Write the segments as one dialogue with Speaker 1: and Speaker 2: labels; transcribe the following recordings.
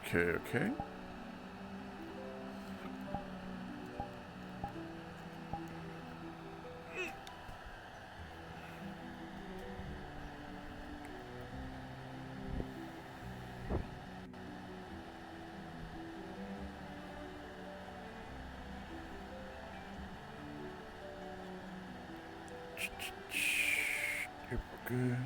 Speaker 1: Okay. Okay. Yep, we're good.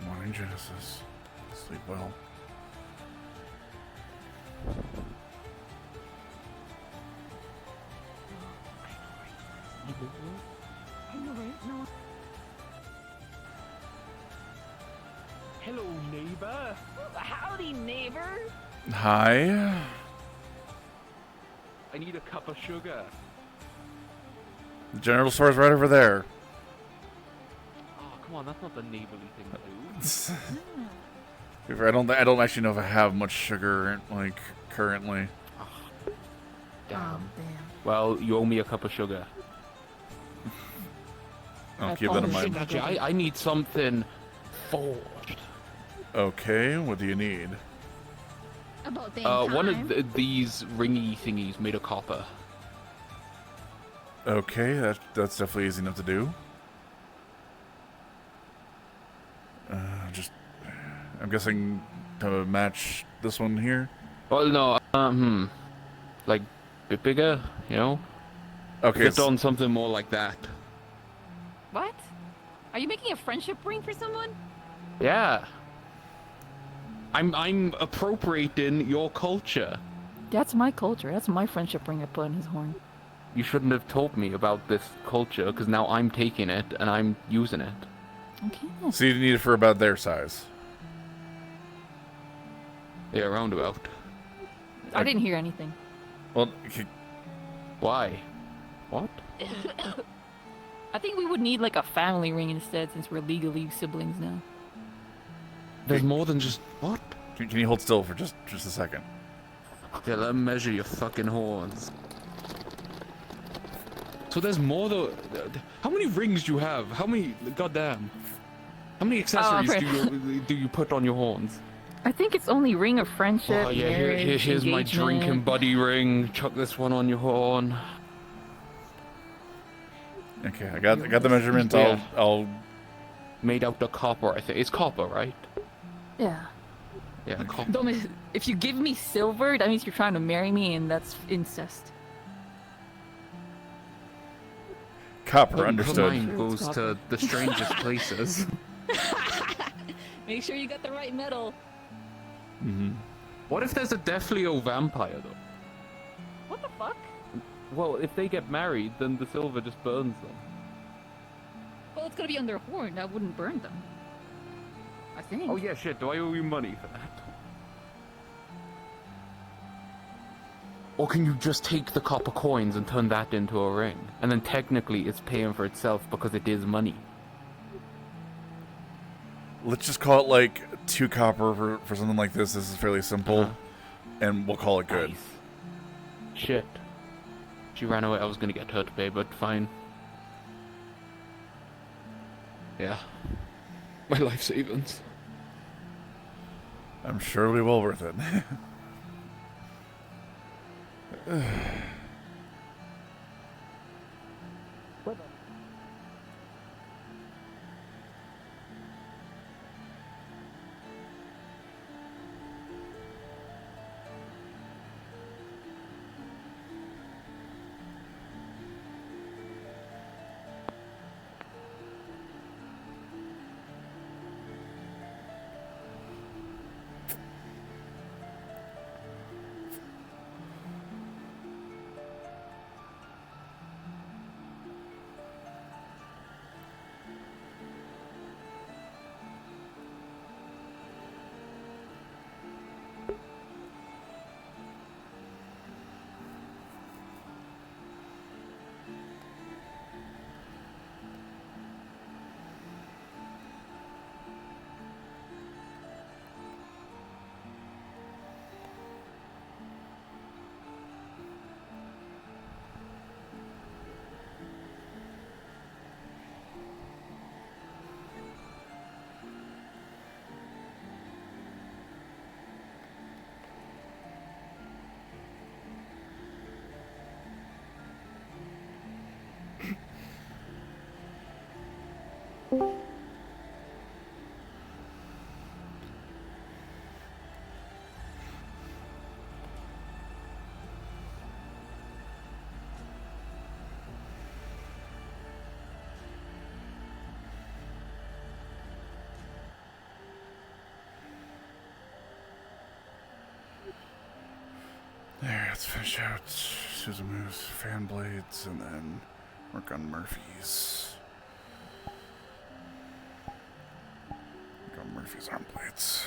Speaker 1: Morning, Genesis. Sleep well.
Speaker 2: Hello, neighbor.
Speaker 3: Howdy, neighbor.
Speaker 1: Hi.
Speaker 2: I need a cup of sugar.
Speaker 1: The general store's right over there.
Speaker 2: Oh, come on, that's not the neighborly thing to do.
Speaker 1: I don't actually know if I have much sugar, like, currently.
Speaker 2: Damn.
Speaker 4: Oh, damn.
Speaker 2: Well, you owe me a cup of sugar.
Speaker 1: I'll
Speaker 4: I
Speaker 1: keep that in
Speaker 4: apologize.
Speaker 1: mind.
Speaker 2: Actually, I need something forged.
Speaker 1: Okay, what do you need?
Speaker 4: About damn time.
Speaker 2: One of these ringy thingies made of copper.
Speaker 1: Okay, that's definitely easy enough to do. Just, I'm guessing to match this one here.
Speaker 2: Well, no, like a bit bigger, you know?
Speaker 1: Okay,
Speaker 2: Get on something more like that.
Speaker 3: What? Are you making a friendship ring for someone?
Speaker 2: Yeah. I'm appropriating your culture.
Speaker 4: That's my culture. That's my friendship ring I put in his horn.
Speaker 2: You shouldn't have told me about this culture, because now I'm taking it and I'm using it.
Speaker 4: Okay.
Speaker 1: so you need it for about their size.
Speaker 2: Yeah, roundabout.
Speaker 4: I didn't hear anything.
Speaker 1: Well,
Speaker 2: Why? What?
Speaker 4: I think we would need like a family ring instead, since we're legally siblings now.
Speaker 2: There's more than just... What?
Speaker 1: can you hold still for just a second?
Speaker 2: Yeah, let me measure your fucking horns. So there's more though. How many rings do you have? How many? Goddamn. How many accessories do you put on your horns?
Speaker 4: I think it's only ring of friendship.
Speaker 2: Oh yeah,
Speaker 4: marriage,
Speaker 2: here's my
Speaker 4: engagement.
Speaker 2: drinking buddy ring. Chuck this one on your horn.
Speaker 1: Okay, I got the measurements.
Speaker 2: Yeah.
Speaker 1: I'll
Speaker 2: Made out of copper, I think. It's copper, right?
Speaker 4: Yeah.
Speaker 2: Yeah, copper.
Speaker 4: Don't miss, if you give me silver, that means you're trying to marry me, and that's incest.
Speaker 1: copper.
Speaker 2: Her
Speaker 1: Understood.
Speaker 2: mind goes to the strangest places.
Speaker 3: Make sure you got the right metal.
Speaker 1: Mm-hmm.
Speaker 2: What if there's a Deathleo vampire though?
Speaker 3: What the fuck?
Speaker 2: Well, if they get married, then the silver just burns them.
Speaker 3: Well, it's gonna be on their horn.
Speaker 4: That wouldn't burn them. I think.
Speaker 2: Oh yeah, shit. Do I owe you money for that? Or can you just take the copper coins and turn that into a ring? And then technically it's paying for itself because it is money.
Speaker 1: Let's just call it like 2 copper for something like this. This is fairly simple, and we'll call it good.
Speaker 2: Nice. Shit. She ran away. I was gonna get her to pay, but fine. Yeah. My life savings.
Speaker 1: I'm sure it'll be well worth it. There, let's finish out Suzumu's fan blades and then work on Murphy's. Work on Murphy's arm blades.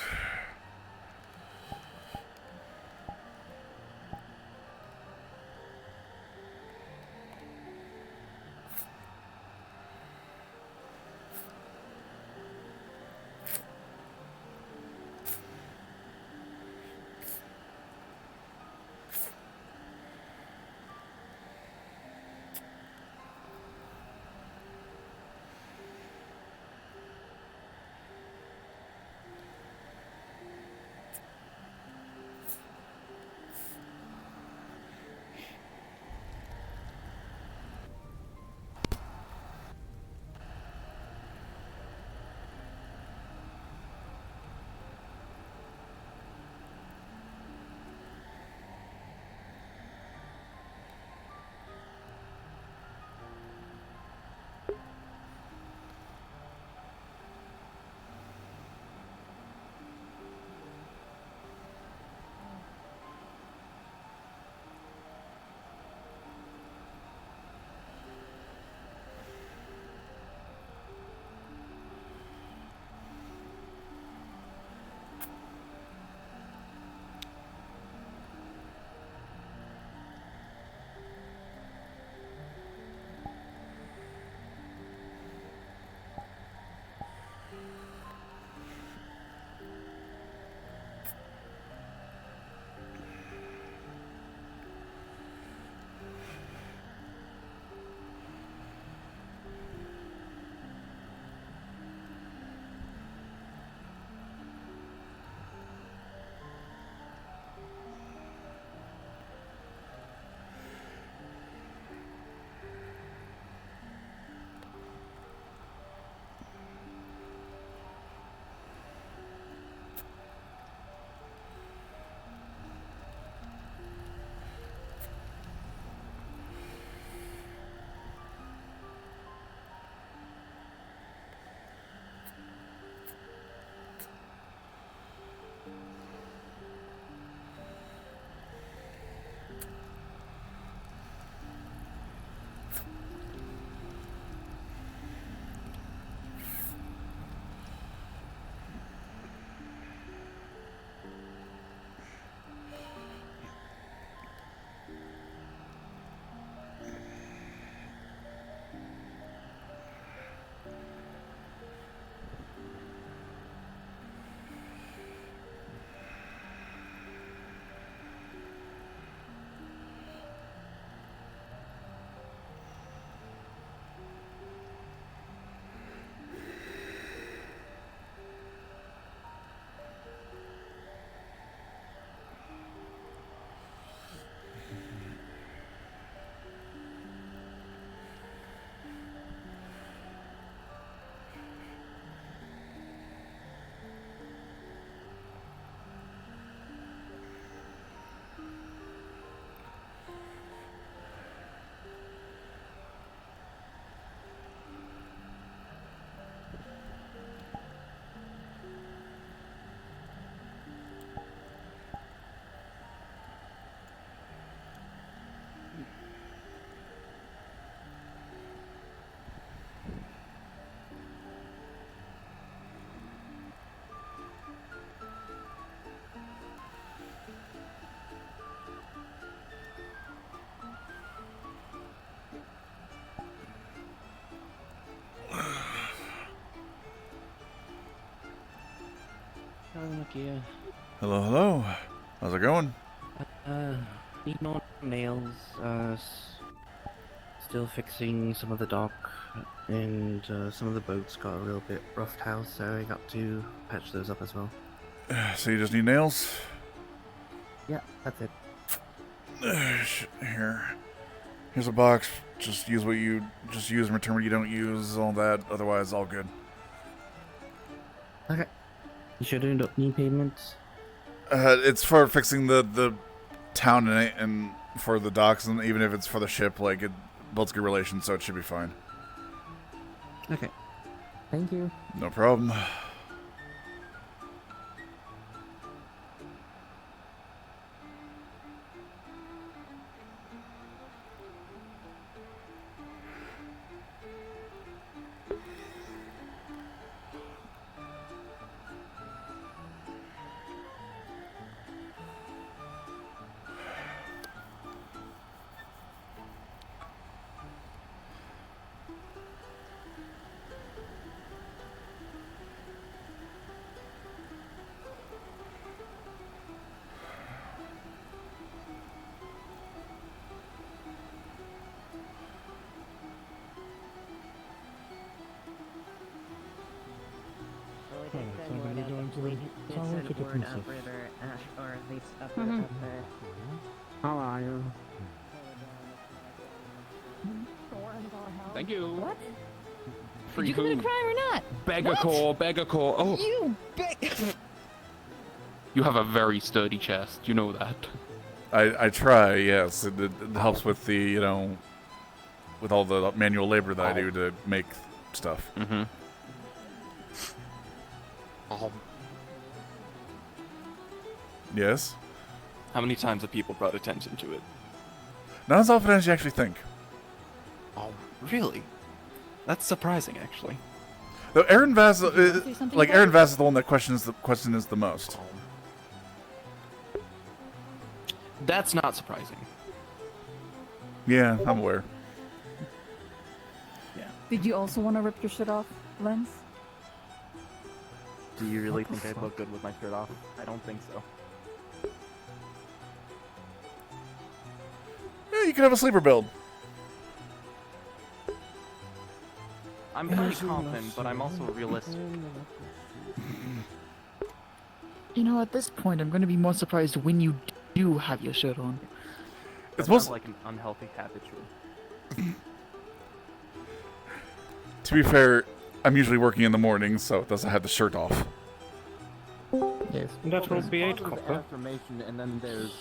Speaker 5: Na-kir.
Speaker 1: Hello, hello. How's it going?
Speaker 5: Need more nails. Still fixing some of the dock, and some of the boats got a little bit roughed out, so I got to patch those up as well.
Speaker 1: So you just need nails?
Speaker 5: Yeah, that's it.
Speaker 1: Here. Here's a box. Just use what you use and return what you don't use, all that. Otherwise, all good.
Speaker 5: Okay. You sure do not need payments?
Speaker 1: It's for fixing the town and for the docks, and even if it's for the ship, like, it builds good relations, so it should be fine.
Speaker 5: Okay. Thank you.
Speaker 1: No problem.
Speaker 5: So when you're going to the tower to get myself.
Speaker 6: Or at least up
Speaker 4: Mhm.
Speaker 6: there.
Speaker 5: How are you?
Speaker 2: Thank you.
Speaker 4: What?
Speaker 2: Free
Speaker 4: Did you commit a
Speaker 2: food.
Speaker 4: crime or not?
Speaker 2: Beggar-core. Oh,
Speaker 4: You
Speaker 2: you have a very sturdy chest. You know that.
Speaker 1: I try, yes. It helps with the, you know, with all the manual labor that I do to make stuff.
Speaker 2: Mm-hmm.
Speaker 1: Yes?
Speaker 7: How many times have people brought attention to it?
Speaker 1: Not as often as you actually think.
Speaker 7: Oh, really? That's surprising, actually.
Speaker 1: Though Aaron Vaz,
Speaker 4: say something
Speaker 1: like
Speaker 4: about
Speaker 1: Aaron
Speaker 4: it?
Speaker 1: Vaz is the one that questions the most.
Speaker 7: That's not surprising.
Speaker 1: Yeah, I'm aware.
Speaker 8: Did you also want to rip your shit off, Lens?
Speaker 7: Do you really
Speaker 8: What the
Speaker 7: think I'd look good with my shirt off? I don't think so.
Speaker 1: Yeah, you could have a sleeper build.
Speaker 7: I'm pretty confident, but I'm also realistic.
Speaker 4: You know, at this point, I'm going to be more surprised when you do have your shirt on.
Speaker 1: It's
Speaker 7: That sounds
Speaker 1: most
Speaker 7: like an unhealthy habitual.
Speaker 1: To be fair, I'm usually working in the mornings, so it doesn't have the shirt off.
Speaker 2: Yes.
Speaker 5: That will be 8
Speaker 2: There's
Speaker 5: copper.
Speaker 2: affirmation, and then there's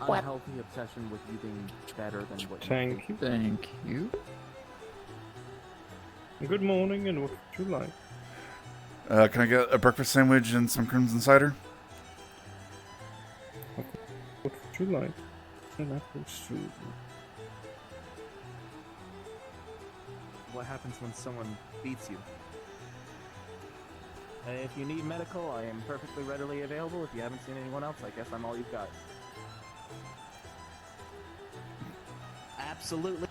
Speaker 4: What?
Speaker 2: unhealthy obsession with you being better than what you
Speaker 5: Thank
Speaker 2: think.
Speaker 5: you.
Speaker 4: Thank you.
Speaker 5: Good morning, and what would you like?
Speaker 1: Can I get a breakfast sandwich and some crimson cider?
Speaker 5: What would you like? An apple strudel.
Speaker 7: What happens when someone beats you? If you need medical, I am perfectly readily available. If you haven't seen anyone else, I guess I'm all you've got. Absolutely.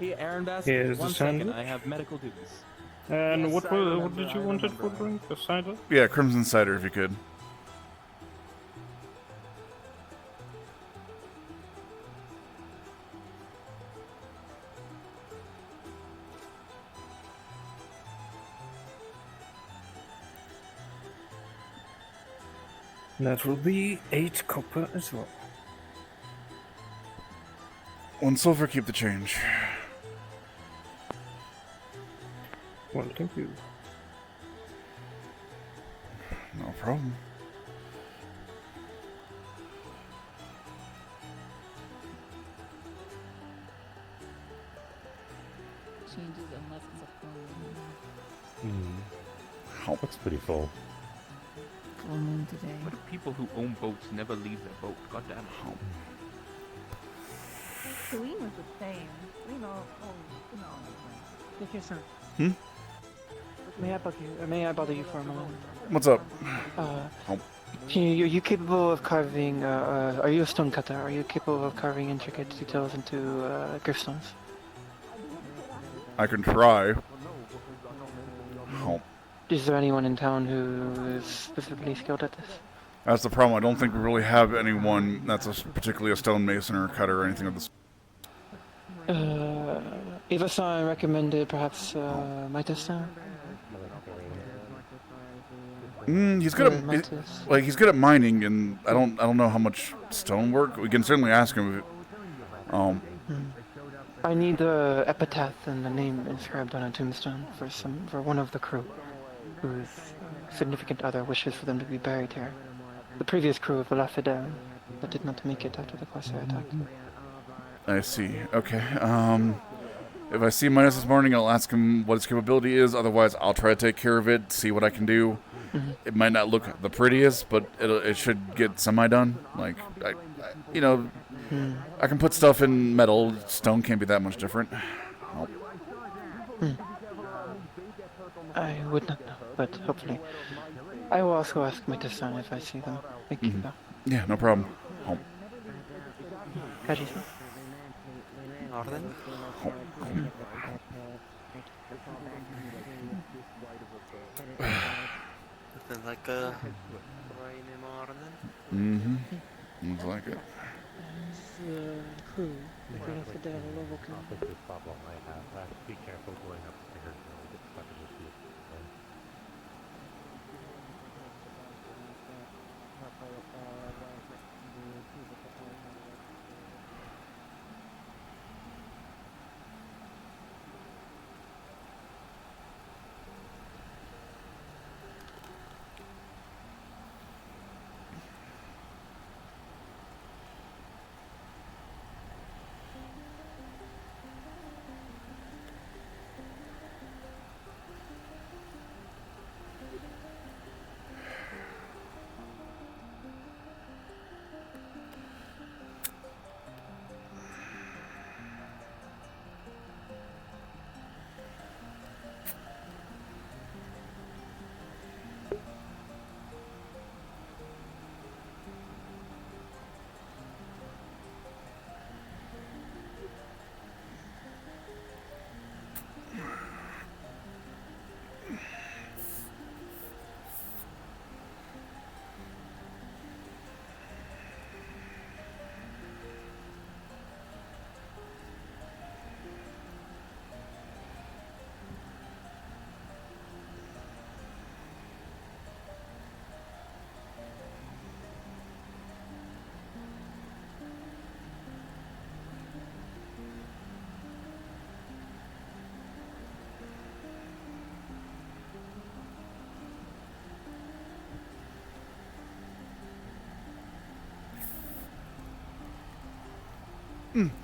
Speaker 7: Here, Aaron Bass,
Speaker 5: Here's the
Speaker 7: one second.
Speaker 5: sandwich.
Speaker 7: I have medical duties.
Speaker 5: And
Speaker 7: Yes,
Speaker 5: what
Speaker 7: I
Speaker 5: did you
Speaker 7: remember, I
Speaker 5: want it for
Speaker 7: remember.
Speaker 5: drink? The cider?
Speaker 1: Yeah, crimson cider if you could.
Speaker 5: That will be 8 copper as well.
Speaker 1: 1 silver, keep the change.
Speaker 5: Well, thank you.
Speaker 1: No problem.
Speaker 4: Changes unless it's a full
Speaker 1: How?
Speaker 9: Looks pretty full.
Speaker 4: moon today.
Speaker 2: Why do people who own boats never leave their boat? God damn it.
Speaker 8: Celine was the same. You know,
Speaker 6: Take your son.
Speaker 1: Hmm?
Speaker 6: May I bother you for a moment?
Speaker 1: What's up?
Speaker 6: Are you capable of carving? Are you a stone cutter? Are you capable of carving intricate details into gravstones?
Speaker 1: I can try. How?
Speaker 6: Is there anyone in town who is specifically skilled at this?
Speaker 1: That's the problem. I don't think we really have anyone that's particularly a stonemason or a cutter or anything of this.
Speaker 6: Eva-san recommended perhaps Maita-san?
Speaker 1: He's good at he's good at mining, and I don't know how much stonework. We can certainly ask him.
Speaker 6: I need the epitaph and the name inscribed on a tombstone for one of the crew, whose significant other wishes for them to be buried here. The previous crew of the La Fidèle that did not make it after the Corsair attack.
Speaker 1: I see. Okay. If I see Midas this morning, I'll ask him what his capability is. Otherwise, I'll try to take care of it, see what I can do. It might not look the prettiest, but it should get semi-done. Like, I can put stuff in metal. Stone can't be that much different. Oh.
Speaker 6: I would not know, but hopefully. I will also ask Maita-san if I see them. Thank you, though.
Speaker 1: Yeah, no problem. Oh.
Speaker 6: Kaji-san.
Speaker 5: Warden? Looking like a rainy morning.
Speaker 1: Looks like it.
Speaker 6: Crew. The La Fidèle level
Speaker 9: Be careful going upstairs. Get stuck in the seat.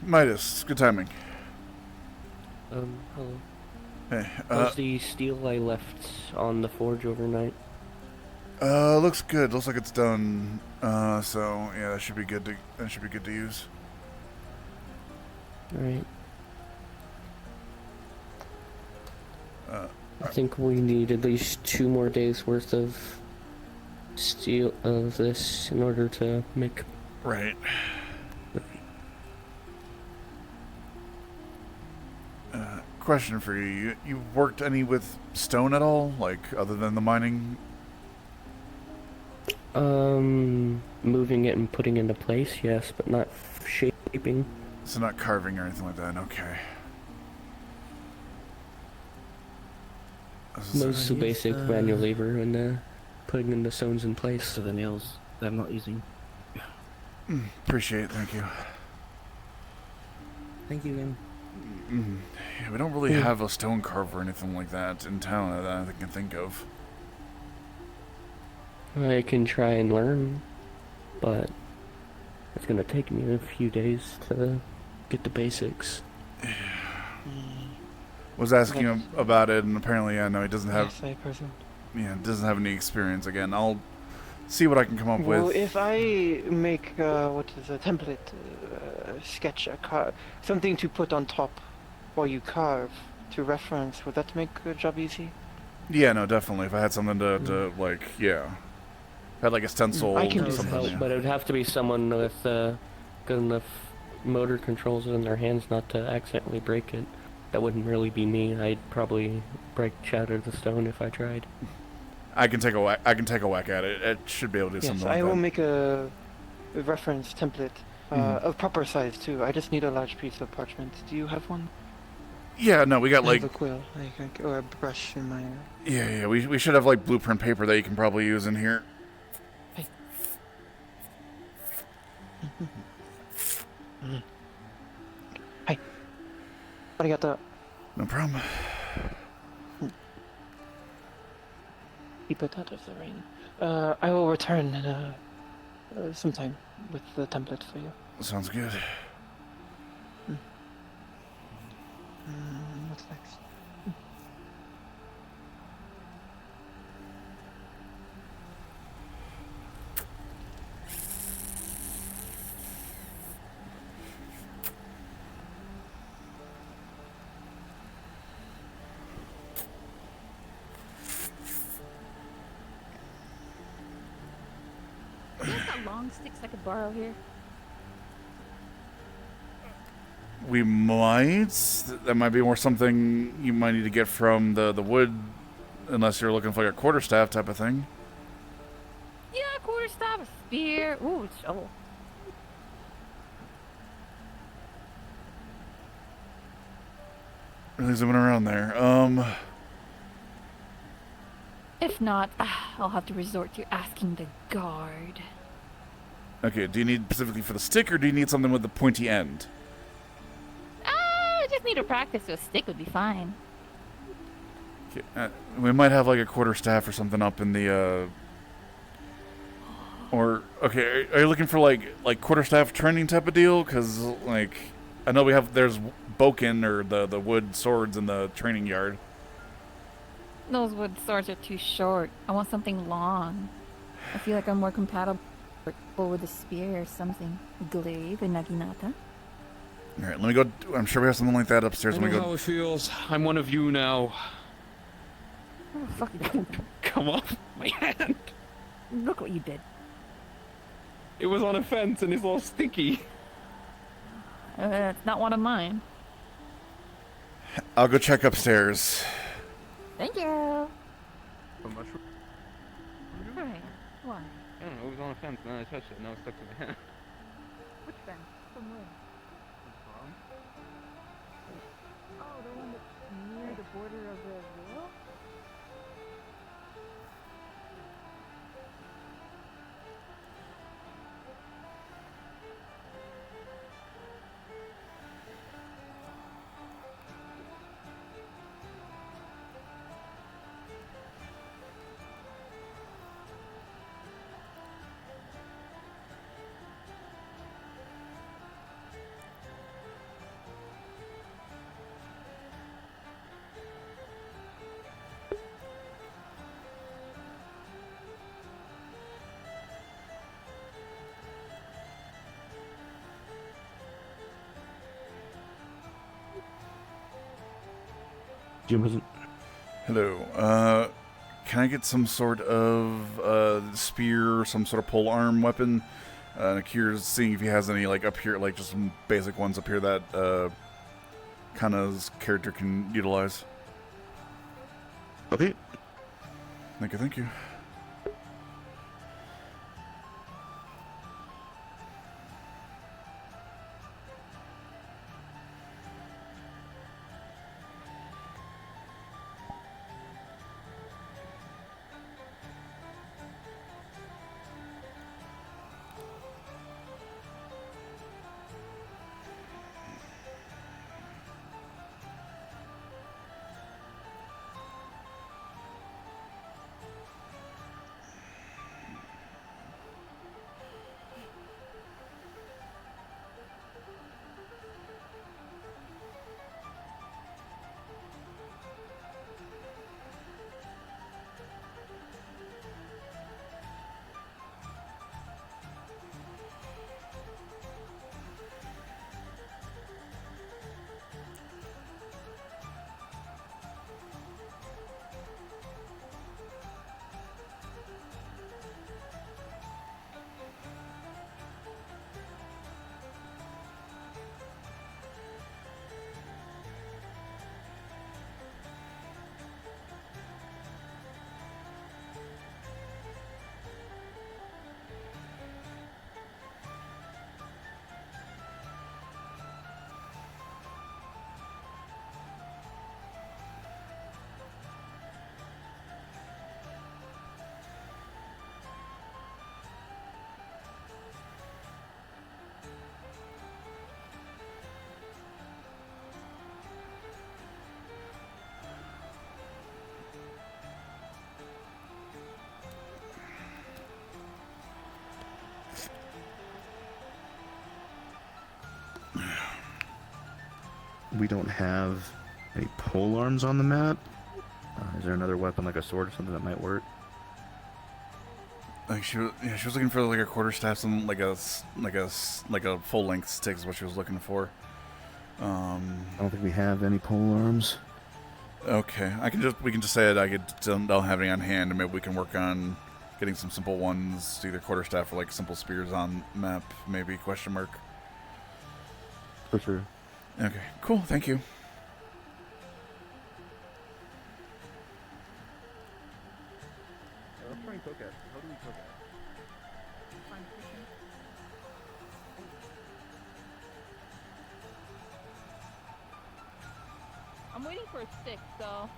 Speaker 1: Midas, good timing.
Speaker 10: Hello.
Speaker 1: Hey,
Speaker 10: How's the steel I left on the forge overnight?
Speaker 1: looks good. Looks like it's done. So yeah, that should be good to use.
Speaker 10: Alright. I think we need at least 2 more days worth of steel of this in order to make.
Speaker 1: Right. Question for you. You worked any with stone at all? Like, other than the mining?
Speaker 10: Moving it and putting into place, yes, but not shaping.
Speaker 1: So not carving or anything like that, okay.
Speaker 10: Most of the basic manual labor and putting in the stones in place.
Speaker 5: So the nails that I'm not using.
Speaker 1: Appreciate it, thank you.
Speaker 5: Thank you again.
Speaker 1: Yeah, we don't really have a stone carver or anything like that in town that I can think of.
Speaker 10: I can try and learn, but it's gonna take me a few days to get the basics.
Speaker 1: Was asking him about it, and apparently, yeah, no, he doesn't have.
Speaker 6: Yes, I presume.
Speaker 1: Yeah, doesn't have any experience. Again, I'll see what I can come up
Speaker 6: Well,
Speaker 1: with.
Speaker 6: if I make what is a template sketch, something to put on top while you carve to reference, would that make the job easy?
Speaker 1: Yeah, no, definitely. If I had something to like, yeah, had like a stencil.
Speaker 6: I can
Speaker 1: or
Speaker 6: do
Speaker 1: something.
Speaker 10: Help,
Speaker 1: Yeah.
Speaker 10: but it would have to be someone with good enough motor controls in their hands not to accidentally break it. that wouldn't really be me. I'd probably shatter the stone if I tried.
Speaker 1: I can take a whack. I can take a whack at it. It should be able to do
Speaker 6: Yes,
Speaker 1: something
Speaker 6: I
Speaker 1: like
Speaker 6: will
Speaker 1: that.
Speaker 6: make a reference template
Speaker 1: Mhm.
Speaker 6: of proper size too. I just need a large piece of parchment. Do you have one?
Speaker 1: Yeah, no, we got
Speaker 6: I have
Speaker 1: like
Speaker 6: a quill, or a brush in my.
Speaker 1: yeah. We should have like blueprint paper that you can probably use in here.
Speaker 6: Hi. Arigato.
Speaker 1: No problem.
Speaker 6: Keep it out of the rain. I will return in sometime with the template for you.
Speaker 1: Sounds good.
Speaker 6: What's next?
Speaker 4: You guys got long sticks I could borrow here?
Speaker 1: We might. That might be more something you might need to get from the wood, unless you're looking for like a quarterstaff type of thing.
Speaker 4: Yeah, quarterstaff, a spear. Ooh, a shovel.
Speaker 1: Really zooming around there.
Speaker 4: If not, I'll have to resort to asking the guard.
Speaker 1: Okay. Do you need specifically for the stick, or do you need something with the pointy end?
Speaker 4: I just need to practice, so a stick would be fine.
Speaker 1: Okay, we might have like a quarterstaff or something up in the. Or okay, are you looking for like quarterstaff training type of deal? Because like, I know there's boken or the wood swords in the training yard.
Speaker 4: Those wood swords are too short. I want something long. I feel like I'm more compatible with a spear or something. A glaive, a naginata.
Speaker 1: All right, let me go. I'm sure we have something like that upstairs.
Speaker 2: I
Speaker 1: Let me
Speaker 2: know
Speaker 1: go.
Speaker 2: how it feels. I'm one of you now.
Speaker 4: Oh, fuck you.
Speaker 2: Come off my hand.
Speaker 4: Look what you did.
Speaker 2: It was on a fence and it's all sticky.
Speaker 4: It's not one of mine.
Speaker 1: I'll go check upstairs.
Speaker 4: Thank you.
Speaker 2: A mushroom?
Speaker 4: Right. Why?
Speaker 2: I don't know, it was on a fence and then I touched it and now it's stuck to my hand.
Speaker 4: Which fence? From where? Oh, the one that's near the border of the vale?
Speaker 10: Jim wasn't.
Speaker 1: Hello. Can I get some sort of spear or some sort of pole arm weapon? Na-kir's seeing if he has any like up here, like just some basic ones up here that Kana's character can utilize.
Speaker 5: Okay.
Speaker 1: Thank you, thank you.
Speaker 5: we don't have any pole arms on the map. Is there another weapon like a sword or something that might work?
Speaker 1: Like she was looking for like a quarterstaff, some like a full length stick is what she was looking for.
Speaker 5: I don't think we have any pole arms.
Speaker 1: Okay, we can just say that don't have any on hand, and maybe we can work on getting some simple ones, either quarterstaff or like simple spears on map, maybe question mark.
Speaker 5: For sure.
Speaker 1: Okay, cool. Thank you.
Speaker 7: Let's try and cook it. How do we cook it?
Speaker 3: I'm waiting for a stick, so.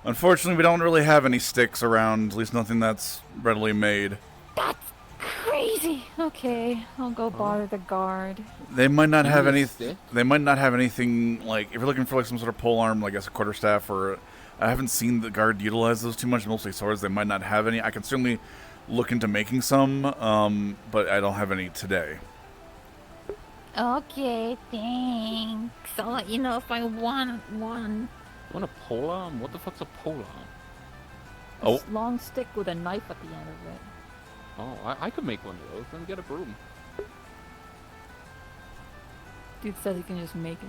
Speaker 1: Unfortunately, we don't really have any sticks around. At least nothing that's readily made.
Speaker 4: That's crazy. Okay, I'll go bother the guard.
Speaker 1: They might not have any.
Speaker 2: stick?
Speaker 1: They might not have anything like if you're looking for like some sort of pole arm, like I guess a quarterstaff or. I haven't seen the guard utilize those too much. Mostly swords. They might not have any. I can certainly look into making some, but I don't have any today.
Speaker 4: Okay, thanks. I'll let you know if I want one.
Speaker 2: You want a pole arm? What the fuck's a pole arm?
Speaker 1: Oh.
Speaker 4: This long stick with a knife at the end of it.
Speaker 2: Oh, I could make one of those. Then get a broom.
Speaker 4: Dude says he can just make it.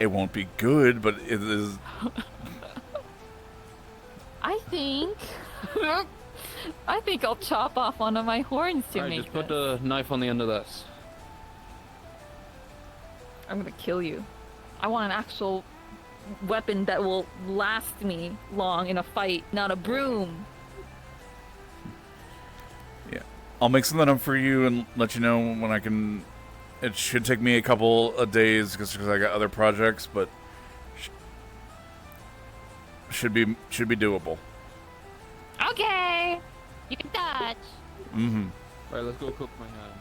Speaker 1: It won't be good, but it is.
Speaker 3: I think. I think I'll chop off one of my horns to
Speaker 2: Alright,
Speaker 3: make
Speaker 2: just put
Speaker 3: this.
Speaker 2: the knife on the end of this.
Speaker 3: I'm gonna kill you. I want an actual weapon that will last me long in a fight, not a broom.
Speaker 1: Yeah, I'll make something up for you and let you know when I can. It should take me a couple of days because I got other projects, but should be doable.
Speaker 3: Okay. You can touch.
Speaker 1: Mm-hmm.
Speaker 2: Alright, let's go cook my hand.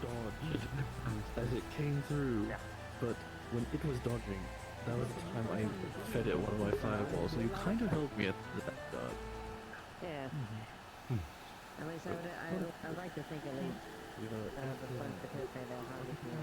Speaker 5: Dodged as it came through, but when it was dodging, that was the time I fed it one of my fireballs, so you kind of helped me at that dodge.
Speaker 11: Yeah. At least I'd like to think at least that was a fun participant in how you feel.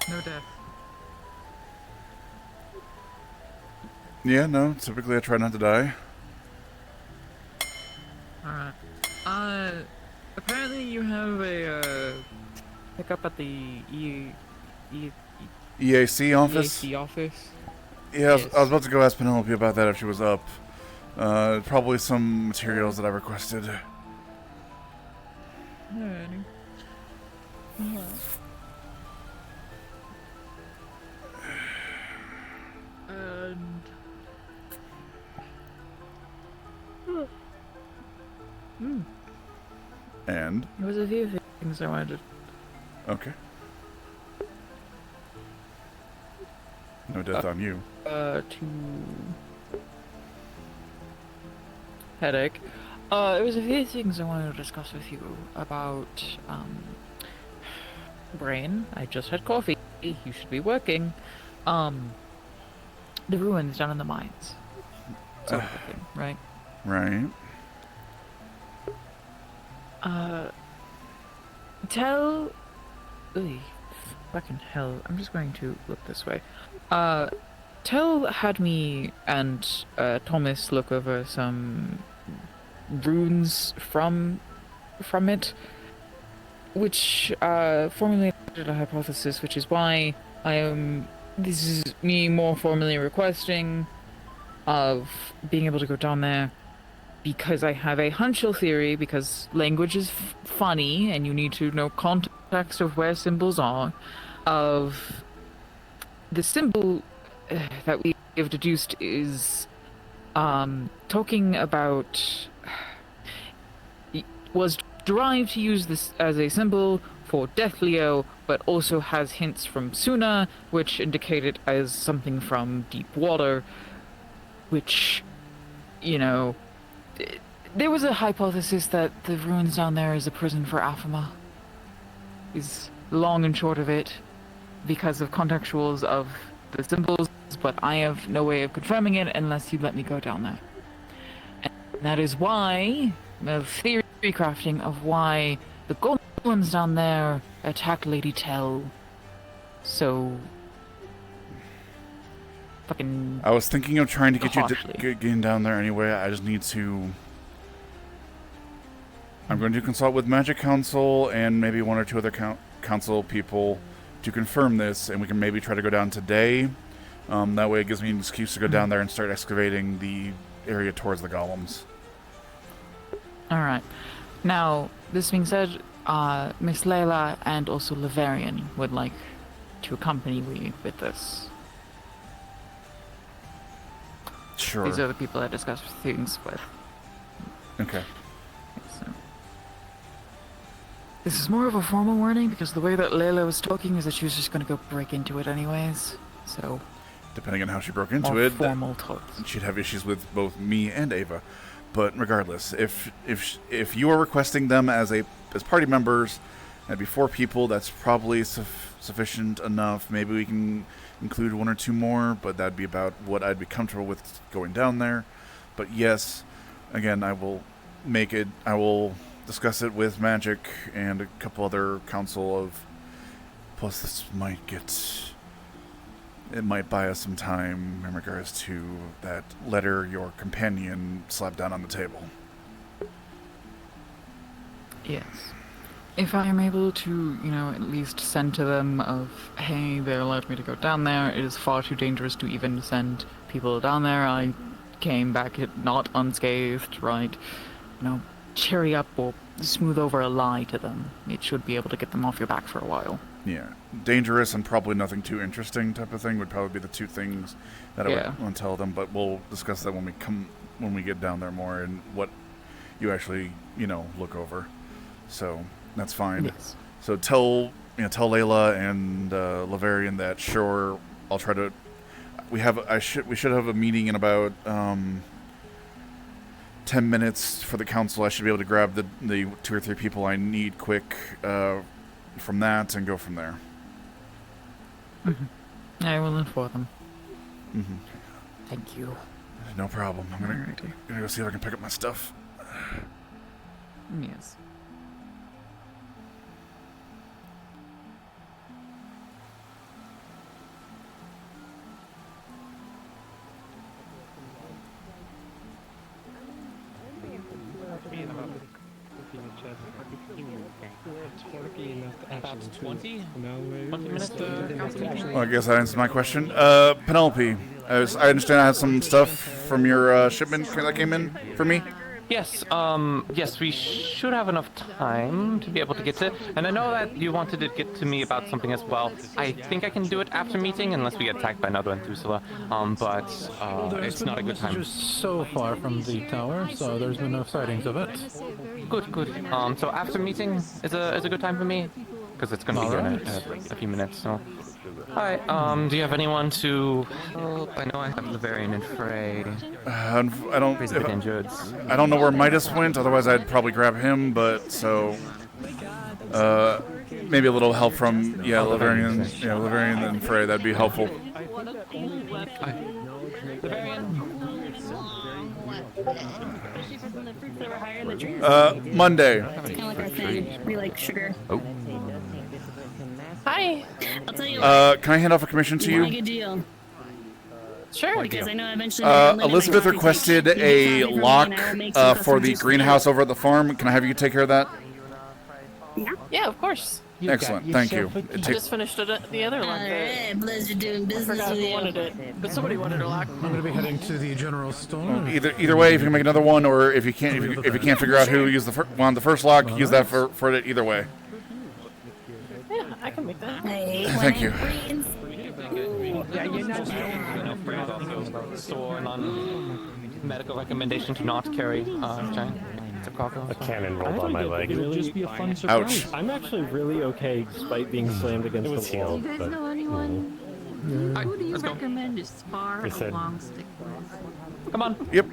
Speaker 6: No death.
Speaker 1: Yeah, no, typically I try not to die.
Speaker 12: Alright. Apparently you have a, pickup at the
Speaker 1: EAC office?
Speaker 12: EAC office?
Speaker 1: Yeah, I was about to go ask Penelope about that if she was up. Probably some materials that I requested.
Speaker 12: Alrighty. And...
Speaker 1: And?
Speaker 12: There was a few things I wanted to...
Speaker 1: Okay. No death on you.
Speaker 12: To... Headache. There was a few things I wanted to discuss with you about, Brain. I just had coffee. You should be working. The ruins down in the mines. Sort of a thing, right?
Speaker 1: Right.
Speaker 12: Tell... Ugh, fucking hell. I'm just going to look this way. Tell had me and, Thomas look over some runes from it, which, formulated a hypothesis, which is why this is me more formally requesting of being able to go down there, because I have a hunchal theory, because language is funny and you need to know context of where symbols are, of the symbol that we have deduced is talking about was derived to use this as a symbol for Death Leo, but also has hints from Suna, which indicate it as something from deep water, which, you know, there was a hypothesis that the ruins down there is a prison for Aphama. Is long and short of it, because of contextuals of the symbols, but I have no way of confirming it unless you let me go down there. And that is why, of theory crafting of why the golems down there attacked Lady Tell so fucking
Speaker 1: I was thinking of trying to get
Speaker 12: harshly.
Speaker 1: you getting down there anyway. I just need to... I'm going to consult with Magic Council and maybe one or two other council people to confirm this, and we can maybe try to go down today. That way it gives me an excuse to go down there and start excavating the area towards the golems.
Speaker 12: Alright. Now, this being said, Miss Layla and also Laverian would like to accompany me with this.
Speaker 1: Sure.
Speaker 12: These are the people I discussed things with.
Speaker 1: Okay.
Speaker 12: So. This is more of a formal warning because the way that Layla was talking is that she was just going to go break into it anyways. So.
Speaker 1: Depending on how she broke into
Speaker 12: more
Speaker 1: it,
Speaker 12: formal talks.
Speaker 1: She'd have issues with both me and Ava. But regardless, if you are requesting them as party members, and be 4 people, that's probably sufficient enough. Maybe we can include 1 or 2 more, but that'd be about what I'd be comfortable with going down there. But yes, again, I will discuss it with Magic and a couple other council of. Plus, this might get. It might buy us some time in regards to that letter your companion slapped down on the table.
Speaker 12: Yes. If I am able to, at least send to them of, hey, they allowed me to go down there, it is far too dangerous to even send people down there. I came back not unscathed, right? Cheery up or smooth over a lie to them. It should be able to get them off your back for a while.
Speaker 1: Yeah. Dangerous and probably nothing too interesting type of thing would probably be the 2 things that I would want to tell them, but we'll discuss that when we get down there more and what you actually, look over. So that's fine.
Speaker 12: Yes.
Speaker 1: So tell Layla and Laverian that sure I'll try to. We should have a meeting in about 10 minutes for the council. I should be able to grab the 2 or 3 people I need quick from that and go from there.
Speaker 12: Mm-hmm. I will inform them.
Speaker 1: Mm-hmm.
Speaker 12: Thank you.
Speaker 1: No problem. I'm gonna go see if I can pick up my stuff.
Speaker 12: Yes.
Speaker 5: torquey enough to
Speaker 2: About
Speaker 5: actually
Speaker 2: 20?
Speaker 5: No way.
Speaker 2: 20 minutes
Speaker 1: Well, I guess that answers my question. Penelope, I understand I had some stuff from your shipment that came in for me.
Speaker 2: Yes, yes, we should have enough time to be able to get to it. And I know that you wanted to get to me about something as well. I think I can do it after meeting, unless we get attacked by another Methuselah. But it's not a good time.
Speaker 13: So far from the tower, so there's been no sightings of it.
Speaker 2: Good, good. So after meeting is a good time for me, because it's gonna be here in a few minutes. So, hi. Do you have anyone to help? I know I have Laverian and Frey.
Speaker 1: I don't.
Speaker 2: He's a bit injured.
Speaker 1: I don't know where Midas went. Otherwise, I'd probably grab him. But so, maybe a little help from Laverian and Frey. That'd be helpful. Monday.
Speaker 14: Kind of like our thing. We like sugar.
Speaker 1: Oh.
Speaker 14: Hi. I'll tell you.
Speaker 1: Can I hand off a commission to you?
Speaker 14: A good deal. Sure. Because I know eventually.
Speaker 1: Elizabeth requested a lock for the greenhouse over at the farm. Can I have you take care of that?
Speaker 12: Yeah, of course.
Speaker 1: Excellent, thank you.
Speaker 12: I just finished it at the other lock.
Speaker 14: Alright, pleasure doing business
Speaker 12: I forgot
Speaker 14: with
Speaker 12: who
Speaker 14: you.
Speaker 12: wanted it, but somebody wanted a lock.
Speaker 13: I'm going to be heading to the general store.
Speaker 1: Either way, if you can make another one, or if you can't, if you can't figure out who used the first lock, use that for it. Either way.
Speaker 12: Yeah, I can make that.
Speaker 14: Hey,
Speaker 1: Thank you.
Speaker 2: Yeah, you're not Frey's also sworn on medical recommendation to not carry giant cargo.
Speaker 9: A cannon rolled on my leg.
Speaker 5: It would just be a fun surprise.
Speaker 1: Ouch.
Speaker 5: I'm actually really okay despite being slammed against the wall.
Speaker 14: Do you guys know anyone? Who do you recommend to spar a long stick with?
Speaker 2: Come on.
Speaker 1: Yep.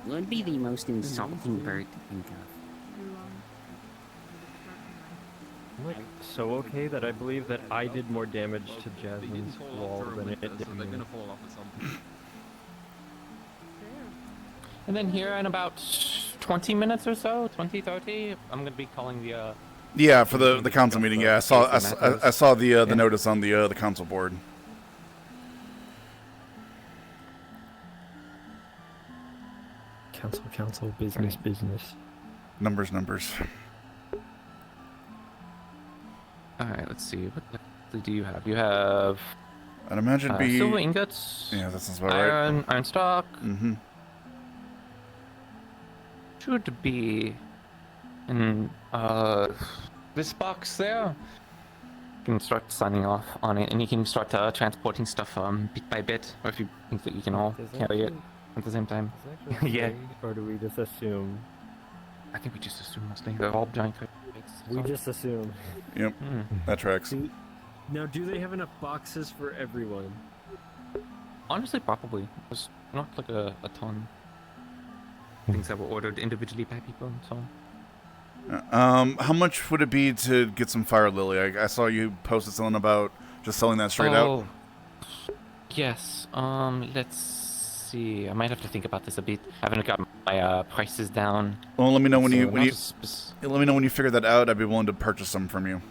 Speaker 11: Would be the most insulting bird to think of.
Speaker 5: I'm like so okay that I believe that I did more damage to Jasmine's wall than it did me.
Speaker 2: And then here in about 20 minutes or so, 20, 30, I'm gonna be calling the.
Speaker 1: Yeah, for the council meeting. Yeah, I saw the notice on the council board.
Speaker 5: Council, business.
Speaker 1: Numbers.
Speaker 2: Alright, let's see. What the do you have? You have.
Speaker 1: I'd imagine it'd be
Speaker 2: silver ingots.
Speaker 1: Yeah, that sounds about right.
Speaker 2: Iron stock.
Speaker 1: Mm-hmm.
Speaker 2: Should be in this box there. You can start signing off on it, and you can start transporting stuff bit by bit, or if you think that you can all carry it at the same time. Yeah.
Speaker 5: Or do we just assume?
Speaker 2: I think we just assume mostly they're all giant crates.
Speaker 5: We just assume.
Speaker 1: Yep, that tracks.
Speaker 5: Now, do they have enough boxes for everyone?
Speaker 2: Honestly, probably. There's not like a ton. Things that were ordered individually by people and so on.
Speaker 1: How much would it be to get some fire lily? I saw you posted something about just selling that straight out.
Speaker 2: Yes. Let's see. I might have to think about this a bit. I haven't got my prices down.
Speaker 1: Well, let me know when
Speaker 2: so
Speaker 1: you let me know when you figure that out. I'd be willing to purchase some from you.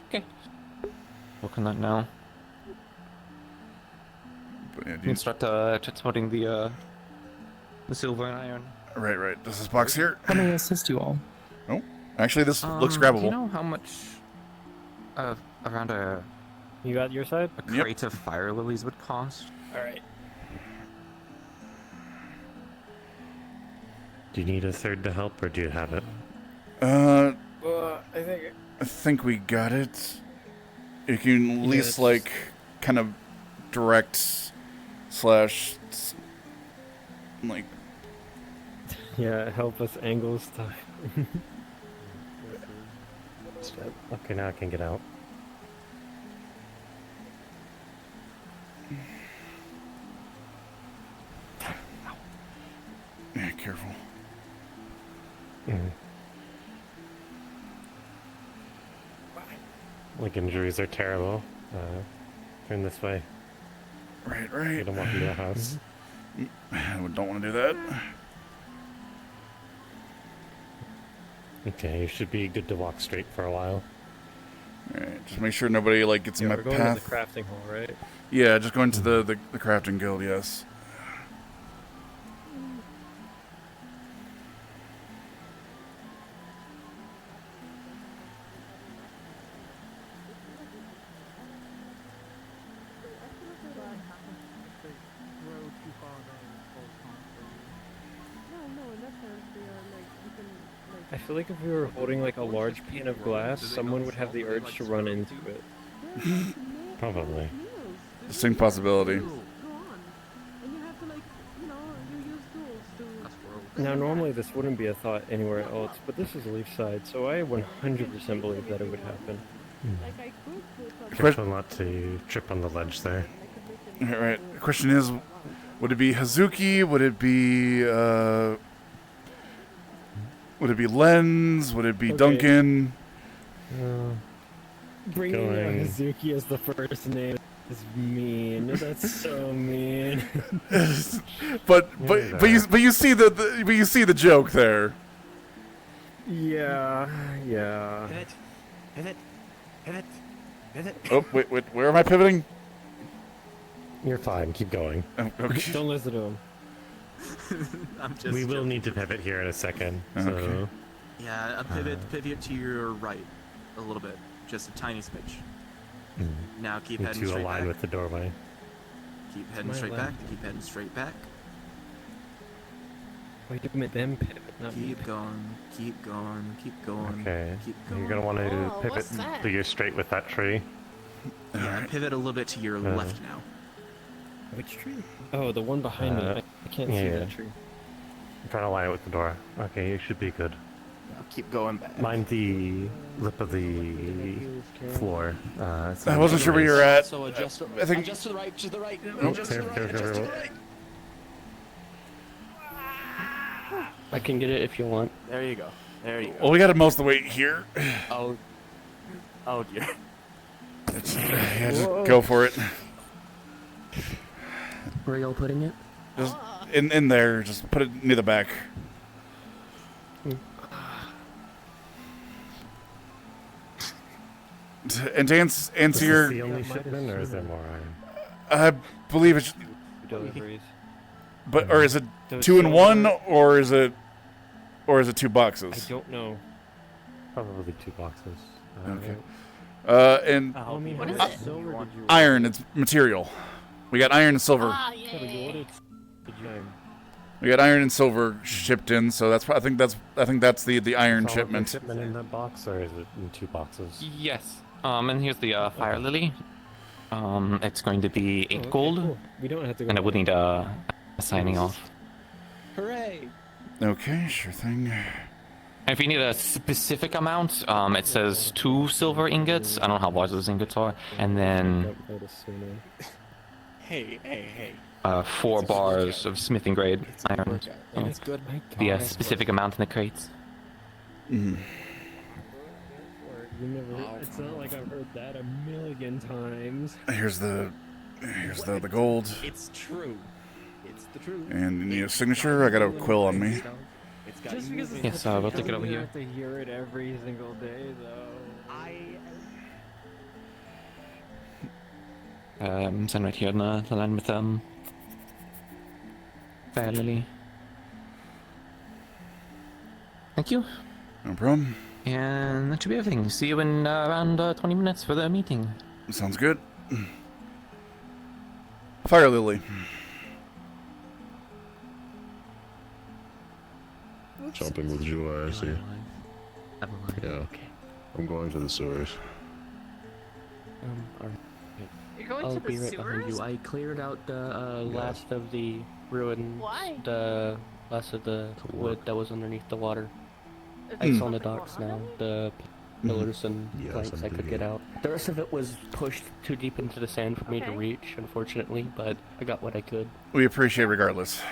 Speaker 2: Okay. Working on that now.
Speaker 1: But, yeah,
Speaker 2: you can start transporting the silver and iron.
Speaker 1: Right. This is box here.
Speaker 15: How may I assist you all?
Speaker 1: Oh, actually, this looks grabbable.
Speaker 2: Do you know how much around a
Speaker 5: You got your side?
Speaker 2: a crate of fire lilies would cost?
Speaker 5: All right.
Speaker 9: Do you need a third to help, or do you have it?
Speaker 1: I think we got it. You can at least like kind of direct / like.
Speaker 5: Yeah, help us angle stuff.
Speaker 9: Okay, now I can get out.
Speaker 1: Yeah, careful.
Speaker 9: Like, injuries are terrible. Turn this way.
Speaker 1: Right.
Speaker 9: You don't walk into the house.
Speaker 1: I don't want to do that.
Speaker 9: Okay, you should be good to walk straight for a while.
Speaker 1: Alright, just make sure nobody like gets in my
Speaker 5: we're going
Speaker 1: path.
Speaker 5: to the crafting hall, right?
Speaker 1: Yeah, just going to the crafting guild, yes.
Speaker 15: I feel like if we were holding like a large pane of glass, someone would have the urge to run into it.
Speaker 9: Probably.
Speaker 1: Distinct possibility.
Speaker 15: Now, normally this wouldn't be a thought anywhere else, but this is Leafside, so I 100% believe that it would happen.
Speaker 9: Careful not to trip on the ledge there.
Speaker 1: Alright, the question is, would it be Hazuki? Would it be Lens? Would it be Duncan?
Speaker 15: Bringing out Hazuki as the first name is mean. That's so mean.
Speaker 1: but you see the joke there.
Speaker 15: Yeah.
Speaker 1: Pivot. Oh wait, where am I pivoting?
Speaker 9: You're fine. Keep going.
Speaker 1: Oh, okay.
Speaker 15: Don't listen to him.
Speaker 9: We will need to pivot here in a second. So.
Speaker 1: Okay.
Speaker 16: Yeah, pivot to your right a little bit, just a tiny smidge. Now keep heading straight back.
Speaker 9: To align with the doorway.
Speaker 16: Keep heading straight back. Keep heading straight back.
Speaker 15: Wait a minute, them pivot, not
Speaker 16: keep going. Keep going. Keep going.
Speaker 9: Okay.
Speaker 16: Keep going.
Speaker 9: You're gonna want to pivot so you're straight with that tree.
Speaker 16: Yeah, pivot a little bit to your left now.
Speaker 15: Which tree? Oh, the one behind me. I can't see that tree.
Speaker 9: I'm trying to line it with the door. Okay, you should be good.
Speaker 16: Now keep going back.
Speaker 9: Mind the lip of the floor.
Speaker 1: I wasn't sure where you're at.
Speaker 16: So adjust.
Speaker 1: I think
Speaker 16: just to the right. Just to the right.
Speaker 9: Oh,
Speaker 16: Just to the right. Just to the right.
Speaker 10: I can get it if you want.
Speaker 16: There you go. There you go.
Speaker 1: Well, we got it most of the way here.
Speaker 16: Oh dear.
Speaker 1: Yeah, just go for it.
Speaker 10: Where are y'all putting it?
Speaker 1: Just in there. Just put it near the back. And to answer your...
Speaker 9: Is this the only shipment, or is there more iron?
Speaker 1: I believe it's...
Speaker 15: Deliveries.
Speaker 1: But, or is it 2 in 1, or is it 2 boxes?
Speaker 15: I don't know.
Speaker 9: Probably 2 boxes.
Speaker 1: Okay. And
Speaker 3: What is it?
Speaker 1: iron, it's material. We got iron and silver.
Speaker 3: Ah, yeah.
Speaker 1: We got iron and silver shipped in, so that's I think that's the iron
Speaker 9: Is all of the
Speaker 1: shipment.
Speaker 9: shipment in that box, or is it in 2 boxes?
Speaker 2: Yes. And here's the fire lily. It's going to be 8 gold.
Speaker 15: Cool. We don't have to go.
Speaker 2: And I would need a signing off.
Speaker 16: Hooray!
Speaker 1: Okay, sure thing.
Speaker 2: And if you need a specific amount, it says 2 silver ingots. I don't know how large those ingots are. And then
Speaker 16: Hey.
Speaker 2: 4 bars of smithing grade iron.
Speaker 16: It's good.
Speaker 2: Be a specific amount in the crates.
Speaker 15: It's not like I've heard that a million times.
Speaker 1: Here's the gold.
Speaker 16: It's true. It's the truth.
Speaker 1: And you need a signature. I got a quill on me.
Speaker 15: Just because it's
Speaker 2: Yes, we'll take it over here.
Speaker 15: have to hear it every single day, though.
Speaker 2: Send right here in the line with fire lily. Thank you.
Speaker 1: No problem.
Speaker 2: And that should be everything. See you in around 20 minutes for the meeting.
Speaker 1: Sounds good. Fire lily.
Speaker 17: Jumping with July, I see. Yeah.
Speaker 10: Okay.
Speaker 17: I'm going to the sewers.
Speaker 10: Alright.
Speaker 14: You're going
Speaker 10: I'll
Speaker 14: to the
Speaker 10: be right behind
Speaker 14: sewers?
Speaker 10: you. I cleared out the last of the ruins.
Speaker 14: Why?
Speaker 10: The last of the wood that was underneath the water.
Speaker 14: It's
Speaker 10: It's
Speaker 14: not
Speaker 10: on the
Speaker 14: like
Speaker 10: docks
Speaker 14: water?
Speaker 10: now. The pillars and
Speaker 17: Yes,
Speaker 10: planks
Speaker 17: I
Speaker 10: I could
Speaker 17: do.
Speaker 10: get out. The rest of it was pushed too deep into the sand for me to
Speaker 14: Okay.
Speaker 10: reach, unfortunately, but I got what I could.
Speaker 1: We appreciate regardless.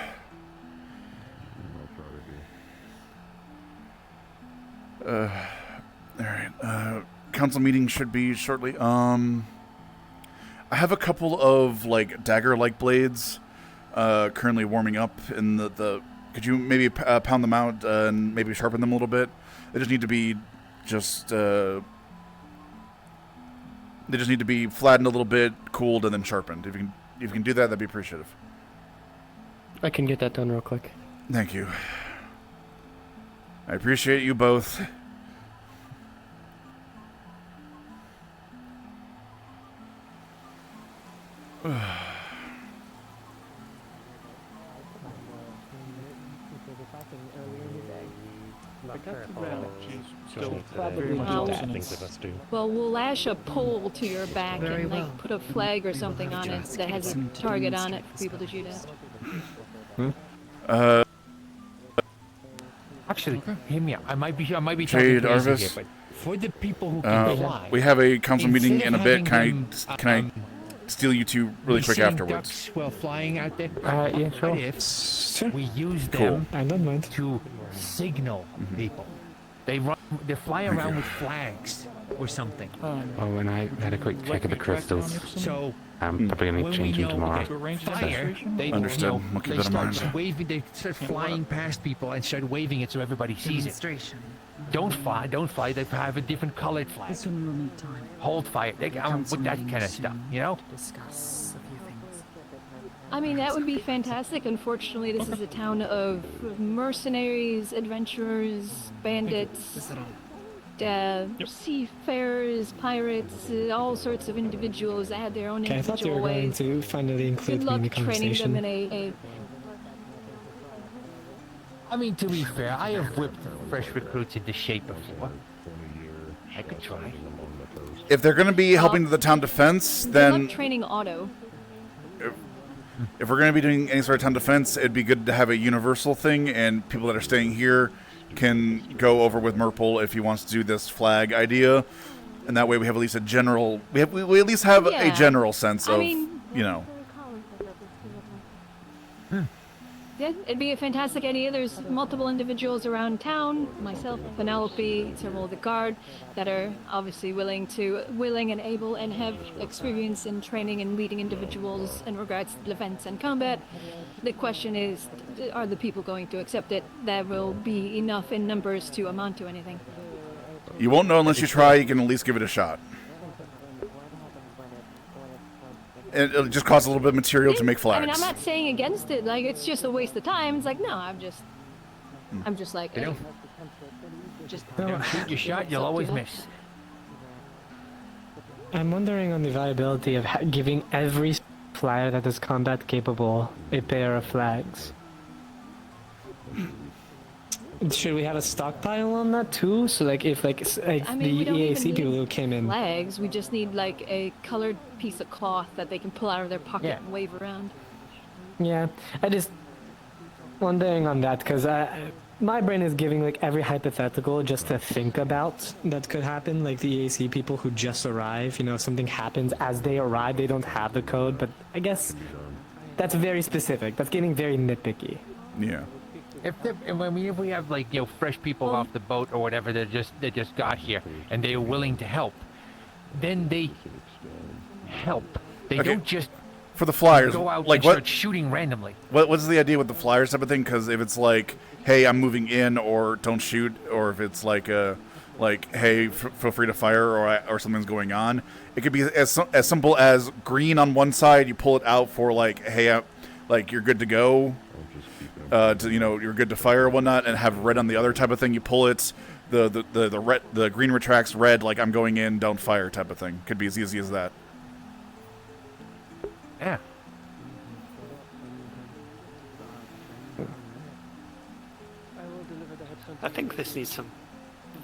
Speaker 1: Alright, council meeting should be shortly. I have a couple of, like, dagger-like blades currently warming up in the could you maybe pound them out and maybe sharpen them a little bit? They just need to be they just need to be flattened a little bit, cooled, and then sharpened. If you can do that, that'd be appreciative.
Speaker 10: I can get that done real quick.
Speaker 1: Thank you. I appreciate you both.
Speaker 10: So
Speaker 12: probably
Speaker 3: do
Speaker 10: that.
Speaker 3: that.
Speaker 10: Things of us do.
Speaker 3: Well, we'll lash a pole to your back
Speaker 12: Very
Speaker 3: and
Speaker 12: well.
Speaker 3: put a flag or something on it that has a target on it for people to shoot at.
Speaker 18: Actually, hear me out. I might be talking
Speaker 1: Jade
Speaker 18: crazy
Speaker 1: Arvis?
Speaker 18: here, but for the people who can fly,
Speaker 1: We have a council meeting
Speaker 18: instead
Speaker 1: in a
Speaker 18: of
Speaker 1: bit.
Speaker 18: having
Speaker 1: Can I steal you two really quick
Speaker 18: seeing
Speaker 1: afterwards?
Speaker 18: ducks while flying out there.
Speaker 10: Yeah, sure.
Speaker 18: What if we use
Speaker 1: Cool.
Speaker 18: them
Speaker 10: I don't mind.
Speaker 18: to signal people? They fly around with flags or something.
Speaker 10: Oh, and I had a quick check of the crystals.
Speaker 18: So
Speaker 10: I'm probably gonna
Speaker 18: when
Speaker 10: change
Speaker 18: we
Speaker 10: them
Speaker 18: know
Speaker 10: tomorrow.
Speaker 18: that fire, they,
Speaker 1: Understood.
Speaker 18: you know,
Speaker 1: We'll keep
Speaker 18: they
Speaker 1: that in
Speaker 18: start
Speaker 1: mind.
Speaker 18: waving, they start flying past people and start waving it so everybody sees it.
Speaker 14: Demonstration.
Speaker 18: Don't fly. They have a different colored flag.
Speaker 14: This one will need time.
Speaker 18: Hold fire. With that kind of stuff, you know?
Speaker 14: Discuss a few things.
Speaker 3: I mean, that would be fantastic. Unfortunately, this is a town of mercenaries, adventurers, bandits, seafarers, pirates, all sorts of individuals that had their own
Speaker 19: Okay, I thought you
Speaker 3: individual
Speaker 19: were going
Speaker 3: ways.
Speaker 19: to finally include
Speaker 3: Good
Speaker 19: me in the
Speaker 3: luck training them
Speaker 19: conversation.
Speaker 3: in a
Speaker 18: I mean, to be fair, I have whipped fresh recruits into shape before. I could try.
Speaker 1: If they're going to be helping the town defense,
Speaker 3: good
Speaker 1: then
Speaker 3: luck training Otto.
Speaker 1: if we're going to be doing any sort of town defense, it'd be good to have a universal thing, and people that are staying here can go over with Merple if he wants to do this flag idea, and that way we have at least a general. We at least have
Speaker 3: Yeah.
Speaker 1: a general sense
Speaker 3: I
Speaker 1: of,
Speaker 3: mean-
Speaker 1: you know.
Speaker 3: Yeah, it'd be a fantastic idea. There's multiple individuals around town, myself, Penelope, several of the guard, that are obviously willing and able and have experience in training and leading individuals in regards to defense and combat. The question is, are the people going to accept it? There will be enough in numbers to amount to anything.
Speaker 1: You won't know unless you try. You can at least give it a shot. It'll just cost a little bit of material to make flags.
Speaker 3: I mean, I'm not saying against it. Like, it's just a waste of time. It's like, no, I'm just like,
Speaker 18: You
Speaker 3: hey,
Speaker 18: know,
Speaker 3: just
Speaker 18: don't shoot your shot, you'll always miss.
Speaker 19: I'm wondering on the viability of giving every flyer that is combat capable a pair of flags. Should we have a stockpile on that too? So like if
Speaker 3: I mean, we
Speaker 19: the
Speaker 3: don't
Speaker 19: EAC
Speaker 3: even
Speaker 19: people
Speaker 3: need
Speaker 19: who came in.
Speaker 3: flags. We just need like a colored piece of cloth that they can pull out of their pocket
Speaker 19: Yeah.
Speaker 3: and wave around.
Speaker 19: Yeah, I just wondering on that because my brain is giving like every hypothetical just to think about that could happen. Like the EAC people who just arrive, you know, if something happens as they arrive, they don't have the code. But I guess that's very specific. That's getting very nitpicky.
Speaker 1: Yeah.
Speaker 18: If we have like, you know, fresh people off the boat or whatever that just got here and they're willing to help, then they help. They
Speaker 1: Okay.
Speaker 18: don't just
Speaker 1: For the flyers,
Speaker 18: go out
Speaker 1: like
Speaker 18: and
Speaker 1: what?
Speaker 18: start shooting randomly.
Speaker 1: What's the idea with the flyers type of thing? Because if it's like, hey, I'm moving in, or don't shoot, or if it's like hey, feel free to fire, or something's going on, it could be as simple as green on one side, you pull it out for like, hey, like you're good to go, you're good to fire or whatnot, and have red on the other type of thing. You pull it, the green retracts, red like I'm going in, don't fire type of thing. Could be as easy as that.
Speaker 18: Yeah.
Speaker 6: I think this needs some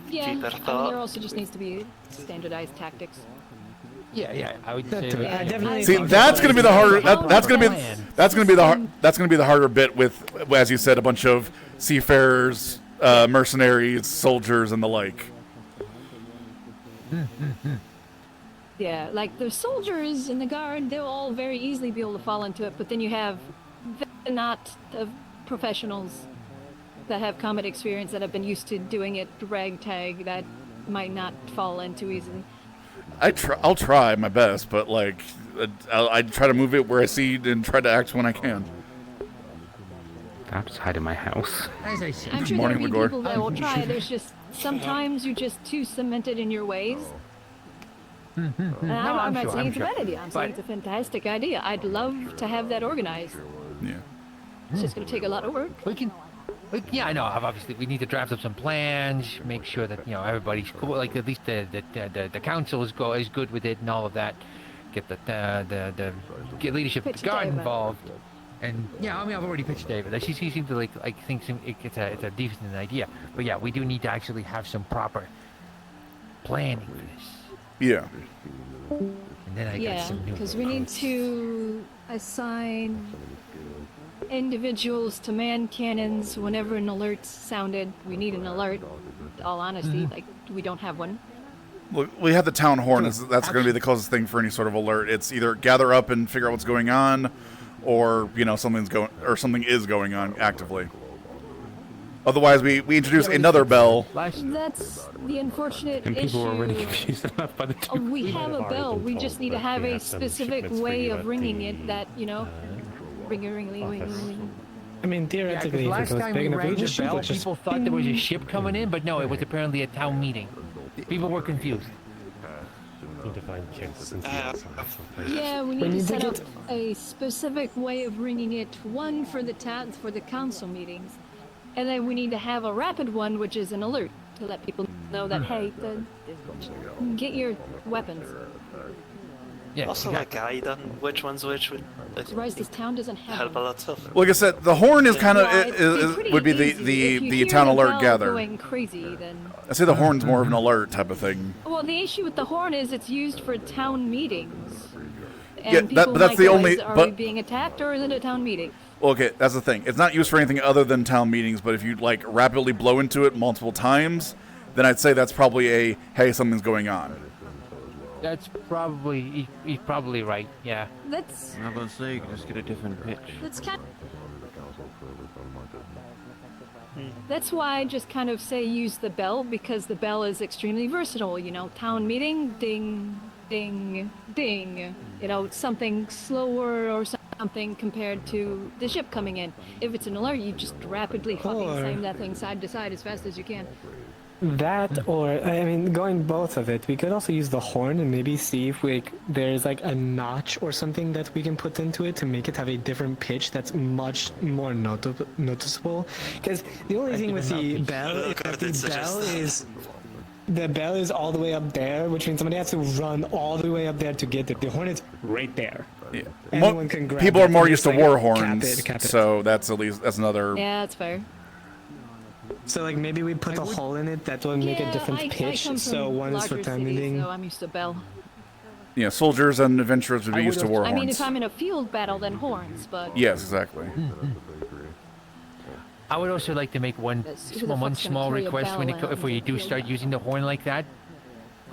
Speaker 3: Yeah,
Speaker 6: deeper
Speaker 3: I mean,
Speaker 6: thought.
Speaker 3: there also just needs to be standardized tactics.
Speaker 18: Yeah, I would say.
Speaker 19: I definitely
Speaker 1: See, that's going to be the harder. That's going to be the harder bit with, as you said, a bunch of seafarers, mercenaries, soldiers, and the like.
Speaker 3: Yeah, like the soldiers and the guard, they'll all very easily be able to fall into it, but then you have not the professionals that have combat experience that have been used to doing it ragtag that might not fall into easily.
Speaker 1: I'll try my best, but like, I try to move it where I see it and try to act when I can.
Speaker 10: I'll just hide in my house.
Speaker 18: As I said,
Speaker 3: I'm sure
Speaker 1: Morning,
Speaker 3: there'll be
Speaker 1: Ligor.
Speaker 3: people that will try. There's just sometimes you're just too cemented in your ways. And I'm not saying it's a bad idea. I'm saying it's a fantastic idea. I'd love to have that organized.
Speaker 1: Yeah.
Speaker 3: It's just going to take a lot of work.
Speaker 18: Yeah, I know. Obviously, we need to draft up some plans, make sure that everybody's cool. Like at least the council is good with it and all of that. Get the get leadership of
Speaker 3: Pitch
Speaker 18: the guard
Speaker 3: it over.
Speaker 18: involved, And yeah, I mean, I've already pitched David. Like, she seems to like think it's a decent idea. But yeah, we do need to actually have some proper planning for this.
Speaker 1: Yeah.
Speaker 18: And then I got some new
Speaker 3: because we need to assign individuals to man cannons whenever an alert sounded. We need an alert. In all honesty, like we don't have one.
Speaker 1: Look, we have the town horn. That's going to be the closest thing for any sort of alert. It's either gather up and figure out what's going on, or something is going on actively. Otherwise, we introduce another bell.
Speaker 3: That's the unfortunate
Speaker 10: And people
Speaker 3: issue.
Speaker 10: were already confused enough by the time
Speaker 3: We have a bell. We just need to have a specific way of ringing it. That ring.
Speaker 19: I mean, theoretically,
Speaker 18: last
Speaker 19: if it was
Speaker 18: time
Speaker 19: big
Speaker 18: we
Speaker 19: enough,
Speaker 18: rang the
Speaker 19: just
Speaker 18: bell,
Speaker 19: just
Speaker 18: people thought there was a ship coming in, but no, it was apparently a town meeting. People were confused.
Speaker 9: Need to find kids and
Speaker 3: Yeah, we need to set up a specific way of ringing it. One for the council meetings, and then we need to have a rapid one, which is an alert to let people know that hey, get your weapons.
Speaker 18: Yeah,
Speaker 20: also, like guide on which one's which would
Speaker 3: Rise, this town doesn't have
Speaker 20: help a lot too.
Speaker 1: Like I said, the horn is kind of would be the town alert gather.
Speaker 3: Going crazy, then.
Speaker 1: I say the horn's more of an alert type of thing.
Speaker 3: Well, the issue with the horn is it's used for town meetings. And
Speaker 1: Yeah,
Speaker 3: people
Speaker 1: but that's
Speaker 3: might
Speaker 1: the
Speaker 3: go,
Speaker 1: only.
Speaker 3: Are
Speaker 1: But
Speaker 3: we being attacked or is it a town meeting?
Speaker 1: well, okay, that's the thing. It's not used for anything other than town meetings. But if you like rapidly blow into it multiple times, then I'd say that's probably a hey, something's going on.
Speaker 18: That's probably he's probably right. Yeah.
Speaker 3: Let's.
Speaker 2: I'm gonna say, just get a different pitch.
Speaker 3: Let's That's why I just kind of say use the bell, because the bell is extremely versatile. Town meeting, ding, ding, ding. Something slower or something compared to the ship coming in. If it's an alert, you just rapidly fucking slam that thing side to side as fast as you can.
Speaker 19: That, or I mean, going both of it, we could also use the horn and maybe see if there's like a notch or something that we can put into it to make it have a different pitch that's much more noticeable. Because the only thing with the bell is that the bell is all the way up there, which means somebody has to run all the way up there to get it. The horn is right there.
Speaker 1: Yeah.
Speaker 19: Anyone can grab
Speaker 1: People
Speaker 19: it
Speaker 1: are more
Speaker 19: and
Speaker 1: used
Speaker 19: just,
Speaker 1: to war
Speaker 19: cap
Speaker 1: horns,
Speaker 19: it.
Speaker 1: so that's another.
Speaker 3: Yeah, that's fair.
Speaker 19: So maybe we put a hole in it that will make a different pitch. So one is for town meeting.
Speaker 3: So I'm used to bell.
Speaker 1: Yeah, soldiers and adventurers would be used to war horns.
Speaker 3: I mean, if I'm in a field battle, then horns, but.
Speaker 1: Yes, exactly.
Speaker 18: I would also like to make one small request if we do start using the horn like that.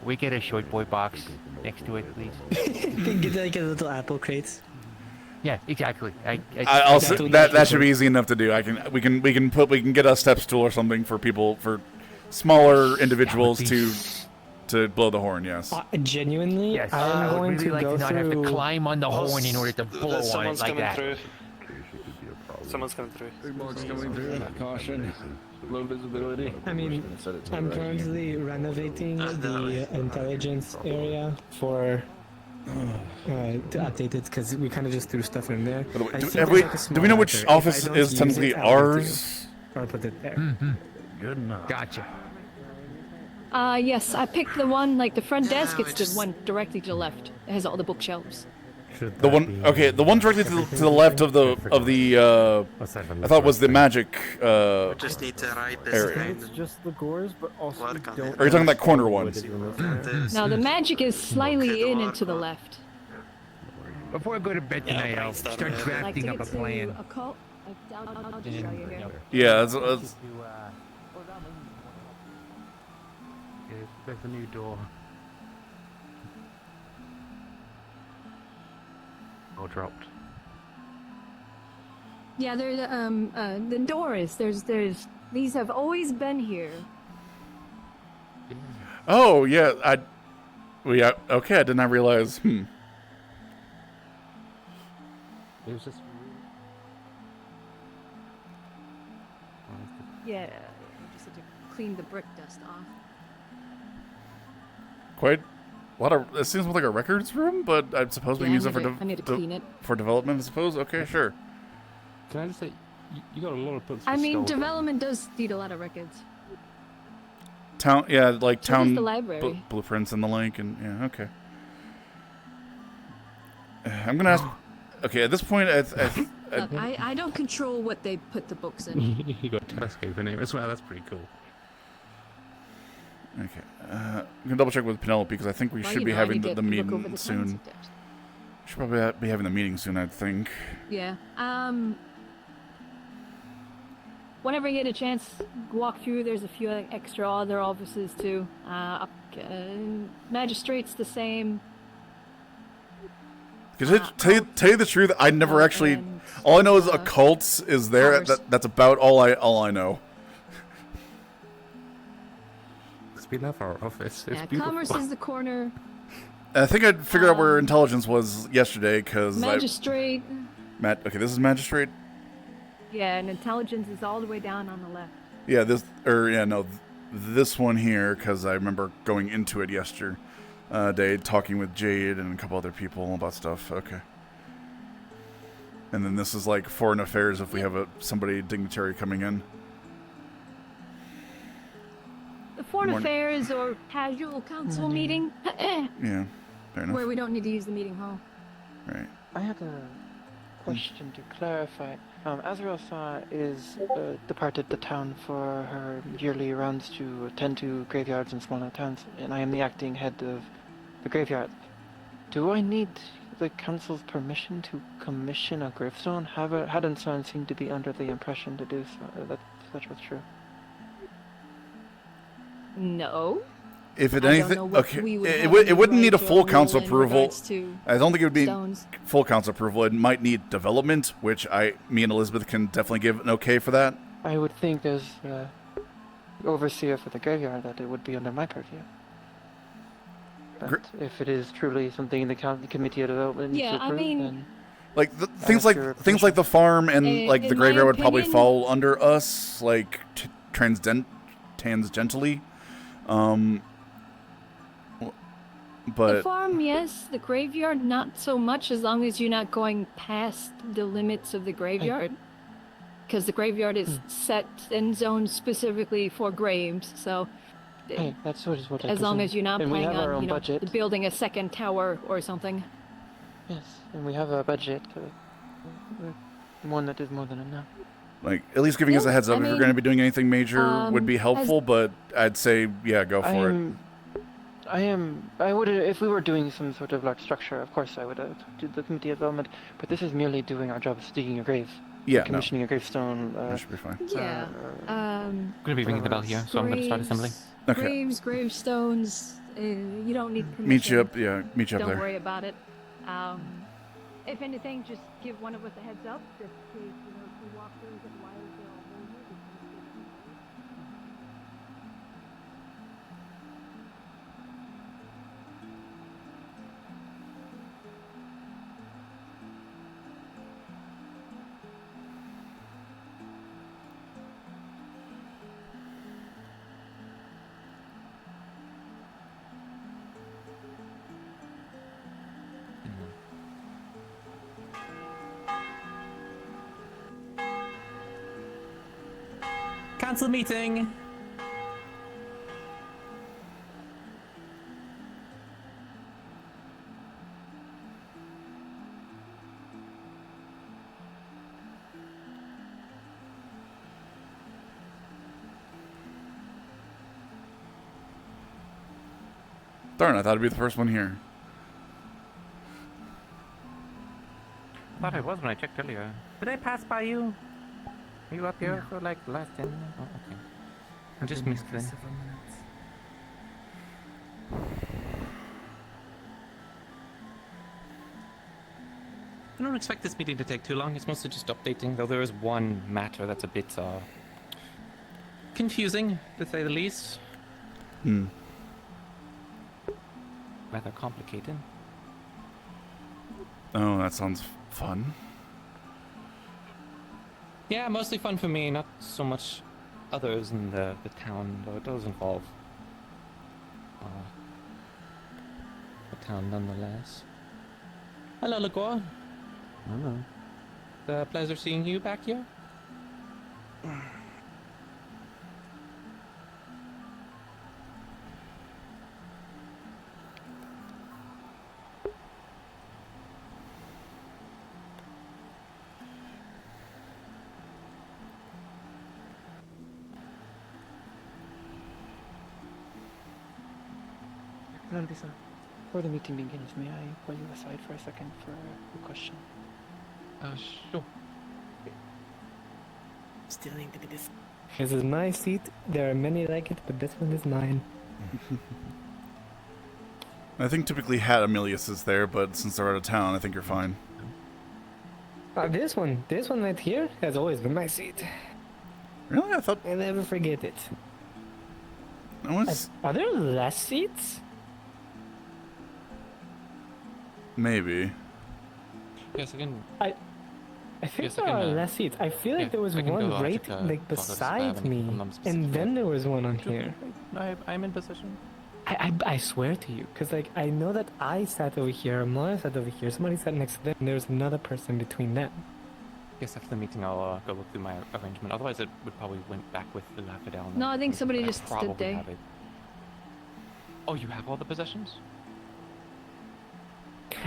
Speaker 18: We get a short boy box next to it, please.
Speaker 19: Get like a little apple crates.
Speaker 18: Yeah, exactly.
Speaker 1: That should be easy enough to do. We can get a step stool or something for smaller individuals to blow the horn. Yes.
Speaker 19: Genuinely,
Speaker 18: yes.
Speaker 19: I'm going
Speaker 18: really
Speaker 19: to
Speaker 18: like
Speaker 19: go
Speaker 18: to not
Speaker 19: through.
Speaker 18: have to climb on the horn in order to blow on it like that.
Speaker 20: Someone's coming through.
Speaker 5: Big box coming through. Caution. Low visibility.
Speaker 19: I mean, I'm currently renovating the intelligence area for. To update it because we kind of just threw stuff in there.
Speaker 1: Do we know which office is technically ours?
Speaker 19: I'll put it there.
Speaker 5: Good enough.
Speaker 18: Gotcha.
Speaker 3: Yes, I picked the one like the front desk. It's the one directly to the left. It has all the bookshelves.
Speaker 1: The one directly to the left of the I thought was the magic
Speaker 20: just need to write this
Speaker 1: area.
Speaker 20: down.
Speaker 5: It's just the gores, but also
Speaker 1: Are you talking that corner one?
Speaker 3: No, the magic is slightly in and to the left.
Speaker 18: Before I go to bed tonight, I'll start drafting up a plan.
Speaker 3: I'll just show you here.
Speaker 1: Yeah,
Speaker 18: There's a new door.
Speaker 9: All dropped.
Speaker 3: Yeah, the door is there's these have always been here.
Speaker 1: Oh yeah, okay. I did not realize.
Speaker 9: There's this.
Speaker 3: Yeah, just had to clean the brick dust off.
Speaker 1: Quite a lot of. It seems like a records room, but I suppose we can use it for
Speaker 3: I need to clean it.
Speaker 1: For development. I suppose. Okay, sure.
Speaker 9: Can I just say, you got a lot of books.
Speaker 3: I mean, development does need a lot of records.
Speaker 1: Town, yeah, like
Speaker 3: So
Speaker 1: town
Speaker 3: does the library.
Speaker 1: blueprints and the like, and yeah, okay. I'm gonna ask. Okay, at this point,
Speaker 3: Look, I don't control what they put the books in.
Speaker 2: You got telescope in here as well. That's pretty cool.
Speaker 1: Okay. I'm gonna double check with Penelope because I think we
Speaker 3: Well,
Speaker 1: should
Speaker 3: you
Speaker 1: be
Speaker 3: know, I
Speaker 1: having
Speaker 3: need
Speaker 1: the
Speaker 3: to look over
Speaker 1: meeting
Speaker 3: the plans
Speaker 1: soon.
Speaker 3: of that.
Speaker 1: Should probably be having the meeting soon, I think.
Speaker 3: Yeah. Whenever you get a chance, walk through. There's a few extra other offices too. Magistrate's the same.
Speaker 1: Because tell you the truth, I never actually. All I know is occults is there. That's about all I know.
Speaker 2: We love our office. It's
Speaker 3: Yeah,
Speaker 2: beautiful.
Speaker 3: Commerce is the corner.
Speaker 1: I think I'd figured out where intelligence was yesterday because
Speaker 3: Magistrate.
Speaker 1: Okay, this is magistrate.
Speaker 3: Yeah, and intelligence is all the way down on the left.
Speaker 1: Yeah, this one here because I remember going into it yesterday, talking with Jade and a couple other people about stuff. Okay. And then this is like foreign affairs if we have somebody dignitary coming in.
Speaker 3: The foreign affairs or casual council meeting.
Speaker 1: Yeah, fair enough.
Speaker 3: Where we don't need to use the meeting hall.
Speaker 1: Right.
Speaker 6: I had a question to clarify. Azrael is departed the town for her yearly rounds to attend to graveyards in smaller towns, and I am the acting head of the graveyard. Do I need the council's permission to commission a gravestone? Haddonson seemed to be under the impression to do so. That such was true.
Speaker 3: No.
Speaker 1: If it
Speaker 3: I don't
Speaker 1: anything,
Speaker 3: know what
Speaker 1: okay,
Speaker 3: we would
Speaker 1: it
Speaker 3: have
Speaker 1: wouldn't
Speaker 3: any
Speaker 1: need a
Speaker 3: right
Speaker 1: full
Speaker 3: or
Speaker 1: council
Speaker 3: rule in
Speaker 1: approval.
Speaker 3: regards to
Speaker 1: I don't think it would be
Speaker 3: stones.
Speaker 1: full council approval. It might need development, which me and Elizabeth can definitely give an okay for that.
Speaker 6: I would think as overseer for the graveyard that it would be under my purview. But if it is truly something in the committee of development
Speaker 3: Yeah,
Speaker 6: to
Speaker 3: I
Speaker 6: approve,
Speaker 3: mean-
Speaker 6: then
Speaker 1: Like things like the farm and like the
Speaker 3: in my
Speaker 1: graveyard would probably
Speaker 3: opinion-
Speaker 1: fall under us, like tangentially.
Speaker 3: The
Speaker 1: But
Speaker 3: farm, yes. The graveyard, not so much, as long as you're not going past the limits of the graveyard. Because the graveyard is set and zoned specifically for graves, so...
Speaker 6: hey, that's what is what I
Speaker 3: as long
Speaker 6: presume.
Speaker 3: as you're not
Speaker 6: And we
Speaker 3: planning
Speaker 6: have our
Speaker 3: on,
Speaker 6: own
Speaker 3: you know,
Speaker 6: budget.
Speaker 3: building a second tower or something.
Speaker 6: Yes, and we have a budget, one that is more than enough.
Speaker 1: like at least giving us a heads up if you're going to be doing anything major would be helpful. But I'd say go for it.
Speaker 6: I would, if we were doing some sort of like structure, of course I would do the committee of development, but this is merely doing our job of digging a grave.
Speaker 1: Yeah,
Speaker 6: commissioning a gravestone.
Speaker 1: That should be fine.
Speaker 3: Yeah.
Speaker 2: I'm gonna be ringing the bell here, so I'm gonna start assembling.
Speaker 1: Okay.
Speaker 3: Graves, gravestones, you don't need permission.
Speaker 1: Meet you up
Speaker 3: Don't
Speaker 1: there.
Speaker 3: worry about it. If anything, just give one of us a heads up, just in case, you know, if we walk through and why is there all over
Speaker 16: Council meeting.
Speaker 1: Darn, I thought I'd be the first one here.
Speaker 18: I thought I was when I checked earlier. Did I pass by you? Were you up here for like the last 10 minutes? Oh, okay. I just missed it.
Speaker 2: I don't expect this meeting to take too long. It's mostly just updating, though there is one matter that's a bit confusing, to say the least. Rather complicated.
Speaker 1: Oh, that sounds fun.
Speaker 2: Yeah, mostly fun for me, not so much others in the town, though it does involve the town nonetheless. Hello, Lagor.
Speaker 5: Hello.
Speaker 2: It's a pleasure seeing you back here.
Speaker 6: Penelope-san, before the meeting begins, may I pull you aside for a second for a question?
Speaker 2: Sure.
Speaker 19: Still need to be this. This is my seat. There are many like it, but this one is mine.
Speaker 1: I think typically Hat Amelius is there, but since they're out of town, I think you're fine.
Speaker 19: This one right here has always been my seat.
Speaker 1: Really? I thought...
Speaker 19: I'll never forget it. Are there less seats?
Speaker 1: Maybe.
Speaker 2: Yes, again.
Speaker 19: I think there are less seats. I feel like there was one right like beside me, and then there was one on here.
Speaker 2: I'm in position.
Speaker 19: I swear to you, because like I know that I sat over here, Mara sat over here, somebody sat next to them, and there was another person between them.
Speaker 2: Yes, after the meeting, I'll go look through my arrangement. Otherwise, it would probably went back with the Lafadel.
Speaker 3: No, I think somebody just stood there.
Speaker 2: Oh, you have all the possessions?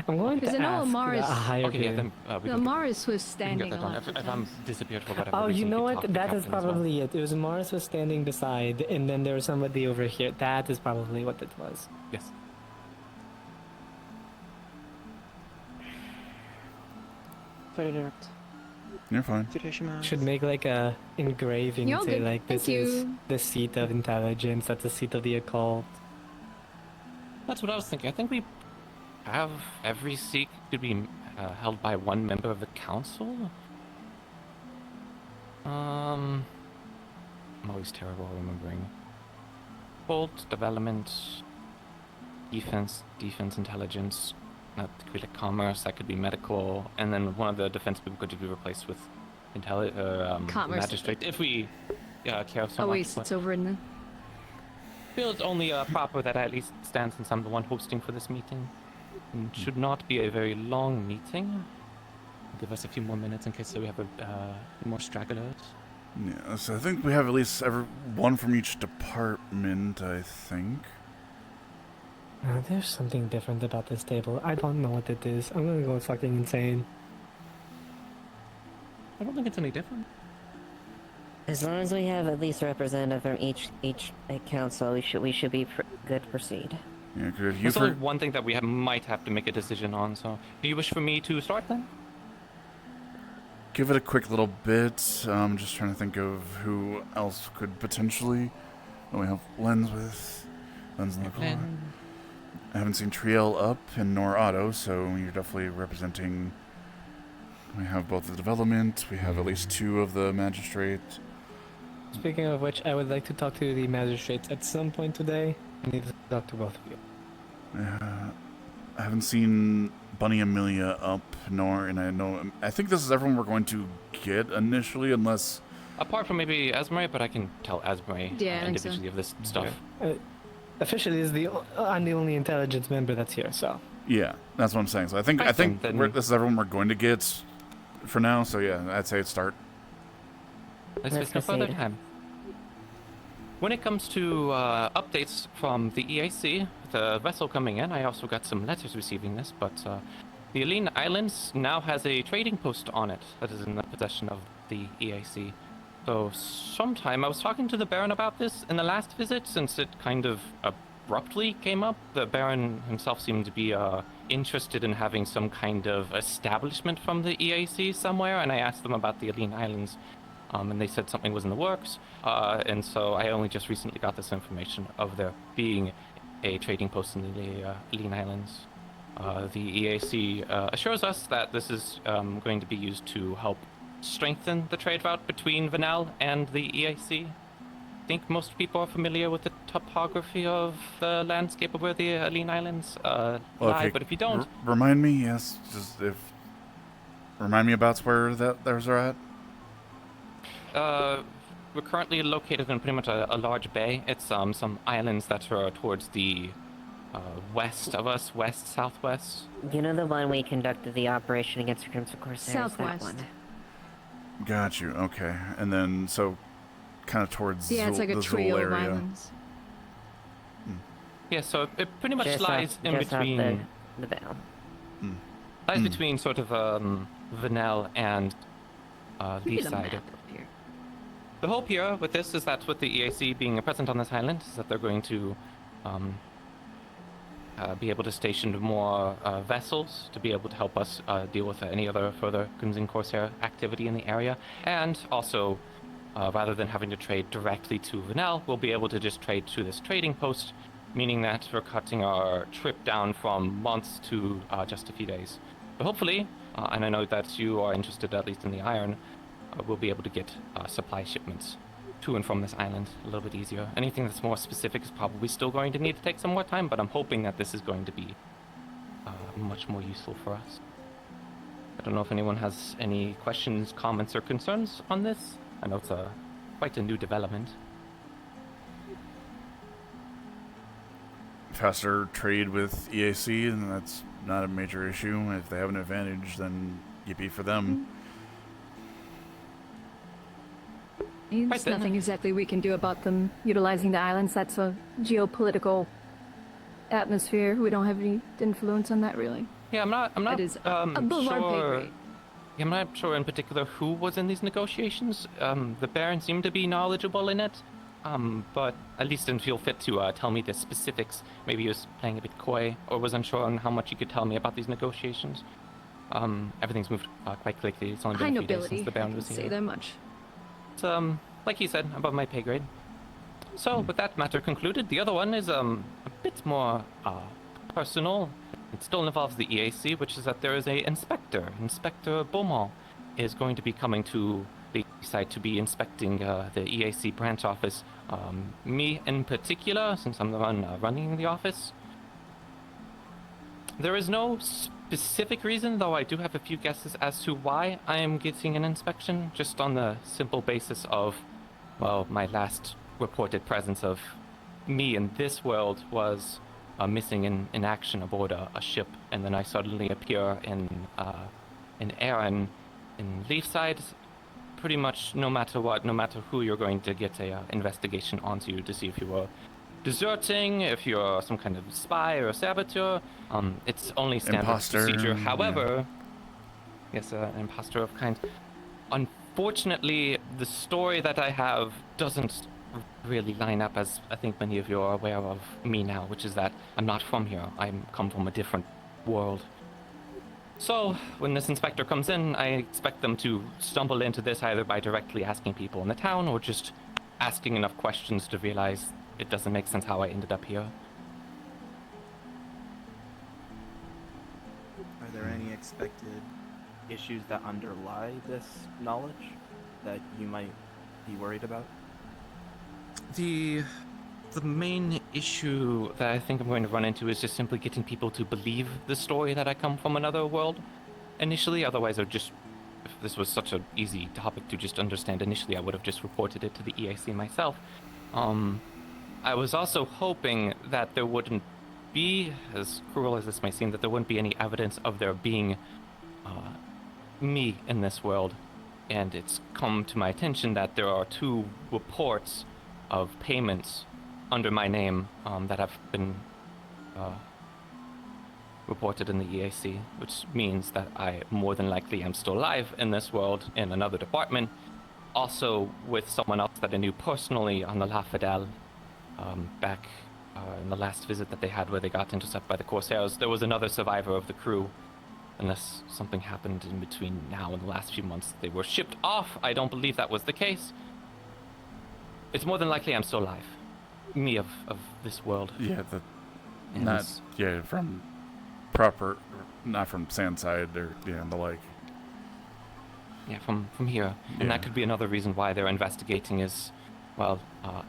Speaker 19: I'm going to ask a higher
Speaker 2: okay,
Speaker 19: bid.
Speaker 3: Morris was standing a lot.
Speaker 2: If I'm disappeared for whatever
Speaker 19: Oh,
Speaker 2: reason,
Speaker 19: you know
Speaker 2: could
Speaker 19: what?
Speaker 2: talk to
Speaker 19: That
Speaker 2: the
Speaker 19: is
Speaker 2: captain as well.
Speaker 19: probably it. It was Morris was standing beside, and then there was somebody over here. That is probably what it was.
Speaker 2: Yes.
Speaker 6: Sorry to interrupt.
Speaker 1: You're fine.
Speaker 19: Should make like a engraving,
Speaker 3: You're
Speaker 19: say
Speaker 3: good.
Speaker 19: like this
Speaker 3: Thank
Speaker 19: is
Speaker 3: you.
Speaker 19: the seat of intelligence, that's the seat of the occult.
Speaker 2: That's what I was thinking. I think we have every seat to be held by one member of the council. I'm always terrible remembering. Bolt, development, defense, intelligence. That could be like commerce. That could be medical, and then one of the defense people could be replaced with
Speaker 3: Commerce.
Speaker 2: magistrate. If we care so
Speaker 3: Oh
Speaker 2: much.
Speaker 3: wait, it's over in the...
Speaker 2: Feel it's only proper that I at least stand since I'm the one hosting for this meeting. It should not be a very long meeting. Give us a few more minutes in case we have more stragglers.
Speaker 1: Yeah, so I think we have at least one from each department, I think.
Speaker 19: There's something different about this table. I don't know what it is. I'm gonna go fucking insane.
Speaker 2: I don't think it's any different.
Speaker 11: As long as we have at least a representative from each council, we should be good to proceed.
Speaker 1: Yeah, if you
Speaker 2: There's only one thing that we might have to make a decision on. So, do you wish for me to start then?
Speaker 1: give it a quick little bit. I'm just trying to think of who else could potentially. Oh, we have Lens in the car. I haven't seen Triel up and nor Otto, so you're definitely representing. We have both the development. We have at least two of the magistrates.
Speaker 19: Speaking of which, I would like to talk to the magistrates at some point today. I need to talk to both of you.
Speaker 1: I haven't seen Bunny Amelia up, and I think this is everyone we're going to get initially, unless...
Speaker 2: Apart from maybe Asmray, but I can tell Asmray individually of this stuff.
Speaker 19: Officially, I'm the only intelligence member that's here, so...
Speaker 1: Yeah, that's what I'm saying. So I think this is everyone we're going to get for now, so yeah, I'd say start.
Speaker 2: Let's waste no further time. When it comes to updates from the EAC, the vessel coming in, I also got some letters receiving this, but the Aline Islands now has a trading post on it that is in the possession of the EAC. So sometime, I was talking to the Baron about this in the last visit, since it kind of abruptly came up. The Baron himself seemed to be interested in having some kind of establishment from the EAC somewhere, and I asked them about the Aline Islands. And they said something was in the works, and so I only just recently got this information of there being a trading post in the Aline Islands. The EAC assures us that this is going to be used to help strengthen the trade route between Vanel and the EAC. I think most people are familiar with the topography of the landscape of where the Aline Islands lie, but if you don't...
Speaker 1: Remind me, yes, remind me about where those are at?
Speaker 2: We're currently located in pretty much a large bay. It's some islands that are towards the west of us, southwest.
Speaker 11: You know the one we conducted the operation against the Crimson Corsairs?
Speaker 3: Southwest.
Speaker 11: That one.
Speaker 1: Got you. Okay, and then so kind of towards
Speaker 3: it's like a
Speaker 1: the
Speaker 3: trio
Speaker 1: Zul
Speaker 3: of
Speaker 1: area.
Speaker 3: islands.
Speaker 2: Yeah, so it pretty much
Speaker 11: Just
Speaker 2: lies in between.
Speaker 11: The Vanel.
Speaker 2: Lies between sort of Vanel and the side. The hope here with this is that with the EAC being present on this island, is that they're going to be able to station more vessels to be able to help us deal with any other further Crimson Corsair activity in the area. And also, rather than having to trade directly to Vanel, we'll be able to just trade to this trading post, meaning that we're cutting our trip down from months to just a few days. But hopefully, and I know that you are interested at least in the iron, we'll be able to get supply shipments to and from this island a little bit easier. Anything that's more specific is probably still going to need to take some more time, but I'm hoping that this is going to be much more useful for us. I don't know if anyone has any questions, comments, or concerns on this. I know it's quite a new development.
Speaker 1: Faster trade with EAC, and that's not a major issue. If they have an advantage, then yippee for them.
Speaker 3: There's nothing exactly we can do about them utilizing the islands. That's a geopolitical atmosphere. We don't have any influence on that, really.
Speaker 2: Yeah, I'm not
Speaker 3: That is above our pay
Speaker 2: sure.
Speaker 3: grade.
Speaker 2: Yeah, I'm not sure in particular who was in these negotiations. The Baron seemed to be knowledgeable in it, but at least didn't feel fit to tell me the specifics. Maybe he was playing a bit coy, or was unsure on how much he could tell me about these negotiations. Everything's moved quite quickly. It's only been a few days since the Baron was here.
Speaker 3: Say that much.
Speaker 2: It's, like he said, above my pay grade. So, with that matter concluded, the other one is a bit more personal. It still involves the EAC, which is that there is a inspector. Inspector Beaumont is going to be coming to the site to be inspecting the EAC branch office. Me in particular, since I'm the one running the office. There is no specific reason, though I do have a few guesses as to why I am getting an inspection, just on the simple basis of, well, my last reported presence of me in this world was missing in action aboard a ship, and then I suddenly appear in Erin in Leafside. Pretty much no matter what, no matter who, you're going to get a investigation onto you to see if you were deserting, if you're some kind of spy or saboteur. It's only standard procedure. However, yes, an imposter of kind. Unfortunately, the story that I have doesn't really line up, as I think many of you are aware of me now, which is that I'm not from here. I come from a different world. So, when this inspector comes in, I expect them to stumble into this either by directly asking people in the town or just asking enough questions to realize it doesn't make sense how I ended up here.
Speaker 7: Are there any expected issues that underlie this knowledge that you might be worried about?
Speaker 2: The main issue that I think I'm going to run into is just simply getting people to believe the story that I come from another world initially. Otherwise, if this was such an easy topic to just understand initially, I would have just reported it to the EAC myself. I was also hoping that there wouldn't be, as cruel as this may seem, that there wouldn't be any evidence of there being me in this world. And it's come to my attention that there are 2 reports of payments under my name that have been reported in the EAC, which means that I more than likely am still alive in this world in another department. Also with someone else that I knew personally on the La Fidèle back in the last visit that they had where they got intercepted by the Corsairs. There was another survivor of the crew. Unless something happened in between now and the last few months, they were shipped off. I don't believe that was the case. It's more than likely I'm still alive. Me of this world.
Speaker 1: Yeah, from proper, not from Sandside or and the like.
Speaker 2: Yeah, from here. And that could be another reason why they're investigating is, well,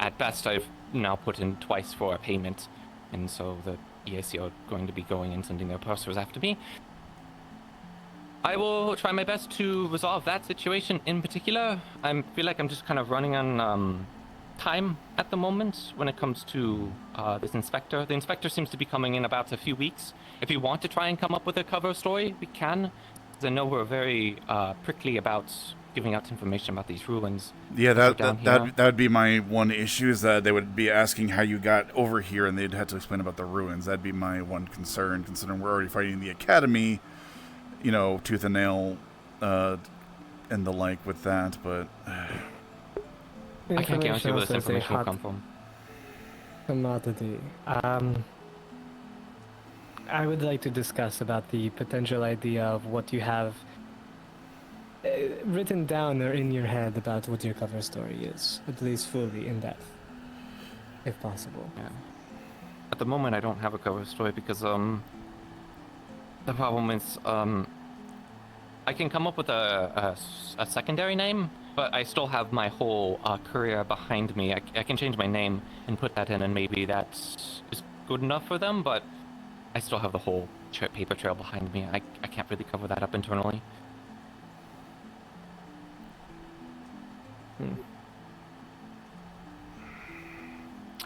Speaker 2: at best I've now put in twice for a payment, and so the EAC are going to be going and sending their pursers after me. I will try my best to resolve that situation in particular. I feel like I'm just kind of running on time at the moment when it comes to this inspector. The inspector seems to be coming in about a few weeks. If you want to try and come up with a cover story, we can. I know we're very prickly about giving out information about these ruins.
Speaker 1: Yeah, that would be my one issue, is that they would be asking how you got over here, and they'd have to explain about the ruins. That'd be my one concern, considering we're already fighting the Academy, tooth and nail, and the like with that, but...
Speaker 2: I can't guarantee where this information will come from.
Speaker 19: Commodity. I would like to discuss about the potential idea of what you have written down or in your head about what your cover story is, at least fully in depth, if possible.
Speaker 2: Yeah. At the moment, I don't have a cover story because the problem is I can come up with a secondary name, but I still have my whole career behind me. I can change my name and put that in, and maybe that is good enough for them, but I still have the whole paper trail behind me. I can't really cover that up internally.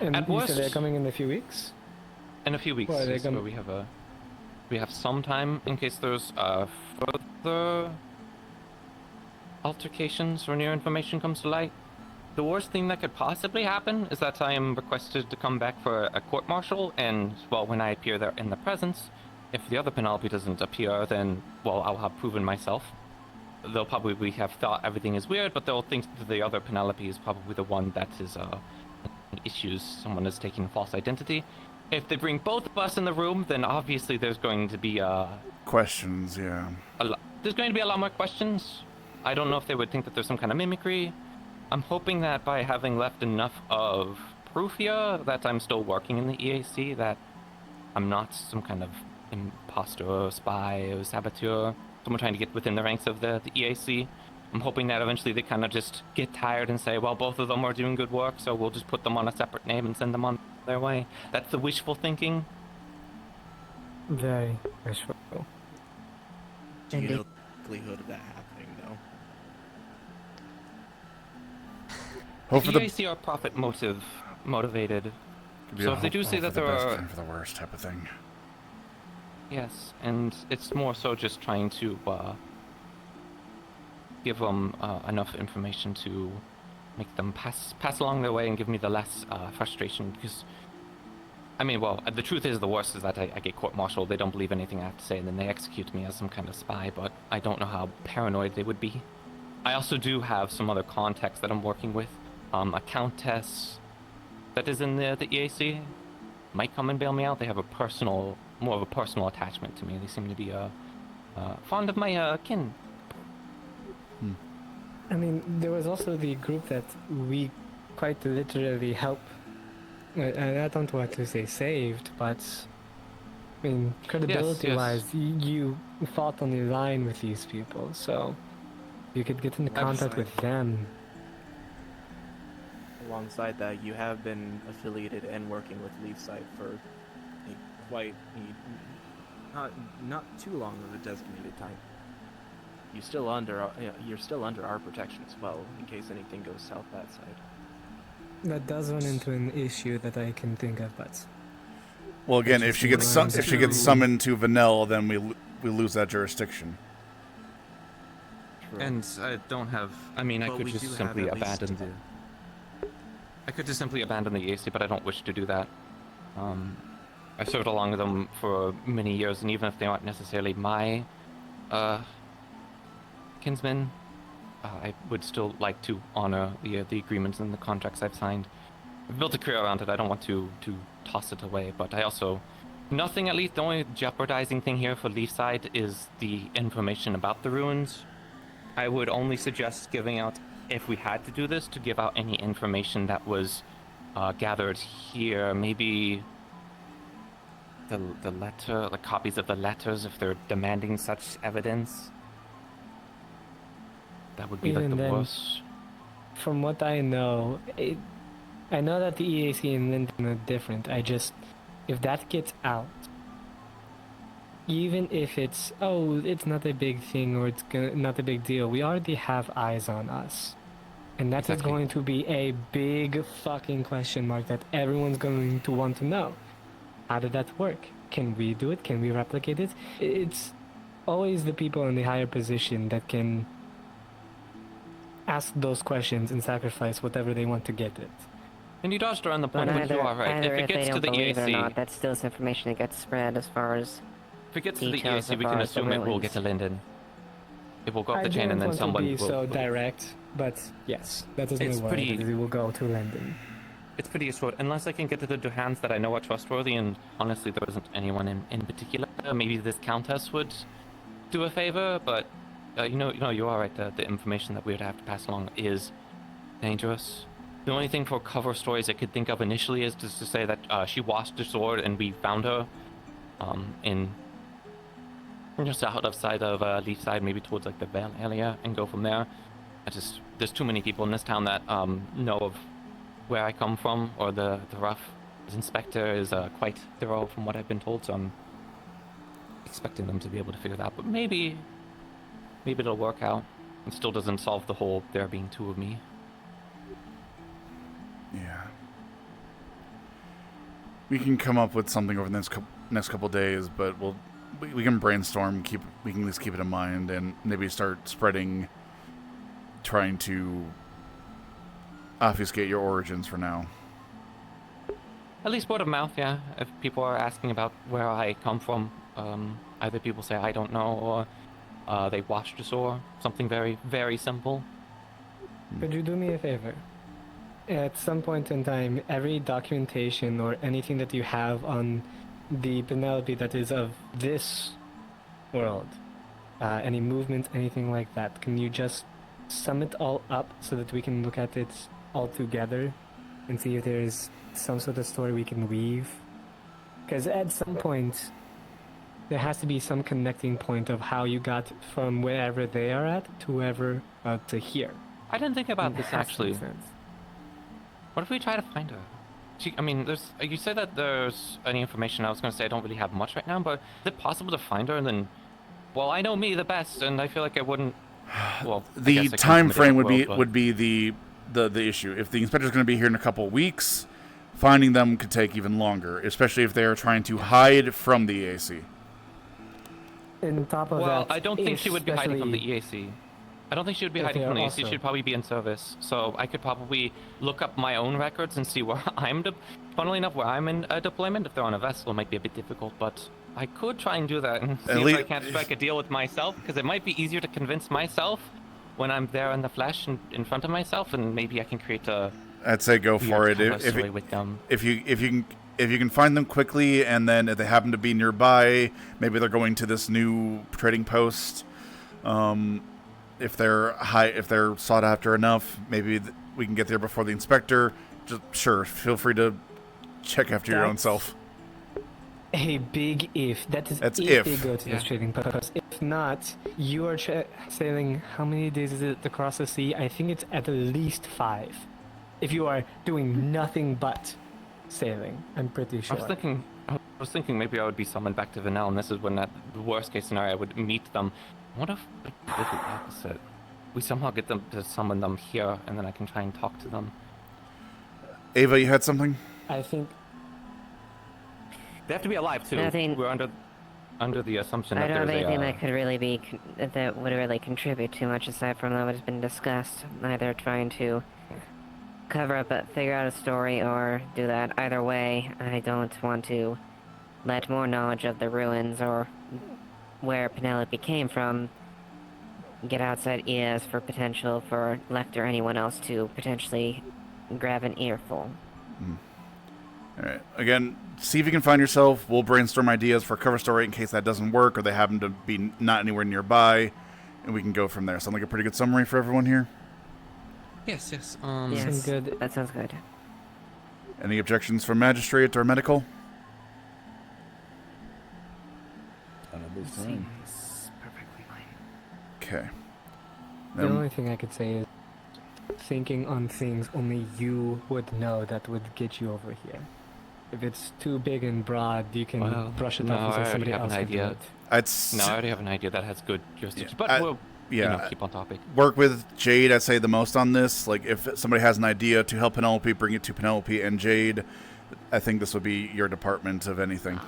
Speaker 19: And
Speaker 2: At
Speaker 19: you
Speaker 2: worst,
Speaker 19: said they're coming in a few weeks?
Speaker 2: In a few weeks,
Speaker 19: Well,
Speaker 2: yes, where we have some time in case there's further altercations or new information comes to light. The worst thing that could possibly happen is that I am requested to come back for a court-martial, and, well, when I appear there in the presence, if the other Penelope doesn't appear, then, well, I'll have proven myself. They'll probably have thought everything is weird, but they'll think that the other Penelope is probably the one that is, issues. Someone is taking a false identity. If they bring both of us in the room, then obviously there's going to be,
Speaker 1: questions, yeah.
Speaker 2: There's going to be a lot more questions. I don't know if they would think that there's some kind of mimicry. I'm hoping that by having left enough of proof here that I'm still working in the EAC, that I'm not some kind of imposter or spy or saboteur, someone trying to get within the ranks of the EAC. I'm hoping that eventually they kind of just get tired and say, well, both of them are doing good work, so we'll just put them on a separate name and send them on their way. That's the wishful thinking.
Speaker 19: Very wishful.
Speaker 7: Do you know the likelihood of that happening, though?
Speaker 2: The EAC are profit motivated. So if they do say that there are...
Speaker 1: for the worst type of thing.
Speaker 2: Yes, and it's more so just trying to give them enough information to make them pass along their way and give me the less frustration, because I mean, well, the truth is, the worst is that I get court-martialed, they don't believe anything I have to say, and then they execute me as some kind of spy, but I don't know how paranoid they would be. I also do have some other contacts that I'm working with. A countess that is in the EAC might come and bail me out. They have more of a personal attachment to me. They seem to be fond of my kin.
Speaker 19: I mean, there was also the group that we quite literally helped. And I don't want to say saved, but I mean, credibility-wise, you fought on the line with these people, so you could get into contact with them.
Speaker 7: Alongside that, you have been affiliated and working with Leafside for not too long of a designated time. You're still under our protection as well, in case anything goes south that side.
Speaker 19: That does run into an issue that I can think of, but...
Speaker 1: Well, again, if she gets summoned to Vanell, then we lose that jurisdiction.
Speaker 2: True. And I don't have... I mean, I could just simply abandon the... I could just simply abandon the EAC, but I don't wish to do that. I served along with them for many years, and even if they aren't necessarily my kinsmen, I would still like to honor the agreements and the contracts I've signed. I've built a career around it. I don't want to toss it away, but I also... Nothing, at least, the only jeopardizing thing here for Leafside is the information about the ruins. I would only suggest giving out, if we had to do this, to give out any information that was gathered here. Maybe the letter, like copies of the letters, if they're demanding such evidence. That would be like the worst.
Speaker 19: From what I know, I know that the EAC and Linden are different. If that gets out, even if it's not a big thing or it's not a big deal, we already have eyes on us. And that is going to be a big fucking question mark that everyone's going to want to know. How did that work? Can we do it? Can we replicate it? It's always the people in the higher position that can ask those questions and sacrifice whatever they want to get it.
Speaker 2: And you dodged around the point, but you are right. If it gets to the EAC...
Speaker 11: or not, that's still information that gets spread as far as...
Speaker 2: If it gets to the EAC, we can assume it will get to Linden. It will go up the chain and then someone will...
Speaker 19: I don't want to be so direct, but yes, that is my word. It will go to Linden.
Speaker 2: it's pretty short. Unless I can get it into hands that I know are trustworthy, and honestly, there isn't anyone in particular. Maybe this countess would do a favor, but you are right. The information that we would have to pass along is dangerous. The only thing for cover stories I could think of initially is just to say that she washed her sword and we found her in just out of sight of Leafside, maybe towards like the Vale area, and go from there. There's too many people in this town that know of where I come from, or the rough. His inspector is quite thorough from what I've been told, so I'm expecting them to be able to figure that out. But maybe it'll work out. It still doesn't solve the whole there being two of me.
Speaker 1: Yeah. We can come up with something over the next couple days, but we can brainstorm. We can at least keep it in mind, and maybe start spreading, trying to obfuscate your origins for now.
Speaker 2: At least word of mouth, yeah. If people are asking about where I come from, either people say I don't know, or they watched us, or something very, very simple.
Speaker 19: Could you do me a favor? At some point in time, every documentation or anything that you have on the Penelope that is of this world, any movement, anything like that, can you just sum it all up so that we can look at it all together and see if there's some sort of story we can weave? Because at some point, there has to be some connecting point of how you got from wherever they are at to whoever to here.
Speaker 2: I didn't think about this actually. What if we try to find her? You said that there's any information. I was going to say I don't really have much right now, but is it possible to find her and then? Well, I know me the best, and I feel like I wouldn't. Well,
Speaker 1: the time frame would be the issue. If the inspector's going to be here in a couple of weeks, finding them could take even longer, especially if they are trying to hide from the EAC.
Speaker 19: On top of that,
Speaker 2: well, I don't think she would be hiding from the EAC. I don't think she would be hiding from the EAC. She'd probably be in service. So I could probably look up my own records and see where I'm. Funnily enough, where I'm in a deployment. If they're on a vessel, it might be a bit difficult, but I could try and do that and see if I can't strike a deal with myself, because it might be easier to convince myself when I'm there in the flesh and in front of myself, and maybe I can create a.
Speaker 1: I'd say go for it. If you can find them quickly, and then if they happen to be nearby, maybe they're going to this new trading post. If they're sought after enough, maybe we can get there before the inspector. Just feel free to check after your own self.
Speaker 19: A big if. That's if they go to this trading post. If not, you are sailing. How many days is it across the sea? I think it's at least 5. If you are doing nothing but sailing, I'm pretty sure.
Speaker 2: I was thinking maybe I would be summoned back to Vanel, and this is when the worst case scenario I would meet them. What if we did the opposite? We somehow get them to summon them here, and then I can try and talk to them.
Speaker 1: Ava, you had something?
Speaker 19: I think
Speaker 2: they have to be alive too. We're under the assumption that
Speaker 11: I don't
Speaker 2: there's
Speaker 11: think that could really that would really contribute too much aside from what has been discussed. Either trying to cover up, figure out a story, or do that. Either way, I don't want to let more knowledge of the ruins or where Penelope came from get outside ears for potential for Lecter or anyone else to potentially grab an earful.
Speaker 1: Alright, again, see if you can find yourself. We'll brainstorm ideas for a cover story in case that doesn't work or they happen to be not anywhere nearby, and we can go from there. Sound like a pretty good summary for everyone here?
Speaker 2: Yes.
Speaker 11: Yes, good. That sounds good.
Speaker 1: Any objections from Magistrate or Medical?
Speaker 2: Seems perfectly fine.
Speaker 1: Okay.
Speaker 19: The only thing I could say is thinking on things only you would know that would get you over here. If it's too big and broad, you can brush it off and say somebody else can do it.
Speaker 2: I already have an idea that has good jurisdiction, but we'll keep on topic.
Speaker 1: Work with Jade, I'd say, the most on this. Like, if somebody has an idea to help Penelope, bring it to Penelope and Jade. I think this would be your department of anything.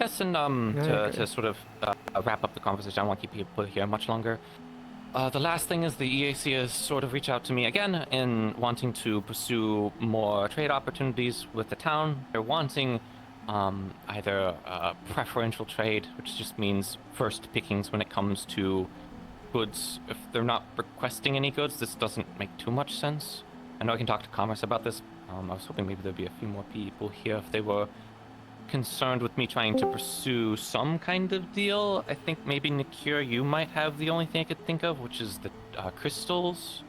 Speaker 2: Yes, and to sort of wrap up the conversation, I won't keep people here much longer. The last thing is the EAC has sort of reached out to me again in wanting to pursue more trade opportunities with the town. They're wanting either preferential trade, which just means first pickings when it comes to goods, if they're not requesting any goods, this doesn't make too much sense. I know I can talk to Commerce about this. I was hoping maybe there'd be a few more people here if they were concerned with me trying to pursue some kind of deal. I think maybe Na-kir, you might have the only thing I could think of, which is the crystals.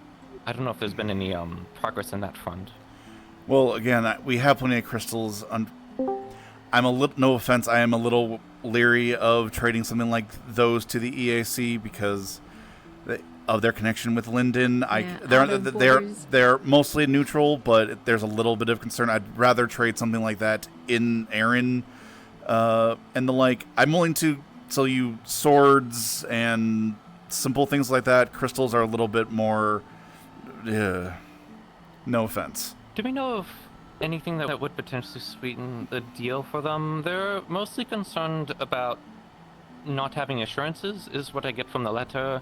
Speaker 2: I don't know if there's been any progress in that front.
Speaker 1: Well, again, we have plenty of crystals. I'm a little, no offense, I am a little leery of trading something like those to the EAC because of their connection with Linden. They're mostly neutral, but there's a little bit of concern. I'd rather trade something like that in Aaron and the like. I'm willing to sell you swords and simple things like that. Crystals are a little bit more. No offense.
Speaker 2: Do we know of anything that would potentially sweeten the deal for them? They're mostly concerned about not having assurances, is what I get from the letter.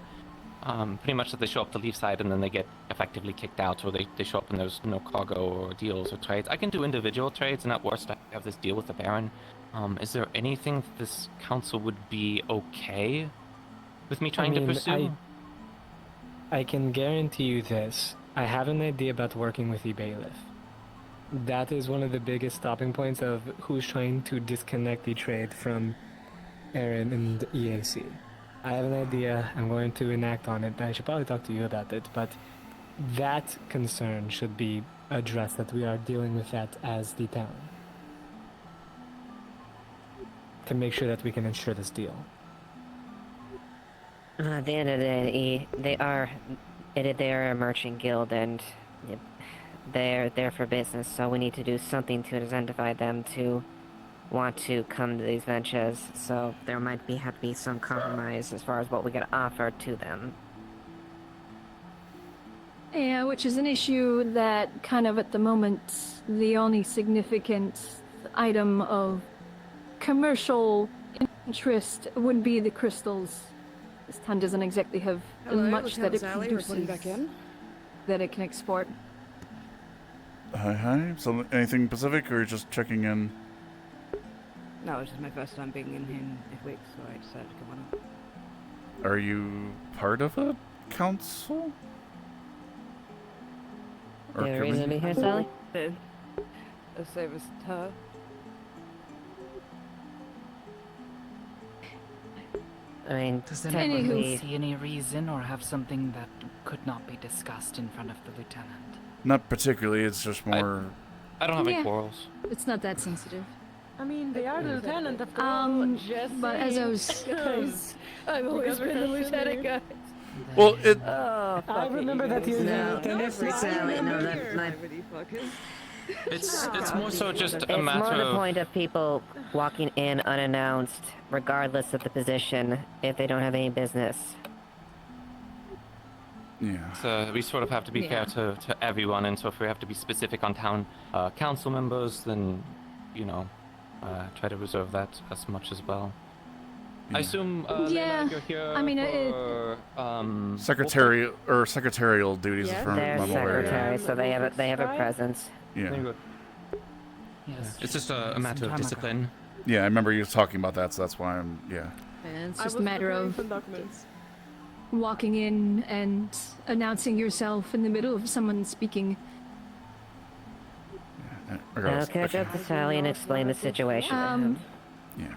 Speaker 2: Pretty much that they show up to leave side and then they get effectively kicked out, or they show up and there's no cargo or deals or trades. I can do individual trades, and at worst I have this deal with the Baron. Is there anything that this council would be okay with me trying to pursue?
Speaker 19: I can guarantee you this. I have an idea about working with the bailiff. That is one of the biggest stopping points of who's trying to disconnect the trade from Aaron and EAC. I have an idea. I'm going to enact on it. I should probably talk to you about it, but that concern should be addressed, that we are dealing with that as the town. To make sure that we can ensure this deal.
Speaker 11: At the end of the day, they are a merchant guild, and they're there for business, so we need to do something to incentivize them to want to come to these ventures, so there might have to be some compromise as far as what we could offer to them.
Speaker 3: Yeah, which is an issue that kind of at the moment, the only significant item of commercial interest would be the crystals. This town doesn't exactly have much that it produces that it can export.
Speaker 1: Hi. So anything Pacific, or just checking in?
Speaker 21: No, it's just my first time being in here in 8 weeks, so I decided to come on up.
Speaker 1: Are you part of a council?
Speaker 11: Or you reason to be here, Sally?
Speaker 21: The same as her.
Speaker 11: I mean,
Speaker 14: does anyone see any reason or have something that could not be discussed in front of the lieutenant?
Speaker 1: Not particularly, it's just more...
Speaker 2: I don't have any quarrels.
Speaker 3: It's not that sensitive.
Speaker 8: I mean, they are the lieutenant of the
Speaker 3: but as I was...
Speaker 8: I've always been the lieutenant, guys.
Speaker 1: Well, it...
Speaker 19: I remember that you
Speaker 2: It's more so just a
Speaker 11: it's
Speaker 2: matter
Speaker 11: more the
Speaker 2: of...
Speaker 11: point of people walking in unannounced, regardless of the position, if they don't have any business.
Speaker 1: Yeah.
Speaker 2: So we sort of have to be fair to everyone, and so if we have to be specific on town council members, then, you know, try to reserve that as much as well. I assume, Layla, you're here
Speaker 3: I mean,
Speaker 2: for,
Speaker 1: secretarial duties.
Speaker 11: Yeah,
Speaker 1: from
Speaker 11: they're secretary, so they have a presence.
Speaker 1: Yeah.
Speaker 2: Yes. It's just a matter of discipline.
Speaker 1: Yeah, I remember you talking about that, so that's why I'm, yeah.
Speaker 3: And it's just a matter of walking in and announcing yourself in the middle of someone speaking.
Speaker 11: I'll catch up to Sally and explain the situation to him.
Speaker 1: Yeah.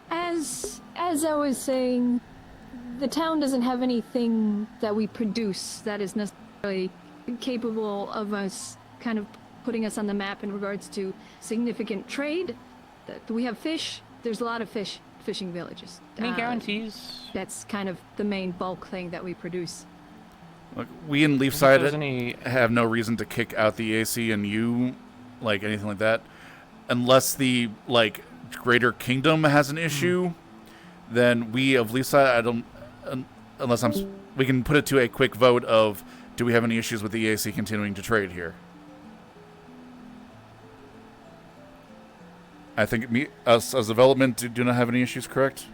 Speaker 3: As I was saying, the town doesn't have anything that we produce that is necessarily capable of us kind of putting us on the map in regards to significant trade. We have fish. There's a lot of fishing villages.
Speaker 2: Any guarantees?
Speaker 3: That's kind of the main bulk thing that we produce.
Speaker 1: Look, we in Leafside have no reason to kick out the AC and you, like anything like that, unless the Greater Kingdom has an issue. Then we of Leafside, we can put it to a quick vote of, do we have any issues with the AC continuing to trade here? I think us as development do not have any issues, correct?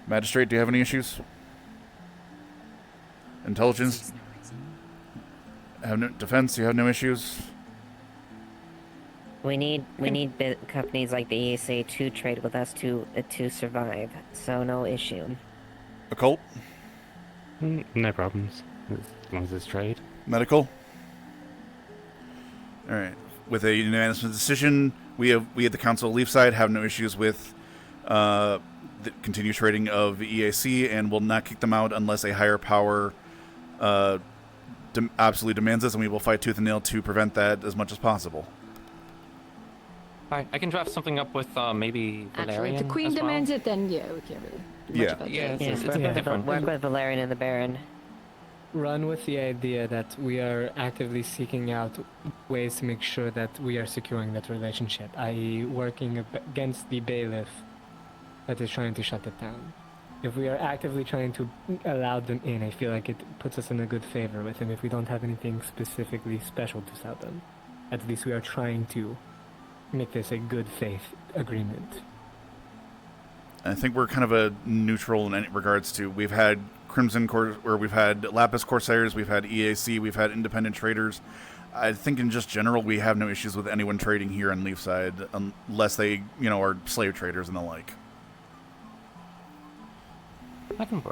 Speaker 1: Magistrate, do you have any issues? Intelligence? Have no defense? You have no issues?
Speaker 11: We need companies like the ESA to trade with us to survive, so no issue.
Speaker 1: Occult?
Speaker 10: No problems. As long as it's trade.
Speaker 1: Medical? Alright. With a unanimous decision, we at the Council of Leafside have no issues with the continued trading of EAC and will not kick them out unless a higher power absolutely demands this, and we will fight tooth and nail to prevent that as much as possible.
Speaker 2: Alright, I can draft something up with maybe Valerian.
Speaker 3: Actually, if the Queen demands it, then yeah, we can't really do much about that.
Speaker 2: It's a bit different.
Speaker 11: Work with Valerian and the Baron.
Speaker 19: Run with the idea that we are actively seeking out ways to make sure that we are securing that relationship, i.e. working against the bailiff that is trying to shut it down. If we are actively trying to allow them in, I feel like it puts us in a good favor with them if we don't have anything specifically special to sell them. At least we are trying to make this a good faith agreement.
Speaker 1: I think we're kind of a neutral in any regards to, we've had we've had Lapis Corsairs, we've had EAC, we've had independent traders. I think in just general, we have no issues with anyone trading here on Leafside, unless they, are slave traders and the like.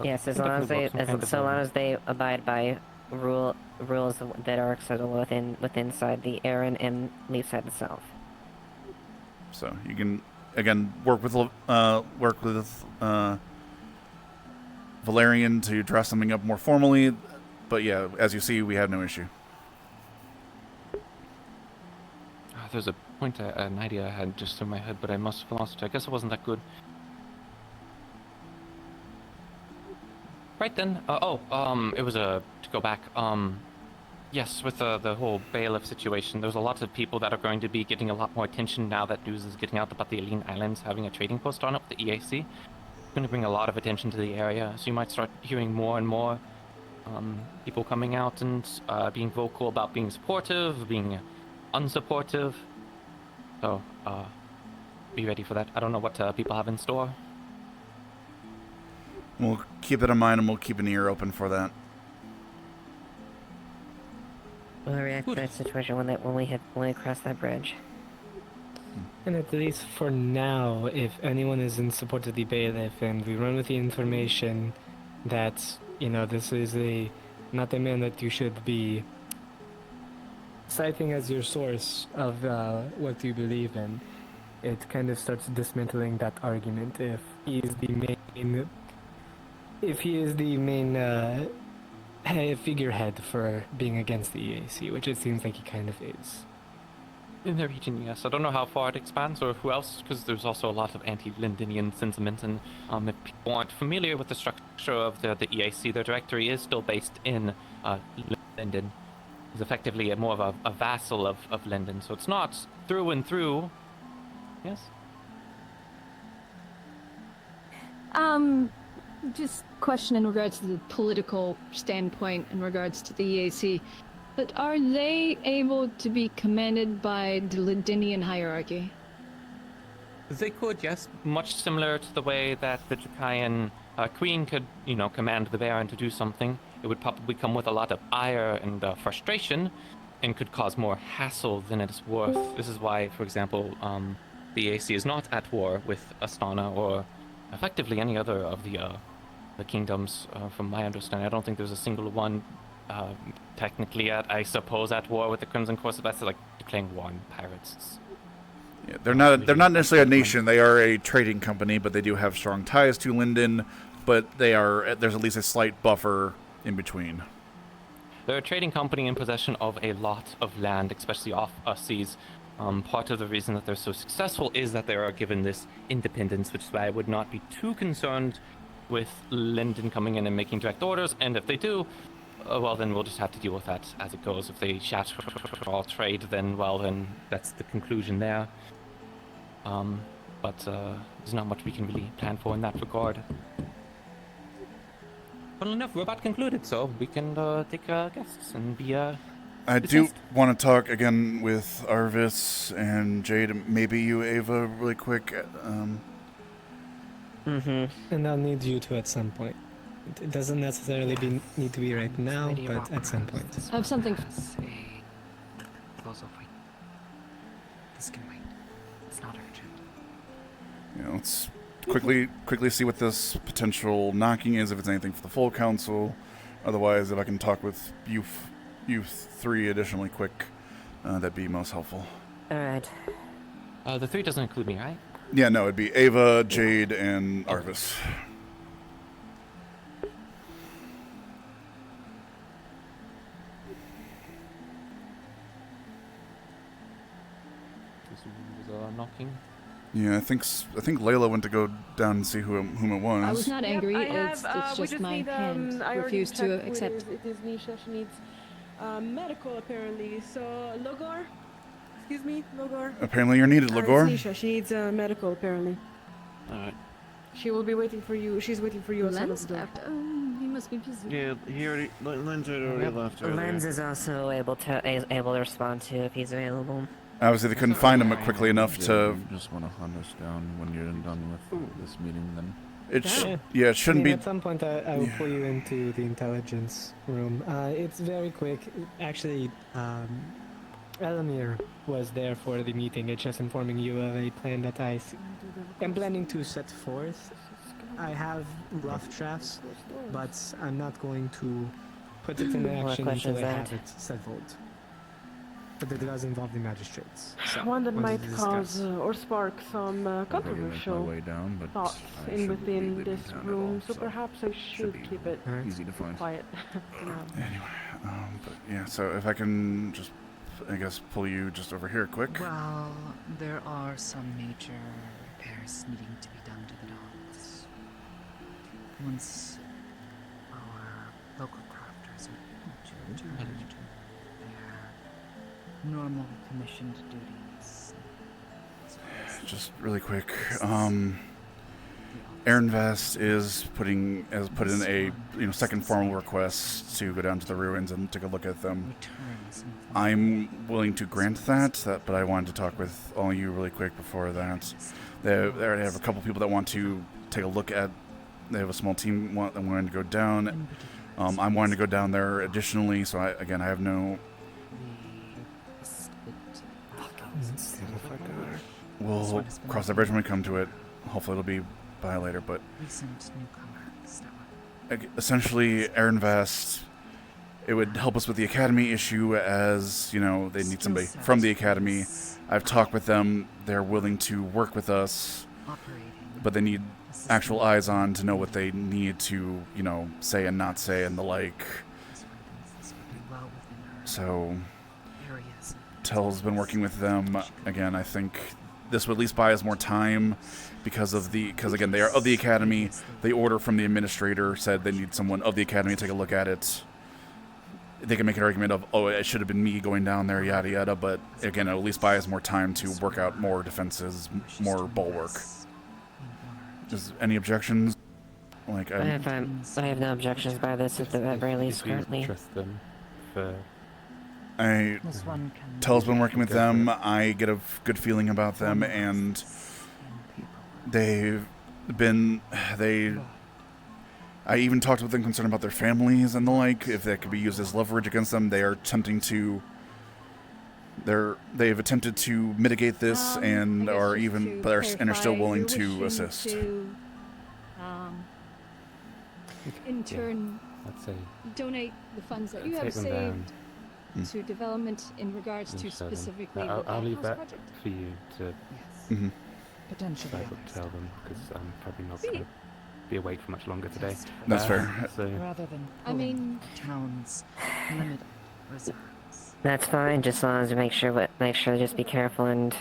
Speaker 11: Yes, as long as they abide by rules that are acceptable within the Aaron and Leafside itself.
Speaker 1: So you can again work with Valerian to dress something up more formally, but yeah, as you see, we have no issue.
Speaker 2: There's a point, an idea I had just in my head, but I must have lost it. I guess it wasn't that good. Right then. It was to go back. Yes, with the whole bailiff situation, there's a lot of people that are going to be getting a lot more attention now that news is getting out about the Aline Islands having a trading post on it with the EAC. It's going to bring a lot of attention to the area, so you might start hearing more and more people coming out and being vocal about being supportive, being unsupportive. So, be ready for that. I don't know what people have in store.
Speaker 1: We'll keep it in mind, and we'll keep an ear open for that.
Speaker 11: We'll react to that situation when we cross that bridge.
Speaker 19: And at least for now, if anyone is in support of the bailiff, and we run with the information that, this is not a man that you should be citing as your source of what you believe in, it kind of starts dismantling that argument if he is the main figurehead for being against the EAC, which it seems like he kind of is.
Speaker 2: In the region, yes. I don't know how far it expands or who else, because there's also a lot of anti-Lindenian sentiment, and if people aren't familiar with the structure of the EAC, their directory is still based in Linden. It's effectively more of a vassal of Linden, so it's not through and through. Yes?
Speaker 3: Just question in regards to the political standpoint in regards to the EAC. But are they able to be commanded by the Lindenian hierarchy?
Speaker 2: They could, yes. Much similar to the way that the Dracayan queen could, command the Baron to do something. It would probably come with a lot of ire and frustration, and could cause more hassle than it is worth. This is why, for example, the EAC is not at war with Astana or effectively any other of the kingdoms. From my understanding, I don't think there's a single one technically I suppose at war with the Crimson Course. That's like declaring war on pirates.
Speaker 1: Yeah, they're not necessarily a nation. They are a trading company, but they do have strong ties to Linden. But there's at least a slight buffer in between.
Speaker 2: They're a trading company in possession of a lot of land, especially off seas. Part of the reason that they're so successful is that they are given this independence, which is why I would not be too concerned with Linden coming in and making direct orders. And if they do, well, then we'll just have to deal with that as it goes. If they shatter all trade, then that's the conclusion there. But there's not much we can really plan for in that regard. Well enough, we're about concluded, so we can take guests and be
Speaker 1: I do want to talk again with Arvis and Jade, maybe you, Ava, really quick.
Speaker 19: And I'll need you to at some point. It doesn't necessarily need to be right now, but at some point.
Speaker 3: I have something.
Speaker 2: This can wait. It's not urgent.
Speaker 1: Let's quickly see what this potential knocking is, if it's anything for the full council. Otherwise, if I can talk with you three additionally quick, that'd be most helpful.
Speaker 11: Alright.
Speaker 2: The 3 doesn't include me, right?
Speaker 1: Yeah, no, it'd be Ava, Jade, and Arvis.
Speaker 2: Knocking.
Speaker 1: Yeah, I think Layla went to go down and see whom it was.
Speaker 3: I was not angry.
Speaker 8: Yep,
Speaker 3: It's
Speaker 8: we
Speaker 3: just my
Speaker 8: need,
Speaker 3: hand
Speaker 8: I already
Speaker 3: refused to
Speaker 8: checked
Speaker 3: accept.
Speaker 8: It is Nisha. She needs medical apparently. So Logor, excuse me, Logor.
Speaker 1: Apparently you're needed, Logor.
Speaker 8: It's Nisha. She needs medical apparently.
Speaker 2: Alright.
Speaker 8: She will be waiting for you. She's waiting for you outside of
Speaker 3: Lens
Speaker 8: the door.
Speaker 3: left. He must be busy.
Speaker 17: Yeah, Lens had already left earlier.
Speaker 11: Lens is also able to respond to if he's available.
Speaker 1: Obviously, they couldn't find him quickly enough
Speaker 17: Yeah,
Speaker 1: to.
Speaker 17: you just want to hunt us down when you're done with this meeting, then.
Speaker 1: It shouldn't be.
Speaker 19: At some point, I will pull you into the intelligence room. It's very quick. Actually, Elamir was there for the meeting. It's just informing you of a plan that I am planning to set forth. I have rough drafts, but I'm not going to put it into action until I have it settled. But it does involve the magistrates. So
Speaker 8: One that might
Speaker 19: wanted to
Speaker 8: cause
Speaker 19: discuss.
Speaker 8: or spark some controversial
Speaker 17: way down, but
Speaker 8: thoughts
Speaker 17: I
Speaker 8: in
Speaker 17: shouldn't be
Speaker 8: within
Speaker 17: leaving
Speaker 8: this
Speaker 17: town at
Speaker 8: room,
Speaker 17: all,
Speaker 8: so
Speaker 17: so
Speaker 8: perhaps I should keep it
Speaker 17: easy to find.
Speaker 8: quiet for now.
Speaker 1: Anyway, but yeah. So if I can just, I guess, pull you just over here, quick.
Speaker 14: Well, there are some major repairs needing to be done to the docks. Once our local crafters are returned to their normal commissioned duties.
Speaker 1: Just really quick. Aaron Vest has put in a second formal request to go down to the ruins and take a look at them. I'm willing to grant that, but I wanted to talk with all you really quick before that. They already have a couple people that want to take a look at. They have a small team that wanted to go down. I'm wanting to go down there additionally, so I have no. We'll cross that bridge when we come to it. Hopefully it'll be by later, but essentially Aaron Vest, it would help us with the academy issue, as you know, they need somebody from the academy. I've talked with them. They're willing to work with us, but they need actual eyes on to know what they need to, say and not say and the like. So Tell's been working with them. Again, I think this would at least buy us more time because again, they are of the academy. The order from the administrator said they need someone of the academy to take a look at it. They can make an argument of, oh, it should have been me going down there, yada yada, but again, it'll at least buy us more time to work out more defenses, more bulwark. Is any objections?
Speaker 11: I have no objections by this at the very least currently.
Speaker 10: Trust them for.
Speaker 1: Tell's been working with them. I get a good feeling about them, and I even talked with them concerned about their families and the like, if that could be used as leverage against them. They are attempting to. They've attempted to mitigate this and are still willing to assist.
Speaker 3: In turn, donate the funds that you have saved to development in regards to specifically the
Speaker 10: I'll leave
Speaker 3: house
Speaker 10: that
Speaker 3: project.
Speaker 10: for you to
Speaker 14: Potentially.
Speaker 10: tell them, because I'm probably not going to be awake for much longer today.
Speaker 1: That's fair.
Speaker 10: So.
Speaker 14: Rather than town's limited reserves.
Speaker 11: That's fine, just as long as we make sure to just be careful and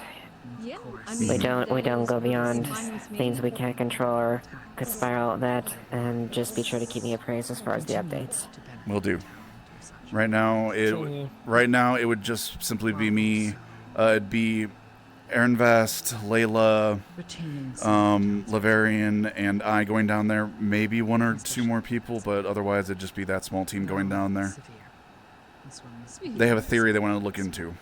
Speaker 11: we don't go beyond things we can't control or could spiral that, and just be sure to keep me appraised as far as the updates.
Speaker 1: Will do. Right now, it would just simply be me. It'd be Aaron Vest, Layla, Lavarian, and I going down there. Maybe one or two more people, but otherwise it'd just be that small team going down there. They have a theory they want to look into.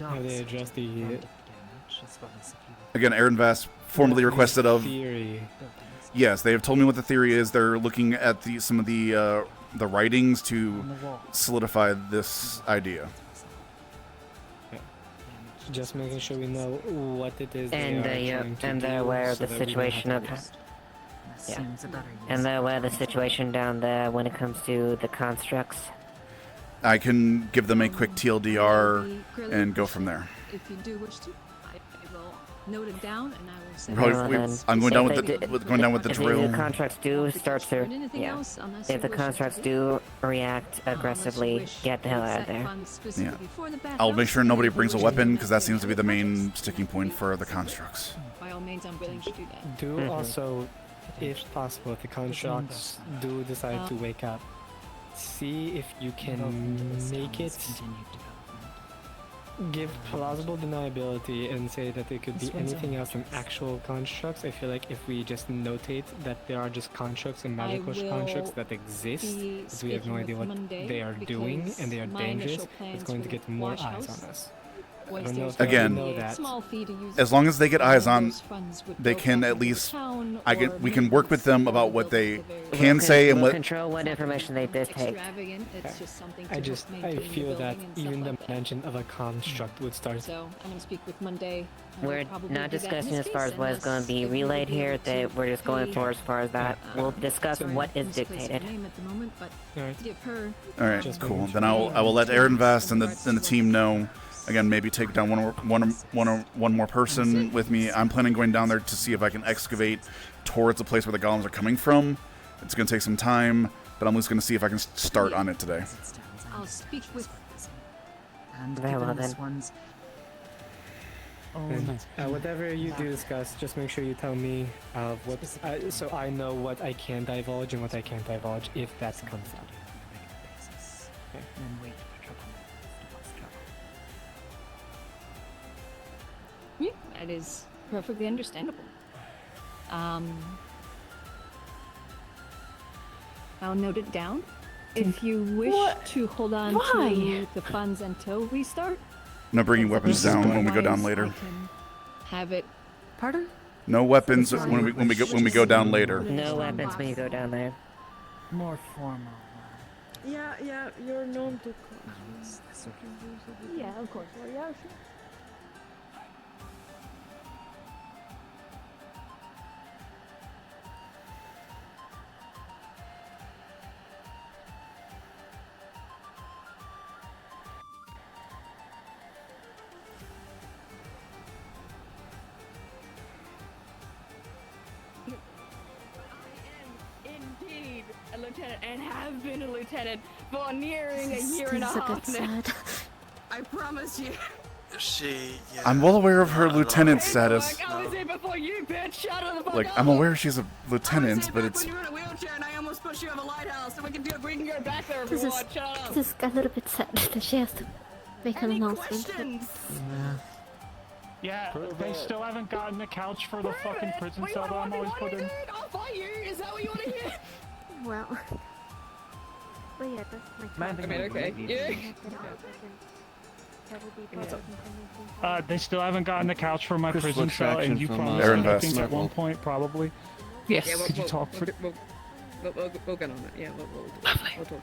Speaker 19: Have they addressed the...
Speaker 1: Again, Aaron Vest formally requested of...
Speaker 19: Theory.
Speaker 1: Yes, they have told me what the theory is. They're looking at some of the writings to solidify this idea.
Speaker 19: Just making sure we know what it is
Speaker 11: And
Speaker 19: they are trying to
Speaker 11: and
Speaker 19: do,
Speaker 11: they're aware of
Speaker 19: so
Speaker 11: the
Speaker 19: that we don't have
Speaker 11: situation
Speaker 19: to
Speaker 11: of.
Speaker 19: waste.
Speaker 11: Yeah.
Speaker 14: Seems a better
Speaker 11: And they're aware of the situation down there when it comes to the constructs.
Speaker 1: I can give them a quick TLDR and go from there.
Speaker 3: If you do wish to, I will note it down and I will send
Speaker 1: Probably-
Speaker 3: it.
Speaker 1: I'm going down with the
Speaker 11: If
Speaker 1: drill.
Speaker 11: the contracts do start to,
Speaker 3: Anything
Speaker 11: yeah.
Speaker 3: else, unless
Speaker 11: If
Speaker 3: you
Speaker 11: the
Speaker 3: wish
Speaker 11: contracts
Speaker 3: to
Speaker 11: do react aggressively, get the hell out of there.
Speaker 1: Yeah. I'll make sure nobody brings a weapon because that seems to be the main sticking point for the constructs.
Speaker 3: By all means, I'm willing to do that.
Speaker 19: Do also, if possible, if the constructs do decide to wake up, see if you can make it give plausible deniability and say that it could be anything else than actual constructs. I feel like if we just notate that there are just constructs and magical constructs that exist, but we have no idea what they are doing and they are dangerous, it's going to get more eyes on us. I don't know if you
Speaker 1: Again,
Speaker 19: know that.
Speaker 1: as long as they get eyes on, they can at least. We can work with them about what they can say and
Speaker 11: we'll
Speaker 1: what.
Speaker 11: control what information they dictate.
Speaker 19: I feel that even the mention of a construct would start.
Speaker 3: So I'm going to speak with Monday.
Speaker 11: We're not discussing as far as what is going to be relayed here. That we're just going for as far as that. We'll discuss what is dictated.
Speaker 1: All right, cool. Then I will let Aaron Vast and the team know. Again, maybe take down one more person with me. I'm planning going down there to see if I can excavate towards the place where the golems are coming from. It's going to take some time, but I'm just going to see if I can start on it today.
Speaker 3: I'll speak with.
Speaker 14: And
Speaker 11: Very well,
Speaker 14: given this
Speaker 11: then.
Speaker 14: one's
Speaker 19: Whatever you do discuss, just make sure you tell me what, so I know what I can divulge and what I can't divulge if that comes up. Okay.
Speaker 14: then wait for trouble.
Speaker 3: Yeah, that is perfectly understandable. I'll note it down. If you wish to hold on to the funds until we start,
Speaker 1: No bringing weapons down when we go down later.
Speaker 3: I can have it.
Speaker 14: Pardon?
Speaker 1: No weapons when we go down later.
Speaker 11: No weapons when you go down there.
Speaker 14: More formal.
Speaker 8: Yeah, you're known to.
Speaker 3: Yeah, of course. Well, yeah, sure.
Speaker 8: Indeed, a lieutenant, and have been a lieutenant for nearing a year and a
Speaker 4: This is a
Speaker 8: half
Speaker 4: bit
Speaker 8: now.
Speaker 4: sad.
Speaker 8: I promise you.
Speaker 1: I'm well aware of her lieutenant status.
Speaker 8: I was here before you, bitch. Shut up the fuck
Speaker 1: Like,
Speaker 8: up.
Speaker 1: I'm aware she's a lieutenant, but it's.
Speaker 8: When you were in a wheelchair and I almost pushed you out of a lighthouse, so we can go back there if
Speaker 4: This
Speaker 8: we
Speaker 4: is
Speaker 8: want. Shut up.
Speaker 4: this is a little bit sad that she has to make an announcement.
Speaker 8: Questions?
Speaker 13: Yeah, they still haven't gotten the couch for the fucking prison cell that I'm always put in.
Speaker 8: I'll fight you. Is that what you want to hear?
Speaker 4: Well, but yeah, that's my
Speaker 8: I mean, okay. Yeah.
Speaker 13: They still haven't gotten the couch for my
Speaker 10: Chris
Speaker 13: prison
Speaker 10: looks
Speaker 13: cell, and
Speaker 10: action
Speaker 13: you
Speaker 10: from,
Speaker 13: promised
Speaker 1: Aaron
Speaker 13: I think
Speaker 1: Vest.
Speaker 13: at one point, probably.
Speaker 12: Yes.
Speaker 8: Yeah,
Speaker 13: Could you talk for...
Speaker 8: We'll get on that. Yeah, we'll talk.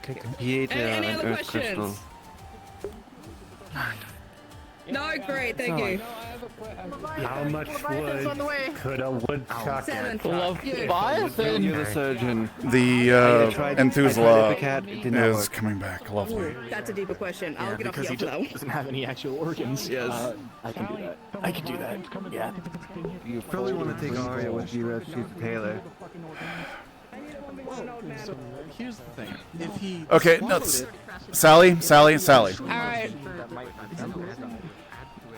Speaker 10: Okay, Pieta
Speaker 8: Any
Speaker 10: and
Speaker 8: other
Speaker 10: Earth Crystal.
Speaker 8: questions? No, great, thank you.
Speaker 9: How much wood could a woodchuck get?
Speaker 10: Leviathan! You're the surgeon.
Speaker 1: The Enthusla is coming back. Lovely.
Speaker 8: That's a deeper question. I'll get off
Speaker 7: because
Speaker 8: you
Speaker 7: he
Speaker 8: after that one.
Speaker 7: doesn't have any actual organs.
Speaker 10: Yes.
Speaker 7: I can do that. I can do that. Yeah.
Speaker 10: You probably want to take Arya with you as she's Taylor.
Speaker 16: So here's the thing. If he
Speaker 1: Okay, no, Sally.
Speaker 8: Alright.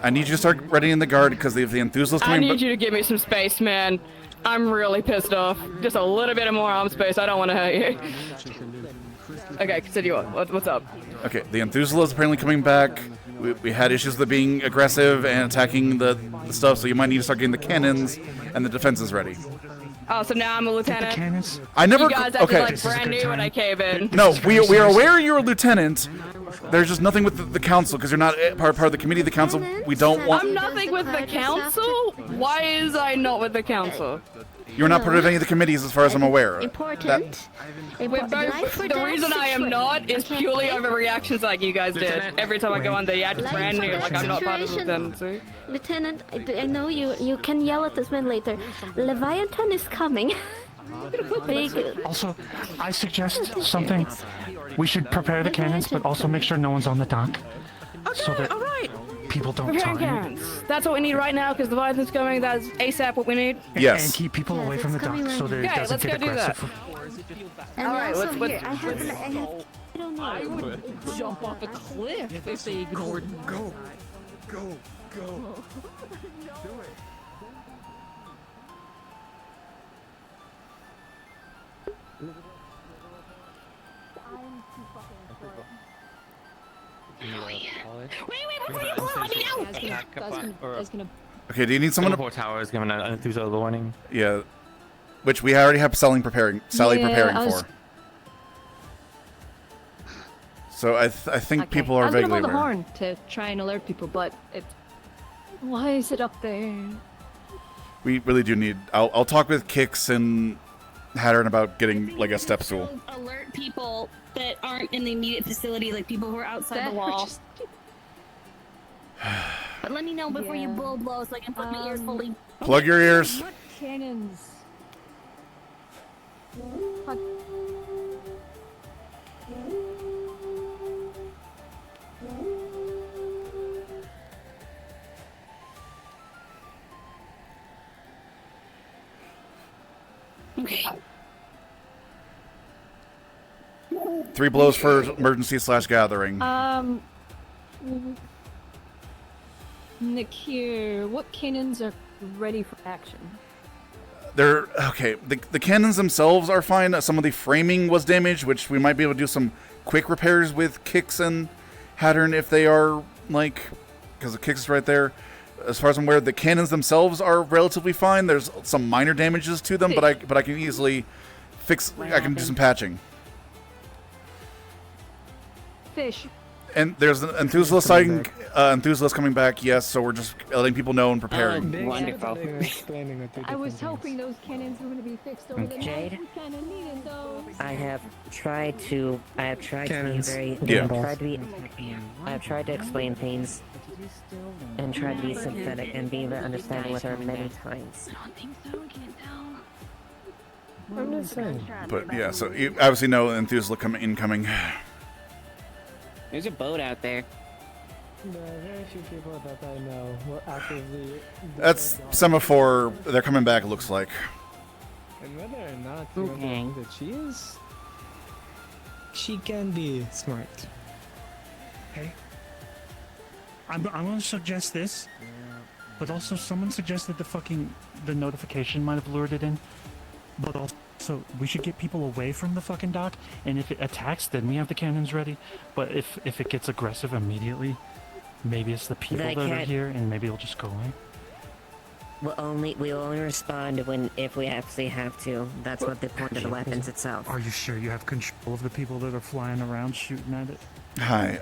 Speaker 1: I need you to start readying the guard because if the Enthusiast's
Speaker 8: I
Speaker 1: coming.
Speaker 8: need you to give me some space, man. I'm really pissed off. Just a little bit of more arm space. I don't want to hurt you. Okay, continue on. What's up?
Speaker 1: Okay, the Enthusiast is apparently coming back. We had issues with being aggressive and attacking the stuff, so you might need to start getting the cannons and the defenses ready.
Speaker 8: Oh, so now I'm a lieutenant?
Speaker 1: I never.
Speaker 8: You guys acted
Speaker 1: Okay.
Speaker 8: like brand new when I came in.
Speaker 1: No, we are aware you're a lieutenant. There's just nothing with the council because you're not part of the committee of the council. We don't want.
Speaker 8: I'm nothing with the council? Why is I not with the council?
Speaker 1: You're not part of any of the committees, as far as I'm aware.
Speaker 4: Important.
Speaker 8: We're both, the reason I am not is purely overreactions like you guys did. Every time I go on there, you act brand new, like I'm not part of the tendency.
Speaker 4: Lieutenant, I know you can yell at this man later. Leviathan is coming. Big.
Speaker 15: Also, I suggest something. We should prepare the cannons, but also make sure no one's on the dock. So that people don't
Speaker 8: Preparing
Speaker 15: time.
Speaker 8: cannons. That's what we need right now because the Leviathan's coming. That's ASAP what we need.
Speaker 1: Yes.
Speaker 15: And keep people away from the dock so that it
Speaker 8: Okay,
Speaker 15: doesn't
Speaker 8: let's
Speaker 15: get
Speaker 8: go do that.
Speaker 15: aggressive.
Speaker 4: And
Speaker 8: Alright,
Speaker 4: also
Speaker 8: let's-
Speaker 4: here, I don't know.
Speaker 14: I would jump off a cliff if they ignored me.
Speaker 15: Go. Go.
Speaker 1: Okay, do you need someone to...
Speaker 2: Tower is giving an enthusiasm warning.
Speaker 1: Yeah. Which we already have Sally preparing
Speaker 3: I was-
Speaker 1: for. So I think
Speaker 3: Okay.
Speaker 1: people are
Speaker 3: I was gonna
Speaker 1: vaguely
Speaker 3: blow the
Speaker 1: aware.
Speaker 3: horn to try and alert people, but it. Why is it up there?
Speaker 1: We really do need... I'll talk with Kix and Hattern about getting, like, a step stool.
Speaker 22: Alert people that aren't in the immediate facility, like people who are outside
Speaker 3: That
Speaker 22: the
Speaker 3: we're
Speaker 22: wall.
Speaker 3: just-
Speaker 22: But let me know before you blow so I can plug my ears fully.
Speaker 1: Plug your ears.
Speaker 3: What cannons? Fuck.
Speaker 22: Okay.
Speaker 1: 3 blows for emergency / gathering.
Speaker 3: Na-kir, what cannons are ready for action?
Speaker 1: They're okay. The cannons themselves are fine. Some of the framing was damaged, which we might be able to do some quick repairs with Kix and Hattern if they are like, because the Kix is right there. As far as I'm aware, the cannons themselves are relatively fine. There's some minor damages to them, but I can easily fix. I can do some patching.
Speaker 3: Fish.
Speaker 1: And there's an enthusiast sighting, enthusiast coming back. Yes, so we're just letting people know and preparing.
Speaker 8: Wonderful.
Speaker 3: I was hoping those cannons were going to be fixed over the
Speaker 11: Jade?
Speaker 3: night. We kind of needed those.
Speaker 11: I have tried to
Speaker 1: Cannons.
Speaker 11: be very.
Speaker 1: Yeah.
Speaker 11: I have tried to explain things and tried to be sympathetic and be very understanding with her many times.
Speaker 19: I'm just saying.
Speaker 1: But yeah, so you obviously know enthusiast incoming.
Speaker 11: There's a boat out there.
Speaker 19: There are very few people that I know will actively.
Speaker 1: That's semaphore. They're coming back. It looks like.
Speaker 19: And whether or not you know that she is, she can be smart.
Speaker 15: Hey, I'm going to suggest this, but also someone suggested the notification might have lured it in. But also, we should get people away from the fucking dock, and if it attacks, then we have the cannons ready. But if it gets aggressive immediately, maybe it's the people
Speaker 11: They
Speaker 15: that are
Speaker 11: can't-
Speaker 15: here, and maybe it'll just go away.
Speaker 11: We'll only respond if we actually have to. That's what the point of the weapons itself.
Speaker 15: Are you sure you have control of the people that are flying around shooting at it?
Speaker 1: Hi.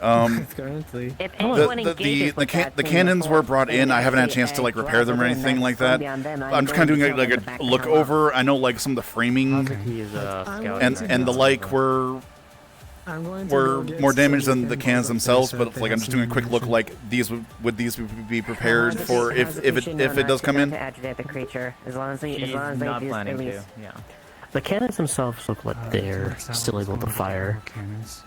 Speaker 19: Currently.
Speaker 11: If anyone engages with that
Speaker 1: The
Speaker 11: thing
Speaker 1: cannons
Speaker 11: before,
Speaker 1: were brought
Speaker 11: then
Speaker 1: in. I haven't had a
Speaker 11: actually
Speaker 1: chance to like repair them or
Speaker 11: aggressive,
Speaker 1: anything
Speaker 11: and
Speaker 1: like
Speaker 11: that's
Speaker 1: that.
Speaker 11: beyond them.
Speaker 1: I'm just kind of doing like a look over. I know like some of the framing and the like were more damaged than the cannons themselves. But like I'm just doing a quick look. Like would these be prepared for if it does come in?
Speaker 11: To agitate the creature, as long as they
Speaker 2: She's
Speaker 11: just
Speaker 2: not planning to.
Speaker 11: release.
Speaker 2: Yeah.
Speaker 10: The cannons themselves look like they're still able to fire.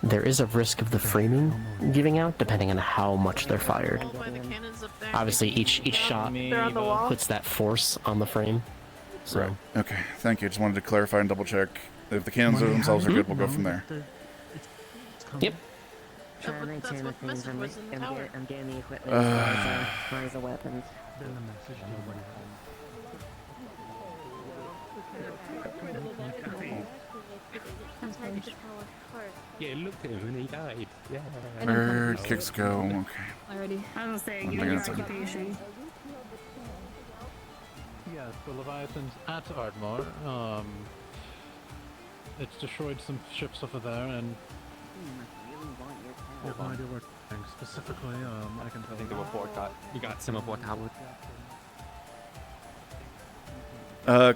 Speaker 10: There is a risk of the framing giving out depending on how much they're fired. Obviously, each shot puts that force on the frame. So.
Speaker 1: Right. Okay. Thank you. Just wanted to clarify and double check. If the cannons themselves are good, we'll go from there.
Speaker 10: Yep.
Speaker 11: Trying to maintain the things. I'm getting the equipment as far as the weapons.
Speaker 9: Yeah, look at him and he died. Yeah.
Speaker 1: Where Kicks go? Okay.
Speaker 3: Already.
Speaker 22: I was saying,
Speaker 1: I'm
Speaker 22: you
Speaker 1: thinking
Speaker 22: know your
Speaker 1: it's okay.
Speaker 22: occupation.
Speaker 13: Yes, the Leviathan's at Ardmore. It's destroyed some ships over there, and I have no idea where specifically. I can tell
Speaker 2: I think the
Speaker 13: you.
Speaker 2: report you got semaphore tower.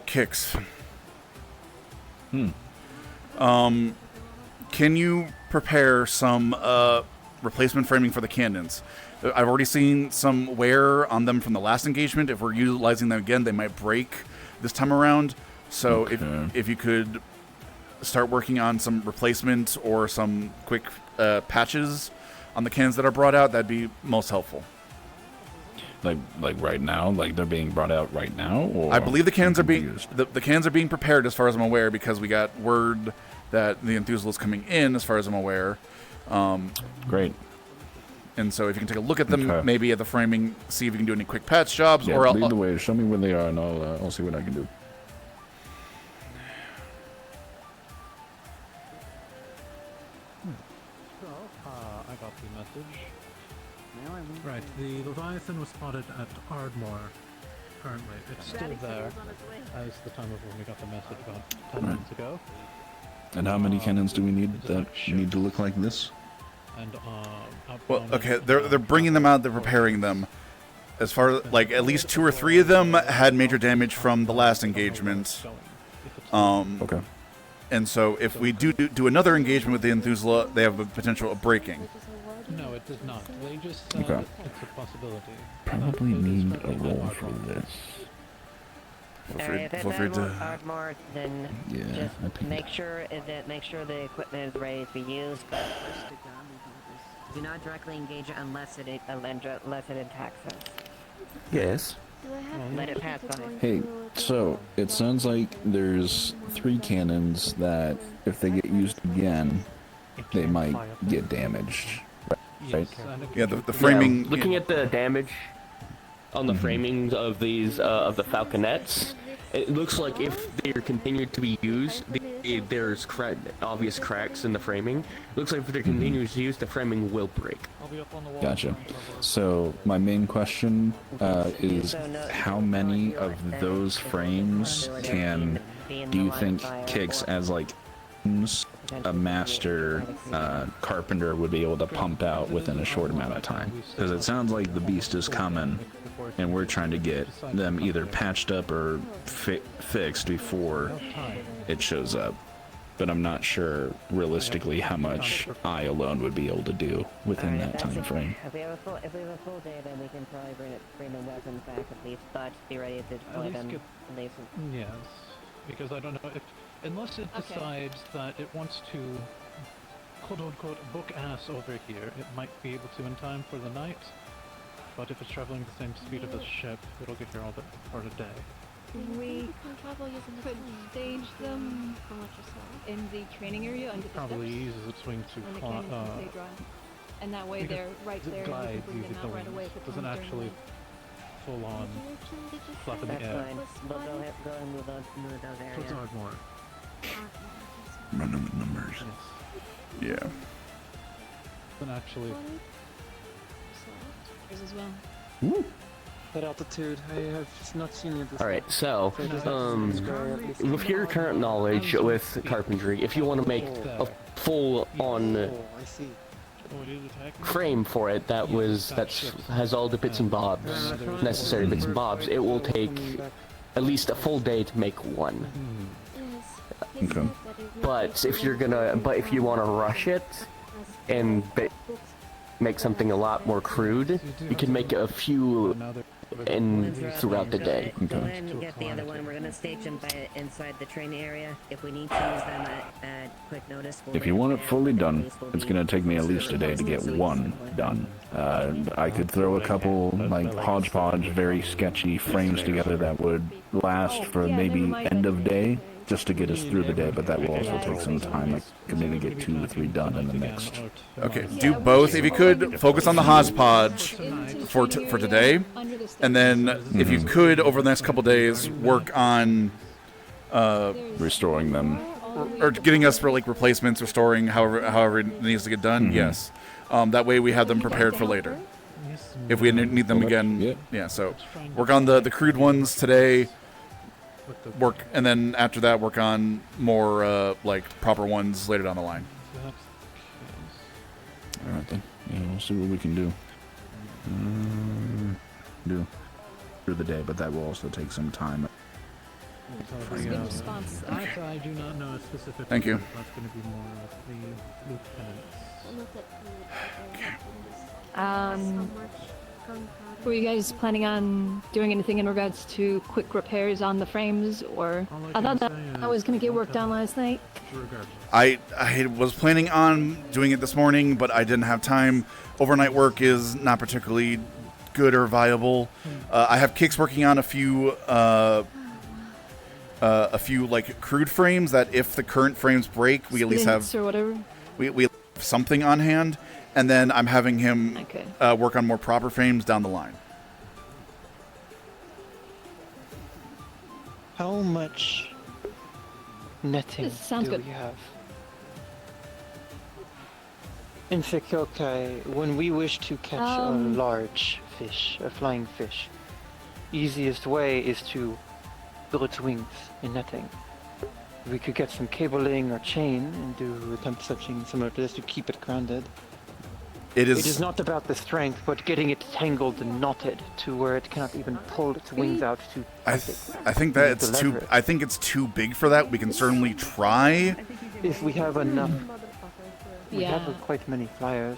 Speaker 1: Kicks.
Speaker 18: Hmm.
Speaker 1: Can you prepare some replacement framing for the cannons? I've already seen some wear on them from the last engagement. If we're utilizing them again, they might break this time around. So if you could start working on some replacement or some quick patches on the cannons that are brought out, that'd be most helpful.
Speaker 18: Like right now, like they're being brought out right now. Or
Speaker 1: I believe the cannons are being the cannons are being prepared, as far as I'm aware, because we got word that the enthusiast is coming in, as far as I'm aware.
Speaker 18: Great.
Speaker 1: And so if you can take a look at them, maybe at the framing, see if you can do any quick patch jobs,
Speaker 18: Yeah,
Speaker 1: or
Speaker 18: lead the way. Show me where they are, and I'll see what I can do.
Speaker 13: So, I got the message. Right, the Leviathan was spotted at Ardmore. Currently, it's still there, as the time of when we got the message about 10 minutes ago.
Speaker 18: And how many cannons do we need that need to look like this?
Speaker 13: And
Speaker 1: well, okay, they're bringing them out. They're preparing them. As far as, like, at least 2 or 3 of them had major damage from the last engagement.
Speaker 18: Okay.
Speaker 1: And so if we do another engagement with the Enthusiast, they have a potential of breaking.
Speaker 13: No, it does not. They just said
Speaker 18: Okay.
Speaker 13: it's a possibility.
Speaker 18: Probably need a roll for this.
Speaker 11: If
Speaker 1: Feel free
Speaker 11: it's
Speaker 1: to.
Speaker 11: Ardmore, then
Speaker 18: Yeah, I
Speaker 11: just make sure the equipment is ready to be used, but do not directly engage it unless it attacks us.
Speaker 18: Yes.
Speaker 11: Let it pass by.
Speaker 18: Hey, so it sounds like there's 3 cannons that, if they get used again, they might get damaged. Right?
Speaker 1: Yeah, the framing.
Speaker 10: Yeah, looking at the damage on the framings of these of the falconets, it looks like if they're continued to be used, there's obvious cracks in the framing. It looks like if they're continued to use, the framing will break.
Speaker 18: Gotcha. So my main question is, how many of those frames do you think Kicks as like a master carpenter would be able to pump out within a short amount of time? Because it sounds like the beast is coming, and we're trying to get them either patched up or fixed before it shows up. But I'm not sure realistically how much I alone would be able to do within that time frame.
Speaker 11: If we have a full day, then we can probably bring the weapons back at least, but be ready to deploy them at least.
Speaker 13: Yes, because I don't know if, unless it decides that it wants to, quote-unquote, book ass over here, it might be able to in time for the night, but if it's traveling the same speed of the ship, it'll get here all for the day.
Speaker 3: We could stage them in the training area under the
Speaker 13: Probably
Speaker 3: steps.
Speaker 13: uses its wing to
Speaker 3: when the cannons they draw. And that way
Speaker 13: because
Speaker 3: they're right
Speaker 13: the
Speaker 3: there and we
Speaker 13: guide
Speaker 3: can bring
Speaker 13: uses
Speaker 3: them
Speaker 13: the
Speaker 3: out right away
Speaker 13: wings.
Speaker 3: if it
Speaker 13: Doesn't
Speaker 3: comes during
Speaker 13: actually full on flap in
Speaker 11: That's
Speaker 13: the air.
Speaker 11: fine. We'll go ahead and move those areas.
Speaker 13: Towards Ardmore.
Speaker 18: Run them with numbers.
Speaker 1: Yeah.
Speaker 13: Doesn't actually.
Speaker 3: as well.
Speaker 6: At altitude, I have not seen any of this.
Speaker 10: Alright, so, with your current knowledge with carpentry, if you want to make a full-on frame for it that has all the bits and bobs, necessary bits and bobs, it will take at least a full day to make one.
Speaker 18: Okay.
Speaker 10: But if you want to rush it and make something a lot more crude, you can make a few throughout the day.
Speaker 11: Go ahead and get the other one. We're gonna stage them inside the training area. If we need to use them at quick notice,
Speaker 18: If you want it fully done, it's going to take me at least a day to get one done. I could throw a couple, like, hodgepodge, very sketchy frames together that would last for maybe end of day, just to get us through the day, but that will also take some time. I could maybe get 2 to 3 done in the next.
Speaker 1: Okay, do both if you could. Focus on the hodgepodge for today, and then if you could over the next couple days work on
Speaker 18: restoring them,
Speaker 1: or getting us for like replacements, restoring however it needs to get done. Yes, that way we have them prepared for later. If we need them again, yeah. So work on the crude ones today. And then after that, work on more like proper ones later down the line.
Speaker 18: All right then. Yeah, we'll see what we can do. Do through the day, but that will also take some time.
Speaker 3: That was a good response.
Speaker 13: That I do not know specifically.
Speaker 1: Thank you.
Speaker 13: That's going to be more of the lieutenants.
Speaker 3: Were you guys planning on doing anything in regards to quick repairs on the frames, or I thought that was going to get worked on last night.
Speaker 1: I was planning on doing it this morning, but I didn't have time. Overnight work is not particularly good or viable. I have Kix working on a few like crude frames that if the current frames break, we at least have
Speaker 3: or whatever.
Speaker 1: we have something on hand, and then I'm having him work on more proper frames down the line.
Speaker 6: How much netting
Speaker 3: sounds
Speaker 6: do
Speaker 3: good.
Speaker 6: we have? In Fikokai, when we wish to catch a large fish, a flying fish, easiest way is to build its wings in netting. We could get some cabling or chain and do attempt something similar to this to keep it grounded.
Speaker 1: It
Speaker 6: It is not about the strength, but getting it tangled and knotted to where it cannot even pull its wings out to.
Speaker 1: I think that it's too. I think it's too big for that. We can certainly try.
Speaker 6: If we have enough, we
Speaker 3: Yeah.
Speaker 6: have quite many flyers.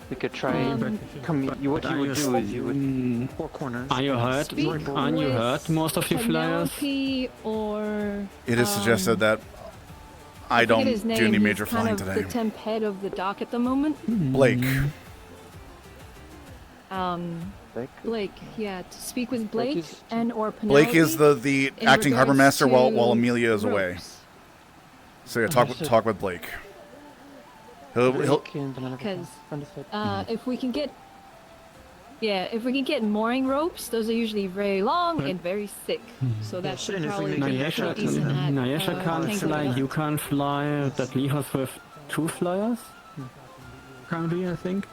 Speaker 6: We could try. What you would do is you would four corners.
Speaker 19: Are you hurt?
Speaker 3: Speak
Speaker 19: Aren't you
Speaker 3: with
Speaker 19: hurt? Most of your flyers.
Speaker 3: Penelope or
Speaker 1: It is suggested that I
Speaker 3: forget
Speaker 1: don't
Speaker 3: his
Speaker 1: do
Speaker 3: name,
Speaker 1: any
Speaker 3: he's
Speaker 1: major
Speaker 3: kind
Speaker 1: flying
Speaker 3: of
Speaker 1: today.
Speaker 3: the temp head of the dock at the moment.
Speaker 1: Blake.
Speaker 3: Blake, yeah, to speak with Blake and or Penelope.
Speaker 1: Blake is the
Speaker 3: in
Speaker 1: acting harbor
Speaker 3: regards
Speaker 1: master while
Speaker 3: to
Speaker 1: Amelia is away. So yeah, talk with Blake. He'll
Speaker 3: Because if we can get, if we can get mooring ropes, those are usually very long and very thick. So that should probably be
Speaker 19: Nayesha,
Speaker 3: pretty decent at
Speaker 19: Nayesha can't
Speaker 3: tangling
Speaker 19: fly.
Speaker 3: them.
Speaker 19: You can't fly. That leaves us with 2 flyers. Currently, I think.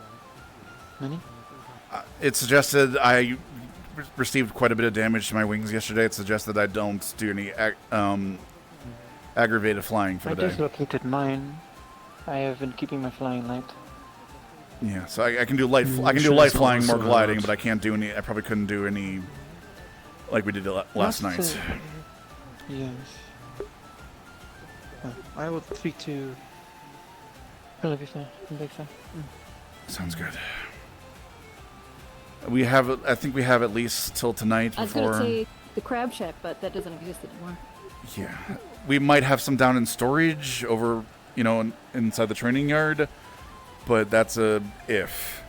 Speaker 1: It suggested I received quite a bit of damage to my wings yesterday. It suggested I don't do any aggravated flying for
Speaker 6: I
Speaker 1: the day.
Speaker 6: dislocated mine. I have been keeping my flying light.
Speaker 1: Yeah, so I can do light. I can do light flying, more gliding, but I can't do any. I probably couldn't do any like we did last night.
Speaker 6: Yes. Well, I will speak to Penelope and Blake.
Speaker 1: Sounds good. We have. I think we have at least till tonight
Speaker 3: I was
Speaker 1: before.
Speaker 3: gonna say the crab shack, but that doesn't exist anymore.
Speaker 1: Yeah, we might have some down in storage over, inside the training yard, but that's a if.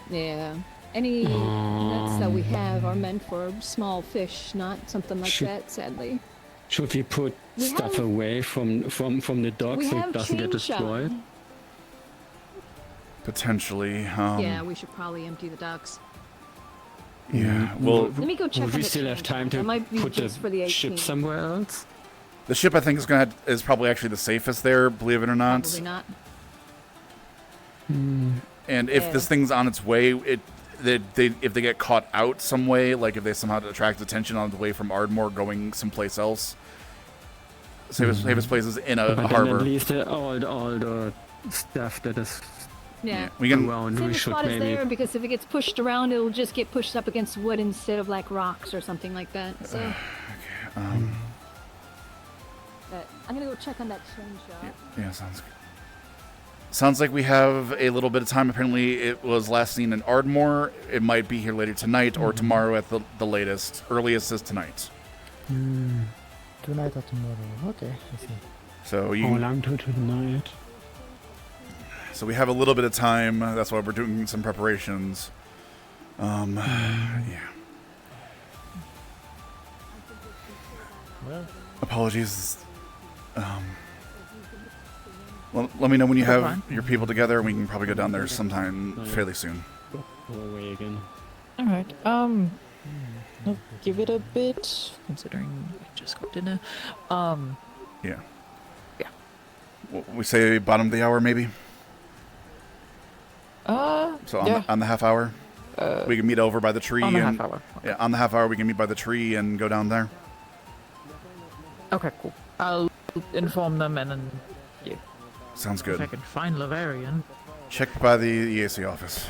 Speaker 3: Yeah. Any nets that we have are meant for small fish, not something like that, sadly.
Speaker 19: Should we put stuff away from the dock
Speaker 3: we
Speaker 19: so
Speaker 3: have
Speaker 19: it doesn't get
Speaker 3: chain shot.
Speaker 19: destroyed?
Speaker 1: Potentially.
Speaker 3: Yeah, we should probably empty the docks.
Speaker 1: Yeah. Well,
Speaker 3: Let me go check on
Speaker 19: we
Speaker 3: the
Speaker 19: still have
Speaker 3: chain
Speaker 19: time
Speaker 3: shot.
Speaker 19: to
Speaker 3: That might be
Speaker 19: put
Speaker 3: just for the
Speaker 19: the ship
Speaker 3: 18th.
Speaker 19: somewhere else.
Speaker 1: the ship I think is probably actually the safest there. Believe it or not.
Speaker 3: Probably not.
Speaker 1: And if
Speaker 3: Yeah.
Speaker 1: this thing's on its way, if they get caught out some way, like if they somehow attract attention on the way from Ardmore going someplace else, safest place is in a
Speaker 19: But then
Speaker 1: harbor.
Speaker 19: at least all the stuff that is
Speaker 3: Yeah.
Speaker 1: We can.
Speaker 19: around, we
Speaker 3: Safest
Speaker 19: should
Speaker 3: spot is
Speaker 19: maybe.
Speaker 3: there because if it gets pushed around, it'll just get pushed up against wood instead of like rocks or something like that. So but I'm gonna go check on that chain shot.
Speaker 1: Yeah, sounds good. Sounds like we have a little bit of time. Apparently, it was last seen in Ardmore. It might be here later tonight or tomorrow at the latest. Earliest is tonight.
Speaker 5: Tonight or tomorrow. Okay, I see.
Speaker 1: So
Speaker 19: How long to tonight?
Speaker 1: So we have a little bit of time. That's why we're doing some preparations. Yeah.
Speaker 5: Well,
Speaker 1: Apologies. Well, let me know when you
Speaker 12: That's
Speaker 1: have your people together, and we can probably go down there sometime fairly soon.
Speaker 19: Go away again.
Speaker 12: Alright, I'll give it a bit, considering I just got dinner.
Speaker 1: Yeah.
Speaker 12: Yeah.
Speaker 1: We say bottom of the hour, maybe? So
Speaker 12: yeah.
Speaker 1: on the half hour? We can meet over by the tree.
Speaker 12: On the
Speaker 1: and,
Speaker 12: half hour.
Speaker 1: Yeah, on the half hour, we can meet by the tree and go down there.
Speaker 12: Okay, cool. I'll inform them and then, yeah.
Speaker 1: Sounds
Speaker 12: If
Speaker 1: good.
Speaker 12: I can find Lavarian.
Speaker 1: Check by the EAC office.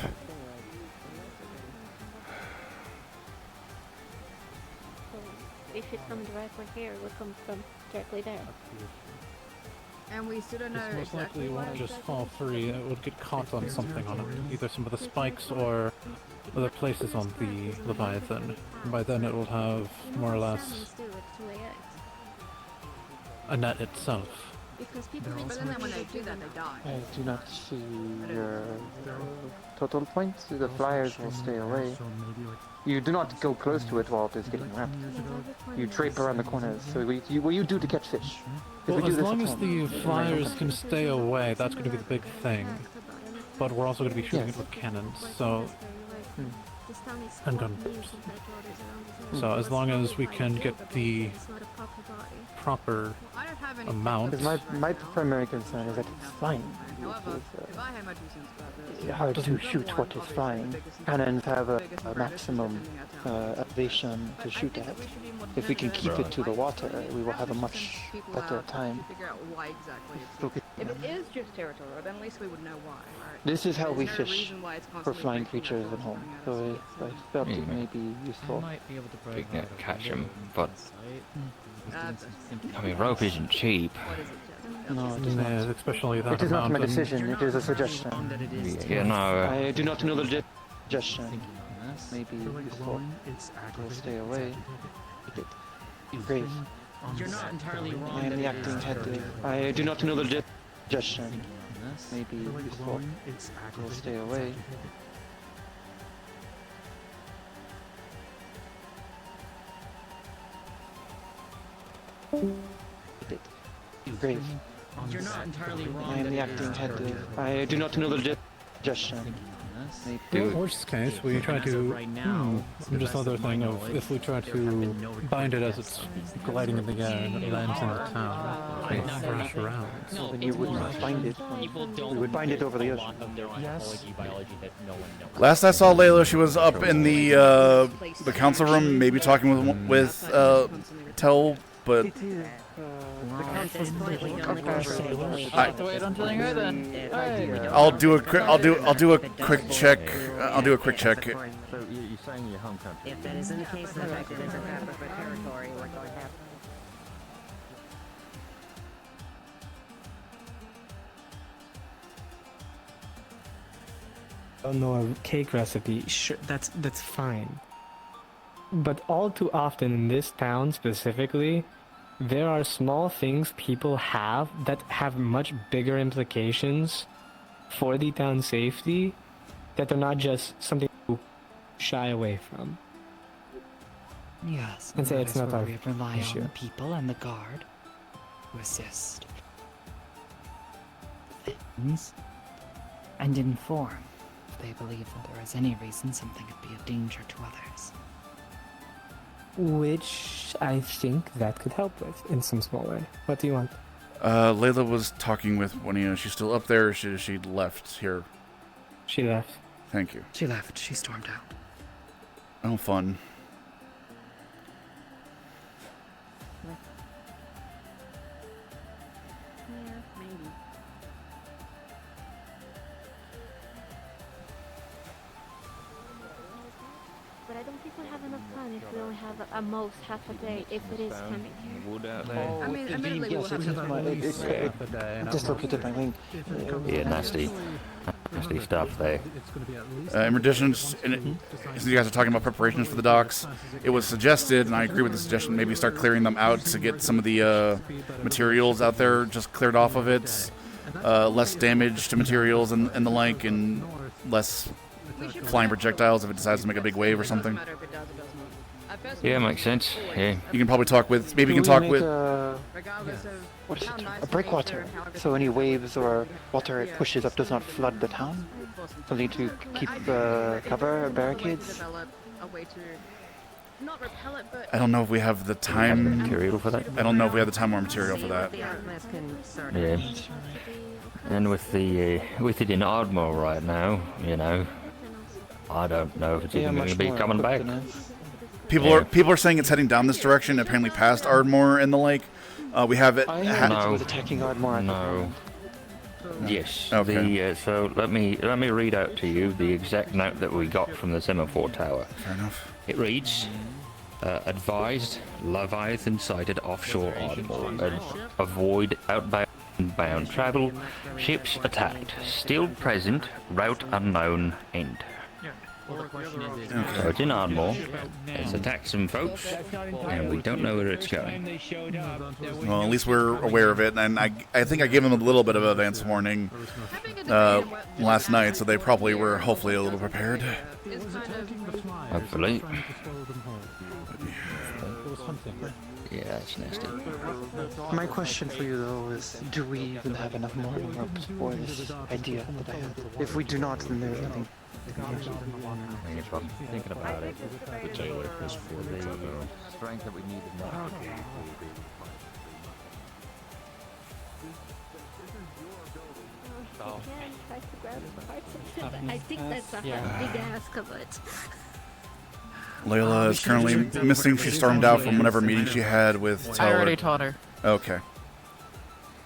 Speaker 4: if it's coming directly here, it would come from directly there.
Speaker 20: And we still don't know
Speaker 13: This most
Speaker 20: exactly
Speaker 13: likely
Speaker 20: what
Speaker 13: won't just
Speaker 20: exactly
Speaker 13: fall free, it would get caught on something on it, either some of the spikes or other places on the Leviathan. And by then it will have more or less a net itself.
Speaker 20: Because people think then when they do that, they die.
Speaker 6: I do not see your total points. The flyers will stay away. You do not go close to it while it is getting wrapped. You drape around the corners. So what you do to catch fish?
Speaker 13: Well, as long as the flyers can stay away, that's going to be the big thing. But we're also going to be shooting it with cannons, so... and guns. So as long as we can get the proper amount...
Speaker 6: My primary concern is that it's flying. It's hard to shoot what is flying. Cannons have a maximum elevation to shoot at. If we can keep it to the water, we will have a much better time.
Speaker 20: Figure out why exactly. If it is drift territory, then at least we would know why, right?
Speaker 6: This is how we
Speaker 20: There's no
Speaker 6: fish
Speaker 20: reason why it's
Speaker 6: for
Speaker 20: constantly
Speaker 6: flying
Speaker 20: drifting
Speaker 6: creatures at home. So I felt it may be useful.
Speaker 21: We can catch them, but I mean, rope isn't cheap.
Speaker 6: No, it is not.
Speaker 13: Yeah, especially that
Speaker 6: It is not my
Speaker 13: amount,
Speaker 6: decision, it is a suggestion.
Speaker 21: Yeah, no.
Speaker 6: I do not know the suggestion. Maybe useful. Will stay away. Grave.
Speaker 14: You're not entirely wrong.
Speaker 6: I am the acting head. I do not know the suggestion. Maybe useful. Will stay away. Grave.
Speaker 14: You're not entirely wrong.
Speaker 6: I am the acting head. I do not know the suggestion.
Speaker 13: In the worst case, we try to... just another thing of if we try to bind it as it's gliding in the air and it lands in the town, it will thrash around.
Speaker 6: Then you would not bind it. We would bind it over the ocean.
Speaker 14: Yes.
Speaker 1: Last I saw Layla, she was up in the council room, maybe talking with Tell, but I'll do a quick check. I'll do a quick check.
Speaker 11: So you're saying your home country? If that isn't the case, then I think it's a map of a territory we're going to have.
Speaker 19: Don't know a cake recipe. Sure, that's fine. But all too often in this town specifically, there are small things people have that have much bigger implications for the town's safety that are not just something to shy away from.
Speaker 14: Yes,
Speaker 19: And say
Speaker 14: that
Speaker 19: it's
Speaker 14: is
Speaker 19: not
Speaker 14: where
Speaker 19: our
Speaker 14: we rely
Speaker 19: issue.
Speaker 14: on the people and the guard to assist things and inform if they believe that there is any reason something could be a danger to others.
Speaker 19: Which I think that could help with in some small way. What do you want?
Speaker 1: Layla was talking with Juanita. She's still up there. She left here.
Speaker 19: She left.
Speaker 1: Thank you.
Speaker 14: She left. She stormed out.
Speaker 1: Oh, fun.
Speaker 4: But I don't think we'll have enough time if we only have a most half a day if it is coming here.
Speaker 21: Wood out there.
Speaker 20: I mean, admittedly, we will
Speaker 6: Yes,
Speaker 20: have
Speaker 6: it's dislocated my wing.
Speaker 21: Yeah, nasty stuff there.
Speaker 1: In addition, since you guys are talking about preparations for the docks, it was suggested, and I agree with the suggestion, maybe start clearing them out to get some of the materials out there just cleared off of it. Less damage to materials and the like, and less flying projectiles if it decides to make a big wave or something.
Speaker 21: Yeah, makes sense. Yeah.
Speaker 1: You can probably talk with, maybe you can talk with...
Speaker 6: what is it? A breakwater. So any waves or water it pushes up does not flood the town. Something to keep cover, barricades.
Speaker 1: I don't know if we have the time...
Speaker 21: Material for that?
Speaker 1: I don't know if we have the time or material for that.
Speaker 21: Yeah. And with it in Ardmore right now, you know, I don't know if it's even going to be coming back.
Speaker 1: People are saying it's heading down this direction, apparently past Ardmore and the lake. We have it.
Speaker 21: No.
Speaker 6: Attacking Ardmore.
Speaker 21: No. Yes.
Speaker 1: Okay.
Speaker 21: So let me read out to you the exact note that we got from the semaphore tower.
Speaker 1: Fair enough.
Speaker 21: It reads, Advised, Leviathan sighted offshore Ardmore. Avoid outbound travel. Ships attacked. Still present. Route unknown. End.
Speaker 7: Well, the question is
Speaker 21: So it's in Ardmore. It's attacked some folks, and we don't know where it's going.
Speaker 1: Well, at least we're aware of it, and I think I gave them a little bit of advance warning last night, so they probably were hopefully a little prepared.
Speaker 21: Hopefully.
Speaker 13: Yeah,
Speaker 21: that's nasty.
Speaker 6: My question for you though is, do we even have enough morning ropes for this idea that I have? If we do not, then there's nothing.
Speaker 21: I mean, if I'm thinking about it, the jailer was for the strength that we needed now.
Speaker 4: I think that's a big ass cupboard.
Speaker 1: Layla is currently missing. She stormed out from whatever meeting she had with Tyler.
Speaker 12: I already taught her.
Speaker 1: Okay.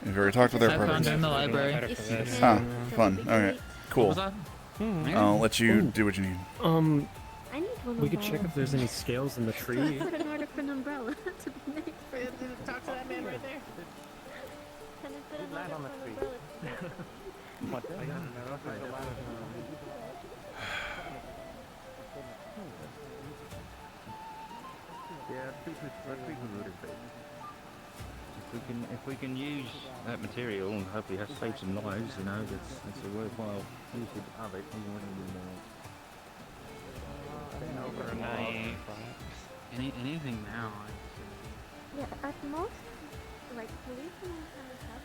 Speaker 1: You've already talked with her?
Speaker 12: I found her in the library.
Speaker 1: Ah, fun. Alright, cool.
Speaker 12: What was that?
Speaker 1: I'll let you do what you need.
Speaker 4: I need one
Speaker 10: We
Speaker 4: of
Speaker 10: could check
Speaker 4: those.
Speaker 10: if there's any scales in the
Speaker 4: I
Speaker 10: tree.
Speaker 4: put an order for an umbrella. to make for
Speaker 7: Talk to that man right there.
Speaker 4: Can I put an order for an umbrella?
Speaker 21: If we can use that material and hopefully save some lives, you know, that's a worthwhile usage of it.
Speaker 7: Anything now.
Speaker 4: Yeah, at most, like policemen kind of have.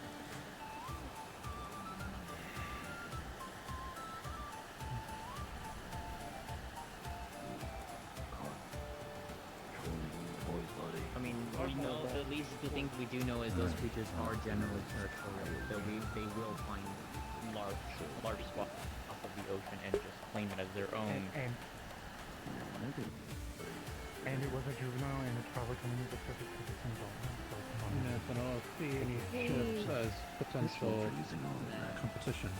Speaker 7: I mean, we know the least the things we do know is those creatures are generally territorial. They will find large swaths off of the ocean and just claim it as their own.
Speaker 15: And it was a juvenile, and it's probably coming with a perfect citizen zone.
Speaker 13: Yes, and all see any ships as potential competition.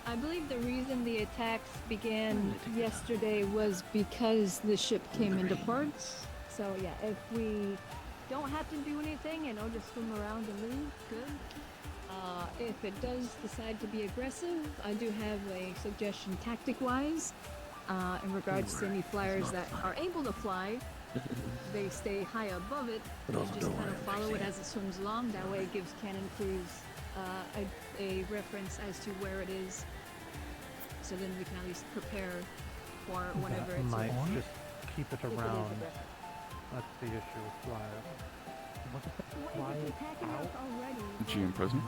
Speaker 3: I believe the reason the attacks began yesterday was because the ship came into port. So yeah, if we don't have to do anything and I'll just swim around and leave, good. If it does decide to be aggressive, I do have a suggestion tactic-wise. In regards to any flyers that are able to fly, they stay high above it and just kind of follow it as it swims along. That way it gives cannon crews a reference as to where it is, so then we can at least prepare for whenever it's
Speaker 13: Might
Speaker 3: on.
Speaker 13: just keep it around. That's the issue with flyers.
Speaker 1: GM present.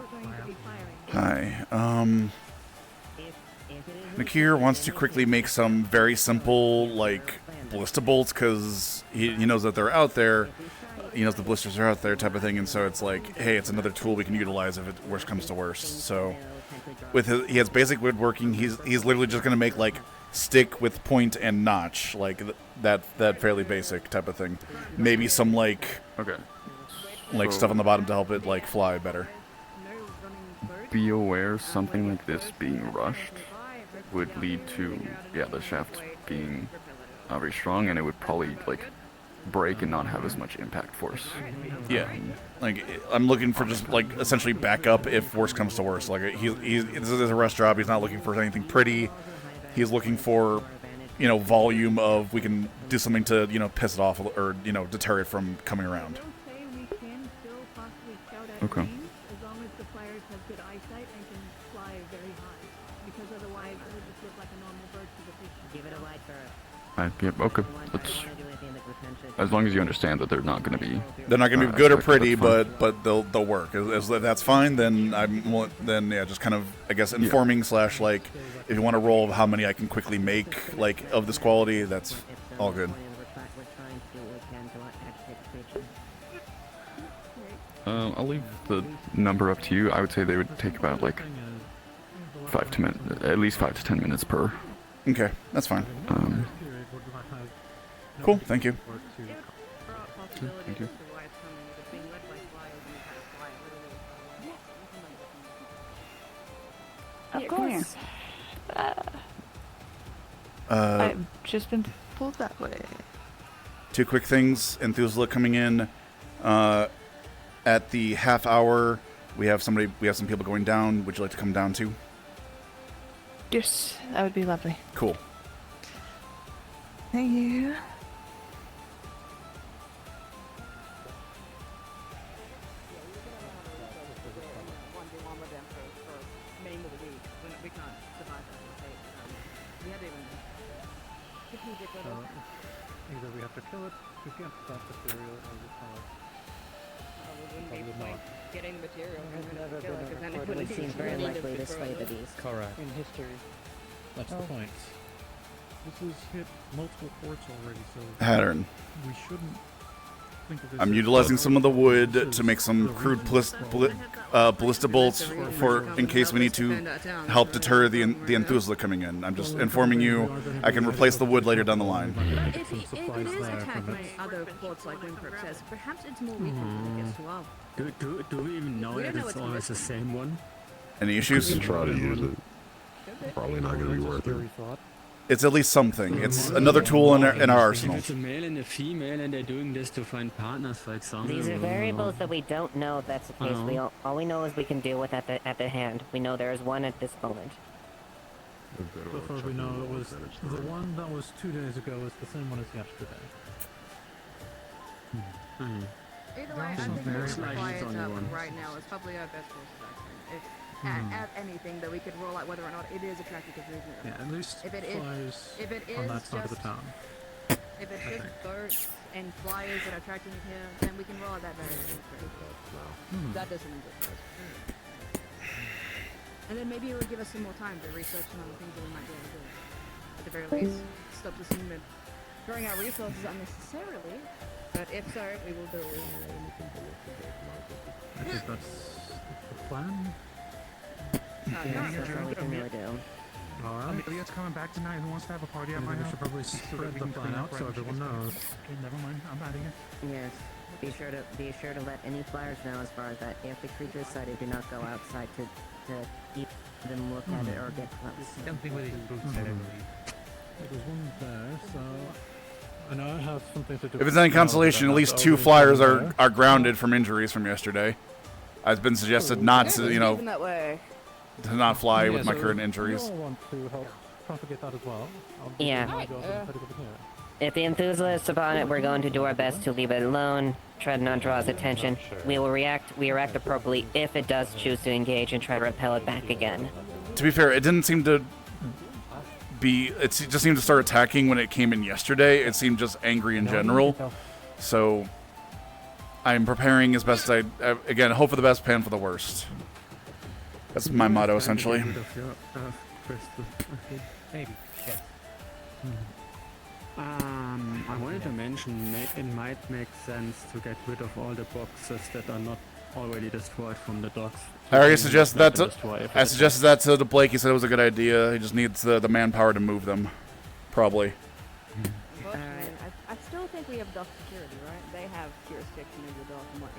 Speaker 1: Hi. Na-kir wants to quickly make some very simple, like, ballista bolts, because he knows that they're out there. He knows the blisters are out there type of thing, and so it's like, hey, it's another tool we can utilize if it worst comes to worst. So, with he has basic woodworking, he's literally just going to make, like, stick with point and notch, like, that fairly basic type of thing. Maybe some, like, like, stuff on the bottom to help it, like, fly better.
Speaker 17: Be aware something like this being rushed would lead to, the shaft being very strong, and it would probably, like, break and not have as much impact force.
Speaker 1: Yeah, like, I'm looking for just, like, essentially backup if worst comes to worst. Like, this is a rush job, he's not looking for anything pretty. He's looking for, volume of, we can do something to, piss it off or, deter it from coming around.
Speaker 17: Okay.
Speaker 3: As long as the flyers have good eyesight and can fly very high, because otherwise it would just look like a normal bird to the fish. Give it a wide berth.
Speaker 17: Yep, okay. As long as you understand that they're not going to be...
Speaker 1: They're not going to be good or pretty, but they'll work. If that's fine, then just kind of, I guess, informing / like, if you want to roll how many I can quickly make, like, of this quality, that's all good.
Speaker 17: I'll leave the number up to you. I would say they would take about, like, 5 to at least 5 to 10 minutes per.
Speaker 1: Okay, that's fine. Cool, thank you.
Speaker 17: Thank you.
Speaker 12: Of course.
Speaker 1: Uh,
Speaker 12: I've just been
Speaker 6: pull that way.
Speaker 1: Two quick things. Enthusiasm coming in at the half hour. We have some people going down. Would you like to come down too?
Speaker 6: Yes, that would be lovely.
Speaker 1: Cool.
Speaker 6: Thank you.
Speaker 13: Either we have to kill it, we can't stop the material, or we kill it.
Speaker 20: Wouldn't be point getting the material and then
Speaker 11: Never
Speaker 20: kill it,
Speaker 11: been
Speaker 20: because then it
Speaker 11: recorded.
Speaker 20: wouldn't
Speaker 11: It seems very likely to slay the beast.
Speaker 13: Correct.
Speaker 6: In history.
Speaker 13: That's the point. This has hit multiple ports already, so
Speaker 1: Pattern.
Speaker 13: we shouldn't think of this
Speaker 1: I'm
Speaker 13: as-
Speaker 1: utilizing some of the wood to make some crude ballista bolts for in case we need to help deter the enthusiast coming in. I'm just informing you. I can replace the wood later down the line.
Speaker 20: If it is attacked by other ports like Windbrook says, perhaps it's more weakened when it gets to our.
Speaker 8: Do we even know
Speaker 20: We
Speaker 8: if
Speaker 20: don't know
Speaker 8: it's
Speaker 20: what's
Speaker 8: always the same one?
Speaker 1: Any issues?
Speaker 16: Try to use it. Probably not going to be worth it.
Speaker 1: It's at least something. It's another tool in our arsenal.
Speaker 8: If it's a male and a female and they're doing this to find partners, for example.
Speaker 11: These are variables that we don't know if that's the case. All we know is we can deal with at the hand. We know there is one at this moment.
Speaker 13: So far we know it was the one that was 2 days ago is the same one as yesterday.
Speaker 20: Either way, I think moving the fires up right now is probably our best course of action. If at anything that we could roll out whether or not it is attractive to movement.
Speaker 13: Yeah, at least
Speaker 20: if it
Speaker 13: flies
Speaker 20: is
Speaker 13: on that side of the
Speaker 20: just
Speaker 13: town.
Speaker 20: if it's just birds and flyers that are attracting it here, then we can roll out that variable. That doesn't exist for us. And then maybe it would give us some more time to research some other things that we might be able to do. At the very least, stop this movement throwing out resources unnecessarily. But if so, we will do it.
Speaker 13: I think that's the plan.
Speaker 11: That's all we can really do.
Speaker 13: Alright.
Speaker 15: Amelia's coming back tonight. Who wants to have a party at
Speaker 13: Maybe
Speaker 15: my
Speaker 13: we
Speaker 15: house?
Speaker 13: should probably spread the plan out so everyone knows.
Speaker 15: Okay, never mind. I'm out of here.
Speaker 11: Yes. Be sure to let any flyers know as far as that. If the creature is sighted, do not go outside to even look at it or get close.
Speaker 13: Something with his boots There's one there, so I know I have something to do.
Speaker 1: If it's any consolation, at least 2 flyers are grounded from injuries from yesterday. It's been suggested not to, to not fly with my current injuries.
Speaker 13: We all want to help propagate that as well.
Speaker 11: Yeah. If the enthusiast is upon it, we're going to do our best to leave it alone, try to not draw his attention. We react appropriately if it does choose to engage and try to repel it back again.
Speaker 1: To be fair, it didn't seem to be. It just seemed to start attacking when it came in yesterday. It seemed just angry in general. So I'm preparing as best I again hope for the best, plan for the worst. That's my motto essentially.
Speaker 13: Maybe. Yeah.
Speaker 8: I wanted to mention it might make sense to get rid of all the boxes that are not already destroyed from the docks.
Speaker 1: I already suggested that to the Blake. He said it was a good idea. He just needs the manpower to move them, probably.
Speaker 20: I still think we have dock security, right? They have jurisdiction over the dock and what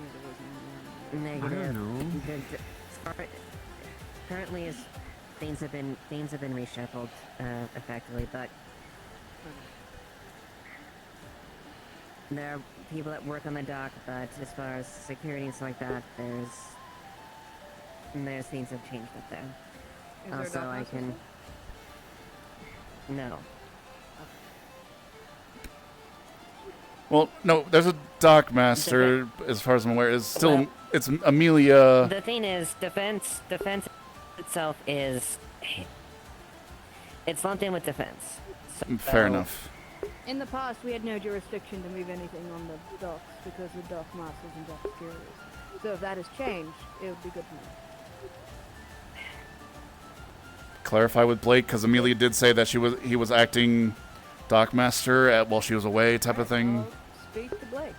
Speaker 11: Negative.
Speaker 8: I don't know.
Speaker 11: Currently, things have been reshuffled effectively, but there are people that work on the dock. But as far as security and stuff like that, there's things have changed up there.
Speaker 20: Is there a
Speaker 11: Also,
Speaker 20: dock
Speaker 11: I
Speaker 20: master?
Speaker 11: can. No.
Speaker 1: Well, no, there's a dock master, as far as I'm aware. It's Amelia.
Speaker 11: The thing is, defense itself is. It's lumped in with defense.
Speaker 1: Fair enough.
Speaker 3: In the past, we had no jurisdiction to move anything on the docks because of dock masters and dock securities. So if that has changed, it would be good to know.
Speaker 1: Clarify with Blake, because Amelia did say that he was acting dock master while she was away, type of thing.
Speaker 20: Speak to Blake.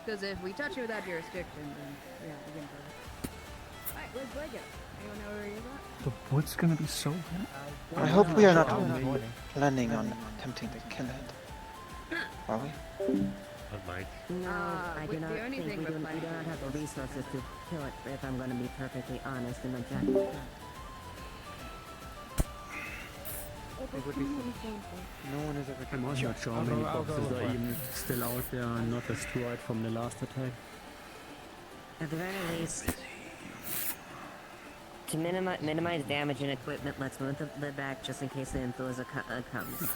Speaker 20: Because if we touch you without jurisdiction, then yeah, we can go. Alright, where's Blake at? Anyone know where he is at?
Speaker 15: The wood's gonna be so wet.
Speaker 6: I hope we are not planning on attempting to kill it. Are we?
Speaker 11: No, I do not
Speaker 20: the only
Speaker 11: think
Speaker 20: thing
Speaker 11: we
Speaker 20: we're
Speaker 11: do
Speaker 20: planning
Speaker 11: not have the resources to kill it, if I'm going to be perfectly honest and objective.
Speaker 6: It would be fun. No one has ever
Speaker 8: I'm also not sure how many boxes are even still out there and not destroyed from the last attack.
Speaker 11: At the very least, to minimize damage in equipment, let's move the lid back just in case the influenza comes.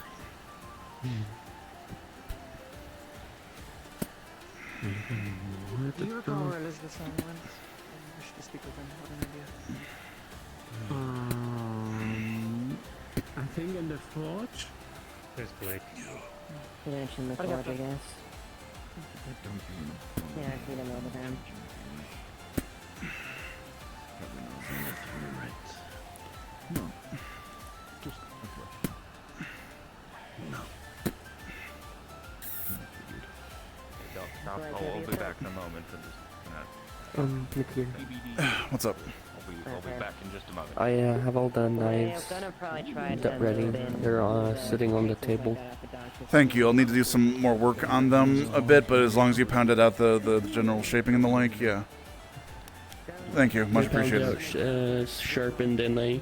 Speaker 6: Do you recall where Elizabeth's son went? I wish to speak with him. What an idea.
Speaker 8: I think in the forge. There's Blake.
Speaker 11: You mentioned the forge, I guess. Yeah, I see them over there.
Speaker 17: No. Just no. I'll be back in a moment and just
Speaker 10: Na-kir.
Speaker 1: What's up?
Speaker 17: I'll be back in just a moment.
Speaker 10: I have all the knives ready. They're sitting on the table.
Speaker 1: Thank you. I'll need to do some more work on them a bit, but as long as you pounded out the general shaping and the like, yeah. Thank you. Much appreciated.
Speaker 10: Sharpened and they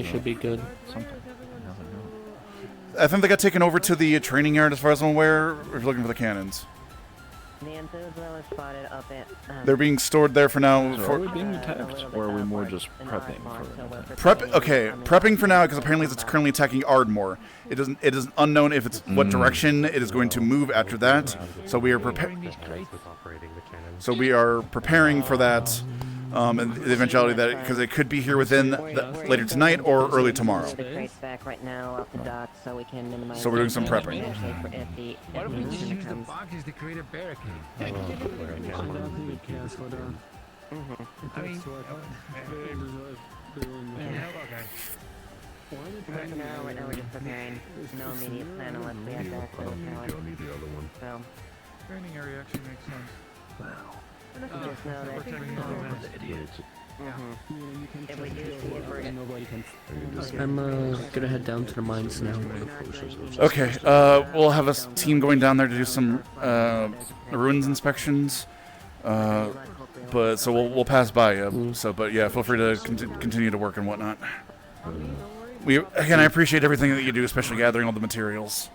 Speaker 10: should be good.
Speaker 1: I think they got taken over to the training yard, as far as I'm aware. If you're looking for the cannons,
Speaker 11: The Enthusiasm is spotted up at.
Speaker 1: they're being stored there for now.
Speaker 17: So are we being attacked, or are we more just prepping for it?
Speaker 1: Okay, prepping for now because apparently it's currently attacking Ardmore. It is unknown if it's what direction it is going to move after that. So we are preparing for that, and the eventuality that because it could be here within later tonight or early tomorrow.
Speaker 11: Back right now off the dock so we can minimize.
Speaker 1: So we're doing some prepping.
Speaker 11: Why don't we just use the
Speaker 9: boxes to create a barricade?
Speaker 8: I don't think it cares for that.
Speaker 9: I mean,
Speaker 11: right now we're just preparing. No immediate plan unless we have to actually power. So.
Speaker 9: Training area actually makes sense.
Speaker 11: Wow. Just know that. If we do see it, we're
Speaker 10: I'm gonna head down to the mines now.
Speaker 1: Okay, we'll have a team going down there to do some ruins inspections. But so we'll pass by you. So, but yeah, feel free to continue to work and whatnot. I appreciate everything that you do, especially gathering all the materials.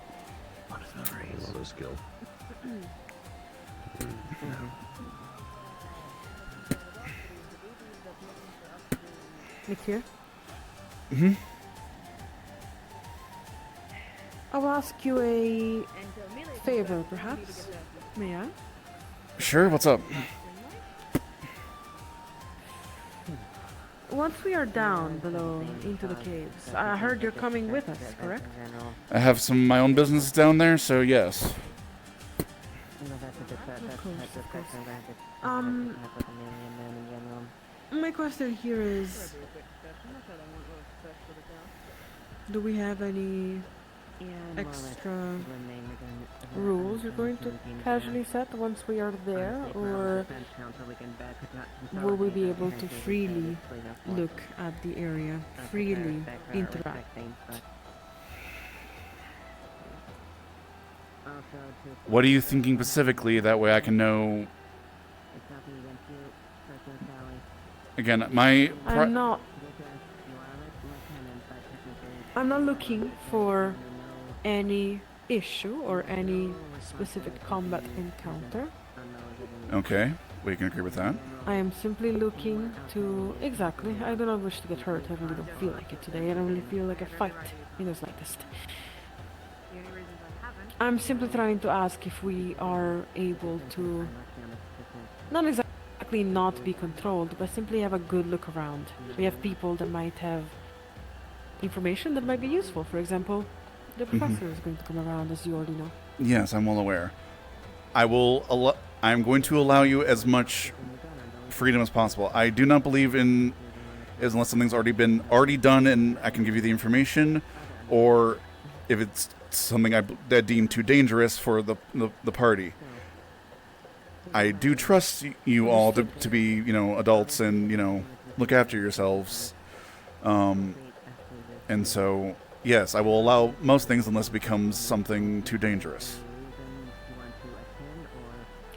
Speaker 20: Na-kir?
Speaker 1: Mm-hmm.
Speaker 20: I will ask you a favor, perhaps. May I?
Speaker 1: Sure, what's up?
Speaker 20: Once we are down below into the caves, I heard you're coming with us, correct?
Speaker 1: I have some of my own business down there, so yes.
Speaker 20: My question here is, do we have any extra rules you're going to casually set once we are there, or will we be able to freely look at the area, freely interact?
Speaker 1: What are you thinking specifically? That way I can know. Again,
Speaker 20: I'm not looking for any issue or any specific combat encounter.
Speaker 1: Okay, we can agree with that.
Speaker 20: I am simply looking to... Exactly. I do not wish to get hurt. I really don't feel like it today. I don't really feel like a fight in the slightest. I'm simply trying to ask if we are able to... Not exactly not be controlled, but simply have a good look around. We have people that might have information that might be useful. For example, the professor is going to come around, as you already know.
Speaker 1: Yes, I'm well aware. I'm going to allow you as much freedom as possible. I do not believe in unless something's already done and I can give you the information, or if it's something that deem too dangerous for the party. I do trust you all to be, adults and, look after yourselves. And so, yes, I will allow most things unless it becomes something too dangerous.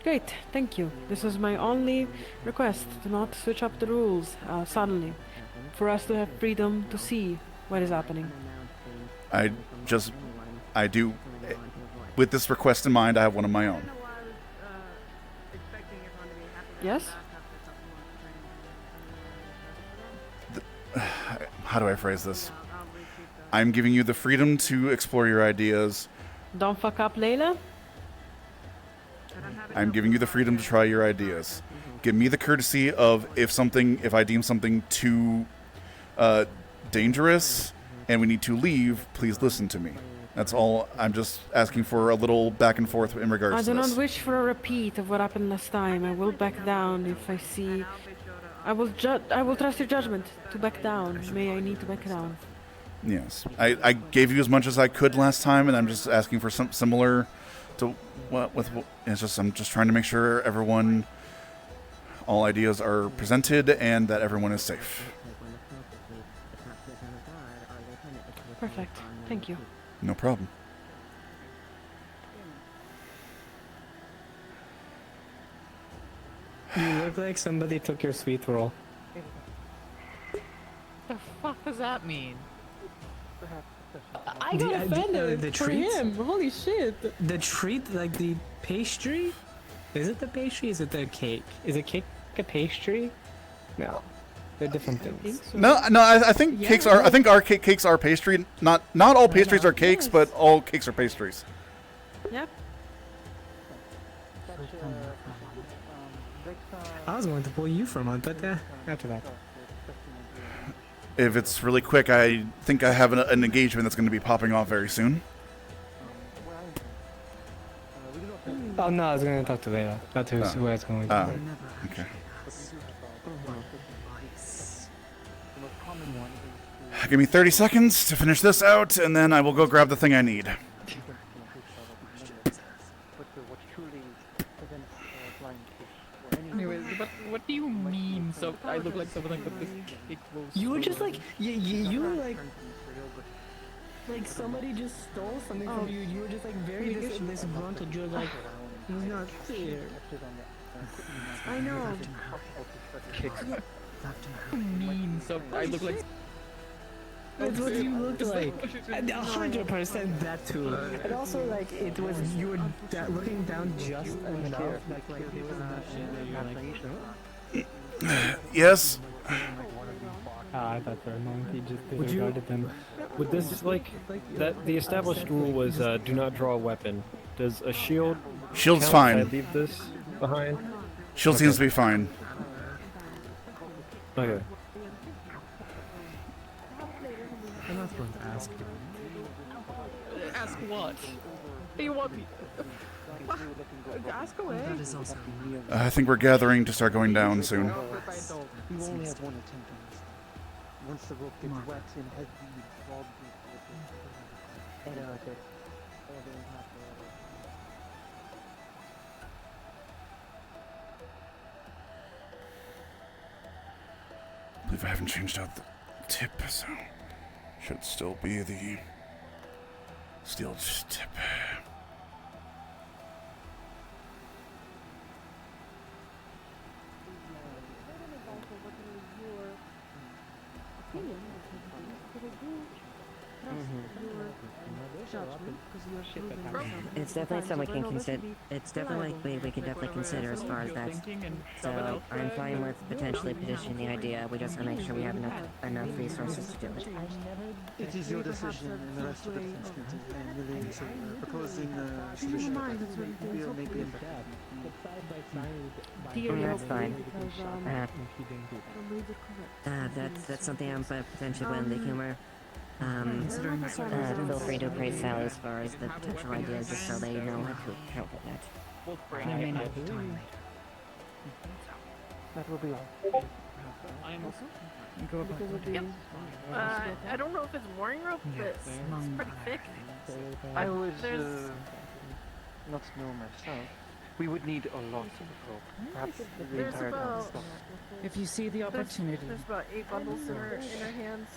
Speaker 20: Great, thank you. This is my only request, to not switch up the rules suddenly. For us to have freedom to see What is happening?
Speaker 1: I do, with this request in mind, I have one of my own.
Speaker 20: Yes?
Speaker 1: How do I phrase this? I'm giving you the freedom to explore your ideas.
Speaker 20: Don't fuck up Layla?
Speaker 1: I'm giving you the freedom to try your ideas. Give me the courtesy of if I deem something too dangerous and we need to leave, please listen to me. That's all. I'm just asking for a little back and forth in regards
Speaker 20: I
Speaker 1: to
Speaker 20: do
Speaker 1: this.
Speaker 20: not wish for a repeat of what happened last time. I will back down if I see... I will trust your judgment to back down. May I need to back down.
Speaker 1: Yes. I gave you as much as I could last time, and I'm just asking for some similar to what it's just I'm just trying to make sure all ideas are presented and that everyone is safe.
Speaker 20: Perfect. Thank you.
Speaker 1: No problem.
Speaker 19: You look like somebody took your sweet roll.
Speaker 12: The fuck does that mean?
Speaker 20: I got offended
Speaker 19: the
Speaker 20: for
Speaker 19: treat?
Speaker 20: him. Holy shit.
Speaker 19: The treat, like the pastry? Is it the pastry? Is it the cake? Is a cake a pastry? No. They're different things.
Speaker 1: No, I think cakes are. I think our cakes are pastry. Not all pastries are cakes, but all cakes are pastries.
Speaker 20: Yep.
Speaker 19: I was going to pull you from it, but after that.
Speaker 1: If it's really quick, I think I have an engagement that's going to be popping off very soon.
Speaker 19: Oh no, I was going to talk to Layla. That's who I was going to.
Speaker 1: Okay. Give me 30 seconds to finish this out, and then I will go grab the thing I need.
Speaker 12: Anyways, what do you mean? So I look like someone like this cake will.
Speaker 19: You were just like you were like somebody just stole something from you. You were just like very disgruntled. You were like, he's not fair.
Speaker 20: I know.
Speaker 12: What do you mean? So I look like.
Speaker 19: That's what you looked like. 100% that too. And also, like, it was you were looking down just enough. Like it was not.
Speaker 1: Yes.
Speaker 19: I thought for a moment he just
Speaker 10: Would
Speaker 19: disregarded them.
Speaker 10: Would this that the established rule was do not draw a weapon? Does a shield?
Speaker 1: Shield's
Speaker 10: count
Speaker 1: fine.
Speaker 10: if I leave this behind.
Speaker 1: Shield seems to be fine.
Speaker 10: Okay.
Speaker 19: I'm not going to ask you.
Speaker 12: Ask what? Do you want me?
Speaker 20: Ask away.
Speaker 14: That is also
Speaker 1: I think we're gathering to start going down soon.
Speaker 6: You only have one attendant. Once the rope gets wet and heavy, all
Speaker 1: I believe I haven't changed out the tip, so should still be the steel tip.
Speaker 11: It's definitely something we can consider. It's definitely like we can definitely consider as far as that. So I'm fine with potentially petitioning the idea. We just want to make sure we have enough resources to do it.
Speaker 6: It is your decision and the rest of the defense committee. And really, so proposing a solution will make the impact.
Speaker 11: That's fine. That's something I'm potentially willing to humor. Feel free to appraise Sally as far as the potential ideas, just so they know how to help with that.
Speaker 14: There may not be time later.
Speaker 6: That will be all.
Speaker 12: I am also.
Speaker 6: Go about it.
Speaker 20: Yep. I don't know if it's mooring rope, but it's pretty thick.
Speaker 6: I would not know myself. We would need a lot of rope. Perhaps the entire town stuff.
Speaker 14: If you see the opportunity.
Speaker 20: There's about 8 bundles in her hands.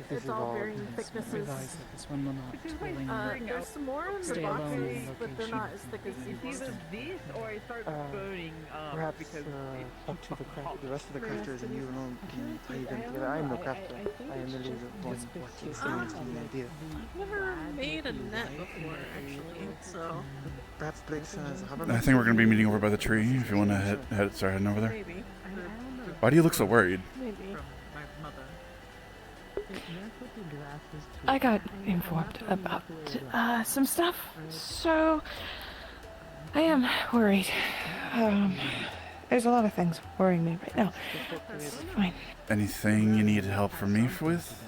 Speaker 20: It's all varying thicknesses.
Speaker 14: Realize that this one will not willing
Speaker 20: There's some more in the
Speaker 14: stay alone in
Speaker 20: boxes,
Speaker 14: the
Speaker 20: but they're not as thick as these ones.
Speaker 7: This or it starts burning
Speaker 6: Perhaps
Speaker 7: because
Speaker 6: talk to the rest of the crafters and you alone can tie them together. I am no crafter. I am merely the one who experienced the idea.
Speaker 20: I've never made a net before, actually, so...
Speaker 6: Perhaps Blake says...
Speaker 1: I think we're going to be meeting over by the tree. If you want to start heading over there.
Speaker 20: Maybe.
Speaker 1: Why do you look so worried?
Speaker 20: Maybe.
Speaker 2: I got informed about some stuff, so I am worried. There's a lot of things worrying me right now. It's fine.
Speaker 1: Anything you need help from me with?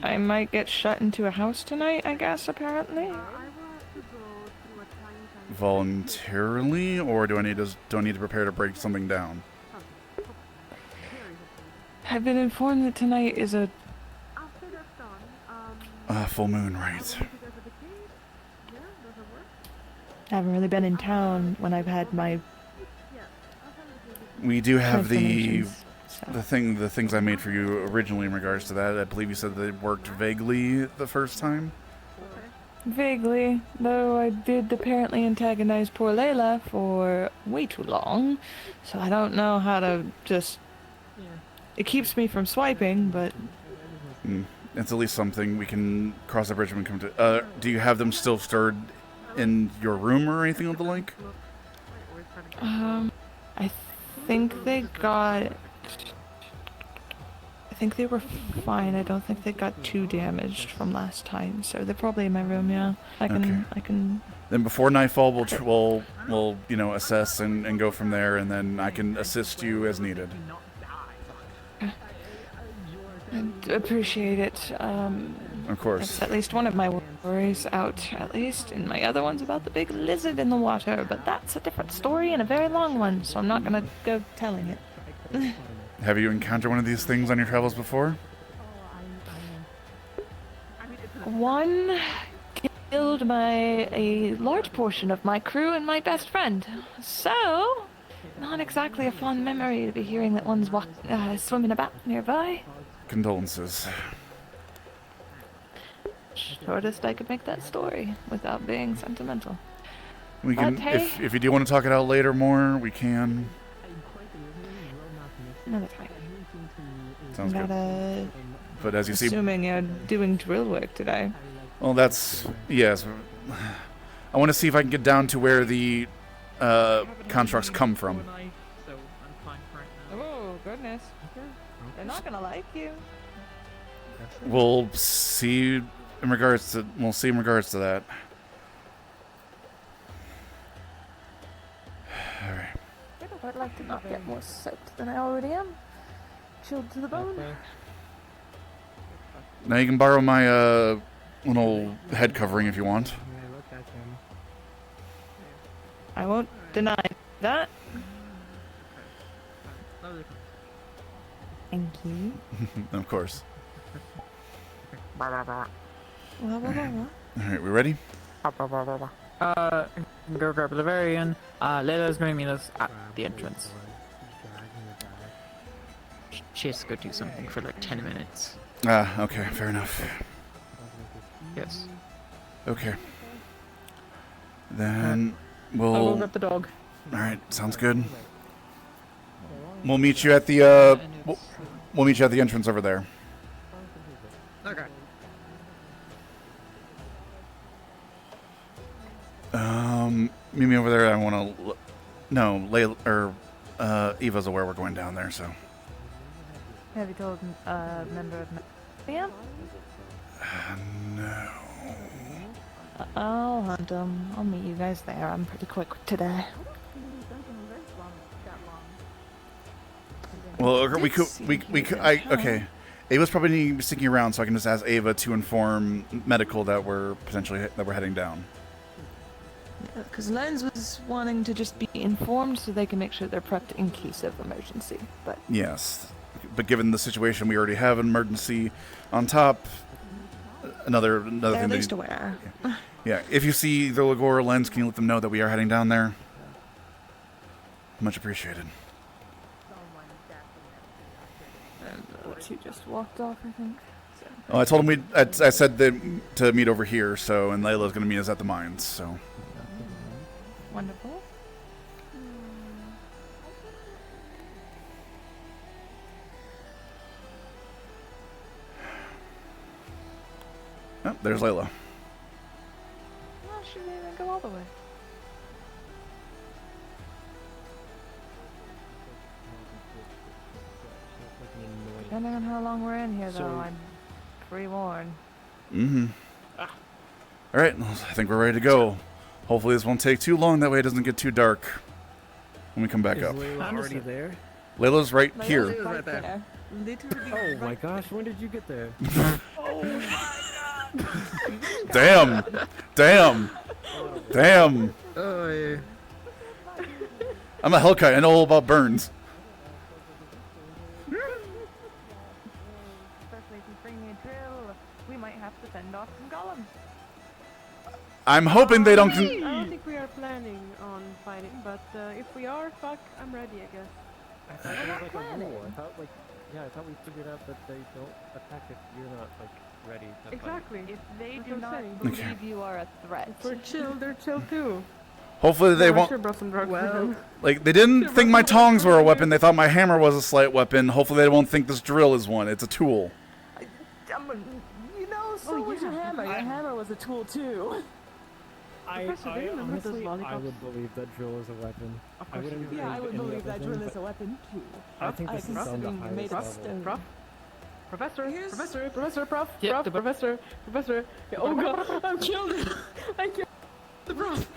Speaker 2: I might get shut into a house tonight, I guess, apparently.
Speaker 1: Voluntarily, or do I need to prepare to break something down?
Speaker 2: I've been informed that tonight is a
Speaker 1: full moon, right?
Speaker 2: I haven't really been in town when I've had my.
Speaker 1: We do have the
Speaker 2: transformations,
Speaker 1: the things I made for you originally in regards to that. I believe you said they worked vaguely the first time.
Speaker 2: Vaguely, though I did apparently antagonize poor Layla for way too long, so I don't know how to just. It keeps me from swiping, but.
Speaker 1: It's at least something. We can cross the bridge when we come to. Do you have them still stored in your room or anything of the like?
Speaker 2: I think they got. I think they were fine. I don't think they got too damaged from last time, so they're probably in my room. Yeah, I can.
Speaker 1: Then before nightfall, we'll assess and go from there, and then I can assist you as needed.
Speaker 2: I appreciate it.
Speaker 1: Of course.
Speaker 2: It's at least one of my worries out, at least, and my other one's about the big lizard in the water, but that's a different story and a very long one, so I'm not gonna go telling it.
Speaker 1: Have you encountered one of these things on your travels before?
Speaker 2: One killed a large portion of my crew and my best friend, so not exactly a fond memory to be hearing that one's swimming about nearby.
Speaker 1: Condolences.
Speaker 2: Shortest I could make that story without being sentimental.
Speaker 1: We can,
Speaker 2: but, hey,
Speaker 1: if you do want to talk it out later more, we can.
Speaker 2: No, that's fine.
Speaker 1: Sounds good. But as you see,
Speaker 2: assuming you're doing drill work today.
Speaker 1: Well, that's yes. I want to see if I can get down to where the constructs come from.
Speaker 2: Oh goodness, they're not gonna like you.
Speaker 1: We'll see in regards to that. All right.
Speaker 2: I think I'd like to not get more soaked than I already am. Chilled to the bone.
Speaker 1: Now you can borrow my little head covering if you want.
Speaker 2: I won't deny that. Thank you.
Speaker 1: Of course.
Speaker 2: Blah,
Speaker 1: Alright, we ready?
Speaker 12: Go grab Lavarian. Layla's going to meet us at the entrance. She has to go do something for like 10 minutes.
Speaker 1: Okay, fair enough.
Speaker 12: Yes.
Speaker 1: Okay. Then we'll...
Speaker 12: I'll go grab the dog.
Speaker 1: Alright, sounds good. We'll meet you at the, we'll meet you at the entrance over there.
Speaker 12: Okay.
Speaker 1: Meet me over there. I want to... No, Eva's aware we're going down there, so...
Speaker 2: Have you told a member of my
Speaker 1: no.
Speaker 2: I'll hunt them. I'll meet you guys there. I'm pretty quick today.
Speaker 1: Well, we could, okay. Ava's probably sticking around, so I can just ask Ava to inform medical that we're heading down.
Speaker 2: Because Lens was wanting to just be informed so they can make sure they're prepped in case of emergency. But
Speaker 1: yes, but given the situation we already have an emergency on top, another
Speaker 2: They're
Speaker 1: thing.
Speaker 2: at least aware.
Speaker 1: Yeah, if you see the Lagor or Lens, can you let them know that we are heading down there? Much appreciated.
Speaker 2: And she just walked off, I think. So.
Speaker 1: Oh, I told him I said that to meet over here. So, and Layla's going to meet us at the mines. So.
Speaker 2: Wonderful.
Speaker 1: Oh, there's Layla.
Speaker 2: Well, she didn't even go all the way. Depending on how long we're in here, though, I'm pre-warned.
Speaker 1: Mm-hmm. All right, I think we're ready to go. Hopefully this won't take too long. That way it doesn't get too dark when we come back up.
Speaker 8: Layla already there?
Speaker 1: Layla's right here.
Speaker 8: Layla's right there. Oh my gosh, when did you get there?
Speaker 1: Damn. Damn. Damn.
Speaker 8: Oh, yeah.
Speaker 1: I'm a Hellkite. I know all about burns.
Speaker 2: Especially if you bring me a drill, we might have to send off some golems.
Speaker 1: I'm hoping they don't...
Speaker 20: I don't think we are planning on fighting, but if we are, fuck, I'm ready, I guess.
Speaker 8: I thought there was like a rule. I thought I thought we figured out that they don't attack if you're not like ready to
Speaker 20: Exactly.
Speaker 8: fight.
Speaker 2: If they
Speaker 20: That's
Speaker 2: do
Speaker 20: what I'm
Speaker 2: not
Speaker 20: saying.
Speaker 2: believe you are a threat.
Speaker 20: If we're chill, they're chill too.
Speaker 1: Hopefully they
Speaker 20: I
Speaker 1: won't...
Speaker 20: sure brought some drugs for them.
Speaker 1: Like, they didn't think my tongs were a weapon. They thought my hammer was a slight weapon. Hopefully they won't think this drill is one. It's a tool.
Speaker 2: You know, so was your hammer. Your hammer was a tool, too.
Speaker 8: I honestly, I would believe that drill is a weapon. I wouldn't
Speaker 2: Yeah, I would
Speaker 8: any
Speaker 2: believe
Speaker 8: other
Speaker 2: that
Speaker 8: thing,
Speaker 2: drill is
Speaker 8: but
Speaker 2: a weapon, too.
Speaker 8: I think this is on the highest
Speaker 2: made of
Speaker 8: level.
Speaker 2: stone.
Speaker 20: Professor. Oh god, I'm killed. I killed the prof.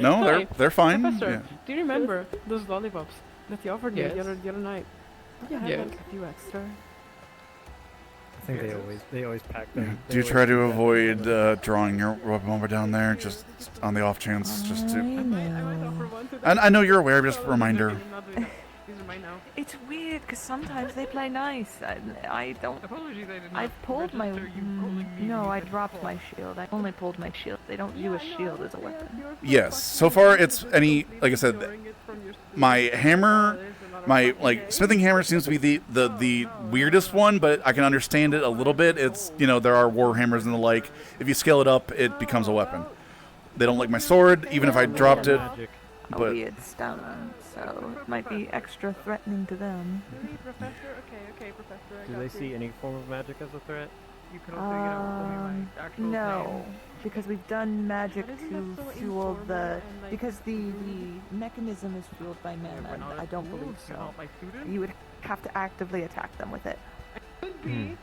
Speaker 1: No, they're fine.
Speaker 20: Professor,
Speaker 1: Yeah.
Speaker 20: do you remember those lollipops that you offered me
Speaker 12: Yes.
Speaker 20: the other night? Yeah, I
Speaker 12: Yes.
Speaker 20: like a few extra.
Speaker 8: I think they always pack them.
Speaker 1: Do you try to avoid drawing your weapon when we're down there, just on the off chance, just to... I know you're aware, just a reminder.
Speaker 20: These are mine now.
Speaker 2: It's weird, because sometimes they play nice. I don't...
Speaker 12: Apologies, I did
Speaker 2: I
Speaker 12: not
Speaker 2: pulled my...
Speaker 12: register you calling me
Speaker 2: No, I
Speaker 12: before.
Speaker 2: dropped my shield. I only pulled my shield. They don't view a shield as a weapon.
Speaker 1: Yes, so far it's like I said, my hammer, my, smithing hammer seems to be the weirdest one, but I can understand it a little bit. It's, there are war hammers and the like. If you scale it up, it becomes a weapon. They don't like my sword, even if I dropped it,
Speaker 2: A
Speaker 1: but...
Speaker 2: weird stone, so it might be extra threatening to them.
Speaker 20: Really, Professor? Okay, Professor. I
Speaker 8: Do
Speaker 20: got
Speaker 8: they
Speaker 20: you.
Speaker 8: see any form of magic as a threat?
Speaker 12: You can also, tell me my actual
Speaker 2: No,
Speaker 12: name.
Speaker 2: because we've done magic
Speaker 20: But isn't
Speaker 2: to
Speaker 20: that so
Speaker 2: fuel
Speaker 20: informal
Speaker 2: the...
Speaker 20: and, like,
Speaker 2: Because the mechanism is fueled by mana, and I don't believe
Speaker 12: You're
Speaker 2: so.
Speaker 12: not my student?
Speaker 2: You would have to actively attack them with it.
Speaker 20: Could be.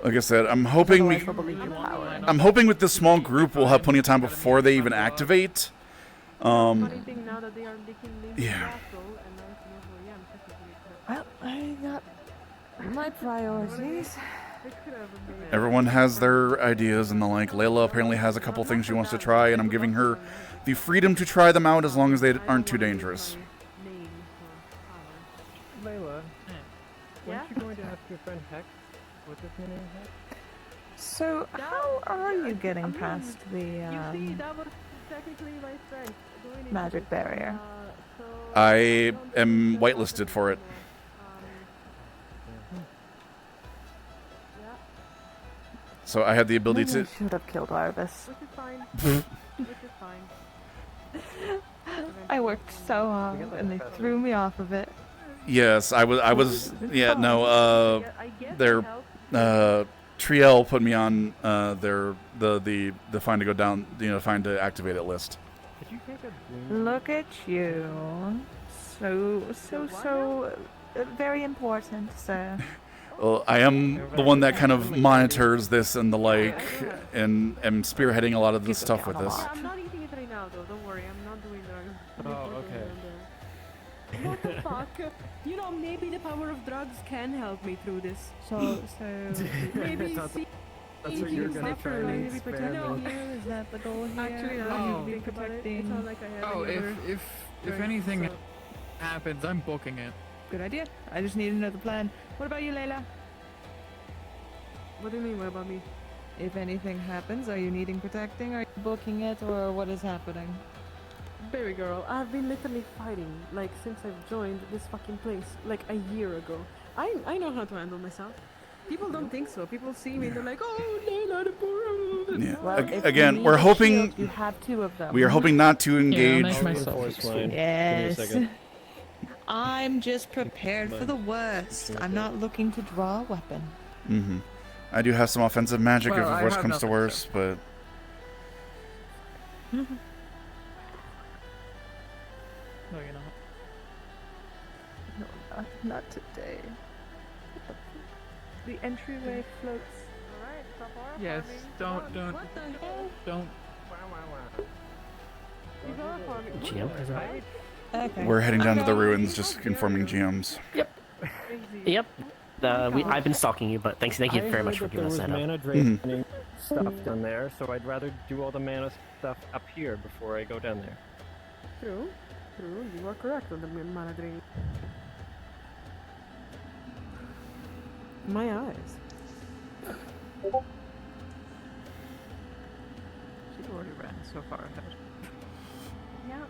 Speaker 1: Like I said, I'm hoping
Speaker 2: Otherwise they'll believe your power.
Speaker 1: I'm hoping with this small group we'll have plenty of time before they even activate.
Speaker 20: Funny thing now that they are licking the
Speaker 1: Yeah.
Speaker 20: castle, and I know who I am, technically,
Speaker 2: Well, I got my priorities.
Speaker 20: they could have made
Speaker 1: Everyone has their ideas and the like. Layla apparently has a couple things she wants to try, and I'm giving her the freedom to try them out as long as they aren't too dangerous.
Speaker 20: name for power.
Speaker 8: Layla,
Speaker 20: Yeah?
Speaker 8: weren't you going to ask your friend Hex? What's his name? Hex?
Speaker 2: So, how are you getting past the
Speaker 20: You see, that was technically my strength. Going into
Speaker 2: magic barrier?
Speaker 20: so
Speaker 1: I am whitelisted for it.
Speaker 20: yeah,
Speaker 1: So I had the ability
Speaker 2: Maybe I
Speaker 1: to...
Speaker 2: should have killed Arbus.
Speaker 20: which is fine. Which is fine.
Speaker 2: I worked so hard, and they threw me off of it.
Speaker 1: Yes, I was... Yeah, no, their... Triel put me on the find to go down, find to activate it list.
Speaker 8: Did you take a dream?
Speaker 2: Look at you. So very important, sir.
Speaker 1: Well, I am the one that kind of monitors this and the like, and am spearheading a lot of the stuff with this.
Speaker 20: I'm not eating it right now, though. Don't worry, I'm not doing drugs.
Speaker 8: Oh, okay.
Speaker 20: What the fuck? Maybe the power of drugs can help me through this. So maybe
Speaker 8: That's-
Speaker 20: see.
Speaker 8: That's what you're gonna try and
Speaker 20: Maybe protect
Speaker 8: experiment.
Speaker 20: you.
Speaker 2: Is that the goal here?
Speaker 20: Actually,
Speaker 2: Will
Speaker 20: now
Speaker 2: you
Speaker 12: Oh.
Speaker 2: be
Speaker 20: think about it, it's
Speaker 2: protecting?
Speaker 20: not like I have
Speaker 12: Oh,
Speaker 20: any other
Speaker 12: if
Speaker 20: drugs,
Speaker 12: anything
Speaker 20: so-
Speaker 12: happens, I'm booking it.
Speaker 2: Good idea. I just need another plan. What about you, Layla?
Speaker 20: What do you mean? What about me?
Speaker 2: If anything happens, are you needing protecting? Are you booking it, or what is happening?
Speaker 20: Baby girl, I've been literally fighting, like, since I've joined this fucking place, like, a year ago. I know how to handle myself. People don't think so. People see me, they're like, oh, Layla, the poor.
Speaker 1: Yeah.
Speaker 20: Well, if you
Speaker 1: Again,
Speaker 20: need
Speaker 1: we're
Speaker 20: a
Speaker 1: hoping
Speaker 20: shield, you have 2 of them.
Speaker 1: we are hoping not to engage.
Speaker 2: Yes. I'm just prepared for the worst. I'm not looking to draw a weapon.
Speaker 1: Mm-hmm. I do have some offensive magic
Speaker 2: Well,
Speaker 1: if
Speaker 2: I
Speaker 1: worse
Speaker 2: have
Speaker 1: comes to
Speaker 2: nothing,
Speaker 1: worse, but
Speaker 12: No, you're not.
Speaker 2: No, not today. The entryway floats. Alright, stop horrifying
Speaker 12: Yes,
Speaker 2: me.
Speaker 12: don't.
Speaker 2: What the hell?
Speaker 12: Don't.
Speaker 2: He's horrifying me.
Speaker 10: GM, is that
Speaker 2: Okay.
Speaker 1: we're heading down to the
Speaker 2: Okay.
Speaker 1: ruins, just informing GMs.
Speaker 10: Yep. I've been stalking you, but thank you very much for giving us that up.
Speaker 8: mana draining stuff down there, so I'd rather do all the mana stuff up here before I go down there.
Speaker 20: True. You are correct on the mana drain. My eyes.
Speaker 12: She already ran so far ahead.
Speaker 20: Yeah.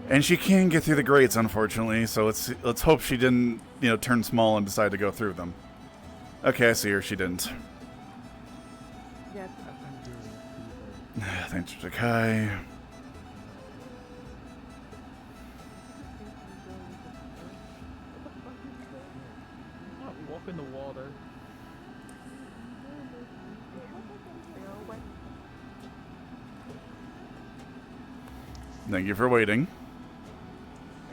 Speaker 1: And she can get through the grates, unfortunately. So let's hope she didn't, turn small and decide to go through them. Okay, I see her. She didn't.
Speaker 20: Yeah.
Speaker 1: Thanks, Jakai.
Speaker 12: Walk in the water.
Speaker 1: Thank you for waiting.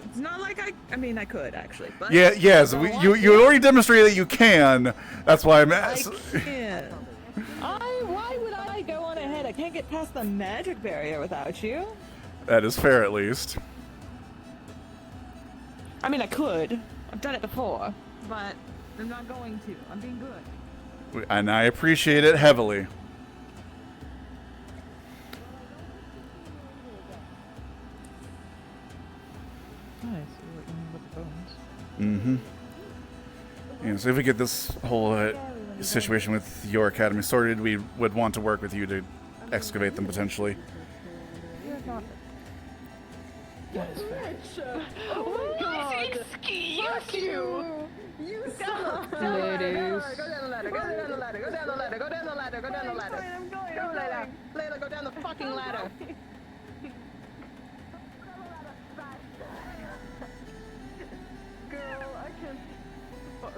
Speaker 2: It's not like I mean, I could actually, but
Speaker 1: Yes. You already demonstrated that you can. That's why I'm
Speaker 2: I can't. Why would I go on ahead? I can't get past the magic barrier without you.
Speaker 1: That is fair, at least.
Speaker 2: I mean, I could. I've done it before, but I'm not going to. I'm being good.
Speaker 1: And I appreciate it heavily.
Speaker 12: Nice. You're in with the bones.
Speaker 1: Mm-hmm. Yeah, so if we get this whole situation with your academy sorted, we would want to work with you to excavate them potentially.
Speaker 12: That is fair.
Speaker 2: Oh my god! Excuse you! You suck!
Speaker 12: Ladies.
Speaker 2: Go down the ladder, go down the ladder, go down the ladder, go down the ladder, go down the ladder. I'm going, go, Layla. Layla, go down the fucking ladder.
Speaker 20: Girl, I can't.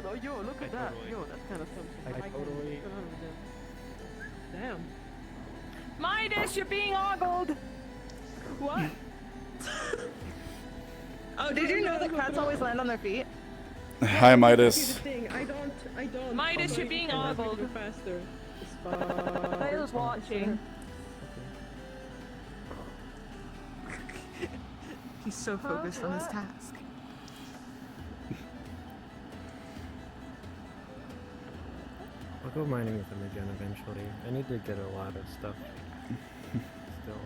Speaker 20: Oh, yo, look at that. Yo, that's kind of something.
Speaker 8: I totally.
Speaker 20: Damn.
Speaker 2: Midas, you're being ogled! What? Oh, did you know that cats always land on their feet?
Speaker 1: Hi, Midas.
Speaker 20: I don't.
Speaker 2: Midas, you're being ogled.
Speaker 20: Faster.
Speaker 2: Layla's watching. He's so focused on his task.
Speaker 8: I'll go mining with them again eventually. I need to get a lot of stuff still.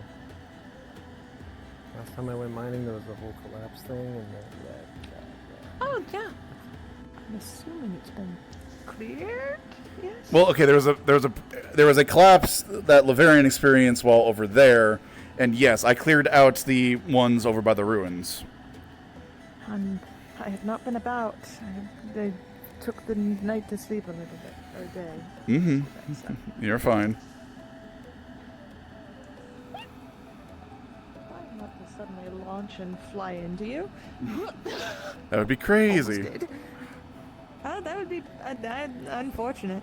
Speaker 8: Last time I went mining, there was the whole collapse thing, and
Speaker 2: Oh, yeah. I'm assuming it's been cleared? Yes?
Speaker 1: Well, okay, there was a collapse that Lavarian experienced while over there, and yes, I cleared out the ones over by the ruins.
Speaker 2: I have not been about. They took the night to sleep a little bit, or a day.
Speaker 1: Mm-hmm.
Speaker 2: So.
Speaker 1: You're fine.
Speaker 2: I'm not to suddenly launch and fly into you.
Speaker 1: That would be crazy.
Speaker 2: Almost did. That would be unfortunate.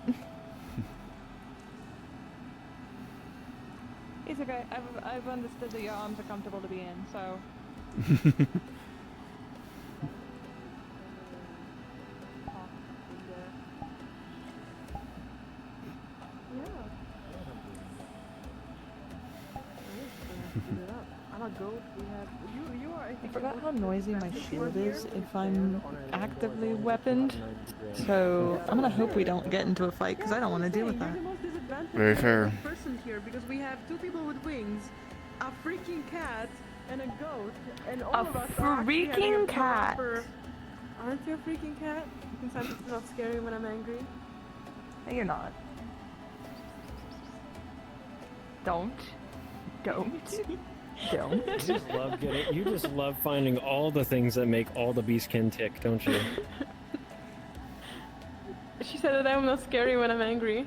Speaker 2: It's okay. I've understood that your arms are comfortable to be in, so. I forgot how noisy my shield is if I'm actively weaponed. So I'm gonna hope we don't get into a fight because I don't want to deal with that.
Speaker 1: Very fair.
Speaker 20: Person here because we have 2 people with wings, a freaking cat, and a goat, and all of us are actually having
Speaker 2: freaking
Speaker 20: a
Speaker 2: cat.
Speaker 20: proper- Aren't you a freaking cat? Sometimes it's not scary when I'm angry.
Speaker 2: No, you're not. Don't.
Speaker 10: You just love finding all the things that make all the beastkin tick, don't you?
Speaker 20: She said that I'm not scary when I'm angry.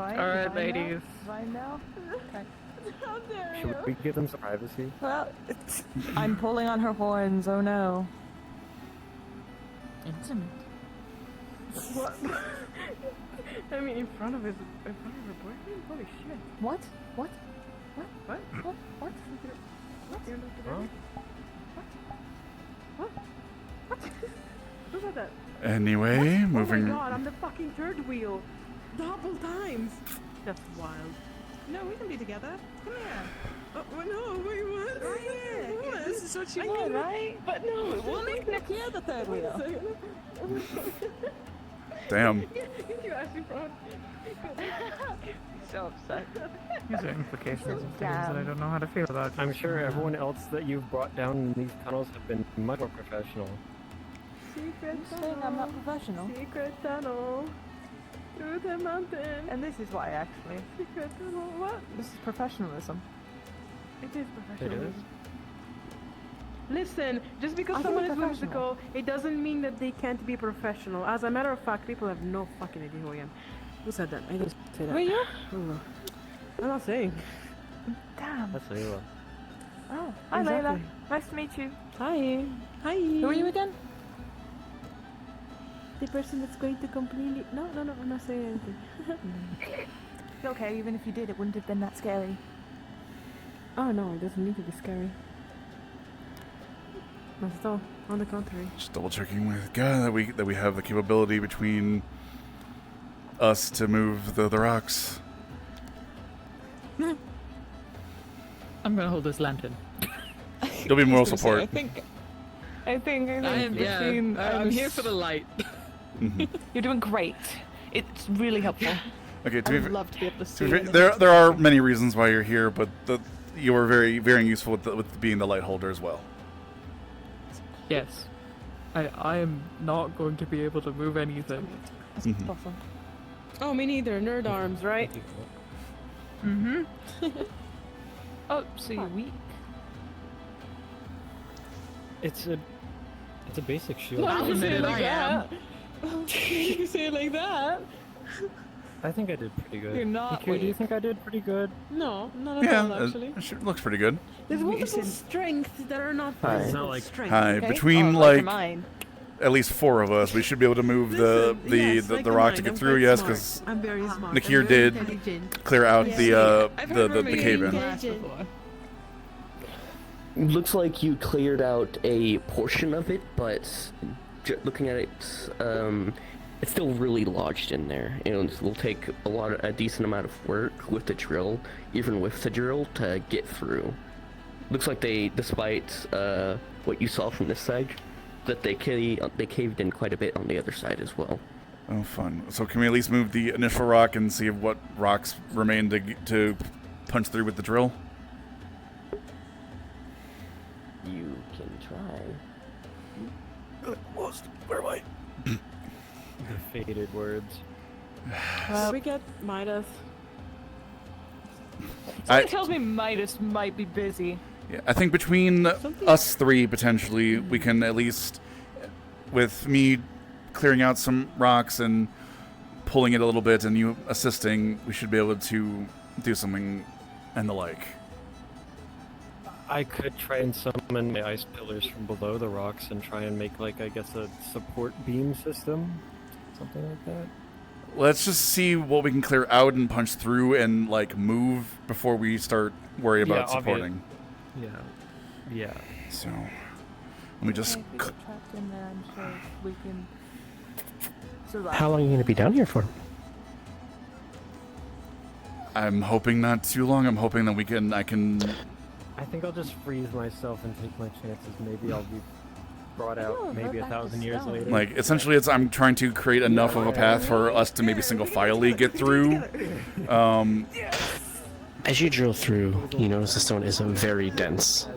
Speaker 12: Alright, ladies.
Speaker 2: Fine now? Okay.
Speaker 20: How dare you?
Speaker 10: Should we give them some privacy?
Speaker 2: Well, I'm pulling on her horns, oh no.
Speaker 12: Intimate.
Speaker 20: What? I mean, in front of her boyfriend? Holy shit.
Speaker 2: What?
Speaker 20: What?
Speaker 2: What?
Speaker 20: What? You're not the
Speaker 10: Huh?
Speaker 20: What? Who said that?
Speaker 1: Anyway, moving.
Speaker 20: Oh my god, I'm the fucking third wheel. Double times. That's wild. No, we can be together. Come here. Oh, no, wait, what? Right here. What? This is what you want, right? But no, we'll make Na-kir the third wheel.
Speaker 1: Damn.
Speaker 20: You actually brought.
Speaker 2: So upset.
Speaker 6: These are implications of things that I don't know how to feel about.
Speaker 10: I'm sure everyone else that you've brought down in these tunnels have been much more professional.
Speaker 20: Secret
Speaker 2: You're saying I'm not professional?
Speaker 20: Secret tunnel. Through the mountain.
Speaker 2: And this is why, actually.
Speaker 20: Secret tunnel. What?
Speaker 2: This is professionalism.
Speaker 20: It is professional.
Speaker 10: It is?
Speaker 20: Listen, just because
Speaker 2: I
Speaker 20: someone
Speaker 2: am
Speaker 20: is
Speaker 2: professional.
Speaker 20: whimsical, it doesn't mean that they can't be professional. As a matter of fact, people have no fucking idea who I am. Who said that? I didn't say that.
Speaker 2: Were you?
Speaker 20: Oh, I'm not saying.
Speaker 2: Damn.
Speaker 10: That's Layla.
Speaker 2: Oh, hi
Speaker 20: Exactly.
Speaker 2: Layla. Nice to meet you.
Speaker 20: Hi. Hi.
Speaker 2: Who are you again?
Speaker 20: The person that's going to completely... No, I'm not saying anything.
Speaker 2: Okay, even if you did, it wouldn't have been that scary.
Speaker 20: Oh no, it doesn't need to be scary. Not at all. On the contrary.
Speaker 1: Just double checking with God that we have the capability between us to move the rocks.
Speaker 6: I'm gonna hold this lantern.
Speaker 1: There'll be moral
Speaker 20: I
Speaker 1: support.
Speaker 20: think
Speaker 6: I'm here for the light.
Speaker 2: You're doing great. It's really helpful.
Speaker 1: Okay,
Speaker 20: I would love to be able to see.
Speaker 1: there are many reasons why you're here, but you are very useful with being the light holder as well.
Speaker 6: Yes. I am not going to be able to move anything.
Speaker 20: That's awesome. Oh, me neither. Nerd arms, right?
Speaker 6: Mm-hmm.
Speaker 20: Oh, so you're weak.
Speaker 10: It's a basic shield.
Speaker 20: No, you say it like
Speaker 6: I am.
Speaker 20: that. You say it like that.
Speaker 10: I think I did pretty good.
Speaker 20: You're not
Speaker 10: Nikki, do you
Speaker 20: weak.
Speaker 10: think I did pretty good?
Speaker 20: No, not at all, actually.
Speaker 1: It looks pretty good.
Speaker 20: There's multiple strengths that are not
Speaker 1: Hi.
Speaker 20: physical
Speaker 10: Not like-
Speaker 20: strength.
Speaker 1: Hi,
Speaker 20: okay?
Speaker 1: between
Speaker 20: like
Speaker 1: like at least 4 of us, we should be able to move the rock to get through. Yes, because
Speaker 20: I'm very smart.
Speaker 1: Na-kir
Speaker 20: I'm very
Speaker 1: did
Speaker 20: intelligent.
Speaker 1: clear out
Speaker 20: Yes.
Speaker 1: the cave in.
Speaker 10: Looks like you cleared out a portion of it, but looking at it, it's still really lodged in there. It will take a decent amount of work with the drill, even with the drill, to get through. Looks like despite what you saw from this side, that they caved in quite a bit on the other side as well.
Speaker 1: Oh, fun. So can we at least move the initial rock and see what rocks remain to punch through with the drill?
Speaker 10: You can try.
Speaker 1: Where am I?
Speaker 10: The faded words.
Speaker 20: We get Midas.
Speaker 2: Something tells me Midas might be busy.
Speaker 1: Yeah, I think between us 3, potentially, we can at least, with me clearing out some rocks and pulling it a little bit and you assisting, we should be able to do something and the like.
Speaker 10: I could try and summon my ice pillars from below the rocks and try and make, like, I guess a support beam system? Something like that?
Speaker 1: Let's just see what we can clear out and punch through and, like, move before we start worrying about supporting.
Speaker 10: Yeah.
Speaker 1: So, let me just...
Speaker 2: Okay, if we get trapped in there, I'm sure we can survive.
Speaker 10: How long are you going to be down here for?
Speaker 1: I'm hoping not too long. I'm hoping that I can...
Speaker 10: I think I'll just freeze myself and take my chances. Maybe I'll be brought out maybe 1,000 years later.
Speaker 1: Like, essentially, I'm trying to create enough of a path for us to maybe single-filely get through.
Speaker 10: As you drill through, you notice the stone is very dense.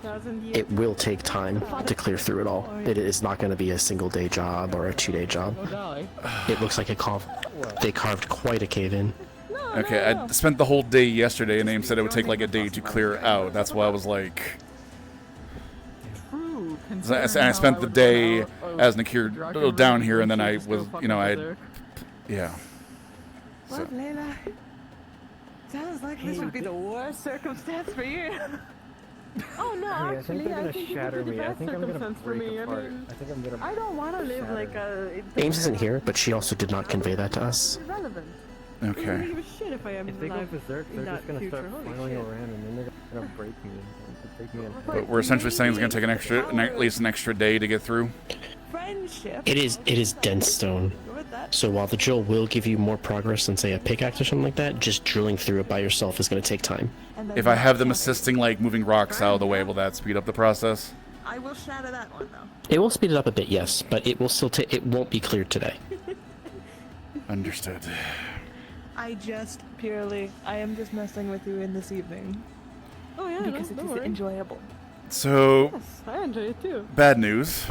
Speaker 10: It will take time to clear through it all. It is not going to be a single day job or a 2-day job. It looks like they carved quite a cave in.
Speaker 1: Okay, I spent the whole day yesterday, and Aim said it would take like a day to clear out. That's why I was like... And I spent the day as Na-kir down here, and then I was, you know, yeah.
Speaker 2: What, Layla? Sounds like this would be the worst circumstance for you. Oh no,
Speaker 19: I think
Speaker 2: actually,
Speaker 19: they're
Speaker 2: I
Speaker 19: gonna
Speaker 2: think it
Speaker 19: shatter
Speaker 2: would be
Speaker 19: me.
Speaker 2: the
Speaker 19: I
Speaker 2: best
Speaker 19: think I'm gonna
Speaker 2: circumstance for
Speaker 19: break
Speaker 2: me.
Speaker 19: apart.
Speaker 2: I mean,
Speaker 19: I think I'm gonna.
Speaker 2: I don't want to live
Speaker 19: shatter.
Speaker 2: like a.
Speaker 10: Ames isn't here, but she also did not convey that to us.
Speaker 2: Irrelevant. I
Speaker 1: Okay.
Speaker 2: don't give a shit if I am
Speaker 19: If they go
Speaker 2: alive
Speaker 19: berserk,
Speaker 2: in
Speaker 19: they're
Speaker 2: that
Speaker 19: just gonna
Speaker 2: future.
Speaker 19: start
Speaker 2: Holy
Speaker 19: flailing
Speaker 2: shit.
Speaker 19: around, and then they're gonna break me. Take me in.
Speaker 1: But we're essentially saying it's going to take at least an extra day to get through.
Speaker 2: Friendship.
Speaker 10: It is dense stone. So while the drill will give you more progress than, say, a pickaxe or something like that, just drilling through it by yourself is going to take time.
Speaker 1: If I have them assisting, like, moving rocks out of the way, will that speed up the process?
Speaker 2: I will shatter that one though.
Speaker 10: It will speed it up a bit, yes, but it will still it won't be cleared today.
Speaker 1: Understood.
Speaker 2: I am just messing with you in this evening. Oh yeah, because it is enjoyable.
Speaker 1: So,
Speaker 2: Yes, I enjoy it too.
Speaker 1: bad news.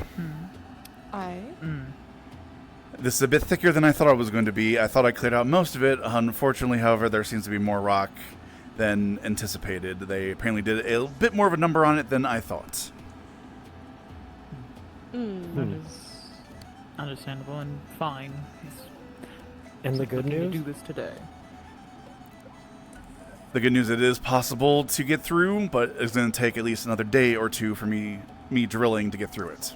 Speaker 1: This is a bit thicker than I thought it was going to be. I thought I cleared out most of it. Unfortunately, however, there seems to be more rock than anticipated. They apparently did a bit more of a number on it than I thought.
Speaker 12: That is understandable and fine.
Speaker 19: And the good
Speaker 12: Looking to
Speaker 19: news?
Speaker 12: do this today.
Speaker 1: The good news, it is possible to get through, but it's going to take at least another day or two for me drilling to get through it.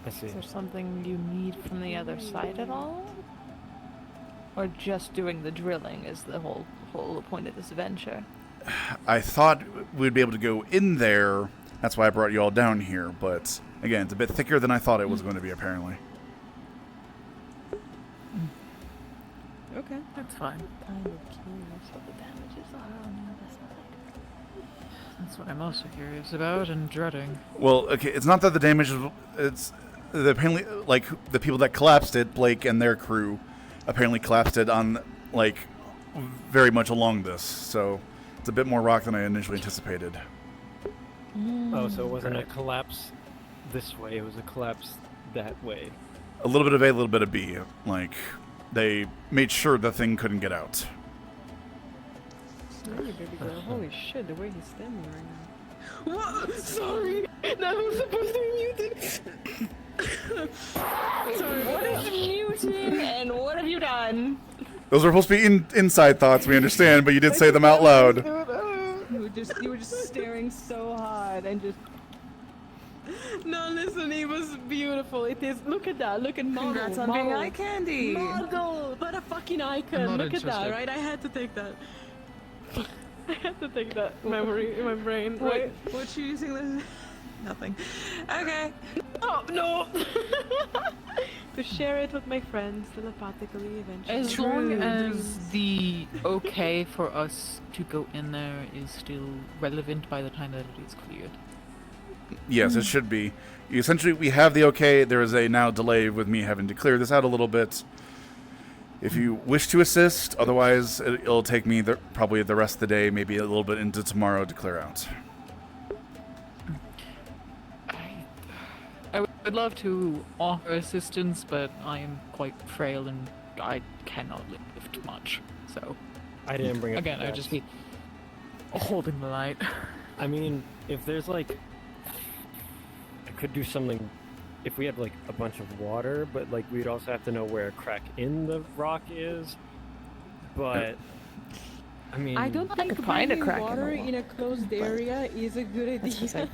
Speaker 19: I see.
Speaker 2: Is there something you need from the other side at all? Or just doing the drilling is the whole point of this adventure?
Speaker 1: I thought we'd be able to go in there. That's why I brought you all down here. But again, it's a bit thicker than I thought it was going to be, apparently.
Speaker 12: Okay, that's fine.
Speaker 2: Kind of curious what the damages are on the other side.
Speaker 12: That's what I'm also curious about and dreading.
Speaker 1: Well, okay, it's not that the damage is... It's... Apparently, like, the people that collapsed it, Blake and their crew, apparently collapsed it on, like, very much along this. So, it's a bit more rock than I initially anticipated.
Speaker 19: Oh, so it wasn't a collapse this way, it was a collapse that way.
Speaker 1: A little bit of A, a little bit of B. Like, they made sure the thing couldn't get out.
Speaker 2: Hey, baby girl. Holy shit, the way he's standing right now. What? Sorry! That was supposed to be muted! Sorry, what is muting and what have you done?
Speaker 1: Those were supposed to be inside thoughts, we understand, but you did say them out loud.
Speaker 2: You were just staring so hard and just... No, listen, it was beautiful. It is. Look at that. Look at model. Congrats on being eye candy. Model, but a fucking icon. Look at that, right? I had to take that. I had to take that memory in my brain. Right? What you using this? Nothing. Okay. Oh no. To share it with my friends telepathically eventually.
Speaker 12: As long as the okay for us to go in there is still relevant by the time that it is cleared.
Speaker 1: Yes, it should be. Essentially, we have the okay. There is a now delay with me having to clear this out a little bit. If you wish to assist, otherwise it'll take me probably the rest of the day, maybe a little bit into tomorrow to clear out.
Speaker 12: I would love to offer assistance, but I am quite frail and I cannot lift much. So,
Speaker 19: I didn't bring it.
Speaker 12: Again, I just be holding the light.
Speaker 19: I mean, if there's like, I could do something. If we had like a bunch of water, but like we'd also have to know where a crack in the rock is. But I mean,
Speaker 2: I don't think finding water in a closed area is a good idea.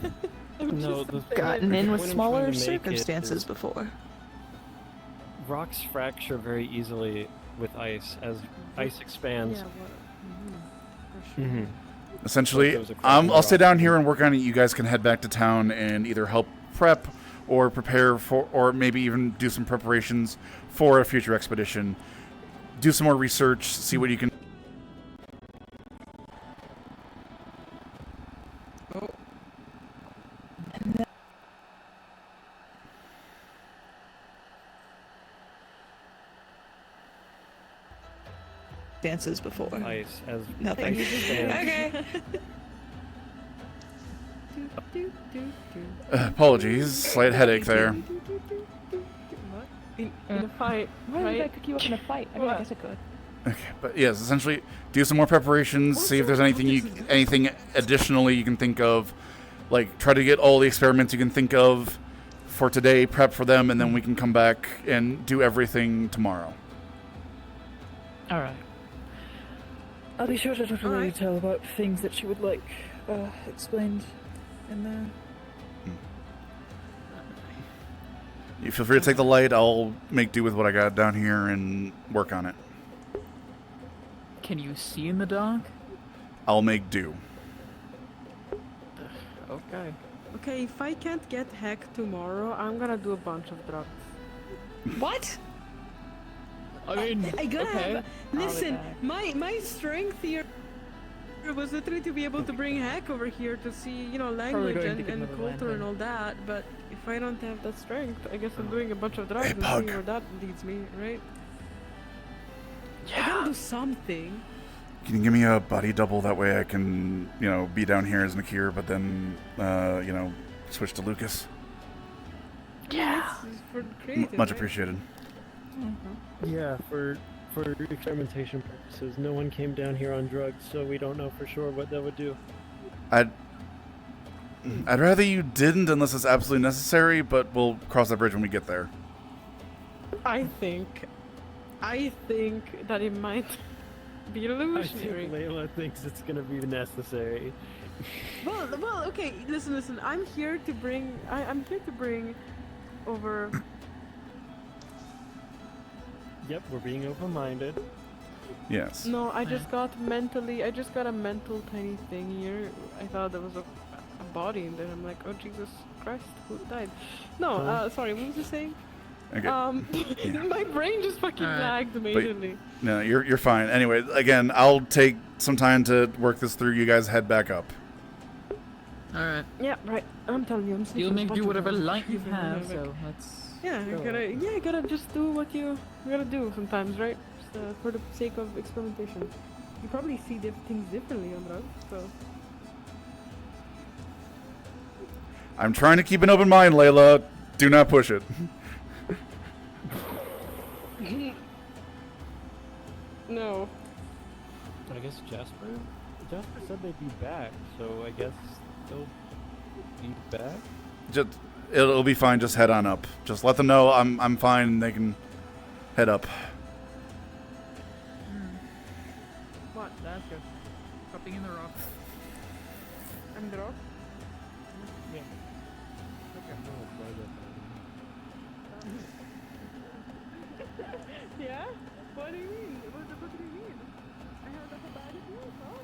Speaker 19: No,
Speaker 2: Gotten in with
Speaker 19: point I'm
Speaker 2: smaller
Speaker 19: trying to make
Speaker 2: circumstances
Speaker 19: is
Speaker 2: before.
Speaker 19: Rocks fracture very easily with ice as ice expands.
Speaker 1: Essentially, I'll stay down here and work on it. You guys can head back to town and either help prep or prepare for, or maybe even do some preparations for a future expedition. Do some more research, see what you can.
Speaker 18: dances before.
Speaker 8: Ice as
Speaker 18: Nothing.
Speaker 2: Okay.
Speaker 1: Apologies, slight headache there.
Speaker 20: In a fight,
Speaker 2: Why
Speaker 20: right?
Speaker 2: did I pick you up in a fight? I mean, I guess I could.
Speaker 1: Okay, but yes, essentially, do some more preparations. See if there's anything additionally you can think of. Like, try to get all the experiments you can think of for today, prep for them, and then we can come back and do everything tomorrow.
Speaker 12: All right. I'll be sure to talk to Lady Tell about things that she would like explained in there.
Speaker 1: You feel free to take the light. I'll make do with what I got down here and work on it.
Speaker 12: Can you see in the dark?
Speaker 1: I'll make do.
Speaker 12: Okay.
Speaker 20: Okay, if I can't get Heck tomorrow, I'm gonna do a bunch of drugs.
Speaker 12: What? I mean,
Speaker 20: I gotta
Speaker 12: okay.
Speaker 20: have. Listen, my strength here was literally to be able to bring Heck over here to see, language
Speaker 12: going to
Speaker 20: and
Speaker 12: get another
Speaker 20: culture and
Speaker 12: lantern.
Speaker 20: all that. But if I don't have that strength, I guess I'm doing a bunch of drugs
Speaker 1: Hey,
Speaker 20: and
Speaker 1: Pug.
Speaker 20: seeing where that leads me, right? I gotta do something.
Speaker 1: Can you give me a body double? That way I can, be down here as Na-kir, but then, switch to Lucas.
Speaker 20: Yeah. For creative,
Speaker 1: Much
Speaker 20: right?
Speaker 1: appreciated.
Speaker 8: Yeah, for experimentation purposes. No one came down here on drugs, so we don't know for sure what that would do.
Speaker 1: I'd rather you didn't unless it's absolutely necessary, but we'll cross that bridge when we get there.
Speaker 20: I think that it might be
Speaker 8: I
Speaker 20: illusionary.
Speaker 8: think Layla thinks it's gonna be necessary.
Speaker 20: Well, okay. Listen. I'm here to bring over.
Speaker 8: Yep, we're being open-minded.
Speaker 1: Yes.
Speaker 20: No, I just got a mental tiny thing here. I thought there was a body in there. I'm like, oh Jesus Christ, who died? No, sorry, what was you saying?
Speaker 1: Okay. Yeah.
Speaker 20: My brain just fucking lagged majorly.
Speaker 1: No, you're fine. Anyway, again, I'll take some time to work this through. You guys head back up.
Speaker 12: All right.
Speaker 20: Yeah, right. I'm telling you, I'm sleeping.
Speaker 12: You'll
Speaker 20: a
Speaker 12: make
Speaker 20: bunch
Speaker 12: do
Speaker 20: of
Speaker 12: whatever
Speaker 20: drugs.
Speaker 12: light you
Speaker 20: Sleeping
Speaker 12: have,
Speaker 20: whatever.
Speaker 12: so let's.
Speaker 20: Yeah, you gotta just do what you gotta do sometimes, right? Just, for the sake of experimentation. You probably see things differently on drugs, so.
Speaker 1: I'm trying to keep an open mind, Layla. Do not push it.
Speaker 20: No.
Speaker 8: I guess Jasper said they'd be back, so I guess they'll be back.
Speaker 1: It'll be fine. Just head on up. Just let them know I'm fine. They can head up.
Speaker 20: What?
Speaker 12: That's good. Dropping in the rock.
Speaker 20: I'm the rock?
Speaker 12: Yeah.
Speaker 20: Yeah? What do you mean? What do you mean? I have a bad idea, huh?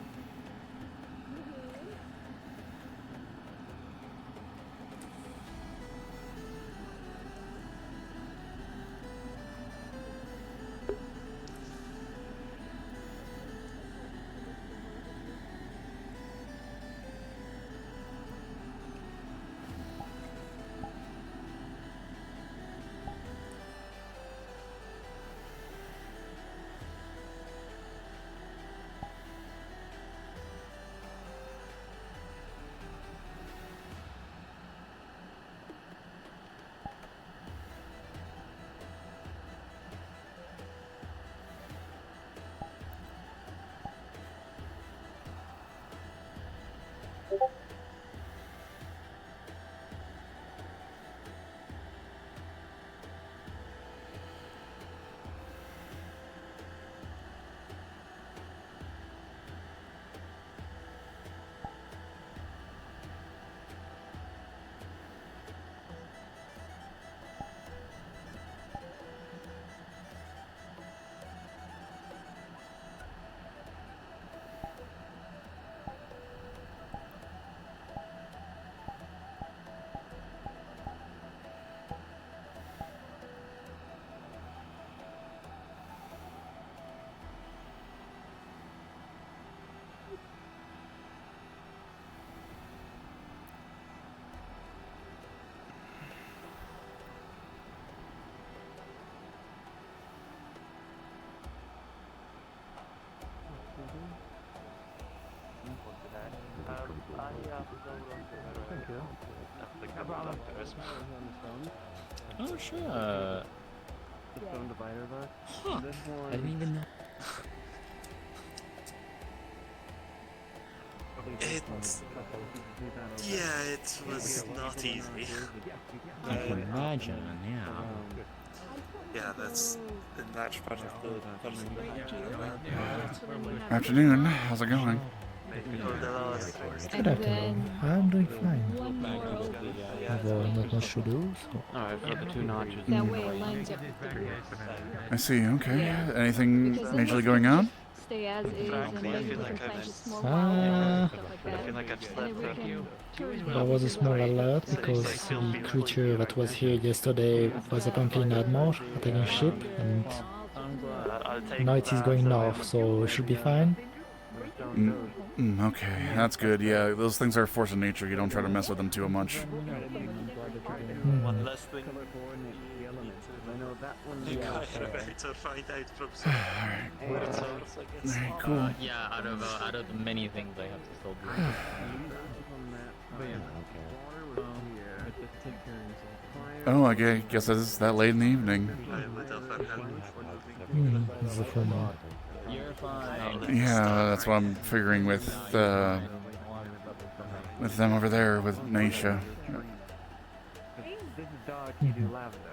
Speaker 13: Thank you.
Speaker 7: Oh, sure. Huh. I didn't even know.
Speaker 18: It was not easy.
Speaker 7: I can imagine, yeah.
Speaker 18: Yeah, that's part of the
Speaker 1: Afternoon. How's it going?
Speaker 5: Good afternoon. I'm doing fine. Have not much to do, so.
Speaker 6: Alright, for the 2 notches.
Speaker 3: That way it lines up.
Speaker 1: I see. Okay.
Speaker 3: Yeah.
Speaker 1: Anything
Speaker 3: Because then
Speaker 1: majorly
Speaker 3: this
Speaker 1: going
Speaker 3: can
Speaker 1: on?
Speaker 3: just Stay as is, and maybe we can plant just more
Speaker 5: Uh,
Speaker 3: wildlife and stuff like that.
Speaker 18: I feel like I've
Speaker 3: And
Speaker 18: slept
Speaker 3: then we can turn
Speaker 5: There was a small alert because the creature that was here yesterday was apparently an admiral attacking a ship, and now it is going north, so it should be fine.
Speaker 1: Okay, that's good. Yeah, those things are force of nature. You don't try to mess with them too much.
Speaker 18: One less thing you guys better find out from some weird source, I guess.
Speaker 1: Alright, cool.
Speaker 7: Yeah, out of the many things I have to still do.
Speaker 1: Oh, I guess it's that late in the evening.
Speaker 5: It's the full moon.
Speaker 1: Yeah, that's what I'm figuring with them over there with Naisha.
Speaker 6: This is dark, you do lavender.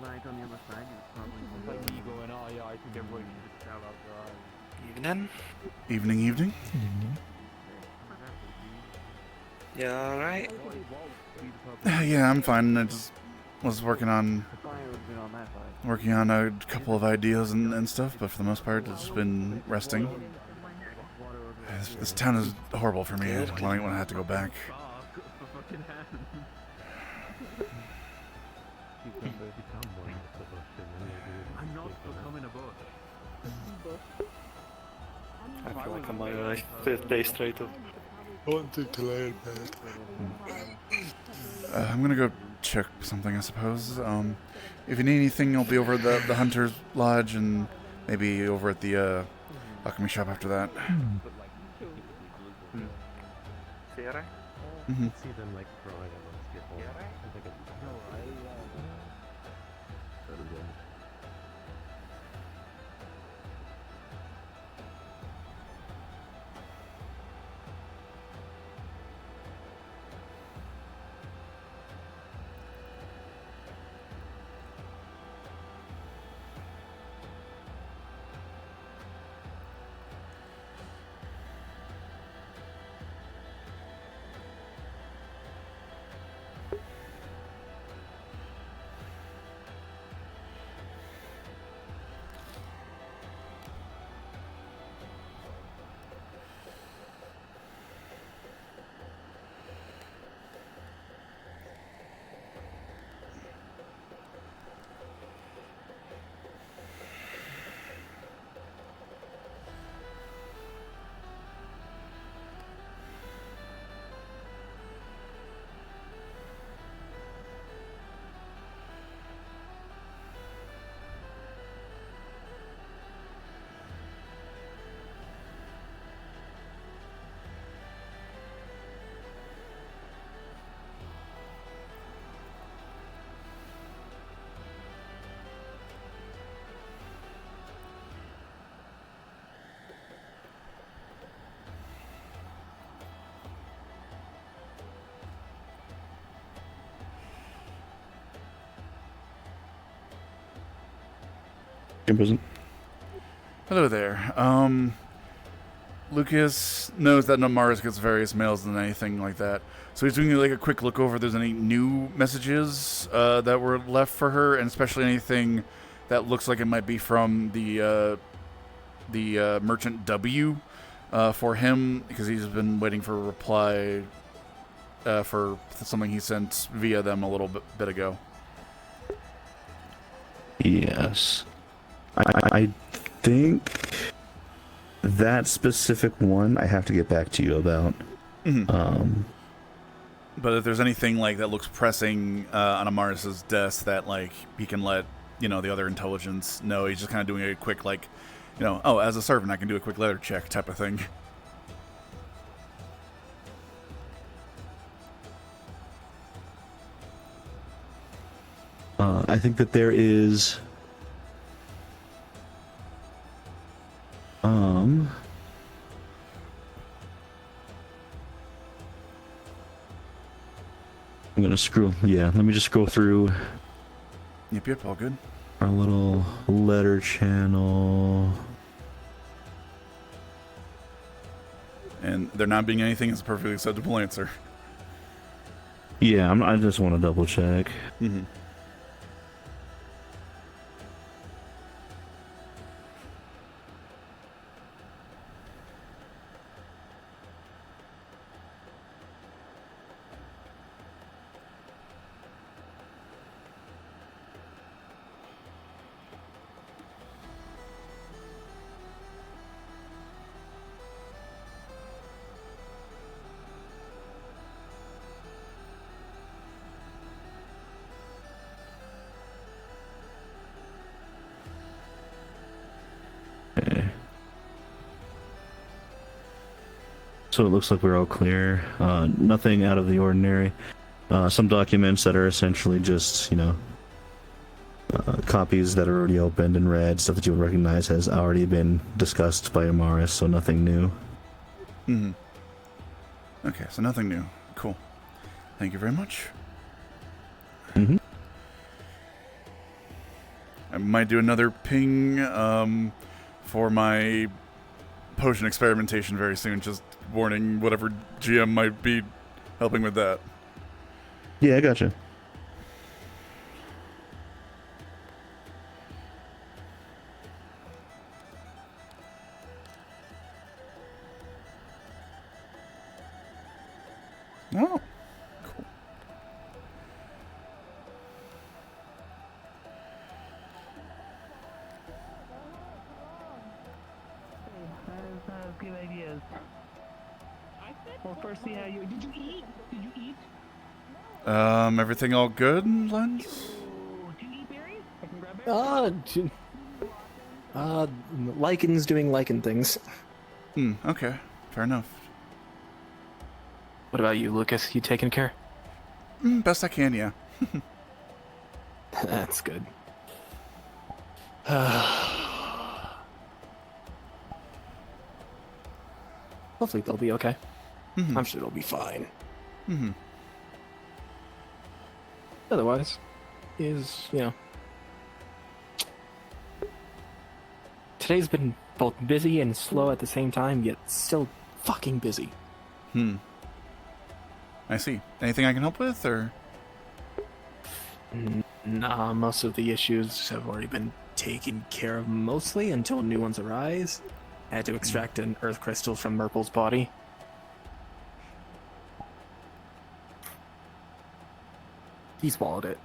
Speaker 6: Light on the other side is probably like me going, oh yeah, I think everybody should just tell outside.
Speaker 18: Evening.
Speaker 1: Evening, evening.
Speaker 18: Yeah, alright.
Speaker 1: Yeah, I'm fine. I just was working on a couple of ideas and stuff, but for the most part, it's been resting. This town is horrible for me. I don't want to have to go back.
Speaker 6: I'm not becoming a boat.
Speaker 18: I feel like I'm my 5th day straight of wanting to lay in bed.
Speaker 1: I'm gonna go check something, I suppose. If you need anything, I'll be over at the Hunter's Lodge and maybe over at the alchemy shop after that.
Speaker 18: Sierra?
Speaker 1: Mm-hmm.
Speaker 16: See them like throwing at them. I think it's
Speaker 1: Hello there. Lucas knows that Mars gets various mails and anything like that. So he's doing like a quick look over if there's any new messages that were left for her, and especially anything that looks like it might be from the merchant W for him, because he's been waiting for a reply for something he sent via them a little bit ago.
Speaker 22: Yes. I think that specific one I have to get back to you about.
Speaker 1: Mm-hmm. But if there's anything like that looks pressing on Amaris's desk that like he can let the other intelligence know, he's just kind of doing a quick like You know, oh, as a servant, I can do a quick leather check type of thing.
Speaker 22: I think that there is... I'm gonna scroll... Yeah, let me just scroll through...
Speaker 1: Yep, all good.
Speaker 22: Our little letter channel...
Speaker 1: And there not being anything is a perfectly acceptable answer.
Speaker 22: Yeah, I just want to double check.
Speaker 1: Mm-hmm.
Speaker 22: So it looks like we're all clear. Nothing out of the ordinary. Some documents that are essentially just, you know, copies that are already opened and read, stuff that you would recognize has already been discussed by Amaris, so nothing new.
Speaker 1: Mm-hmm. Okay, so nothing new. Cool. Thank you very much.
Speaker 22: Mm-hmm.
Speaker 1: I might do another ping for my potion experimentation very soon. Just warning whatever GM might be helping with that.
Speaker 22: Yeah, I gotcha.
Speaker 1: Oh, cool.
Speaker 4: Good ideas. Well, first see how you... Did you eat? Did you eat?
Speaker 1: Everything all good, Lens?
Speaker 4: Do you eat berries? I can grab berries?
Speaker 10: Lycan's doing lichen things.
Speaker 1: Okay. Fair enough.
Speaker 10: What about you, Lucas? You taking care?
Speaker 1: Best I can, yeah.
Speaker 10: That's good. Hopefully they'll be okay. I'm sure they'll be fine. Otherwise, today's been both busy and slow at the same time, yet still fucking busy.
Speaker 1: I see. Anything I can help with, or?
Speaker 10: Nah, most of the issues have already been taken care of mostly until new ones arise. I had to extract an earth crystal from Murple's body. He swallowed it.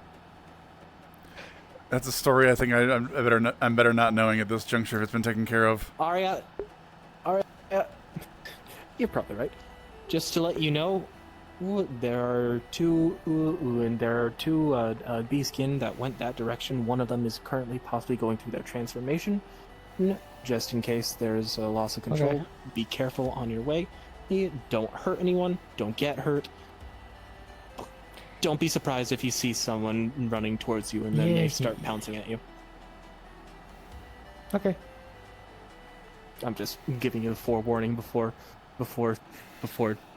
Speaker 1: That's a story I think I'm better not knowing at this juncture if it's been taken care of.
Speaker 10: Arya, you're probably right. Just to let you know, there are two beaskin that went that direction. One of them is currently possibly going through their transformation. Just in case there's a loss of control,
Speaker 19: Okay.
Speaker 10: Be careful on your way. Don't hurt anyone. Don't get hurt. Don't be surprised if you see someone running towards you and then they start pouncing at you.
Speaker 19: Okay.
Speaker 10: I'm just giving you a forewarning before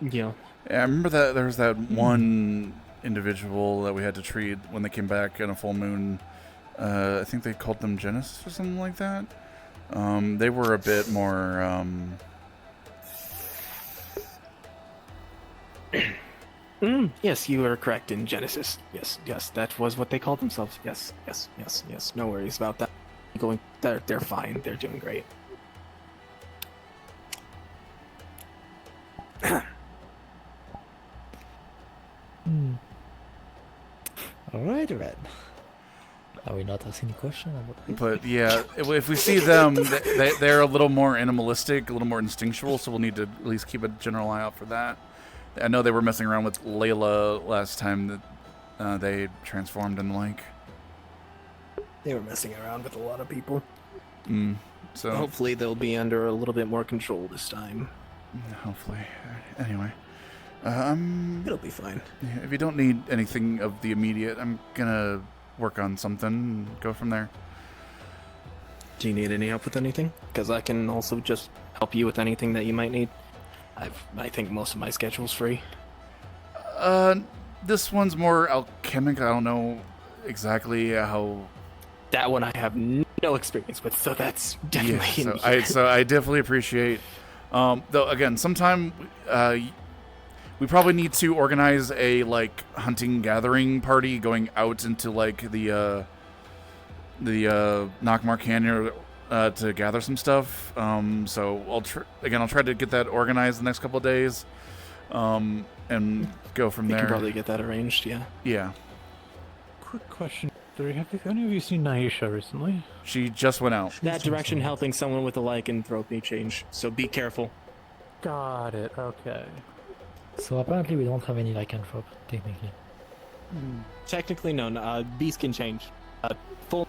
Speaker 1: Yeah, I remember that there was that one individual that we had to treat when they came back in a full moon. I think they called them Genesis or something like that. They were a bit more,
Speaker 10: Yes, you are correct in Genesis. Yes, that was what they called themselves. Yes. No worries about that. They're fine. They're doing great.
Speaker 5: Alright, Red. Are we not asking any question about
Speaker 1: but yeah, if we see them, they're a little more animalistic, a little more instinctual, so we'll need to at least keep a general eye out for that. I know they were messing around with Layla last time that they transformed and like.
Speaker 10: They were messing around with a lot of people.
Speaker 1: So
Speaker 10: hopefully they'll be under a little bit more control this time.
Speaker 1: Hopefully. Anyway,
Speaker 10: it'll be fine.
Speaker 1: Yeah, if you don't need anything of the immediate, I'm gonna work on something and go from there.
Speaker 10: Do you need any help with anything? Because I can also just help you with anything that you might need. I think most of my schedule's free.
Speaker 1: This one's more alchemic. I don't know exactly how.
Speaker 10: That one I have no experience with, so that's definitely.
Speaker 1: Yeah, so I definitely appreciate. Though again, sometime we probably need to organize a like hunting gathering party going out into like the Na-kir Canyon to gather some stuff. So I'll try to get that organized the next couple of days, and go from there.
Speaker 10: You can probably get that arranged, yeah.
Speaker 1: Yeah.
Speaker 13: Quick question: have any of you seen Naisha recently?
Speaker 1: She just went out.
Speaker 10: That direction helping someone with a lycanthropy change, so be careful.
Speaker 13: Got it. Okay.
Speaker 5: So apparently we don't have any lycanthrope, technically.
Speaker 10: Technically, no. Beast can change. Full.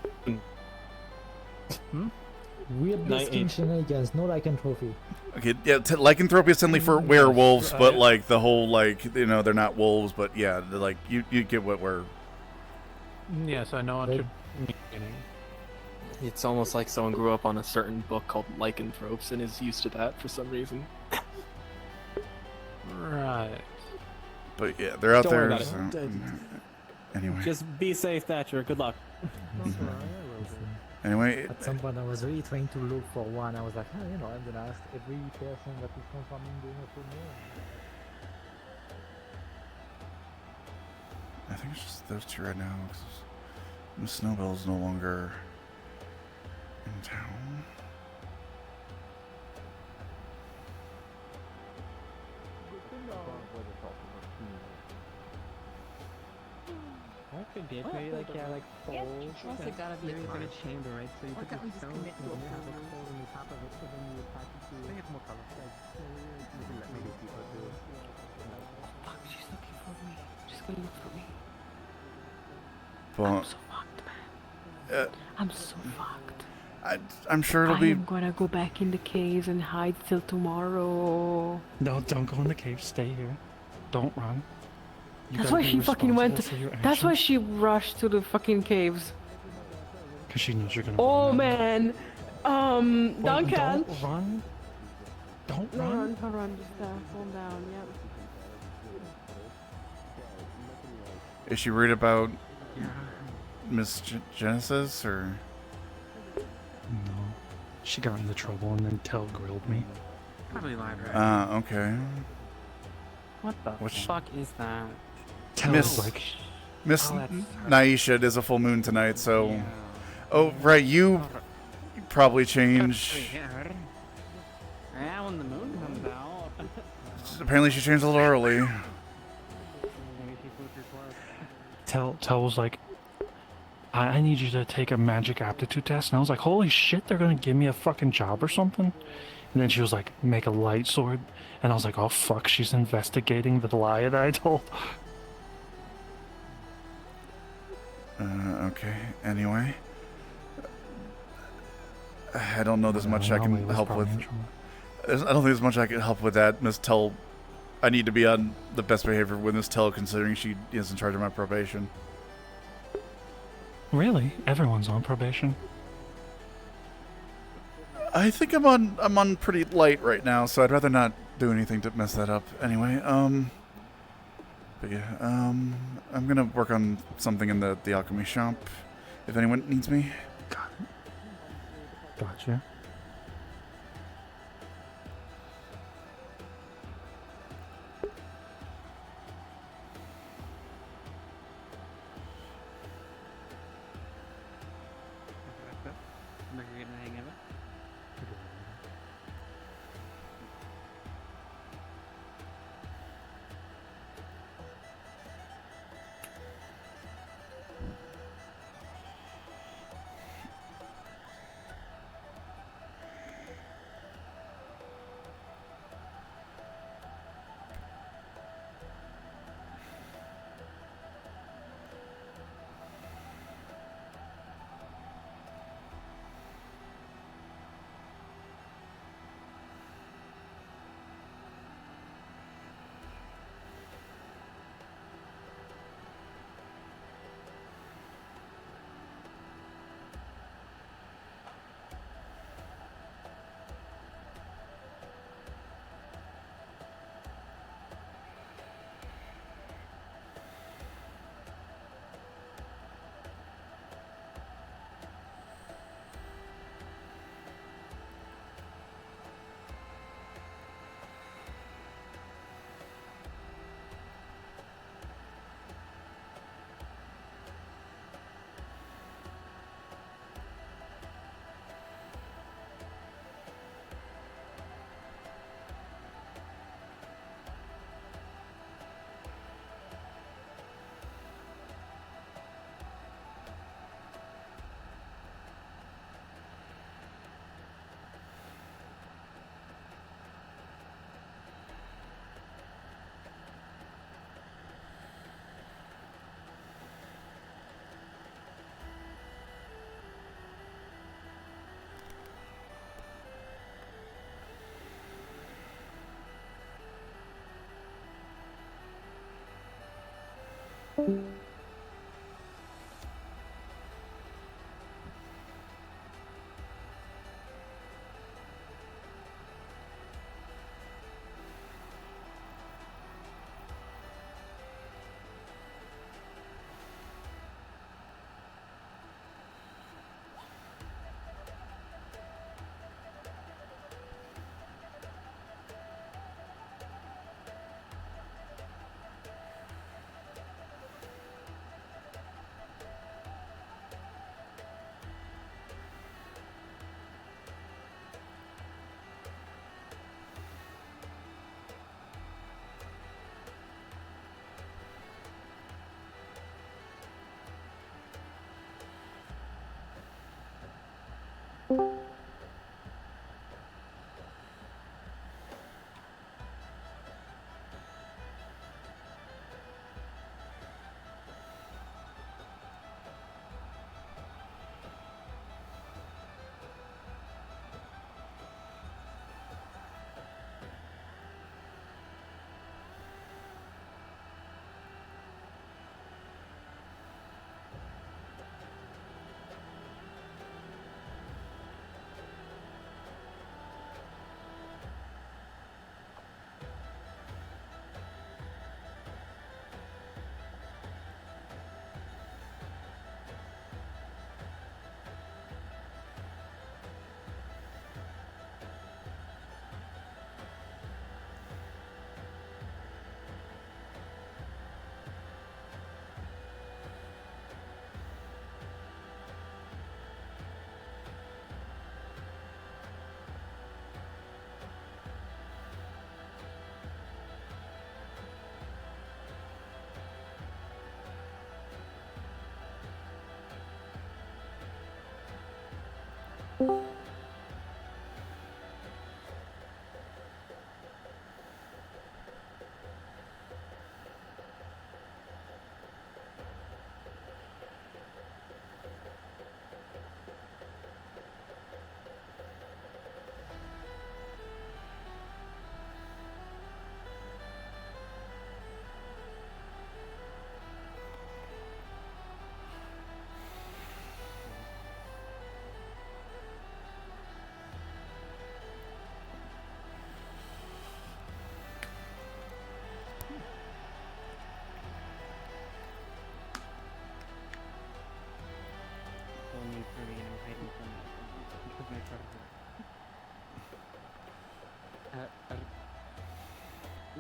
Speaker 5: Weird beast shenanigans, no lycanthropy.
Speaker 1: Okay, yeah, lycanthropy is only for werewolves, but like the whole they're not wolves, but yeah, like you get what we're.
Speaker 13: Yes, I know what you're meaning.
Speaker 10: It's almost like someone grew up on a certain book called Lycanthropes and is used to that for some reason.
Speaker 13: Right.
Speaker 1: But yeah, they're out
Speaker 10: Don't
Speaker 1: there.
Speaker 10: worry about
Speaker 1: So,
Speaker 10: it.
Speaker 1: Anyway.
Speaker 10: Just be safe, Thatcher. Good luck.
Speaker 1: Anyway.
Speaker 5: At some point I was really trying to look for one. I was like, I'm gonna ask every person that is confirming doing a full moon.
Speaker 1: I think it's just those two right now. 'Cause Miss Snowbell's no longer in town.
Speaker 6: Could be maybe like holes.
Speaker 14: Plus it gotta be a
Speaker 6: in a chamber, right? So you
Speaker 14: Or
Speaker 6: put
Speaker 14: can't we
Speaker 6: the
Speaker 14: just
Speaker 6: stone
Speaker 14: commit to a
Speaker 6: and have a
Speaker 14: pattern?
Speaker 6: hole in the top of it, so then you attach it to. I think it's more colorful. You can let maybe people do it.
Speaker 2: Fuck, she's looking for me. She's gonna look for me.
Speaker 1: Well,
Speaker 2: I'm so fucked, man. I'm so fucked.
Speaker 1: I'm sure it'll be.
Speaker 2: I'm gonna go back in the caves and hide till tomorrow.
Speaker 8: No, don't go in the cave. Stay here. Don't run.
Speaker 2: That's why she fucking went. That's why she rushed to the fucking caves.
Speaker 8: Because she knows you're gonna.
Speaker 2: Oh man, Duncan.
Speaker 8: Don't run. Don't run.
Speaker 2: Run, just calm down. Yep.
Speaker 1: Is she worried about Miss Genesis or?
Speaker 8: No. She got into trouble and then Tell grilled me.
Speaker 6: Probably library.
Speaker 1: Okay.
Speaker 6: What the fuck is that?
Speaker 1: Miss Naisha, it is a full moon tonight, so. Yeah. Oh right, you probably change.
Speaker 6: Yeah, when the moon comes out.
Speaker 1: Apparently, she changed a little early.
Speaker 8: Tell was like, I need you to take a magic aptitude test, and I was like, holy shit, they're gonna give me a fucking job or something. And then she was like, make a light sword, and I was like, oh fuck, she's investigating the lie that I told.
Speaker 1: Okay. Anyway, I don't know there's much I can help with. I don't think there's much I can help with that, Miss Tell. I need to be on the best behavior with Miss Tell, considering she is in charge of my probation.
Speaker 8: Really? Everyone's on probation.
Speaker 1: I think I'm on pretty light right now, so I'd rather not do anything to mess that up. Anyway, but yeah, I'm gonna work on something in the alchemy shop. If anyone needs me.
Speaker 8: Gotcha.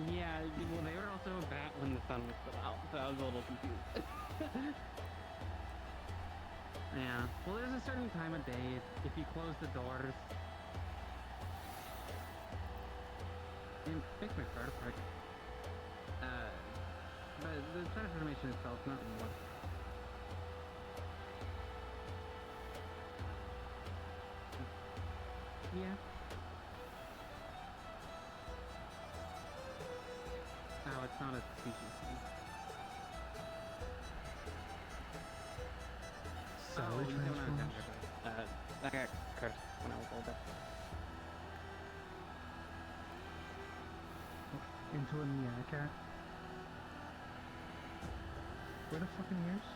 Speaker 7: Yeah, well, they were also a bat when the sun was still out, so I was a little confused. Yeah, well, there's a certain time of day if you close the doors. It makes my start apart. But the transformation itself, not what. Yeah. Oh, it's not a species thing.
Speaker 8: Sally transforms?
Speaker 7: I got cursed when I was older.
Speaker 8: Into a meerkat? Where the fucking ears?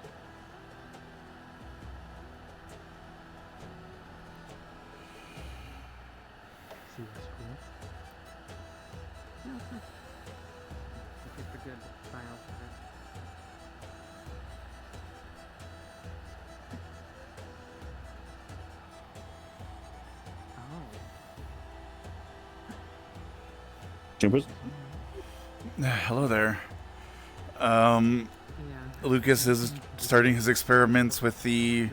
Speaker 8: See, that's cool.
Speaker 7: No, it's not. It's just a good style for it.
Speaker 22: Chambers?
Speaker 1: Hello there. Lucas is starting his experiments with the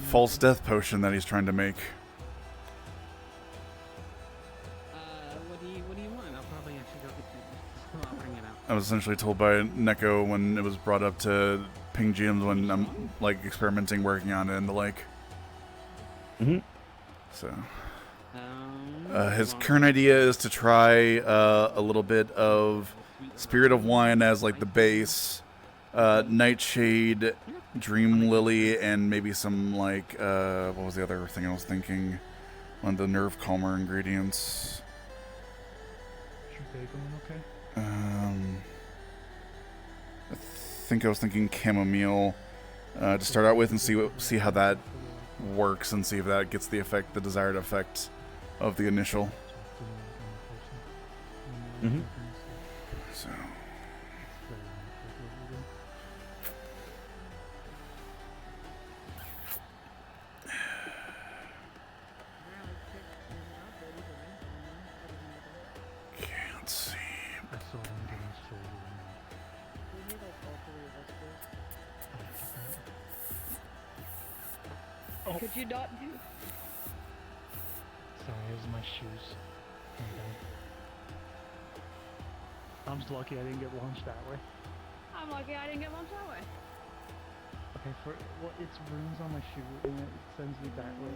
Speaker 1: false death potion that he's trying to make.
Speaker 7: What do you want? I'll probably actually go get you. I'll bring it out.
Speaker 1: I was essentially told by Neko when it was brought up to ping GMs when I'm like experimenting, working on it and the like. So his current idea is to try a little bit of Spirit of Wine as like the base, Nightshade, Dream Lily, and maybe some like what was the other thing I was thinking? One of the nerve calmer ingredients.
Speaker 8: Is your day going okay?
Speaker 1: I think I was thinking chamomile to start out with, and see how that works, and see if that gets the desired effect of the initial.
Speaker 22: Mm-hmm.
Speaker 1: So. Okay, let's see.
Speaker 8: Oh.
Speaker 3: Could you not do?
Speaker 8: Sorry, it was my shoes. I'm just lucky I didn't get launched that way.
Speaker 3: I'm lucky I didn't get launched that way.
Speaker 8: Okay, it's runes on my shoe and it sends me that way.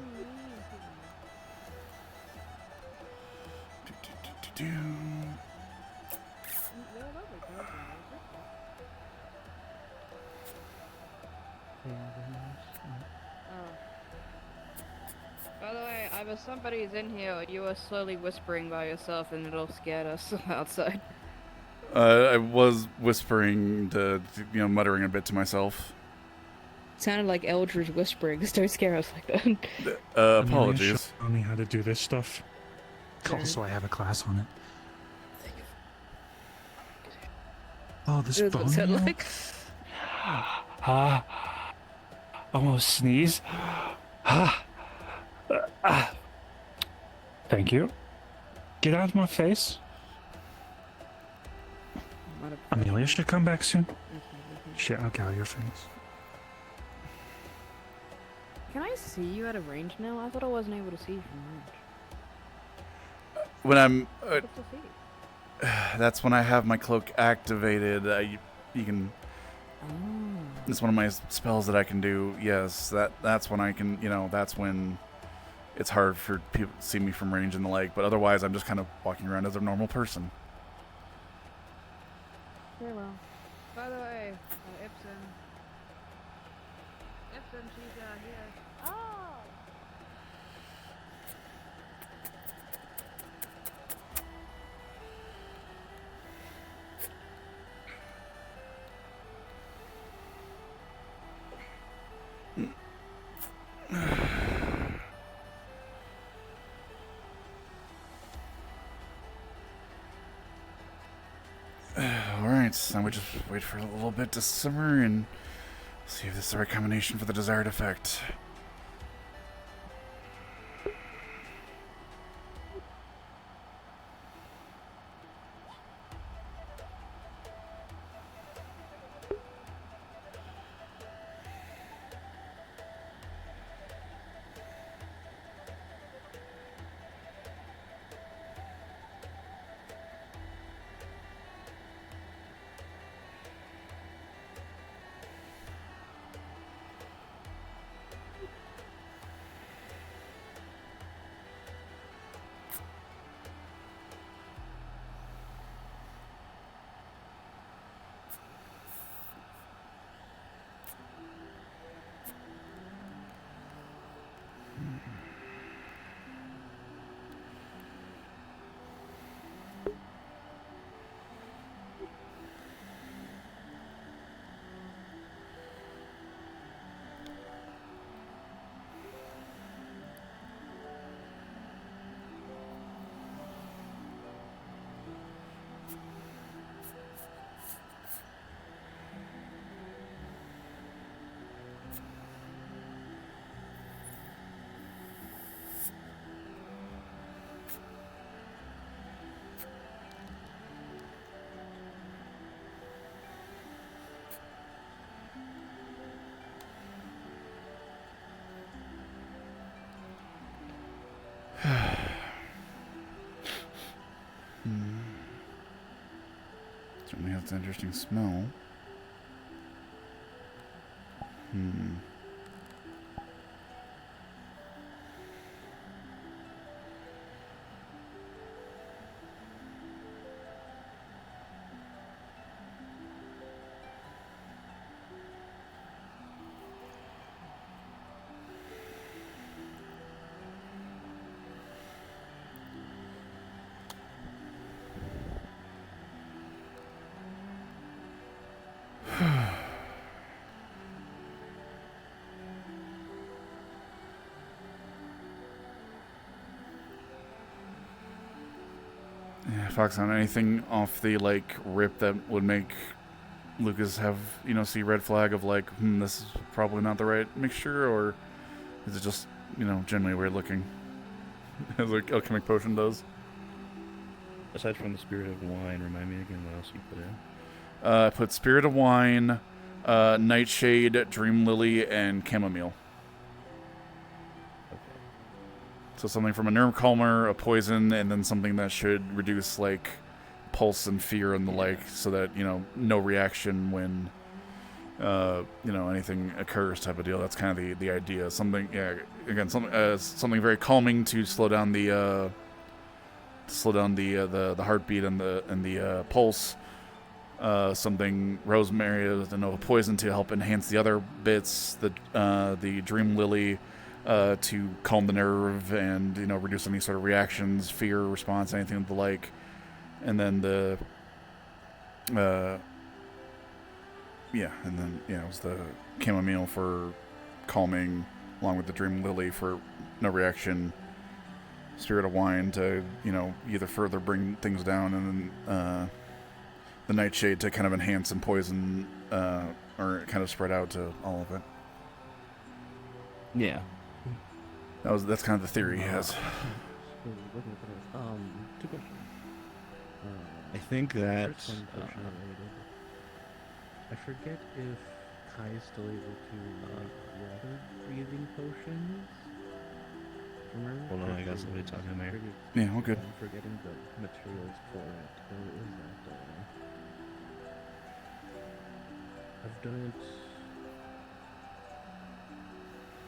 Speaker 2: By the way, if somebody's in here, you are slowly whispering by yourself and it'll scare us outside.
Speaker 1: I was whispering muttering a bit to myself.
Speaker 2: Sounded like Eldridge whispering. Don't scare us like that.
Speaker 1: Apologies.
Speaker 8: Show me how to do this stuff. Also, I have a class on it. Oh, this bone
Speaker 2: What's that
Speaker 8: meal?
Speaker 2: like?
Speaker 8: Almost sneeze. Thank you. Get out of my face. Amelia should come back soon. Shit, I'll get out of your face.
Speaker 2: Can I see you at a range now? I thought I wasn't able to see you from range.
Speaker 1: When I'm...
Speaker 2: What's the feed?
Speaker 1: that's when I have my cloak activated. You can... It's one of my spells that I can do. Yes, that's when I can, that's when it's hard for people to see me from range and the like. But otherwise, I'm just kind of walking around as a normal person.
Speaker 2: Very well. By the way, Ipsen, she's here. Oh!
Speaker 1: Alright, now we just wait for a little bit to simmer and see if this is the right combination for the desired effect. Certainly has an interesting smell. Fox on anything off the like rip that would make Lucas have see red flag of like this is probably not the right mixture, or is it just generally weird looking as like alchemic potion does?
Speaker 22: Aside from the spirit of wine, remind me again what else you put in.
Speaker 1: I put spirit of wine, nightshade, dream lily, and chamomile. So something from a nerve calmer, a poison, and then something that should reduce like pulse and fear and the like, so that no reaction when anything occurs type of deal. That's kind of the idea. Something again something very calming to slow down the heartbeat and the pulse. Something rosemary with a poison to help enhance the other bits. The dream lily. To calm the nerve and reduce any sort of reactions, fear response, anything of the like, and then it was the chamomile for calming, along with the dream lily for no reaction, spirit of wine to either further bring things down, and then the nightshade to kind of enhance and poison or kind of spread out to all of it.
Speaker 22: Yeah.
Speaker 1: That's kind of the theory he has.
Speaker 22: Two questions. I think that
Speaker 15: I forget if Kai is still able to make water breathing potions. Remember?
Speaker 22: Hold on, I got somebody talking to me.
Speaker 1: Yeah, all good.
Speaker 15: I'm forgetting the materials for it. Where is that? I've done it.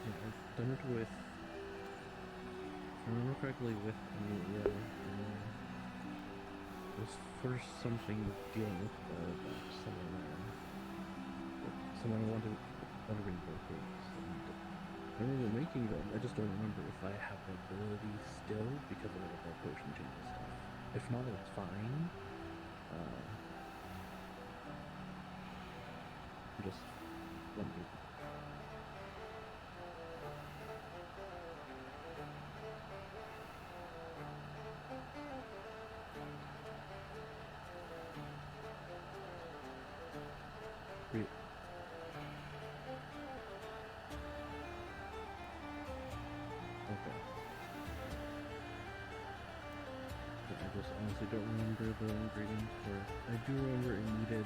Speaker 15: Yeah, I've done it with. If I remember correctly, with Amelia. It was for something dealing with someone wanted reworkers. I remember making them. I just don't remember if I have the ability still because of the potion changes stuff. If not, it's fine. Just wondering. I honestly don't remember the ingredients for it. I do remember it needed,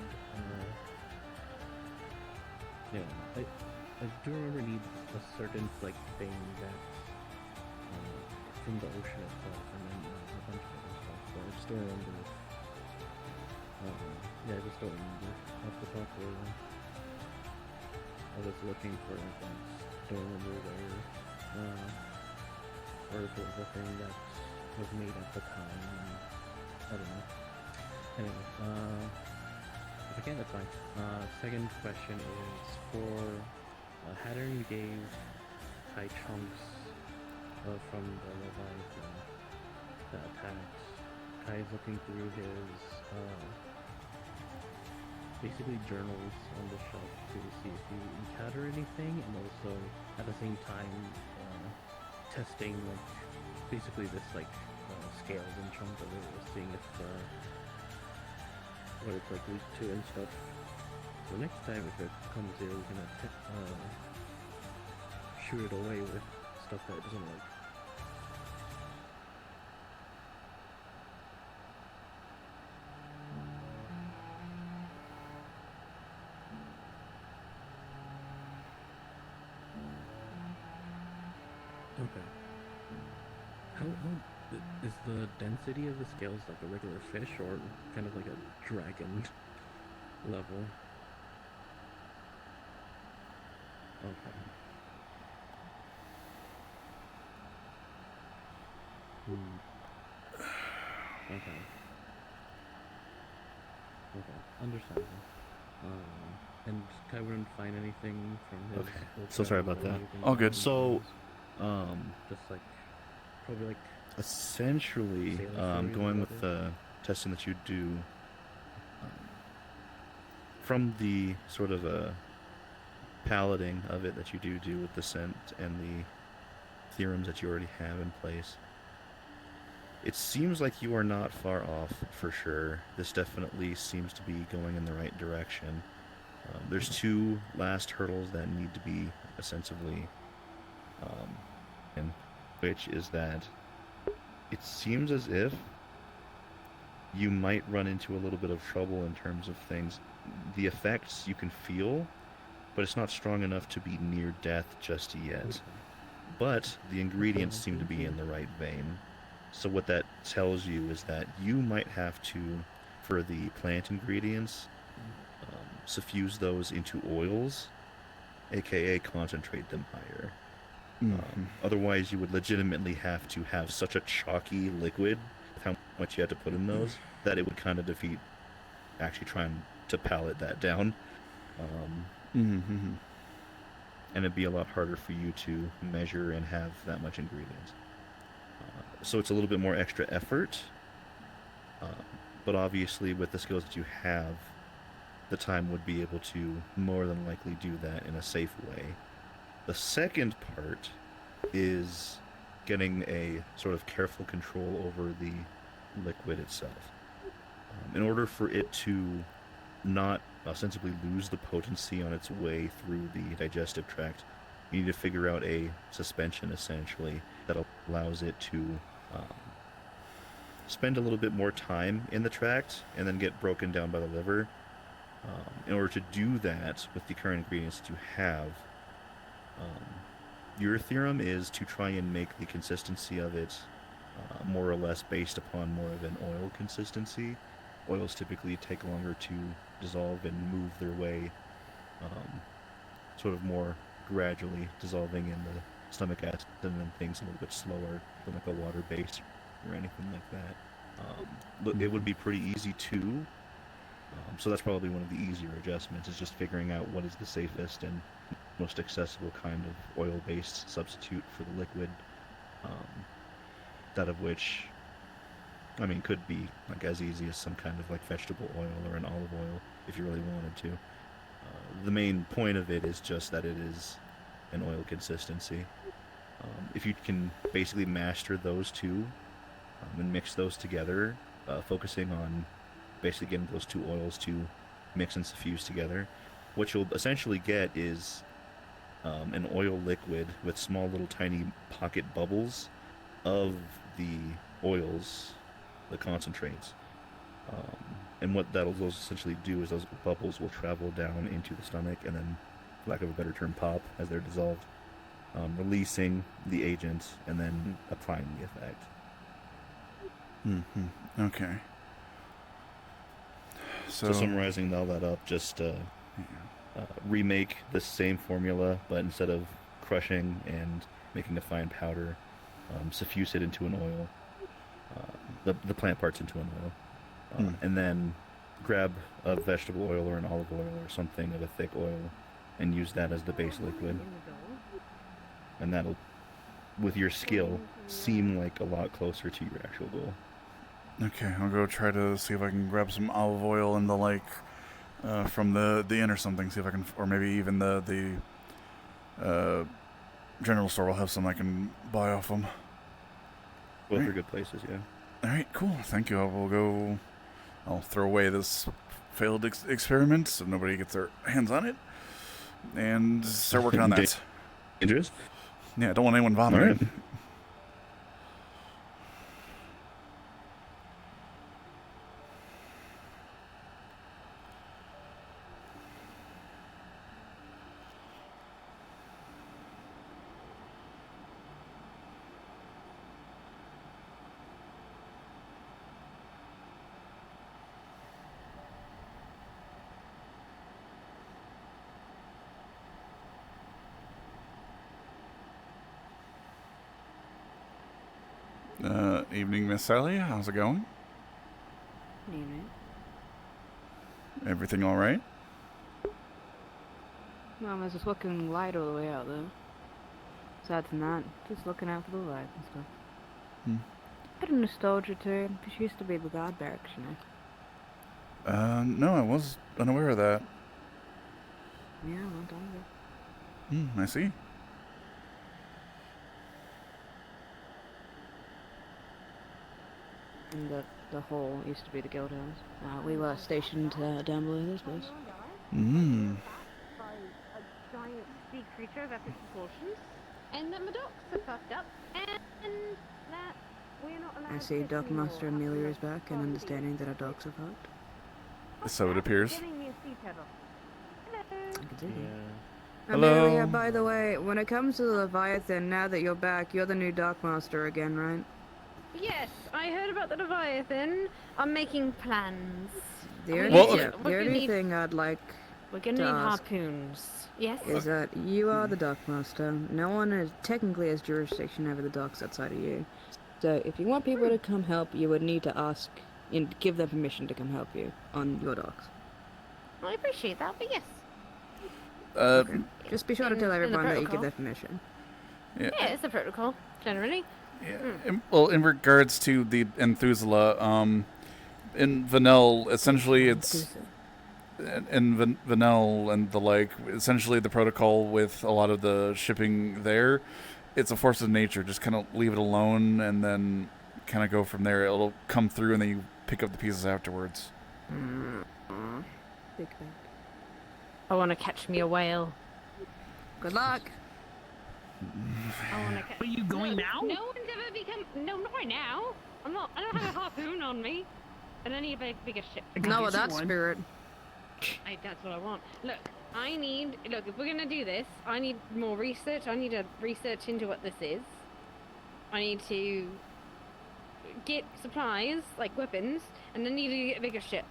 Speaker 15: I do remember it needs a certain, thing that's, from the ocean itself, and then a bunch of other stuff, but I just don't remember I just don't remember off the top where I was looking for it, I just don't remember where, or if it was a thing that was made at the time. I don't know. Anyway, if I can, that's fine. Second question is for Hattern gave Kai chunks from the Leviathan that attacked. Kai is looking through his basically journals on the shelf to see if you encounter anything, and also at the same time testing basically this scales and chunks of it, seeing if what it's weak to and stuff. So next time if it comes here, we're gonna shoot it away with stuff that it doesn't like. Okay. How is the density of the scales like a regular fish or kind of like a dragon level? Okay. Okay. Okay. Understandable. And Kai wouldn't find anything from his.
Speaker 22: Okay. So sorry about that.
Speaker 1: All good.
Speaker 22: So,
Speaker 15: just probably
Speaker 22: essentially, going with the testing that you do, from the sort of palading of it that you do with the scent and the theorems that you already have in place, It seems like you are not far off for sure. This definitely seems to be going in the right direction. There's two last hurdles that need to be ostensibly, which is that it seems as if you might run into a little bit of trouble in terms of things. The effects you can feel, but it's not strong enough to be near death just yet. But the ingredients seem to be in the right vein. So what that tells you is that you might have to, for the plant ingredients, suffuse those into oils, aka concentrate them higher. Otherwise, you would legitimately have to have such a chalky liquid with how much you had to put in those that it would kind of defeat actually trying to pallet that down. And it'd be a lot harder for you to measure and have that much ingredients. So it's a little bit more extra effort, but obviously with the skills that you have, the time would be able to more than likely do that in a safe way. The second part is getting a sort of careful control over the liquid itself. In order for it to not ostensibly lose the potency on its way through the digestive tract, you need to figure out a suspension, essentially, that allows it to spend a little bit more time in the tract and then get broken down by the liver. In order to do that with the current ingredients that you have, your theorem is to try and make the consistency of it more or less based upon more of an oil consistency. Oils typically take longer to dissolve and move their way sort of more gradually, dissolving in the stomach acid, and then things a little bit slower than like a water base or anything like that. It would be pretty easy too. So that's probably one of the easier adjustments, is just figuring out what is the safest and most accessible kind of oil-based substitute for the liquid. That of which, I mean, could be like as easy as some kind of like vegetable oil or an olive oil if you really wanted to. The main point of it is just that it is an oil consistency. If you can basically master those two and mix those together, focusing on basically getting those two oils to mix and suffuse together, what you'll essentially get is an oil liquid with small little tiny pocket bubbles of the oils, the concentrates. And what those essentially do is those bubbles will travel down into the stomach and then, for lack of a better term, pop as they're dissolved, releasing the agent and then applying the effect.
Speaker 1: Okay.
Speaker 22: So summarizing all that up, just remake the same formula, but instead of crushing and making a fine powder, suffuse it into an oil, the plant parts into an oil, and then grab a vegetable oil or an olive oil or something of a thick oil and use that as the base liquid. And that'll, with your skill, seem like a lot closer to your actual goal.
Speaker 1: Okay, I'll go try to see if I can grab some olive oil in the lake from the inn or something. See if I can, or maybe even the general store will have some I can buy off them.
Speaker 22: Both are good places, yeah.
Speaker 1: All right, cool. Thank you. I'll throw away this failed experiment so nobody gets their hands on it, and start working on that.
Speaker 22: Dangerous?
Speaker 1: Yeah, I don't want anyone vomiting.
Speaker 22: All right.
Speaker 1: Evening, Miss Sally. How's it going?
Speaker 20: Evening.
Speaker 1: Everything all right?
Speaker 20: No, I was just looking light all the way out there. Besides than that, just looking out for the light and stuff. Had a nostalgia to it, because she used to be the guard barracks, you know.
Speaker 1: No, I was unaware of that.
Speaker 20: Yeah, a long time ago.
Speaker 1: I see.
Speaker 14: And the hole used to be the guild house. We were stationed down below this place.
Speaker 1: Mm.
Speaker 17: By a giant sea creature of epic proportions, and that my docks are fucked up, and that we're not allowed
Speaker 14: I see
Speaker 17: to
Speaker 14: Dock Master Amelia is back and understanding that our dogs are fucked.
Speaker 1: So it appears.
Speaker 17: Giving me a sea turtle.
Speaker 14: I can see that.
Speaker 1: Hello.
Speaker 14: Amelia, by the way, when it comes to the Leviathan, now that you're back, you're the new Dock Master again, right?
Speaker 17: Yes, I heard about the Leviathan. I'm making plans.
Speaker 14: The only thing I'd like
Speaker 17: We're gonna
Speaker 14: to
Speaker 17: need
Speaker 14: ask
Speaker 17: harpoons. Yes?
Speaker 14: is that you are the Dock Master. No one is technically has jurisdiction over the docks outside of you. So if you want people to come help, you would need to ask and give them permission to come help you on your docks.
Speaker 17: I appreciate that, but yes.
Speaker 14: Okay. Just be sure to tell
Speaker 17: in the
Speaker 14: everyone that you give
Speaker 17: protocol.
Speaker 14: their permission.
Speaker 1: Yeah.
Speaker 17: Yeah, it's the protocol, generally.
Speaker 1: Well, in regards to the Enthusala, in Vanel, essentially it's in Vanel and the like. Essentially, the protocol with a lot of the shipping there, it's a force of nature. Just kind of leave it alone, and then kind of go from there. It'll come through, and then you pick up the pieces afterwards.
Speaker 14: Big bang.
Speaker 17: I want to catch me a whale.
Speaker 14: Good luck.
Speaker 17: I want to catch.
Speaker 4: Are you going now?
Speaker 17: No one's ever become. No, not right now. I don't have a harpoon on me. And I need a bigger ship.
Speaker 14: No, with that spirit.
Speaker 17: That's what I want. Look, if we're gonna do this, I need more research. I need to research into what this is. I need to get supplies, like weapons, and then need to get a bigger ship.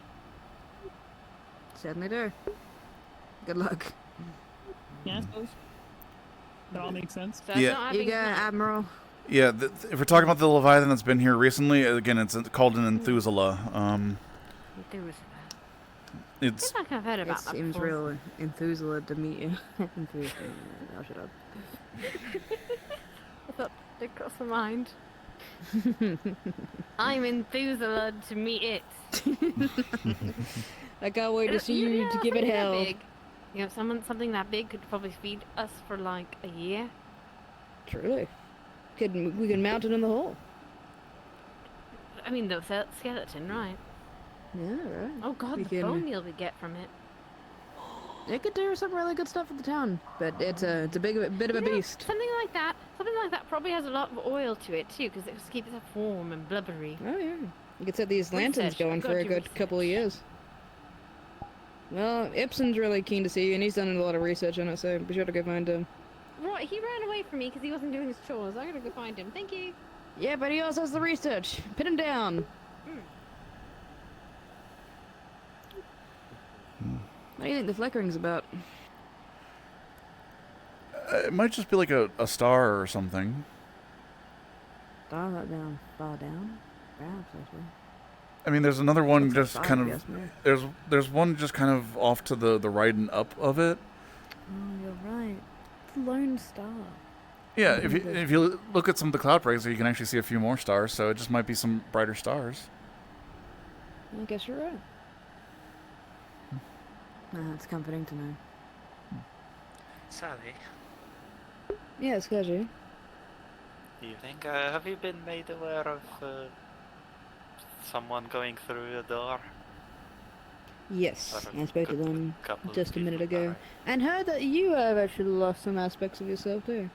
Speaker 14: Certainly do. Good luck.
Speaker 4: Yeah, I suppose. That all makes sense.
Speaker 17: So
Speaker 1: Yeah.
Speaker 14: You go, Admiral.
Speaker 1: Yeah, if we're talking about the Leviathan that's been here recently, again, it's called an Enthusala. It's.
Speaker 17: I think I've heard about
Speaker 14: It
Speaker 17: that
Speaker 14: seems
Speaker 17: before.
Speaker 14: real enthusiastic to meet you. I'll shut up.
Speaker 17: I thought it crossed my mind. I'm enthusiastic to meet it.
Speaker 14: I can't wait to see you to give it
Speaker 17: something that
Speaker 14: hell.
Speaker 17: big. You know, something that big could probably feed us for like a year.
Speaker 14: Truly. We can mount it in the hole.
Speaker 17: I mean, the skeleton, right?
Speaker 14: Yeah, right.
Speaker 17: Oh god,
Speaker 14: We
Speaker 17: the
Speaker 14: can-
Speaker 17: bone meal we get from it.
Speaker 14: It could do some really good stuff for the town, but it's a bit of a beast.
Speaker 17: Something like that probably has a lot of oil to it too, because it keeps it warm and blubbery.
Speaker 14: Oh yeah. You could set these lanterns
Speaker 17: Research.
Speaker 14: going
Speaker 17: I've got
Speaker 14: for a
Speaker 17: to
Speaker 14: good couple of years. Well, Ibsen's really keen to see you, and he's done a lot of research on it, so be sure to go find him.
Speaker 17: Right, he ran away from me because he wasn't doing his chores. I gotta go find him. Thank you.
Speaker 14: Yeah, but he also has the research. Pin him down. What do you think the flickering's about?
Speaker 1: It might just be like a star or something.
Speaker 14: Far down, perhaps actually.
Speaker 1: I mean, there's another one
Speaker 14: Looks like
Speaker 1: just
Speaker 14: fire,
Speaker 1: kind
Speaker 14: yes,
Speaker 1: of.
Speaker 14: man.
Speaker 1: There's one just kind of off to the right and up of it.
Speaker 14: Oh, you're right. The Lone Star.
Speaker 1: Yeah, if you look at some of the cloud breaks, you can actually see a few more stars. So it just might be some brighter stars.
Speaker 14: I guess you're right. It's comforting to know.
Speaker 18: Sally,
Speaker 14: Yes, Kaji.
Speaker 18: evening. Have you been made aware of someone going through the door?
Speaker 14: Yes,
Speaker 18: Sort of
Speaker 14: I spoke to them
Speaker 18: couple of
Speaker 14: just a minute
Speaker 18: people,
Speaker 14: ago. And heard that you have actually lost some aspects of yourself too.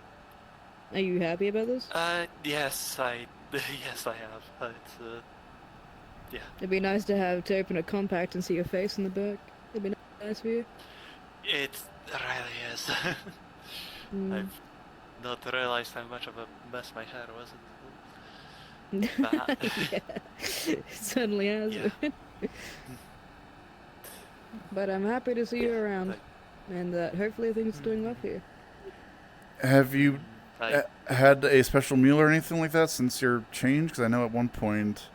Speaker 14: Are you happy about this?
Speaker 18: Yes, yes, I have. It's yeah.
Speaker 14: It'd be nice to open a compact and see your face in the back. It'd be nice for you.
Speaker 18: It really is.
Speaker 14: Mm.
Speaker 18: I've not realized how much of a mess my hair was.
Speaker 14: Yeah, it certainly has.
Speaker 18: Yeah.
Speaker 14: But I'm happy to see you around, and that hopefully things are doing well for you.
Speaker 1: Have you had a special meal or anything like that since your change? Because I know at one point,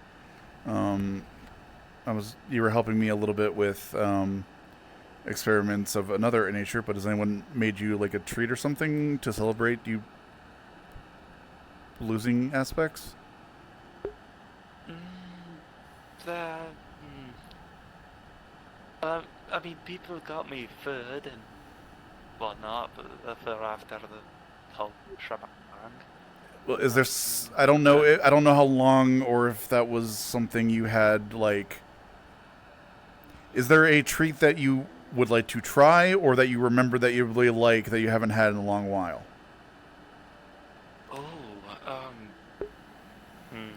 Speaker 1: you were helping me a little bit with experiments of another nature. But has anyone made you like a treat or something to celebrate you losing aspects?
Speaker 18: I mean, people got me food and whatnot, but for after the whole shebang.
Speaker 1: Well, is there? I don't know. I don't know how long, or if that was something you had. Like, is there a treat that you would like to try, or that you remember that you really like that you haven't had in a long while?
Speaker 18: Oh, hmm.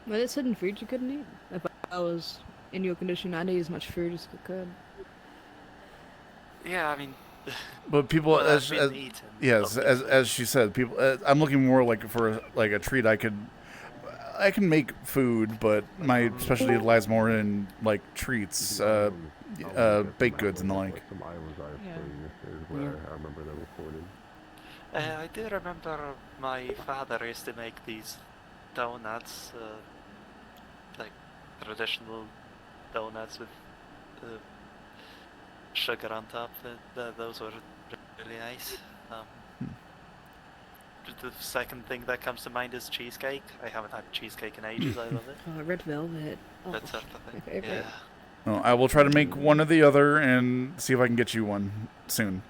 Speaker 9: Well, there's hidden food you couldn't eat. If I was in your condition, I'd eat as much food as I could.
Speaker 18: Yeah, I mean.
Speaker 1: But people,
Speaker 18: Well,
Speaker 1: as
Speaker 18: I've been eaten,
Speaker 1: yes, as she said, people. I'm looking more like for like a treat. I can make food, but my specialty lies more in like treats, baked goods and the like.
Speaker 16: Some islands I is where I remember them recorded.
Speaker 18: I do remember my father used to make these donuts, like traditional donuts with sugar on top. Those were really nice. The second thing that comes to mind is cheesecake. I haven't had cheesecake in ages. I love it.
Speaker 9: Oh, red velvet. Oh,
Speaker 18: That sort of thing.
Speaker 9: my favorite.
Speaker 18: Yeah.
Speaker 1: Well, I will try to make one or the other and see if I can get you one soon.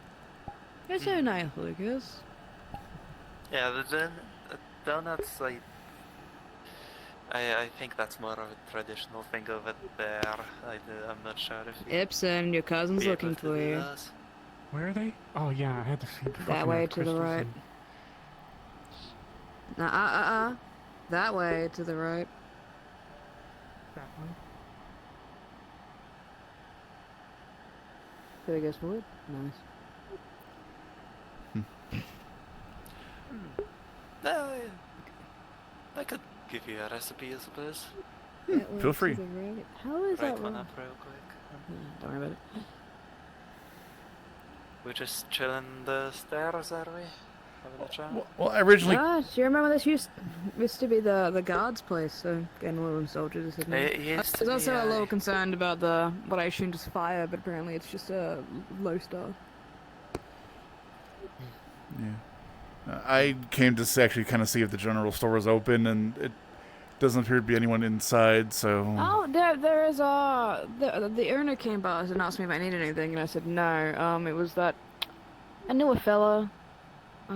Speaker 9: That's so nice, Lucas.
Speaker 18: Yeah, the donuts, I think that's more of a traditional thing over there. I'm not sure if
Speaker 9: Ipsen, your cousin's
Speaker 18: be
Speaker 9: looking
Speaker 18: able to
Speaker 9: for
Speaker 18: do
Speaker 9: you.
Speaker 18: those.
Speaker 8: Where are they? Oh yeah, I had to see the
Speaker 9: That way to the right. That way to the right.
Speaker 8: That one.
Speaker 9: There goes forward. Nice.
Speaker 18: No, I could give you a recipe, I suppose.
Speaker 9: That way
Speaker 1: Feel
Speaker 9: to
Speaker 1: free.
Speaker 9: the right. How is
Speaker 18: Write
Speaker 9: that
Speaker 18: one
Speaker 9: wrong?
Speaker 18: up real quick.
Speaker 9: Don't worry about it.
Speaker 18: We're just chilling the stairs, are we? Having a chat?
Speaker 1: Well, I originally.
Speaker 9: Ah, do you remember this used to be the guard's place? So getting all them soldiers. Isn't it?
Speaker 18: It used
Speaker 9: I
Speaker 18: to
Speaker 9: was
Speaker 18: be,
Speaker 9: also a little concerned about what I assumed was fire, but apparently it's just a low star.
Speaker 1: Yeah. I came to actually kind of see if the general store was open, and it doesn't appear to be anyone inside. So.
Speaker 9: Oh, there is the owner came by us and asked me if I needed anything, and I said no. It was that I knew a fella.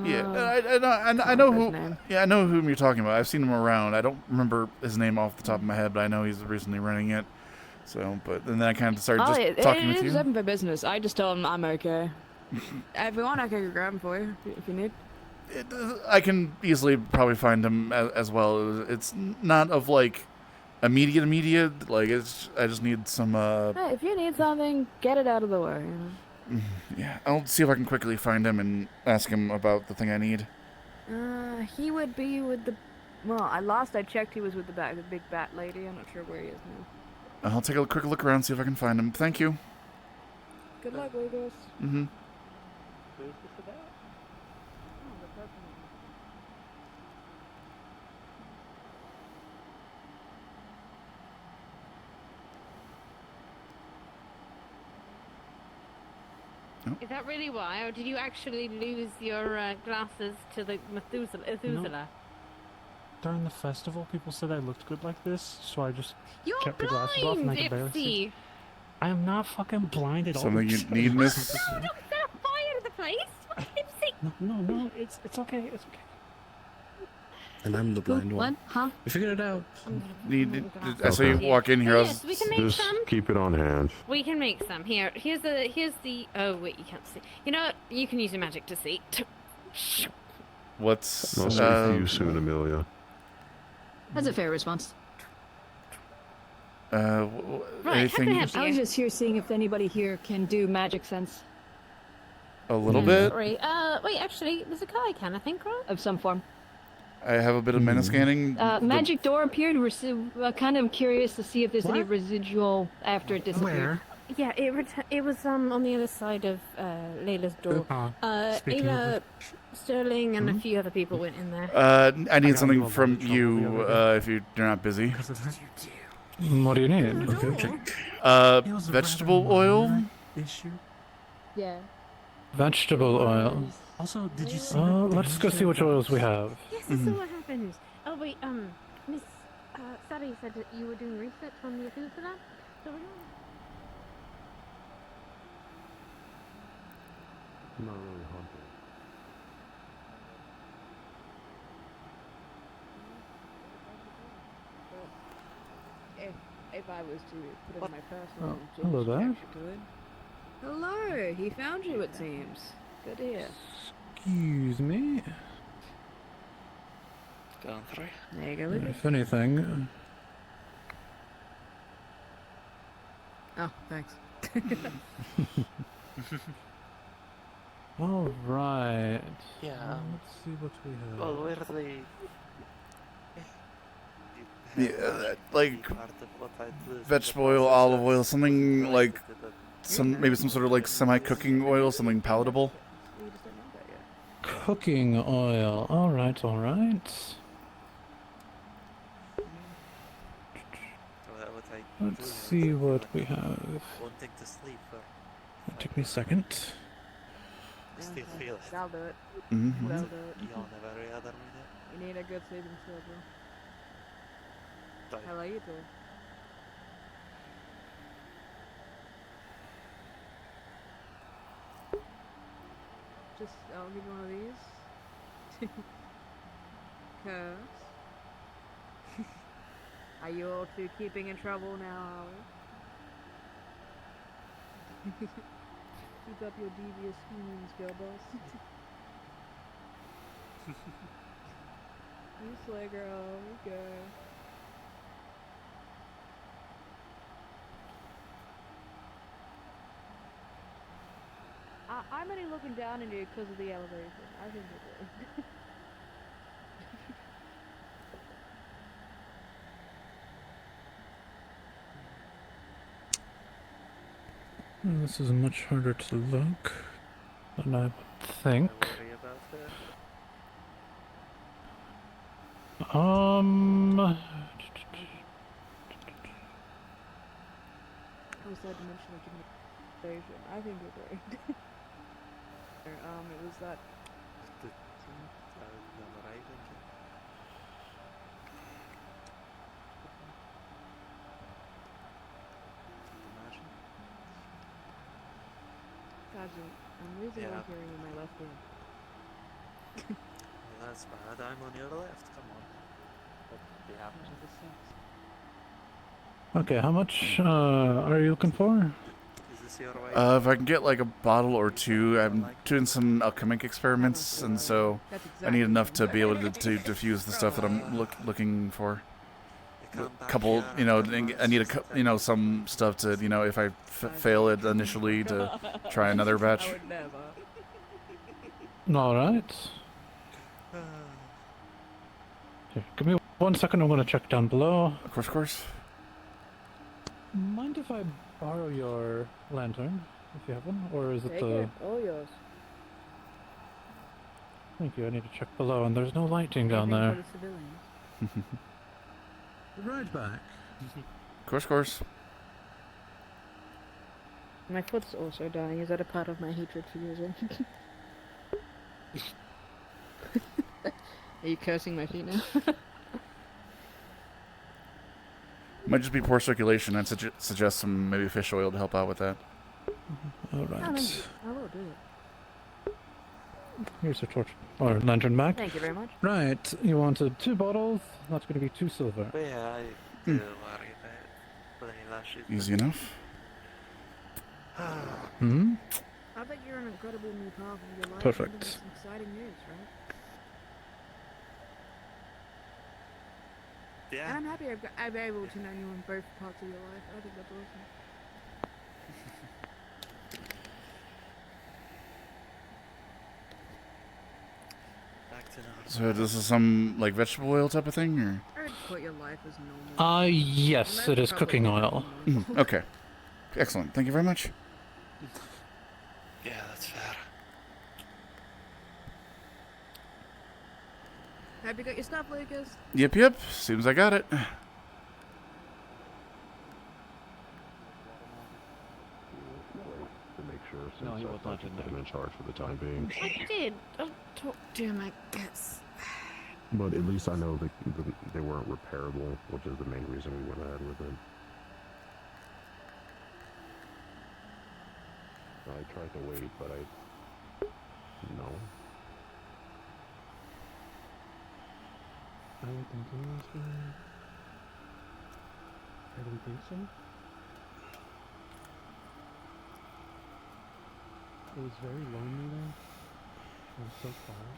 Speaker 1: Yeah, I know who.
Speaker 9: name.
Speaker 1: Yeah, I know whom you're talking about. I've seen him around. I don't remember his name off the top of my head, but I know he's recently running it. So, but and then I kind of started just talking with
Speaker 9: It is
Speaker 1: you.
Speaker 9: open for business. I just tell him I'm okay. If you want, I can go grab him for you if you need.
Speaker 1: I can easily probably find him as well. It's not of like immediate. Like I just need some.
Speaker 9: Hey, if you need something, get it out of the way. You know?
Speaker 1: Yeah, I'll see if I can quickly find him and ask him about the thing I need.
Speaker 9: He would be with the. Well, I checked. He was with the big bat lady. I'm not sure where he is now.
Speaker 1: I'll take a quick look around, see if I can find him. Thank you.
Speaker 9: Good luck, Lucas.
Speaker 1: Mm-hmm.
Speaker 18: Who's this about?
Speaker 17: Is that really why, or did you actually lose your glasses to the Methuselah?
Speaker 8: During the festival, people said I looked good like this, so I just
Speaker 17: You're
Speaker 8: kept the glasses off and I could barely see.
Speaker 17: Ipsy!
Speaker 8: I am not fucking blind at all.
Speaker 1: Something you need, miss?
Speaker 17: Set fire to the place! Ipsy!
Speaker 8: No, it's okay, it's okay.
Speaker 10: And I'm the blind one.
Speaker 17: What? Huh?
Speaker 10: We figured it out.
Speaker 1: I saw you walk in here.
Speaker 17: Yes, we can make
Speaker 16: Just
Speaker 17: some.
Speaker 16: keep it on hand.
Speaker 17: We can make some. Here's the. Oh wait, you can't see. You know what? You can use your magic to see.
Speaker 1: What's?
Speaker 16: I'll speak to you soon, Amelia.
Speaker 9: That's a fair response.
Speaker 1: Anything?
Speaker 3: I was just here seeing if anybody here can do magic sense.
Speaker 1: A little bit.
Speaker 17: Sorry. Wait. Actually, there's a guy can I think, right?
Speaker 3: Of some form.
Speaker 1: I have a bit of mana scanning.
Speaker 3: Magic door appeared. We're kind of curious to see if there's any residual after it disappeared.
Speaker 10: Where?
Speaker 17: Yeah, it was on the other side of Layla's door. Ayla, Sterling, and a few other people went in there.
Speaker 1: I need something from you if you're not busy.
Speaker 8: What do you need?
Speaker 1: Vegetable oil.
Speaker 8: Issue.
Speaker 17: Yeah.
Speaker 8: Vegetable oil.
Speaker 14: Also, did you see?
Speaker 8: Let's go see which oils we have.
Speaker 17: Yes, this is what happens. Oh wait, Miss Sally said that you were doing research on the food for that. So we're going.
Speaker 16: Not really haunted.
Speaker 9: If I was to put in my personal
Speaker 8: hello there.
Speaker 9: Hello, he found you it seems. Good to hear.
Speaker 8: Excuse me.
Speaker 18: Going through.
Speaker 9: There you go, Luke.
Speaker 8: If anything,
Speaker 9: Oh, thanks.
Speaker 8: all right.
Speaker 18: Yeah.
Speaker 8: Let's see what we have.
Speaker 18: Well, where are they?
Speaker 1: Yeah, like vegetable oil, olive oil, something like maybe some sort of like semi-cooking oil, something palatable.
Speaker 8: Cooking oil. All right, all right. Let's see what we have.
Speaker 18: Wanting to sleep.
Speaker 8: Take me a second.
Speaker 18: Still feel it.
Speaker 9: I'll do it.
Speaker 1: Mhm.
Speaker 9: I'll do it.
Speaker 18: You'll never rather me
Speaker 9: You need a good sleeping schedule. How about you two? Just, I'll give you one of these. Curse. Are you all two keeping in trouble now, are we? Keep up your devious schemes, girl boss. You slay, girl. We go. I'm only looking down at you because of the elevation. I think you're good.
Speaker 8: This is much harder to look than I would think.
Speaker 9: I was sad to mention like invasion. I think you're great. It was that. Sergeant, I'm losing my hearing in my left ear.
Speaker 18: That's bad. I'm on your left. Come on. That'd be happening to the sense.
Speaker 8: Okay, how much are you looking for?
Speaker 18: Is this your way?
Speaker 1: If I can get like a bottle or two, I'm doing some alchemic experiments, and so I need enough to be able to diffuse the stuff that I'm looking for. A couple, you know, I need some stuff to, you know, if I fail it initially, to try another batch.
Speaker 8: All right. Here, give me 1 second. I'm going to check down below.
Speaker 1: Of course.
Speaker 8: Mind if I borrow your lantern, if you have one, or is it
Speaker 9: Take
Speaker 8: the?
Speaker 9: it. All yours.
Speaker 8: Thank you. I need to check below, and there's no lighting down there.
Speaker 9: For the civilians.
Speaker 13: Right back.
Speaker 1: Of course.
Speaker 9: My foot's also dying. Is that a part of my hatred for you as well? Are you cursing my feet now?
Speaker 1: Might just be poor circulation. I'd suggest some maybe fish oil to help out with that.
Speaker 8: All right.
Speaker 9: I will do it.
Speaker 8: Here's your torch or lantern back.
Speaker 9: Thank you very much.
Speaker 8: Right. You wanted 2 bottles. That's going to be 2 silver.
Speaker 18: Yeah, I do worry about bloody lashes.
Speaker 1: Easy enough.
Speaker 8: Hmm.
Speaker 9: I bet you're an incredible new path of your life.
Speaker 8: Perfect.
Speaker 9: Some exciting news, right?
Speaker 18: Yeah.
Speaker 9: And I'm happy I'm able to know you in both parts of your life. I think that's awesome.
Speaker 18: Back to normal.
Speaker 1: So this is some like vegetable oil type of thing, or?
Speaker 9: I'd put your life as normal.
Speaker 8: Yes, it is cooking oil.
Speaker 1: Okay. Excellent. Thank you very much.
Speaker 18: Yeah, that's fair.
Speaker 9: Have you got your stuff, Lucas?
Speaker 1: Yep. Seems I got it.
Speaker 16: To make sure
Speaker 13: No, he was not in there.
Speaker 16: Put him in charge for the time being.
Speaker 17: I did. Don't talk to him, I guess.
Speaker 16: But at least I know that they weren't repairable, which is the main reason we went ahead with it. I tried to wait, but no.
Speaker 15: I don't think anyone's gonna... I don't think so. It was very lonely there. It was so quiet.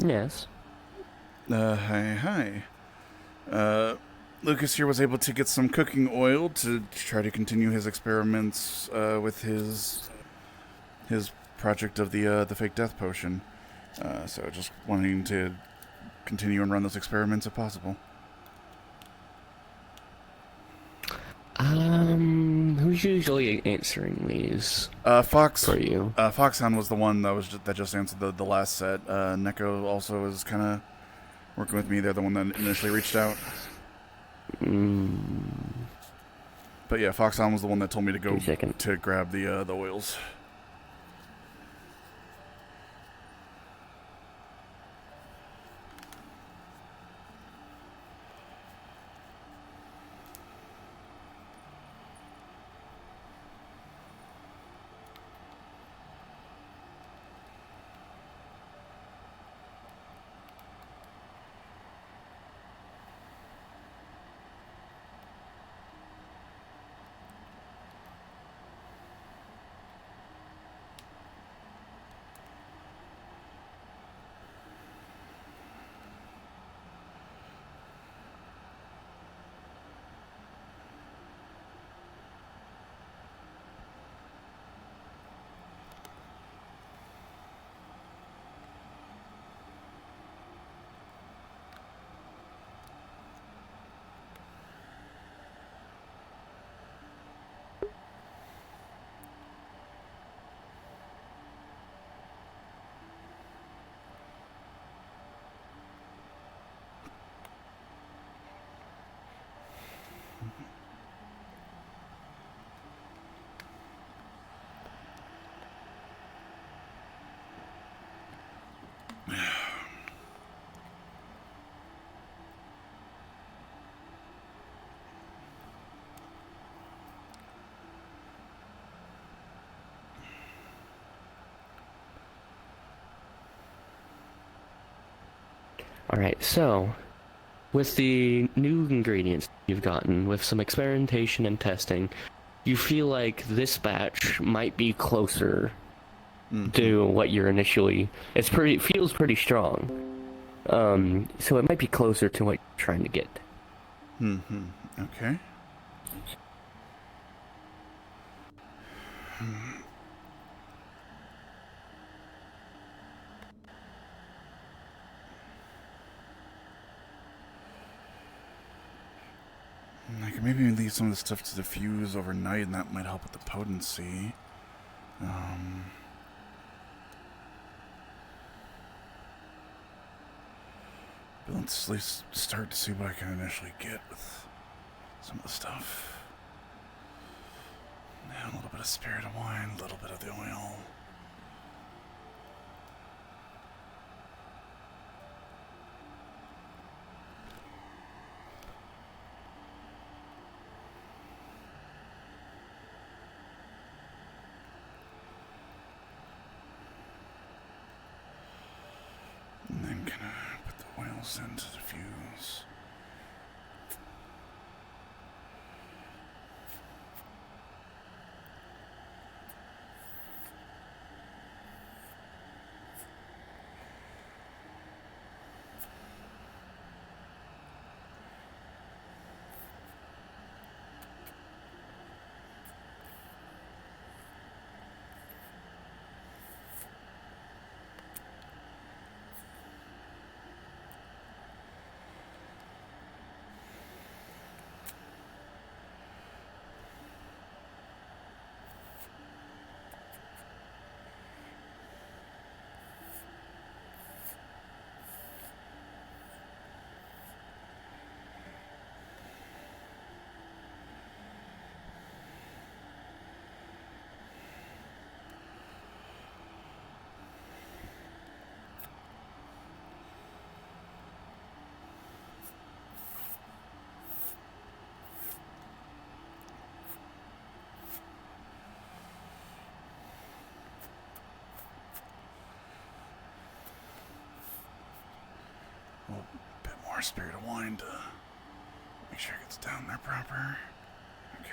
Speaker 10: Yes.
Speaker 1: Hi. Lucas here was able to get some cooking oil to try to continue his experiments with his project of the fake death potion. So just wanting to continue and run those experiments if possible.
Speaker 10: Who's usually answering these?
Speaker 1: Fox.
Speaker 10: For you.
Speaker 1: Foxhound was the one that just answered the last set. Neko also is kind of working with me. They're the one that initially reached out. But yeah, Foxhound was the one that told me to go to grab the oils.
Speaker 10: Alright, so, with the new ingredients you've gotten, with some experimentation and testing, you feel like this batch might be closer to what you're initially... feels pretty strong. So it might be closer to what you're trying to get.
Speaker 1: Okay. I could maybe leave some of the stuff to diffuse overnight, and that might help with the potency. But let's at least start to see what I can initially get with some of the stuff. Yeah, a little bit of spirit of wine, a little bit of the oil. And then kind of put the oils in to diffuse. Well, a bit more spirit of wine to make sure it gets down there proper. Okay.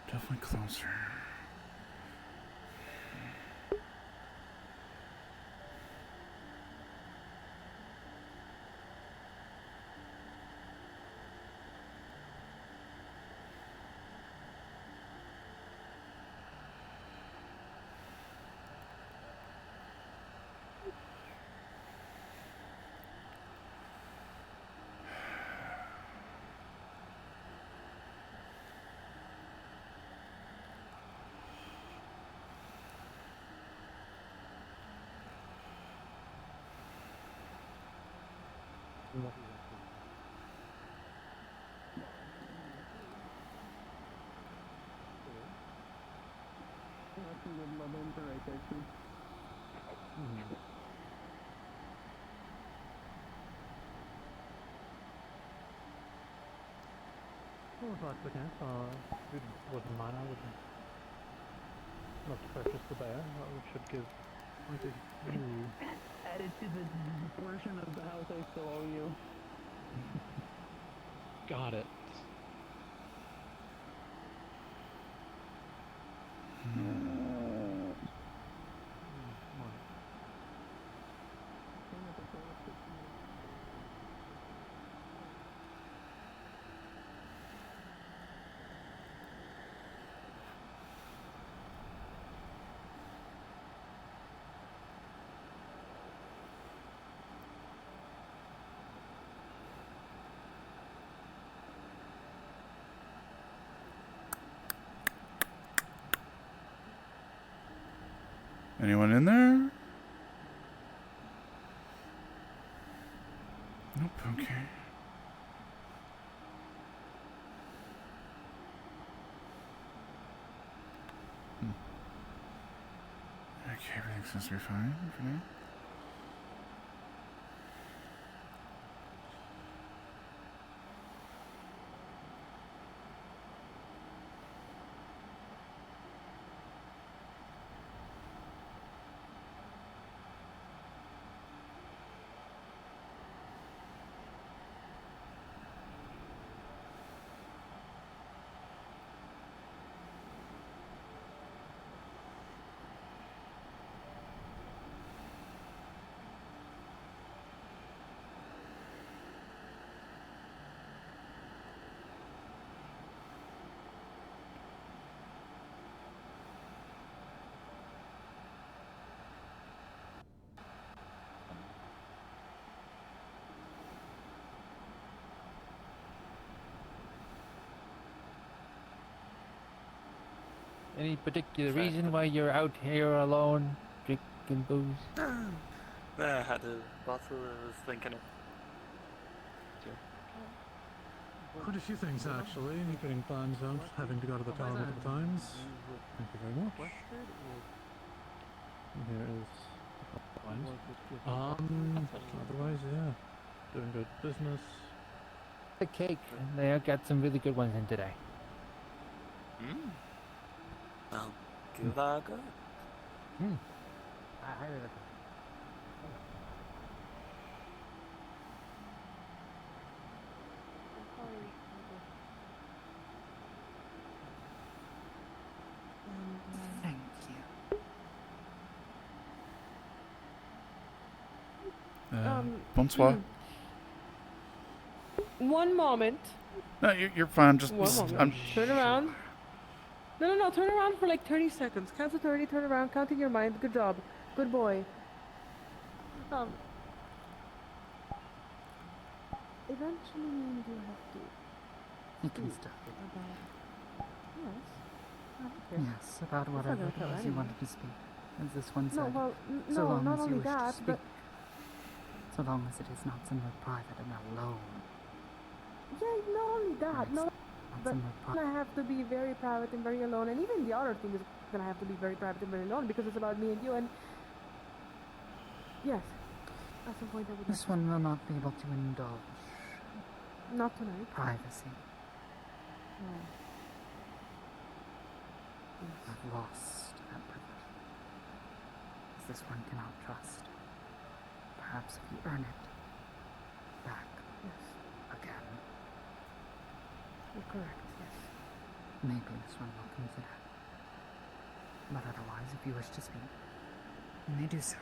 Speaker 1: Definitely closer.
Speaker 13: Oh, if that's okay. It wasn't mine. I would love to purchase the bear. That should give you.
Speaker 4: Added to the portion of the house I still owe you.
Speaker 13: Got it.
Speaker 1: Anyone in there? Nope, okay. Okay, everything seems to be fine for now.
Speaker 11: Any particular reason why you're out here alone, drinking booze?
Speaker 18: No, I had a bottle and I was thinking of...
Speaker 13: Quite a few things actually. Getting plans out, having to go to the tower multiple times. Thank you very much. Here is fine. Otherwise, yeah, doing good business.
Speaker 11: The cake. They got some really good ones in today.
Speaker 18: I'll give that a go.
Speaker 11: I highly recommend.
Speaker 14: Thank you.
Speaker 1: Bonsoir.
Speaker 20: One moment.
Speaker 1: No, you're fine. Just
Speaker 20: One moment. Turn around. No, turn around for like 30 seconds. Count to 30, turn around, count in your mind. Good job. Good boy. Eventually me and you have to
Speaker 14: You can
Speaker 20: speak
Speaker 14: stop it.
Speaker 20: about... Yes. Okay.
Speaker 14: Yes, about
Speaker 20: It's not
Speaker 14: whatever
Speaker 20: gonna
Speaker 14: it
Speaker 20: tell
Speaker 14: is you
Speaker 20: anyone.
Speaker 14: wanted to speak. As this one said.
Speaker 20: No, well,
Speaker 14: so
Speaker 20: no,
Speaker 14: long
Speaker 20: not
Speaker 14: as you
Speaker 20: only
Speaker 14: wish to
Speaker 20: that,
Speaker 14: speak.
Speaker 20: but...
Speaker 14: So long as it is not somewhere private and alone.
Speaker 20: Yeah, not only that, no, but
Speaker 14: somewhere
Speaker 20: I have to be very private and very alone, and even the other thing is gonna have to be very private and very alone because it's about me and you, and yes, at some point I would.
Speaker 14: This one will not be able to indulge.
Speaker 20: Not tonight.
Speaker 14: Privacy.
Speaker 20: No.
Speaker 14: I've lost that privilege. As this one cannot trust. Perhaps if you earn it back again.
Speaker 20: You're correct, yes.
Speaker 14: Maybe this one will consider. But otherwise, if you wish to speak, you may do so.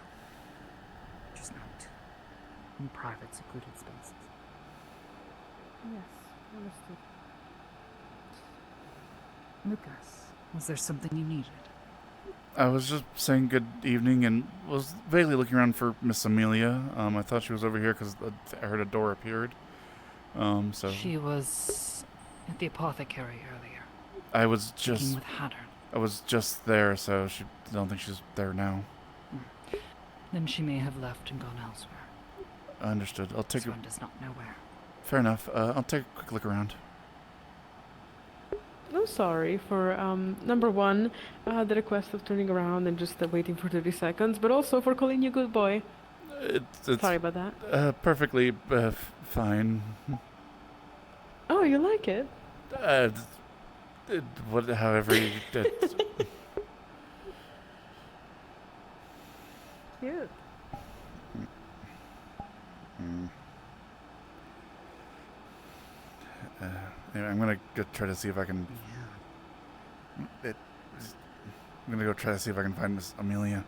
Speaker 14: Just not in private, secluded spaces.
Speaker 20: Yes, understood.
Speaker 14: Lucas, was there something you needed?
Speaker 1: I was just saying good evening and was vaguely looking around for Miss Amelia. I thought she was over here because I heard a door appeared. So
Speaker 14: She was at the apothecary earlier.
Speaker 1: I was
Speaker 14: speaking
Speaker 1: just
Speaker 14: with Hatter.
Speaker 1: I was just there, so I don't think she's there now.
Speaker 14: Then she may have left and gone elsewhere.
Speaker 1: Understood. I'll take
Speaker 14: This one does not know where.
Speaker 1: Fair enough. I'll take a quick look around.
Speaker 20: I'm sorry for, number one, the request of turning around and just waiting for 30 seconds, but also for calling you good boy.
Speaker 1: It's
Speaker 20: Sorry about that.
Speaker 1: Perfectly fine.
Speaker 20: Oh, you like it?
Speaker 1: However you...
Speaker 20: Cute.
Speaker 1: Anyway, I'm gonna go try to see if I can... I'm gonna go try to see if I can find Miss Amelia.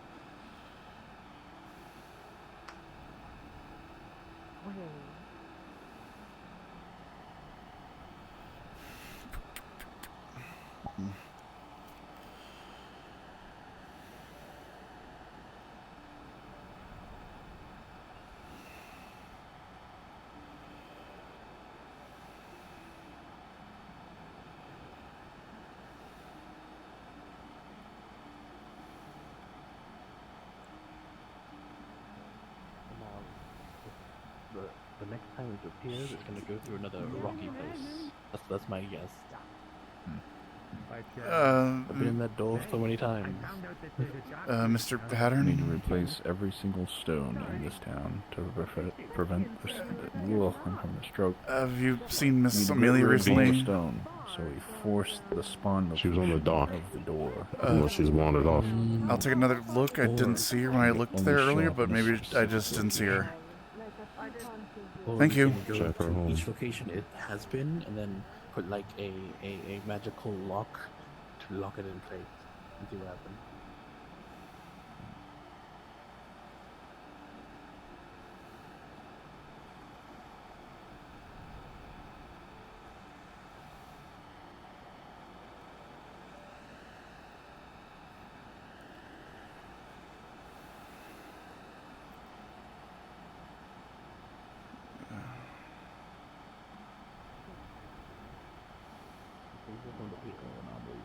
Speaker 11: the next time it appears, it's gonna go through another rocky place. That's my guess. I've been in that door so many times.
Speaker 1: Mr.
Speaker 8: I need
Speaker 1: Pattern?
Speaker 8: to replace every single stone in this town to prevent this. Whoa, I'm having a stroke.
Speaker 1: Have you seen
Speaker 8: Need
Speaker 1: Miss
Speaker 8: to get
Speaker 1: Amelia
Speaker 8: rid of all the
Speaker 1: recently?
Speaker 8: stone, so we forced the spawn
Speaker 16: She was on the dock.
Speaker 8: of the door.
Speaker 16: Well, she's wandered off.
Speaker 1: I'll take another look. I didn't see her when I looked
Speaker 8: only
Speaker 1: there
Speaker 8: show
Speaker 1: earlier,
Speaker 8: up
Speaker 1: but
Speaker 8: in a
Speaker 1: maybe I
Speaker 8: specific
Speaker 1: just didn't see her.
Speaker 11: Or
Speaker 1: Thank
Speaker 11: we
Speaker 1: you.
Speaker 11: can go
Speaker 16: Check her
Speaker 11: to
Speaker 16: home.
Speaker 11: each location it has been, and then put like a magical lock to lock it in place and see what happens.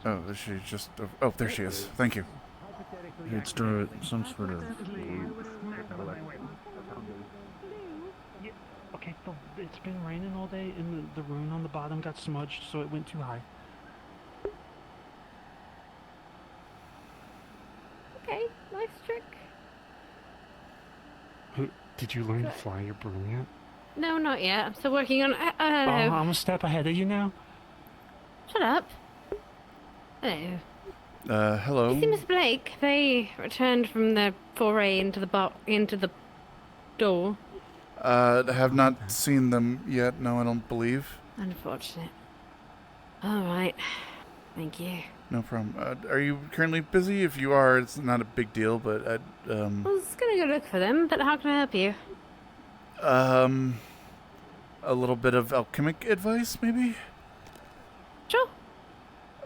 Speaker 1: Oh, is she just... Oh, there she is. Thank you.
Speaker 8: It's some sort of... Yeah, okay, it's been raining all day, and the rune on the bottom got smudged, so it went too high.
Speaker 17: Okay, nice trick.
Speaker 8: Did you learn to fly your broom yet?
Speaker 17: No, not yet. I'm still working on.
Speaker 8: Oh, I'm a step ahead of you now.
Speaker 17: Shut up. Hello.
Speaker 1: Hello?
Speaker 17: You see Miss Blake? They returned from their foray into the door.
Speaker 1: Have not seen them yet. No, I don't believe.
Speaker 17: Unfortunate. All right. Thank you.
Speaker 1: No problem. Are you currently busy? If you are, it's not a big deal, but
Speaker 17: I was gonna go look for them, but how can I help you?
Speaker 1: a little bit of alchemic advice, maybe?
Speaker 17: Sure.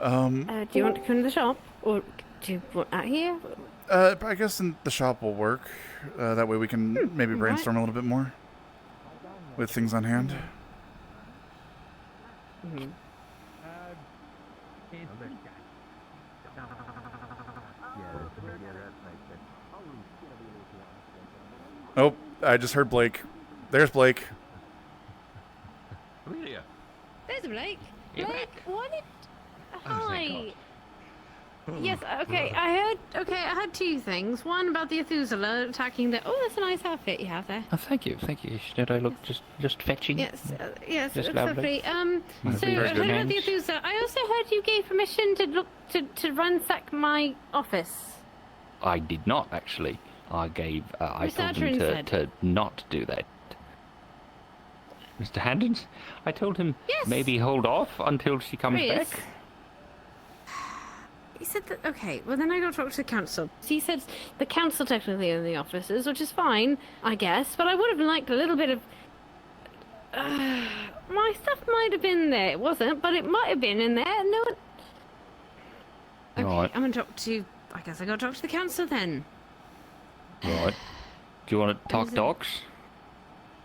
Speaker 17: Do you want to come to the shop, or do you want out here?
Speaker 1: I guess in the shop will work. That way we can maybe brainstorm a little bit more with things on hand.
Speaker 17: Mm-hmm.
Speaker 1: Oh, I just heard Blake. There's Blake.
Speaker 12: Amelia.
Speaker 17: There's Blake.
Speaker 12: You're
Speaker 17: Blake, what did...
Speaker 12: Oh, thank
Speaker 17: Hi.
Speaker 12: God.
Speaker 17: Yes, okay, I heard two things. One about the Methuselah attacking the... Oh, that's a nice outfit you have there.
Speaker 12: Oh, thank you. Did I look just fetching?
Speaker 17: Yes, yes,
Speaker 12: Just
Speaker 17: it's
Speaker 12: lovely.
Speaker 17: lovely. So
Speaker 12: Very
Speaker 17: I
Speaker 12: good
Speaker 17: heard about
Speaker 12: hands.
Speaker 17: the Methuselah. I also heard you gave permission to ransack my office.
Speaker 12: I did not actually. I
Speaker 17: Mr.
Speaker 12: told
Speaker 17: Adrin
Speaker 12: him
Speaker 17: said.
Speaker 12: to not do that. Mr. Handens, I told him
Speaker 17: Yes.
Speaker 12: maybe hold off until she comes
Speaker 17: Chris.
Speaker 12: back.
Speaker 17: He said that, okay, well then I gotta talk to the council. He said the council technically are the officers, which is fine, I guess, but I would have liked a little bit of... my stuff might have been there. It wasn't, but it might have been in there. No one... Okay,
Speaker 12: Right.
Speaker 17: I'm gonna talk to... I guess I gotta talk to the council then.
Speaker 12: Right. Do you want to talk
Speaker 17: Is it-
Speaker 12: docs?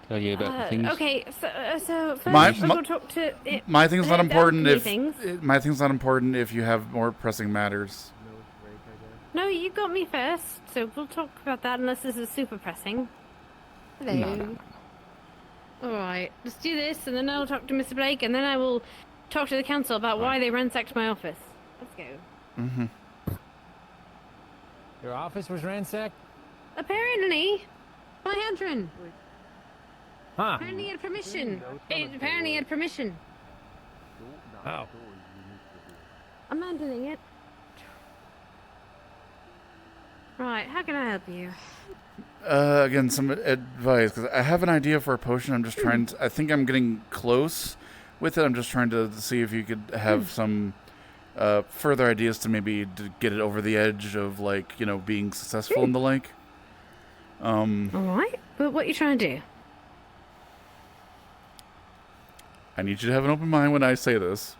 Speaker 12: Tell you about things?
Speaker 17: Okay, so first
Speaker 1: My-
Speaker 17: I'll go talk to...
Speaker 1: My thing's not important if
Speaker 17: things.
Speaker 1: my thing's not important if you have more pressing matters.
Speaker 17: No, you got me first, so we'll talk about that unless this is super pressing. Hello.
Speaker 12: No.
Speaker 17: Alright, let's do this, and then I'll talk to Mr. Blake, and then I will talk to the council about why they ransacked my office. Let's go.
Speaker 1: Mm-hmm.
Speaker 11: Your office was ransacked?
Speaker 17: Apparently, by Adrin.
Speaker 11: Huh.
Speaker 17: Apparently he had permission. Apparently he had permission.
Speaker 11: Oh.
Speaker 17: I'm handling it. Right, how can I help you?
Speaker 1: Again, some advice, because I have an idea for a potion. I'm just trying to... I think I'm getting close with it. I'm just trying to see if you could have some further ideas to maybe to get it over the edge of, like, you know, being successful and the like.
Speaker 17: Alright, but what are you trying to do?
Speaker 1: I need you to have an open mind when I say this.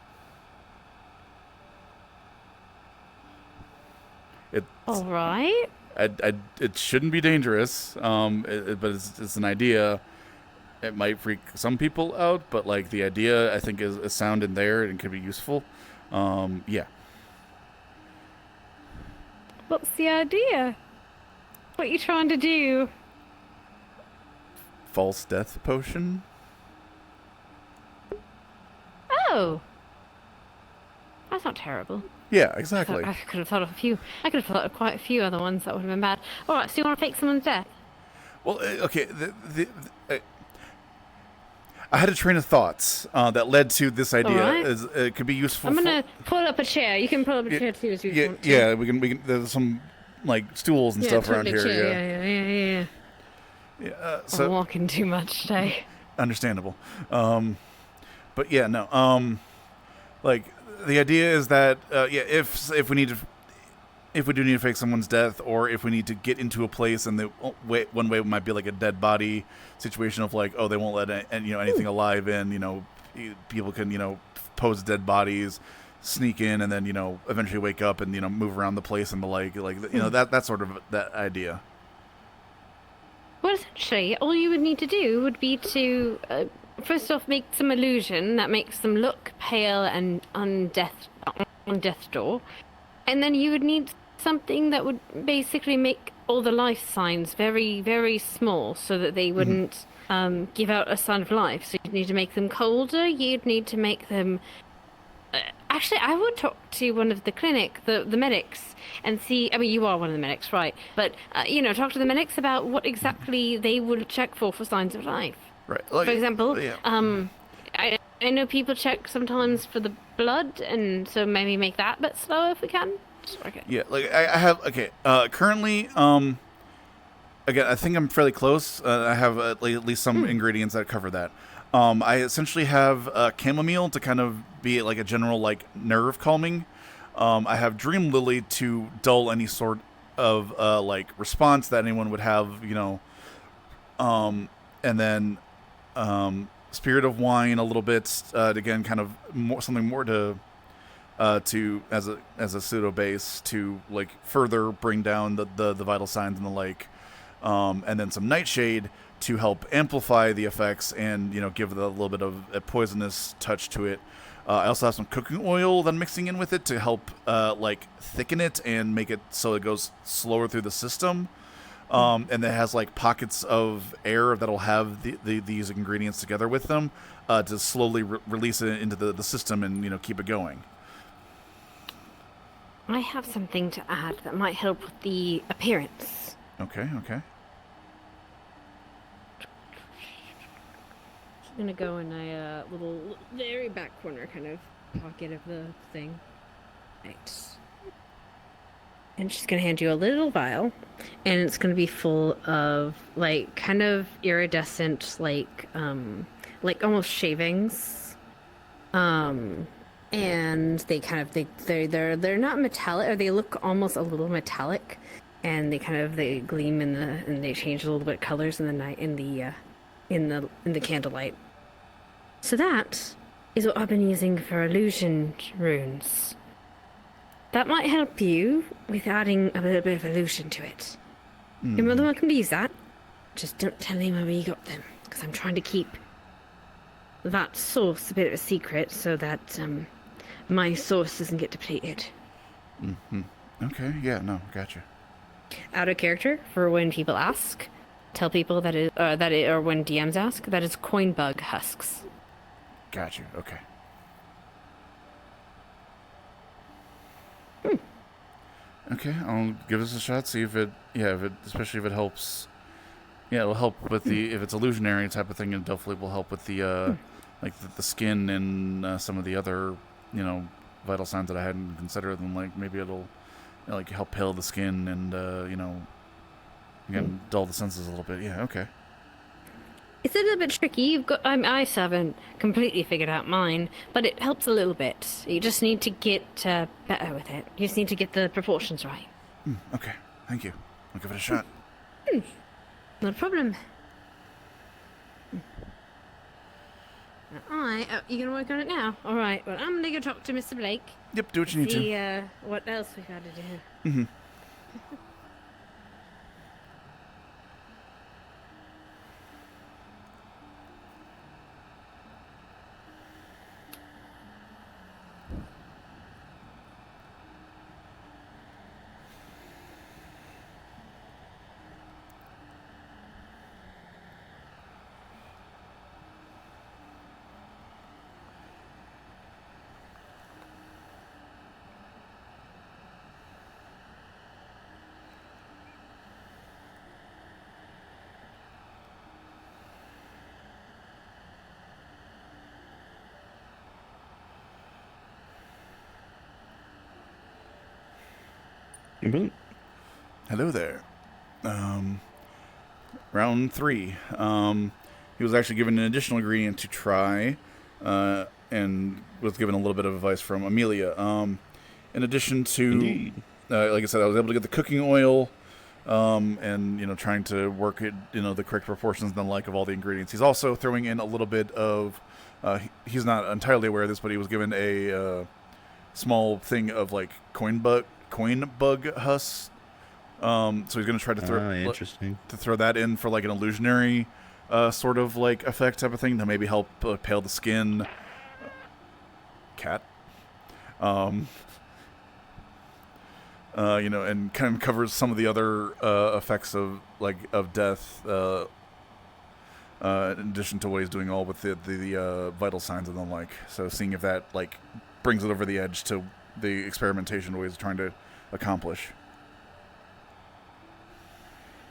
Speaker 17: Alright.
Speaker 1: It shouldn't be dangerous, but it's an idea. It might freak some people out, but like the idea, I think is sound in there and could be useful. Yeah.
Speaker 17: What's the idea? What are you trying to do?
Speaker 1: false death potion.
Speaker 17: Oh, that's not terrible.
Speaker 1: Yeah, exactly.
Speaker 17: I could have thought of a few. I could have thought of quite a few other ones that would have been bad. All right, so you want to fake someone's death?
Speaker 1: Well, okay. I had a train of thoughts that led to this idea.
Speaker 17: Alright.
Speaker 1: It could be useful.
Speaker 17: I'm gonna pull up a chair. You can pull up a chair too if you
Speaker 1: Yeah,
Speaker 17: want to.
Speaker 1: yeah. We can. There's some like stools and stuff around here.
Speaker 17: Chair. Yeah.
Speaker 1: Yeah.
Speaker 17: I'm walking too much today.
Speaker 1: Understandable. But yeah, no. Like the idea is that if we need to. If we do need to fake someone's death, or if we need to get into a place, and one way might be like a dead body situation of like, oh, they won't let anything alive in. People can pose dead bodies, sneak in, and then eventually wake up and move around the place and the like that sort of that idea.
Speaker 17: Well, essentially, all you would need to do would be to first off make some illusion that makes them look pale and on death's door. And then you would need something that would basically make all the life signs very, very small so that they wouldn't give out a sign of life. So you'd need to make them colder. You'd need to make them... Actually, I would talk to one of the clinic, the medics, and see... I mean, you are one of the medics, right? But, talk to the medics about what exactly they would check for signs of life.
Speaker 1: Right.
Speaker 17: For example, I know people check sometimes for the blood, and so maybe make that a bit slower if we can. Okay.
Speaker 1: Yeah, like I have. Okay, currently, again, I think I'm fairly close. I have at least some ingredients that cover that. I essentially have chamomile to kind of be like a general like nerve calming. I have dream lily to dull any sort of like response that anyone would have. And then spirit of wine a little bit again, kind of something more to as a pseudo base to like further bring down the vital signs and the like, and then some nightshade to help amplify the effects and give it a little bit of a poisonous touch to it. I also have some cooking oil that I'm mixing in with it to help like thicken it and make it so it goes slower through the system. And it has like pockets of air that'll have these ingredients together with them to slowly release it into the system and keep it going.
Speaker 17: I have something to add that might help with the appearance.
Speaker 1: Okay.
Speaker 17: I'm gonna go in a little, very back corner kind of pocket of the thing. Right. And she's gonna hand you a little vial, and it's gonna be full of like kind of iridescent, like almost shavings. And they kind of they're not metallic, or they look almost a little metallic, and they gleam and they change a little bit of colors in the night in the candlelight. So that is what I've been using for illusion runes. That might help you with adding a little bit of illusion to it. You're more than welcome to use that. Just don't tell anyone where you got them, because I'm trying to keep that source a bit of a secret so that my source doesn't get depleted.
Speaker 1: Okay, yeah, no, gotcha.
Speaker 17: Out of character, for when people ask, tell people or when DMs ask, that is coin bug husks.
Speaker 1: Gotcha, okay. Okay, I'll give this a shot, see if it especially if it helps. Yeah, it'll help with if it's illusionary type of thing, it definitely will help with the like the skin and some of the other vital signs that I hadn't considered. And like maybe it'll like help pale the skin and again dull the senses a little bit. Yeah, okay.
Speaker 17: It's a little bit tricky. I still haven't completely figured out mine, but it helps a little bit. You just need to get better with it. You just need to get the proportions right.
Speaker 1: Okay, thank you. I'll give it a shot.
Speaker 17: No problem. Alright, you gonna work on it now? Alright, well, I'm gonna go talk to Mr. Blake.
Speaker 1: Yep, do what you need to.
Speaker 17: See what else we gotta do.
Speaker 1: Hello there. Round 3. He was actually given an additional ingredient to try, and was given a little bit of advice from Amelia. In addition to, like I said, I was able to get the cooking oil, and trying to work it, the correct proportions and the like of all the ingredients. He's also throwing in a little bit of. He's not entirely aware of this, but he was given a small thing of like coin bug husk. So he's going to try to throw that in for like an illusionary sort of like effect type of thing to maybe help pale the skin. Cat. And kind of covers some of the other effects of death. In addition to what he's doing all with the vital signs and the like. So seeing if that like brings it over the edge to the experimentation what he's trying to accomplish.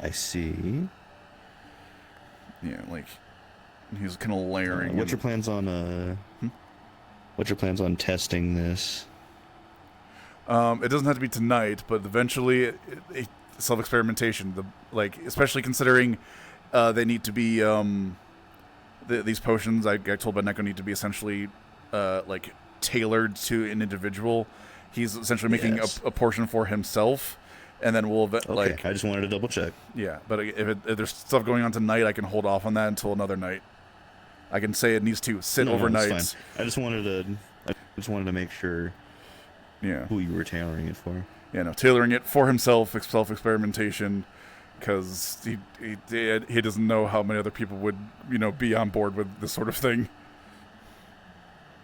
Speaker 22: I see.
Speaker 1: Yeah, like he's kind of layering.
Speaker 22: What's your plans on What's your plans on testing this?
Speaker 1: It doesn't have to be tonight, but eventually, self-experimentation. Especially considering they need to be these potions. I got told by Neko need to be essentially tailored to an individual. He's essentially making a portion for himself. And then we'll
Speaker 22: I just wanted to double check.
Speaker 1: Yeah, but if there's stuff going on tonight, I can hold off on that until another night. I can say it needs to sit overnight.
Speaker 22: That's fine. I just wanted to make sure.
Speaker 1: Yeah.
Speaker 22: Who you were tailoring it for?
Speaker 1: Yeah, no, tailoring it for himself, self-experimentation, because he doesn't know how many other people would be on board with this sort of thing.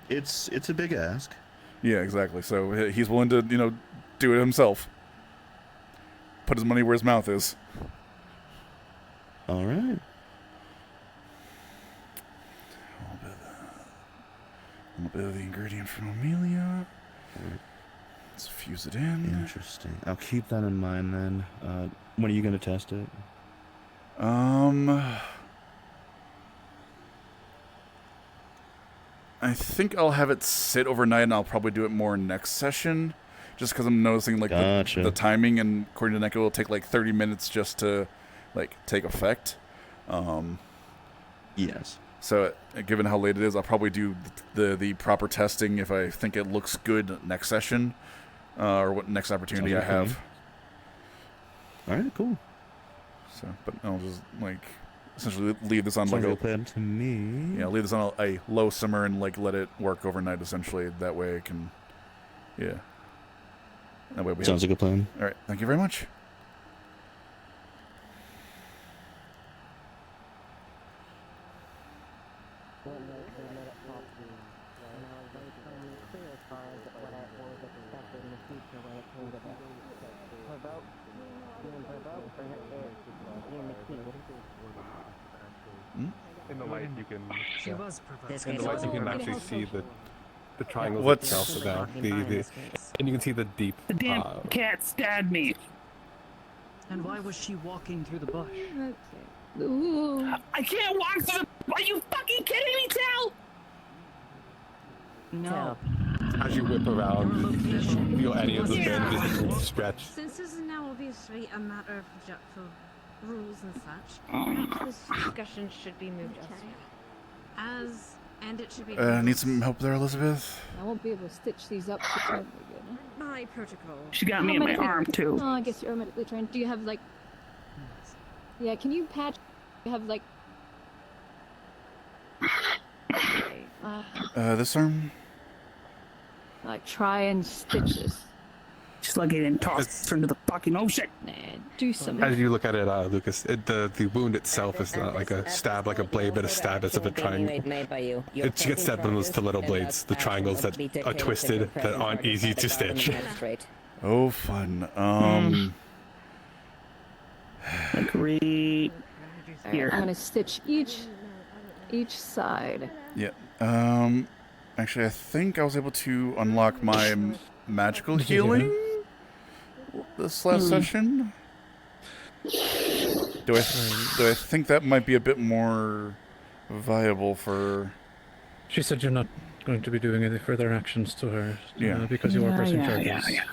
Speaker 22: It's a big ask.
Speaker 1: Yeah, exactly. So he's willing to do it himself. Put his money where his mouth is.
Speaker 22: All right.
Speaker 1: A little bit of the ingredient from Amelia. Let's fuse it in.
Speaker 22: Interesting. I'll keep that in mind then. When are you going to test it?
Speaker 1: I think I'll have it sit overnight, and I'll probably do it more next session. Just because I'm noticing the timing, and according to Neko, it'll take 30 minutes just to take effect.
Speaker 22: Yes.
Speaker 1: So given how late it is, I'll probably do the proper testing if I think it looks good next session, or what next opportunity I have.
Speaker 22: All right, cool.
Speaker 1: So, but I'll just essentially leave this on
Speaker 22: Sounds like a plan to me.
Speaker 1: Yeah, leave this on a low simmer and let it work overnight. Essentially, that way I can, yeah. That way we
Speaker 22: Sounds like a plan.
Speaker 1: All right, thank you very much.
Speaker 19: In the light, you can.
Speaker 14: She was provoked.
Speaker 19: In the light, you can actually see the triangles
Speaker 1: What's
Speaker 19: itself. And you can see the deep.
Speaker 14: The damn
Speaker 19: cat stabbed me.
Speaker 14: And why was she walking through the bush?
Speaker 19: I can't walk through the. Are you fucking kidding me, Tal?
Speaker 14: No.
Speaker 19: As you whip around, you feel any of the bends stretch.
Speaker 17: Since this is now obviously a matter of respectful rules and such, this discussion should be moved elsewhere. And it should be.
Speaker 1: Need some help there, Elizabeth?
Speaker 3: I won't be able to stitch these up again.
Speaker 17: By protocol.
Speaker 19: She got me in my arm too.
Speaker 3: Oh, I guess you're medically trained. Do you have Yeah, can you patch? You have
Speaker 1: this arm?
Speaker 3: Try and stitch this.
Speaker 19: Just like it and toss it into the fucking ocean.
Speaker 3: Nah, do some.
Speaker 19: As you look at it, Lucas, the wound itself is not like a stab, like a blade, but a stab. It's of a triangle. It gets stabbed in those stiletto blades, the triangles that are twisted, that aren't easy to stitch.
Speaker 1: Oh, fun.
Speaker 3: Agree. Here. I'm gonna stitch each side.
Speaker 1: Yeah. Actually, I think I was able to unlock my magical healing this last session. Do I think that might be a bit more viable for?
Speaker 13: She said you're not going to be doing any further actions to her, because you are pressing charges.
Speaker 19: Yeah.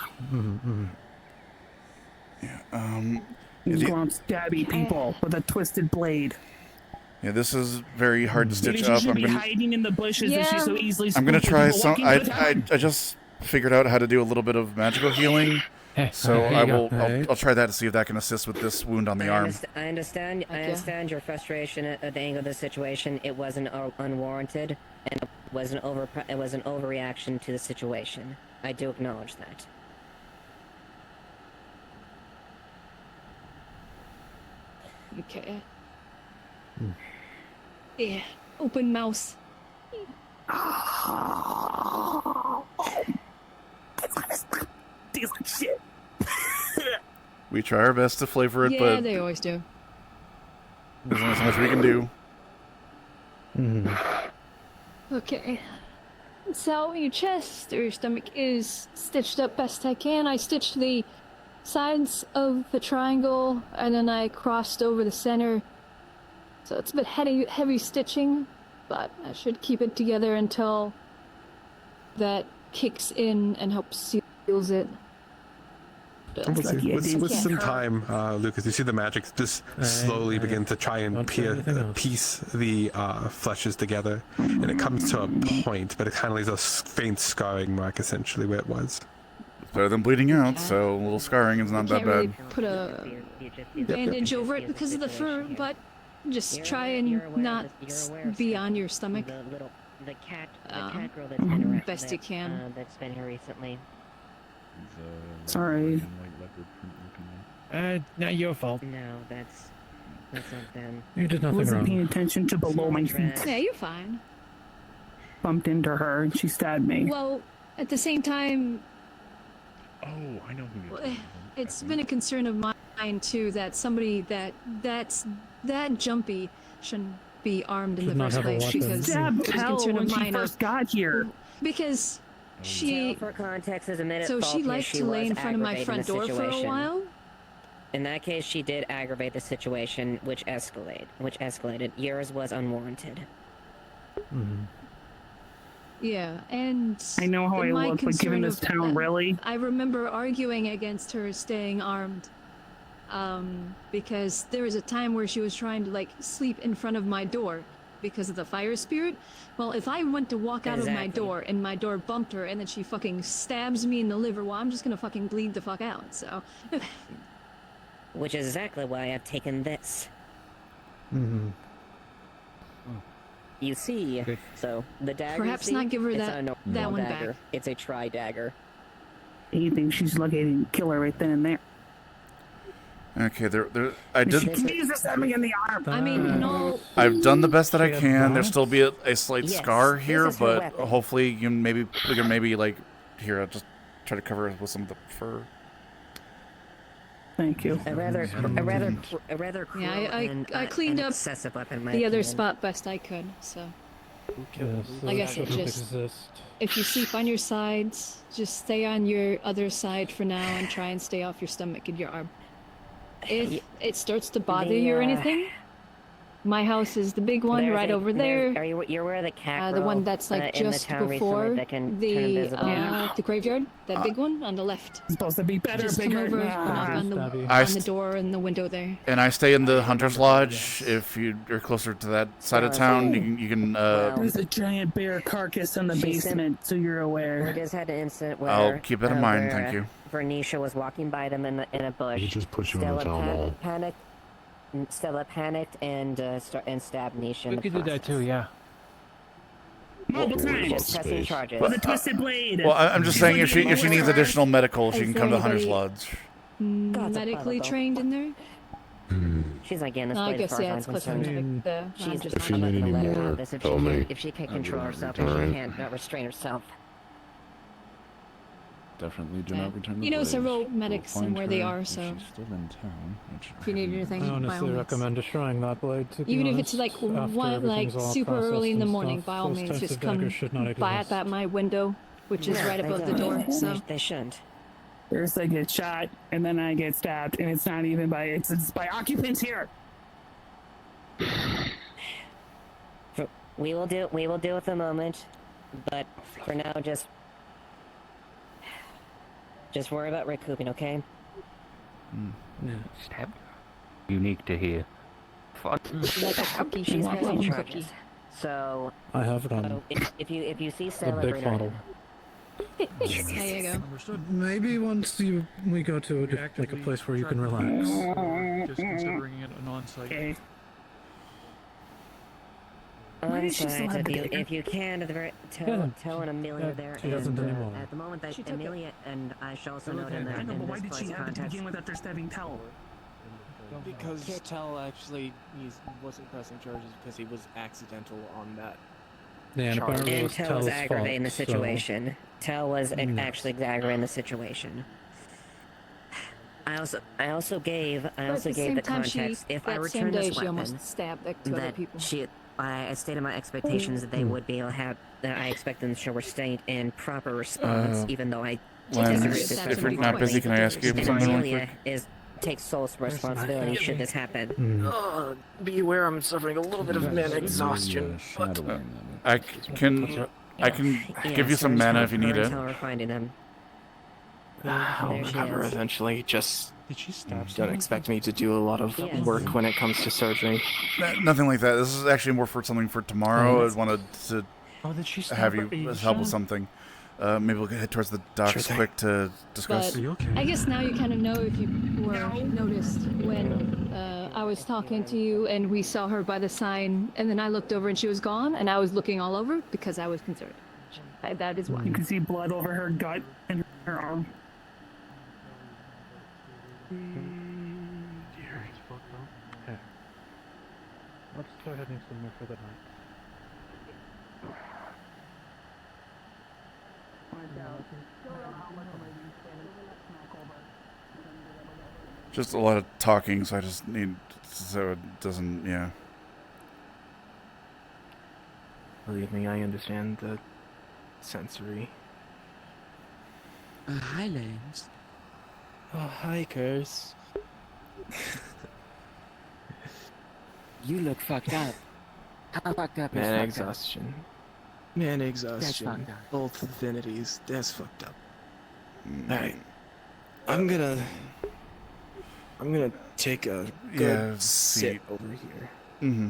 Speaker 5: He's going stabby people with a twisted blade.
Speaker 1: Yeah, this is very hard to stitch
Speaker 5: Maybe she
Speaker 1: up.
Speaker 5: should be hiding in the bushes if she's so easily
Speaker 1: I'm gonna
Speaker 5: spooked
Speaker 1: try
Speaker 5: with
Speaker 1: some.
Speaker 5: walking to town.
Speaker 1: I just figured out how to do a little bit of magical healing, so
Speaker 8: here you go.
Speaker 1: I'll try that to see if that can assist with this wound on the arm.
Speaker 21: I understand your frustration at the angle of the situation. It wasn't unwarranted, and it was an overreaction to the situation. I do acknowledge that.
Speaker 3: Okay. Yeah. Open mouse.
Speaker 5: Tastes like shit.
Speaker 1: We try our best to flavor it,
Speaker 3: Yeah,
Speaker 1: but
Speaker 3: they always do.
Speaker 1: there's only so much we can do.
Speaker 3: Okay. So your chest or your stomach is stitched up best I can. I stitched the sides of the triangle and then I crossed over the center. So it's a bit heavy stitching, but I should keep it together until that kicks in and helps seals it.
Speaker 19: With some time, Lucas, you see the magic just slowly begin to try and piece the fleshes together, and it comes to a point, but it kind of leaves a faint scarring mark, essentially, where it was.
Speaker 1: It's better than bleeding out, so a little scarring is not that
Speaker 3: Can't really
Speaker 1: bad.
Speaker 3: put a bandage over it because of the fur, but just try and not be on your stomach.
Speaker 21: The cat girl that's been around,
Speaker 3: best you can.
Speaker 21: That's been here recently.
Speaker 5: Sorry.
Speaker 8: Not your fault.
Speaker 21: No, that's not them.
Speaker 8: You did nothing
Speaker 5: Wasn't
Speaker 8: wrong.
Speaker 5: paying attention to below my feet.
Speaker 3: Yeah, you're fine.
Speaker 5: Bumped into her and she stabbed me.
Speaker 3: Well, at the same time,
Speaker 22: Oh, I know who you're
Speaker 3: it's been a concern of mine too that somebody that's that jumpy shouldn't be armed in
Speaker 5: Should
Speaker 3: the
Speaker 5: not
Speaker 3: first
Speaker 5: have a
Speaker 3: place
Speaker 5: weapon.
Speaker 3: because
Speaker 5: Stabbed
Speaker 3: it was a
Speaker 5: hell
Speaker 3: concern
Speaker 5: when
Speaker 3: of
Speaker 5: she
Speaker 3: mine
Speaker 5: first got here.
Speaker 3: because she
Speaker 21: For context, as a minute
Speaker 3: so she
Speaker 21: faulty,
Speaker 3: liked
Speaker 21: she
Speaker 3: to lay
Speaker 21: was
Speaker 3: in front of my front
Speaker 21: aggravating the
Speaker 3: door for a
Speaker 21: situation.
Speaker 3: while.
Speaker 21: In that case, she did aggravate the situation, which escalated. Yours was unwarranted.
Speaker 3: Yeah, and
Speaker 5: I know how I
Speaker 3: my
Speaker 5: look, but given
Speaker 3: concern
Speaker 5: this
Speaker 3: of
Speaker 5: town,
Speaker 3: that-
Speaker 5: really?
Speaker 3: I remember arguing against her staying armed. Because there was a time where she was trying to like sleep in front of my door because of the fire spirit. Well, if I went to walk out of my
Speaker 21: Exactly.
Speaker 3: door and my door bumped her and then she fucking stabs me in the liver, well, I'm just gonna fucking bleed the fuck out, so.
Speaker 21: Which is exactly why I've taken this. You see, so the dagger.
Speaker 3: Perhaps
Speaker 21: you see,
Speaker 3: not give her
Speaker 21: it's
Speaker 3: that-
Speaker 21: not a normal
Speaker 3: that one
Speaker 21: dagger.
Speaker 3: back.
Speaker 21: It's a tri-dagger.
Speaker 5: You think she's lucky to kill her right then and there?
Speaker 1: Okay, I did.
Speaker 5: Jesus, stab me in the arm.
Speaker 3: I mean, no.
Speaker 1: I've done the best that I can. There'll still be a slight
Speaker 21: Yes,
Speaker 1: scar
Speaker 21: this
Speaker 1: here,
Speaker 21: is her
Speaker 1: but
Speaker 21: weapon.
Speaker 1: hopefully we can maybe like here. I'll just try to cover it with some of the fur.
Speaker 5: Thank you.
Speaker 21: A rather cruel
Speaker 3: Yeah,
Speaker 21: and,
Speaker 3: I cleaned
Speaker 21: an
Speaker 3: up
Speaker 21: excessive weapon, in my
Speaker 3: the other
Speaker 21: opinion.
Speaker 3: spot best I could, so.
Speaker 13: Yes,
Speaker 3: Like I said,
Speaker 13: doesn't
Speaker 3: just
Speaker 13: exist.
Speaker 3: if you sleep on your sides, just stay on your other side for now and try and stay off your stomach and your arm. If it starts to bother you or anything, my house is the big one
Speaker 21: There's
Speaker 3: right
Speaker 21: a-
Speaker 3: over
Speaker 21: there's-
Speaker 3: there.
Speaker 21: You're aware of the cat
Speaker 3: The one
Speaker 21: girl,
Speaker 3: that's like
Speaker 21: in the
Speaker 3: just
Speaker 21: town
Speaker 3: before
Speaker 21: recently that can turn
Speaker 3: the
Speaker 21: invisible?
Speaker 3: the graveyard, that big one on the left.
Speaker 5: It's supposed to be better,
Speaker 3: Just come
Speaker 5: bigger.
Speaker 3: over,
Speaker 5: Nah.
Speaker 3: knock on the
Speaker 1: I
Speaker 3: on the door and the window there.
Speaker 1: And I stay in the Hunter's Lodge. If you are closer to that side of town, you can.
Speaker 5: There's a giant bear carcass in the basement, so you're
Speaker 21: We
Speaker 5: aware.
Speaker 21: just had an incident where
Speaker 1: I'll keep that in mind,
Speaker 21: where,
Speaker 1: thank you.
Speaker 21: Vernisha was walking by them in a bush.
Speaker 16: He just put you on the town hall.
Speaker 21: Stella panicked and stabbed Nisha.
Speaker 8: We could do that too, yeah.
Speaker 5: Multiple times.
Speaker 21: Just pressing charges.
Speaker 5: With a twisted blade.
Speaker 1: Well, I'm just saying if she needs additional medical, she
Speaker 3: Is
Speaker 1: can
Speaker 3: there
Speaker 1: come to Hunter's
Speaker 3: anybody-
Speaker 1: Lodge.
Speaker 3: Medically trained in there?
Speaker 21: She's like, this
Speaker 3: No, I
Speaker 21: blade,
Speaker 3: guess
Speaker 21: as far
Speaker 3: yeah,
Speaker 21: as
Speaker 3: it's
Speaker 21: I'm
Speaker 3: closer
Speaker 21: concerned.
Speaker 3: to the.
Speaker 21: She's
Speaker 3: just
Speaker 21: just
Speaker 16: you
Speaker 21: not
Speaker 16: need
Speaker 21: gonna
Speaker 16: any
Speaker 21: let her
Speaker 16: more,
Speaker 21: have this
Speaker 16: tell me.
Speaker 21: if she can't control herself,
Speaker 16: All
Speaker 21: if
Speaker 16: right.
Speaker 21: she can't restrain herself.
Speaker 23: Definitely do not return the
Speaker 3: You know
Speaker 23: blade.
Speaker 3: several
Speaker 23: We'll
Speaker 3: medics and
Speaker 23: find
Speaker 3: where they
Speaker 23: her
Speaker 3: are,
Speaker 23: if
Speaker 3: so
Speaker 23: she's still in town, which
Speaker 3: if you need anything,
Speaker 13: I
Speaker 3: by all
Speaker 13: honestly
Speaker 3: means.
Speaker 13: recommend destroying that blade. To be
Speaker 3: Even if
Speaker 13: honest,
Speaker 3: it's like
Speaker 13: after
Speaker 3: one, like
Speaker 13: everything's all
Speaker 3: super early in the
Speaker 13: processed and
Speaker 3: morning,
Speaker 13: stuff,
Speaker 3: by all
Speaker 13: those
Speaker 3: means,
Speaker 13: types
Speaker 3: just
Speaker 13: of
Speaker 3: come
Speaker 13: daggers should not
Speaker 3: by
Speaker 13: exist.
Speaker 3: at my window, which is
Speaker 21: No,
Speaker 3: right
Speaker 21: they
Speaker 3: above the
Speaker 21: don't.
Speaker 3: door. So
Speaker 21: They shouldn't.
Speaker 5: First I get shot, and then I get stabbed, and it's not even by it's by occupants here.
Speaker 21: We will deal with the moment, but for now, just worry about recouping, okay?
Speaker 12: Stab. Unique to hear. Fun.
Speaker 21: Like a cookie, she's pressing charges. So,
Speaker 18: I have it on
Speaker 21: if you see
Speaker 18: a
Speaker 21: Sailor,
Speaker 18: big
Speaker 21: bring her
Speaker 18: bottle.
Speaker 21: in.
Speaker 3: There you go.
Speaker 18: Maybe once we go to like a place where you can relax.
Speaker 13: Just considering it an on-site.
Speaker 5: Okay.
Speaker 21: On
Speaker 5: does she still
Speaker 21: site,
Speaker 5: have the
Speaker 21: if you can, at the very, tell an Amelia there.
Speaker 18: she doesn't
Speaker 21: and,
Speaker 18: anymore.
Speaker 21: At the moment that
Speaker 3: She took
Speaker 21: Amelia and I shall also note in,
Speaker 5: I know,
Speaker 21: in
Speaker 5: but why
Speaker 21: this
Speaker 5: did
Speaker 21: place
Speaker 5: she have it to
Speaker 21: context.
Speaker 5: begin with after stabbing Tell?
Speaker 2: Because Tell actually wasn't pressing charges because he was accidental on that.
Speaker 18: Yeah,
Speaker 2: charge.
Speaker 21: And Tell was aggravating the situation. Tell was actually aggravating the situation. I also gave the context. If I return this
Speaker 3: she
Speaker 21: weapon,
Speaker 3: almost stabbed like two other
Speaker 21: that
Speaker 3: people.
Speaker 21: I stated my expectations that they would be able to have. That I expect them to show restraint and proper response, even though I
Speaker 1: Len,
Speaker 21: disagree with this
Speaker 1: if you're not busy, can I ask you
Speaker 21: and
Speaker 1: something really
Speaker 21: Amelia
Speaker 1: quick?
Speaker 21: takes sole responsibility should this happen.
Speaker 2: Be aware I'm suffering a little bit of mana exhaustion.
Speaker 1: I can give you some mana if you need it.
Speaker 21: Tell her finding them.
Speaker 2: I'll
Speaker 21: There she
Speaker 2: recover
Speaker 21: is.
Speaker 2: eventually. Just
Speaker 8: Did she stab
Speaker 2: don't expect me to do a lot of work when it comes to surgery.
Speaker 1: Nothing like that. This is actually more for something for tomorrow. I wanted to
Speaker 8: did she
Speaker 1: have
Speaker 8: stab
Speaker 1: you
Speaker 8: her
Speaker 1: help with
Speaker 8: Asia?
Speaker 1: something. Maybe we'll head towards the docks
Speaker 2: Sure
Speaker 1: quick to discuss.
Speaker 3: But I guess now you kind of know if you were noticed when I was talking to you and we saw her by the sign, and then I looked over and she was gone, and I was looking all over because I was concerned. That is why.
Speaker 5: You can see blood over her gut and her arm.
Speaker 8: Okay. Let's go ahead and submit for the night.
Speaker 1: Just a lot of talking, so I just need so it doesn't. Yeah.
Speaker 2: Believe me, I understand the sensory.
Speaker 6: Hi, Lance.
Speaker 2: Oh, hi, Curse.
Speaker 6: You look fucked up. How fucked up is
Speaker 2: Man
Speaker 6: fucked
Speaker 2: exhaustion. Man exhaustion.
Speaker 6: fucked up.
Speaker 2: Both affinities. That's fucked up. Alright. I'm gonna take a good sit over here.
Speaker 1: Mm-hmm.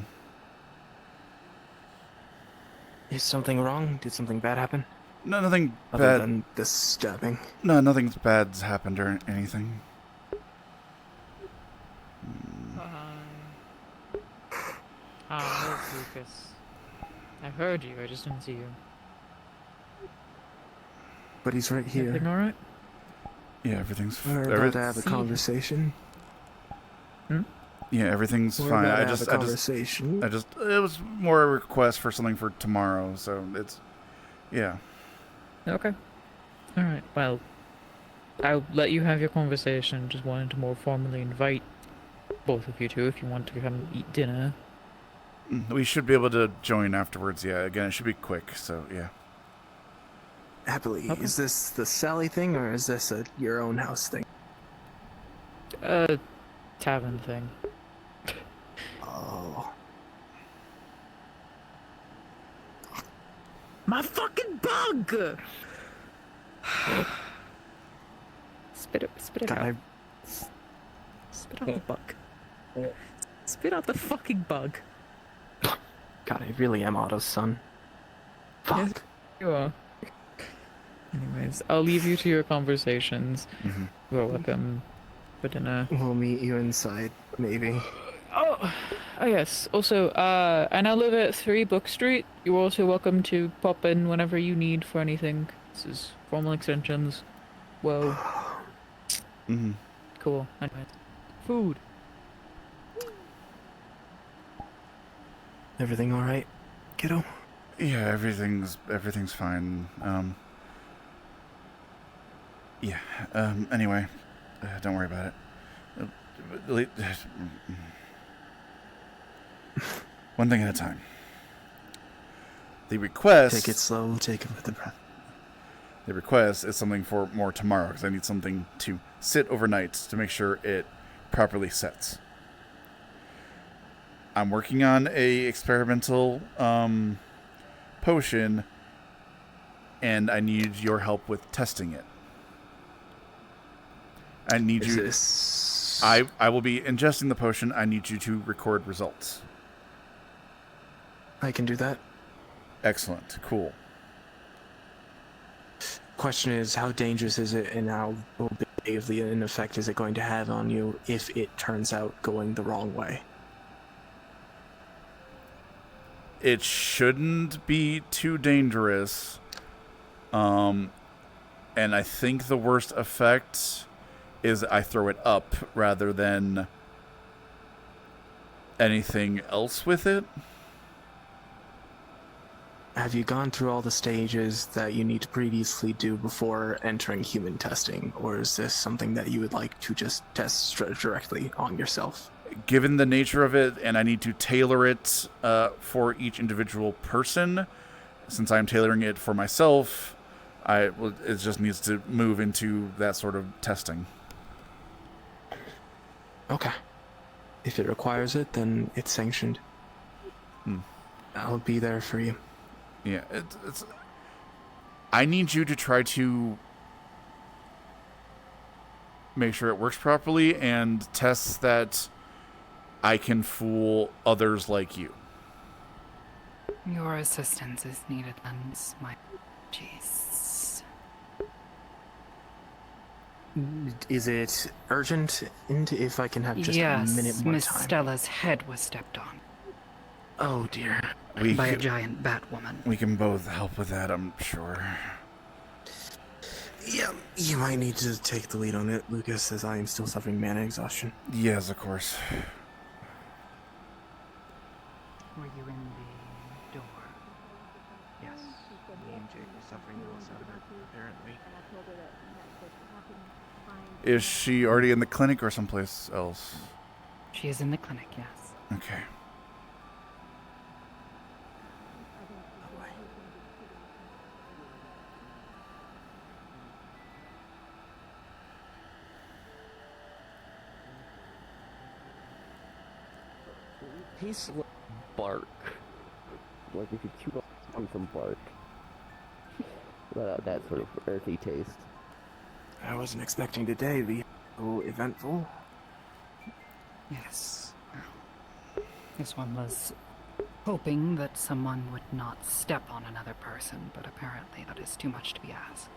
Speaker 2: Is something wrong? Did something bad happen?
Speaker 1: No, nothing
Speaker 2: Other
Speaker 1: bad.
Speaker 2: than the stabbing.
Speaker 1: No, nothing bad's happened or anything.
Speaker 14: Ah, there's Lucas. I heard you, I just didn't see you.
Speaker 2: But he's right here.
Speaker 14: Everything alright?
Speaker 1: Yeah, everything's.
Speaker 2: We're about to have a conversation.
Speaker 1: Yeah, everything's
Speaker 2: We're
Speaker 1: fine.
Speaker 2: about to
Speaker 1: I
Speaker 2: have
Speaker 1: just,
Speaker 2: a conversation.
Speaker 1: it was more a request for something for tomorrow, so it's, yeah.
Speaker 14: Okay. Alright, well, I'll let you have your conversation. Just wanted to more formally invite both of you two if you want to come eat dinner.
Speaker 1: We should be able to join afterwards, yeah. Again, it should be quick, so yeah.
Speaker 2: Happily. Is this the Sally thing or is this a your own house thing?
Speaker 14: Tavern thing.
Speaker 2: Oh.
Speaker 5: My fucking bug!
Speaker 14: Spit it out. Spit out the bug. Spit out the fucking bug.
Speaker 2: God, I really am Otto's son. Fuck.
Speaker 14: Yes, you are. Anyways, I'll leave you to your conversations. You're welcome for dinner.
Speaker 2: We'll meet you inside, maybe.
Speaker 14: Oh yes. Also, I now live at 3 Book Street. You're also welcome to pop in whenever you need for anything. This is formal extensions. Whoa. Cool. Anyways. Food.
Speaker 2: Everything alright, kiddo?
Speaker 1: Yeah, everything's fine. Yeah. Anyway, don't worry about it. One thing at a time. The request.
Speaker 2: Take it slow. Take it with the breath.
Speaker 1: The request is something for more tomorrow because I need something to sit overnight to make sure it properly sets. I'm working on a experimental potion, and I need your help with testing it. I need
Speaker 7: Is
Speaker 1: you.
Speaker 7: this...
Speaker 1: I will be ingesting the potion. I need you to record results.
Speaker 7: I can do that.
Speaker 1: Excellent. Cool.
Speaker 7: Question is, how dangerous is it, and how big of an effect is it going to have on you if it turns out going the wrong way?
Speaker 1: It shouldn't be too dangerous. And I think the worst effect is I throw it up rather than anything else with it.
Speaker 7: Have you gone through all the stages that you need to previously do before entering human testing, or is this something that you would like to just test directly on yourself?
Speaker 1: Given the nature of it, and I need to tailor it for each individual person, since I'm tailoring it for myself, it just needs to move into that sort of testing.
Speaker 7: Okay. If it requires it, then it's sanctioned. I'll be there for you.
Speaker 1: Yeah, it's. I need you to try to make sure it works properly and tests that I can fool others like you.
Speaker 14: Your assistance is needed, then, my jeez.
Speaker 7: Is it urgent? If I can have just
Speaker 14: yes,
Speaker 7: a minute more
Speaker 14: Miss
Speaker 7: time.
Speaker 14: Stella's head was stepped on.
Speaker 7: Oh dear.
Speaker 14: By a giant bat woman.
Speaker 1: We can both help with that, I'm sure.
Speaker 7: Yeah, you might need to take the lead on it, Lucas, as I am still suffering mana exhaustion.
Speaker 1: Yes, of course.
Speaker 14: Were you in the door?
Speaker 2: Yes. Me and Jake were suffering the most out of it, apparently.
Speaker 1: Is she already in the clinic or someplace else?
Speaker 14: She is in the clinic, yes.
Speaker 1: Okay.
Speaker 10: Tastes like bark. Like if you chew on some bark. That sort of earthy taste.
Speaker 7: I wasn't expecting today to be so eventful.
Speaker 14: Yes. This one was hoping that someone would not step on another person, but apparently that is too much to be asked.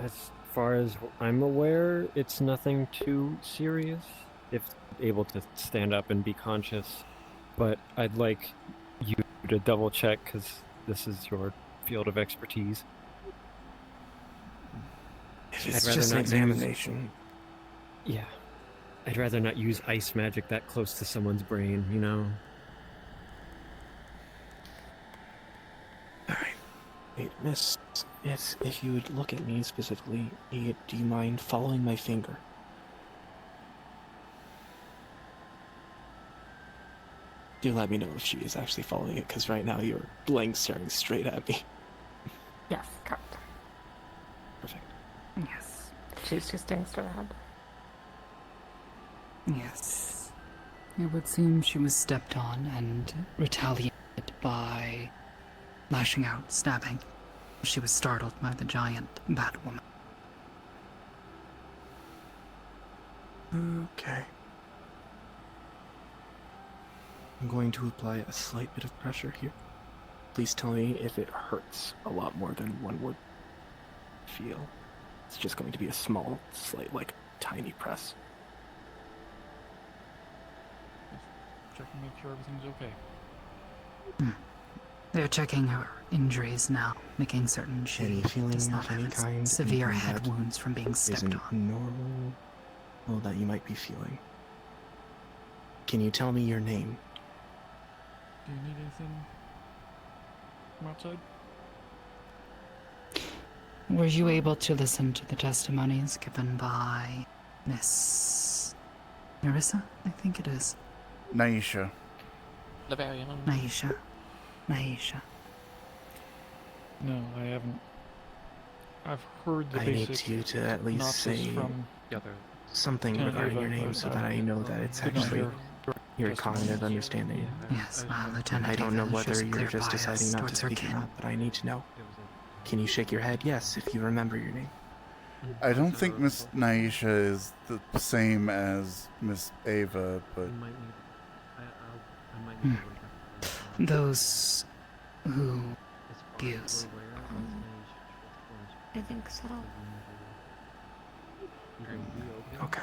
Speaker 9: As far as I'm aware, it's nothing too serious. If able to stand up and be conscious, but I'd like you to double check because this is your field of expertise.
Speaker 7: If it's just an examination.
Speaker 9: Yeah. I'd rather not use ice magic that close to someone's brain, you know?
Speaker 7: Alright. Wait, miss, if you would look at me specifically, do you mind following my finger? Do let me know if she is actually following it, because right now you're blank staring straight at me.
Speaker 20: Yes, correct.
Speaker 7: Perfect.
Speaker 14: Yes.
Speaker 20: She's just staying straight ahead.
Speaker 14: Yes. It would seem she was stepped on and retaliated by lashing out, stabbing. She was startled by the giant bat woman.
Speaker 7: Okay. I'm going to apply a slight bit of pressure here. Please tell me if it hurts a lot more than one would feel. It's just going to be a small, slight, tiny press.
Speaker 13: Checking, make sure everything's okay.
Speaker 14: They're checking her injuries now, making certain she
Speaker 7: Any feeling
Speaker 14: does not
Speaker 7: of any
Speaker 14: have
Speaker 7: kind,
Speaker 14: severe
Speaker 7: anything
Speaker 14: head
Speaker 7: that
Speaker 14: wounds from being stepped
Speaker 7: isn't
Speaker 14: on.
Speaker 7: normal, well, that you might be feeling. Can you tell me your name?
Speaker 13: Do you need anything from outside?
Speaker 14: Were you able to listen to the testimonies given by Miss Marissa? I think it is.
Speaker 1: Naisha.
Speaker 14: Naisha. Naisha.
Speaker 13: No, I haven't. I've heard the
Speaker 7: I
Speaker 13: basic
Speaker 7: need you to at least
Speaker 13: synopsis
Speaker 7: say
Speaker 13: from
Speaker 7: something
Speaker 13: Canada,
Speaker 7: regarding your
Speaker 13: but
Speaker 7: name so
Speaker 13: I
Speaker 7: that I know that it's actually your cognitive understanding.
Speaker 14: Yes, Lieutenant.
Speaker 7: I don't know
Speaker 14: Haven
Speaker 7: whether
Speaker 14: shows
Speaker 7: you're
Speaker 14: clear
Speaker 7: just
Speaker 14: bias
Speaker 7: deciding not to
Speaker 14: towards her
Speaker 7: speak or
Speaker 14: kin.
Speaker 7: not, but I need to know. Can you shake your head? Yes, if you remember your name.
Speaker 1: I don't think Miss Naisha is the same as Miss Ava, but
Speaker 14: Those who abuse.
Speaker 20: I think so.
Speaker 7: Okay.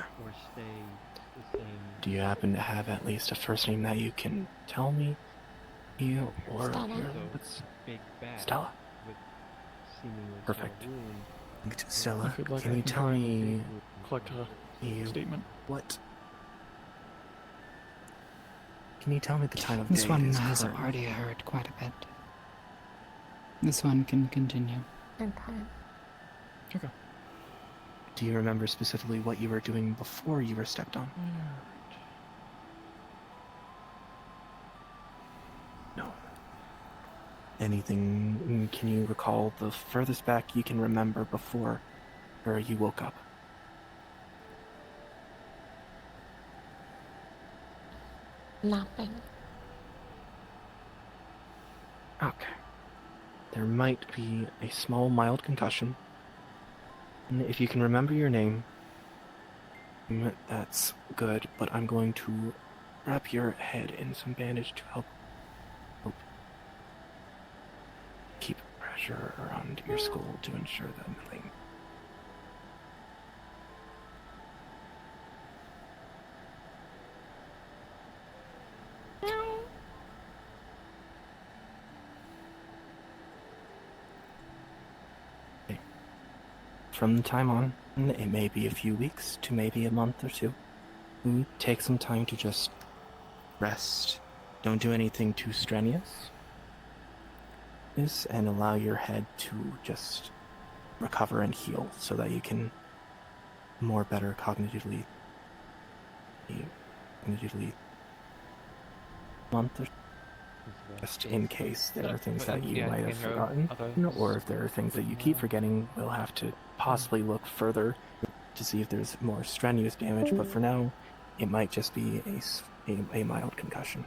Speaker 7: Do you happen to have at least a first name that you can tell me? You or Stella? Perfect. Stella,
Speaker 8: If you'd like,
Speaker 7: can
Speaker 8: I
Speaker 7: you
Speaker 8: can
Speaker 7: tell
Speaker 8: try and
Speaker 7: me
Speaker 8: collect a statement?
Speaker 7: what? Can you tell me the time of
Speaker 14: This
Speaker 7: day
Speaker 14: one
Speaker 7: it is
Speaker 14: has
Speaker 7: currently?
Speaker 14: already heard quite a bit. This one can continue.
Speaker 7: Okay. Do you remember specifically what you were doing before you were stepped on? No. Anything? Can you recall the furthest back you can remember before or you woke up?
Speaker 20: Nothing.
Speaker 7: Okay. There might be a small, mild concussion. And if you can remember your name, that's good, but I'm going to wrap your head in some bandage to help keep pressure around your skull to ensure that nothing. From the time on, it may be a few weeks to maybe a month or two. Take some time to just rest. Don't do anything too strenuous. And allow your head to just recover and heal so that you can more better cognitively month or just in case there are things that you might have forgotten, or if there are things that you keep forgetting, we'll have to possibly look further to see if there's more strenuous damage, but for now, it might just be a mild concussion.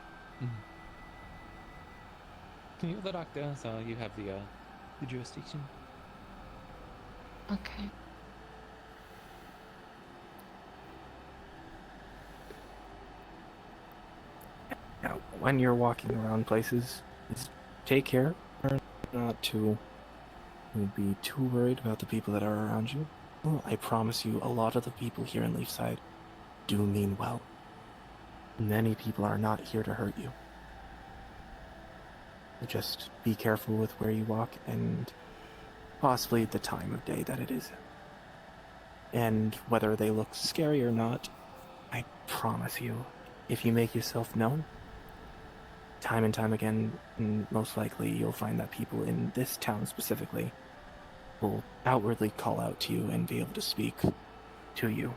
Speaker 2: Can you the doctor so you have the jurisdiction?
Speaker 20: Okay.
Speaker 7: Now, when you're walking around places, just take care not to be too worried about the people that are around you. Well, I promise you, a lot of the people here in Leafside do mean well. Many people are not here to hurt you. Just be careful with where you walk and possibly the time of day that it is. And whether they look scary or not, I promise you, if you make yourself known, time and time again, most likely you'll find that people in this town specifically will outwardly call out to you and be able to speak to you.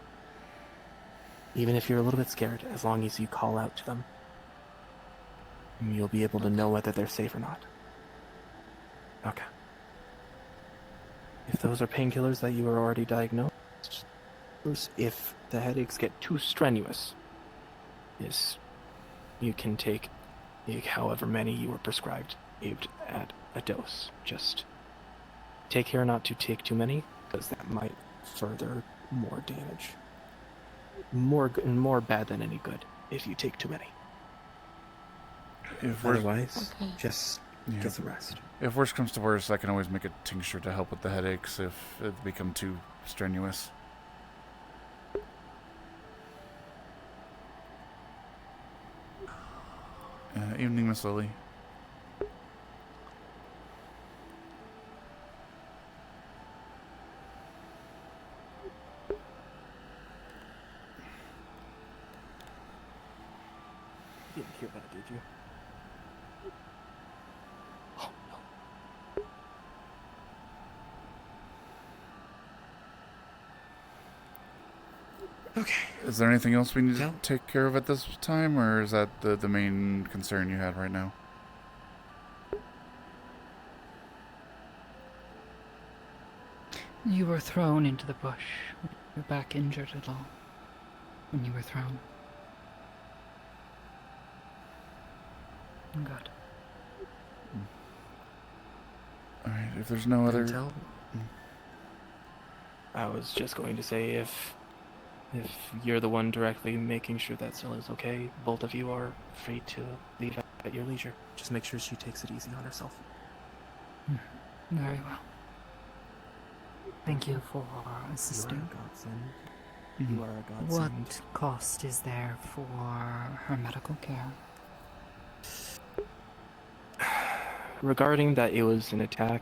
Speaker 7: Even if you're a little bit scared, as long as you call out to them, you'll be able to know whether they're safe or not. Okay. If those are painkillers that you were already diagnosed, if the headaches get too strenuous, you can take however many you were prescribed at a dose. Just take care not to take too many, because that might further more damage. More bad than any good if you take too many. Otherwise, just get some rest.
Speaker 1: If worse comes to worse, I can always make a tincture to help with the headaches if it become too strenuous. Evening, Miss Lily.
Speaker 7: You didn't hear that, did you? Oh, no. Okay.
Speaker 1: Is there anything else we need to take care of at this time, or is that the main concern you had right now?
Speaker 14: You were thrown into the bush. Your back injured at all when you were thrown. Good.
Speaker 1: Alright, if there's no other...
Speaker 7: I was just going to say if you're the one directly making sure that Stella is okay, both of you are free to leave at your leisure. Just make sure she takes it easy on herself.
Speaker 14: Very well. Thank you for assisting.
Speaker 7: You are a godsend.
Speaker 14: What cost is there for her medical care?
Speaker 7: Regarding that it was an attack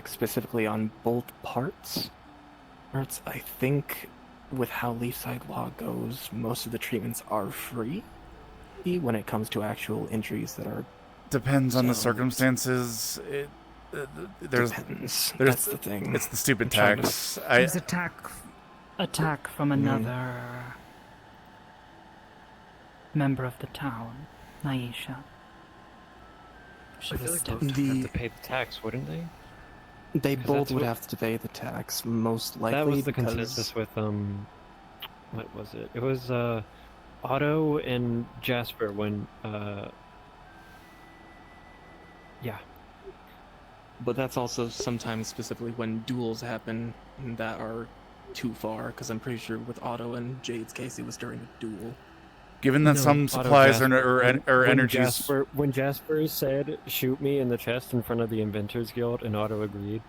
Speaker 7: specifically on both parts, I think with how Leafside law goes, most of the treatments are free when it comes to actual injuries that are...
Speaker 1: Depends on the circumstances.
Speaker 7: Depends.
Speaker 1: There's
Speaker 7: That's the thing.
Speaker 1: It's the stupid
Speaker 7: I'm trying to-
Speaker 1: tax.
Speaker 14: There's attack from another member of the town, Naisha. She
Speaker 9: I feel
Speaker 14: was
Speaker 9: like
Speaker 14: stepped
Speaker 9: both have to pay the tax, wouldn't they?
Speaker 7: They
Speaker 9: 'Cause
Speaker 7: both
Speaker 9: that's
Speaker 7: would
Speaker 9: what-
Speaker 7: have to pay the tax, most likely.
Speaker 9: That was the
Speaker 7: because-
Speaker 9: consensus with what was it? It was Otto and Jasper when yeah.
Speaker 7: But that's also sometimes specifically when duels happen that are too far, because I'm pretty sure with Otto and Jade's case, it was during a duel.
Speaker 1: Given that some
Speaker 9: Otto
Speaker 1: supplies
Speaker 9: Jasper-
Speaker 1: or
Speaker 9: when
Speaker 1: energies.
Speaker 9: when Jasper said "shoot me in the chest" in front of the Inventors Guild, and Otto agreed.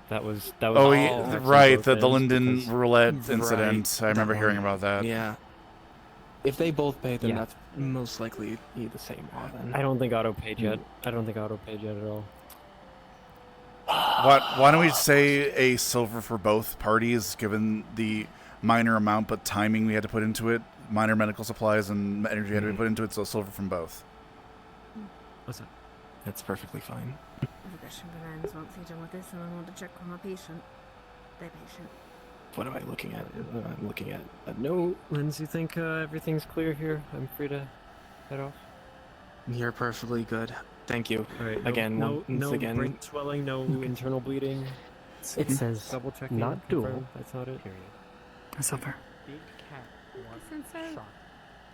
Speaker 9: That was
Speaker 1: Oh,
Speaker 9: all
Speaker 1: yeah,
Speaker 9: tax on
Speaker 1: right,
Speaker 9: both
Speaker 1: the
Speaker 9: ends
Speaker 1: Linden
Speaker 9: because-
Speaker 1: roulette incident. I remember
Speaker 7: that
Speaker 1: hearing
Speaker 7: one.
Speaker 1: about that.
Speaker 7: Yeah. If they both pay, then
Speaker 9: Yeah.
Speaker 7: that's most likely the same law then.
Speaker 9: I don't think Otto paid yet. I don't think Otto paid yet at all.
Speaker 1: Why don't we say a silver for both parties, given the minor amount but timing we had to put into it, minor medical supplies and energy had to be put into it, so silver from both.
Speaker 7: What's that? That's perfectly fine.
Speaker 4: Progression begins once you're done with this, and I want to check on our patient. Their patient.
Speaker 7: What am I looking at? I'm looking at a note.
Speaker 9: Linz, you think everything's clear here? I'm free to head off.
Speaker 7: You're perfectly good. Thank you.
Speaker 9: All right,
Speaker 7: Again,
Speaker 9: no
Speaker 7: once again.
Speaker 9: brain swelling, no internal bleeding.
Speaker 10: It says
Speaker 9: double checking.
Speaker 10: not dual.
Speaker 9: confirm That's not it.
Speaker 14: Silver.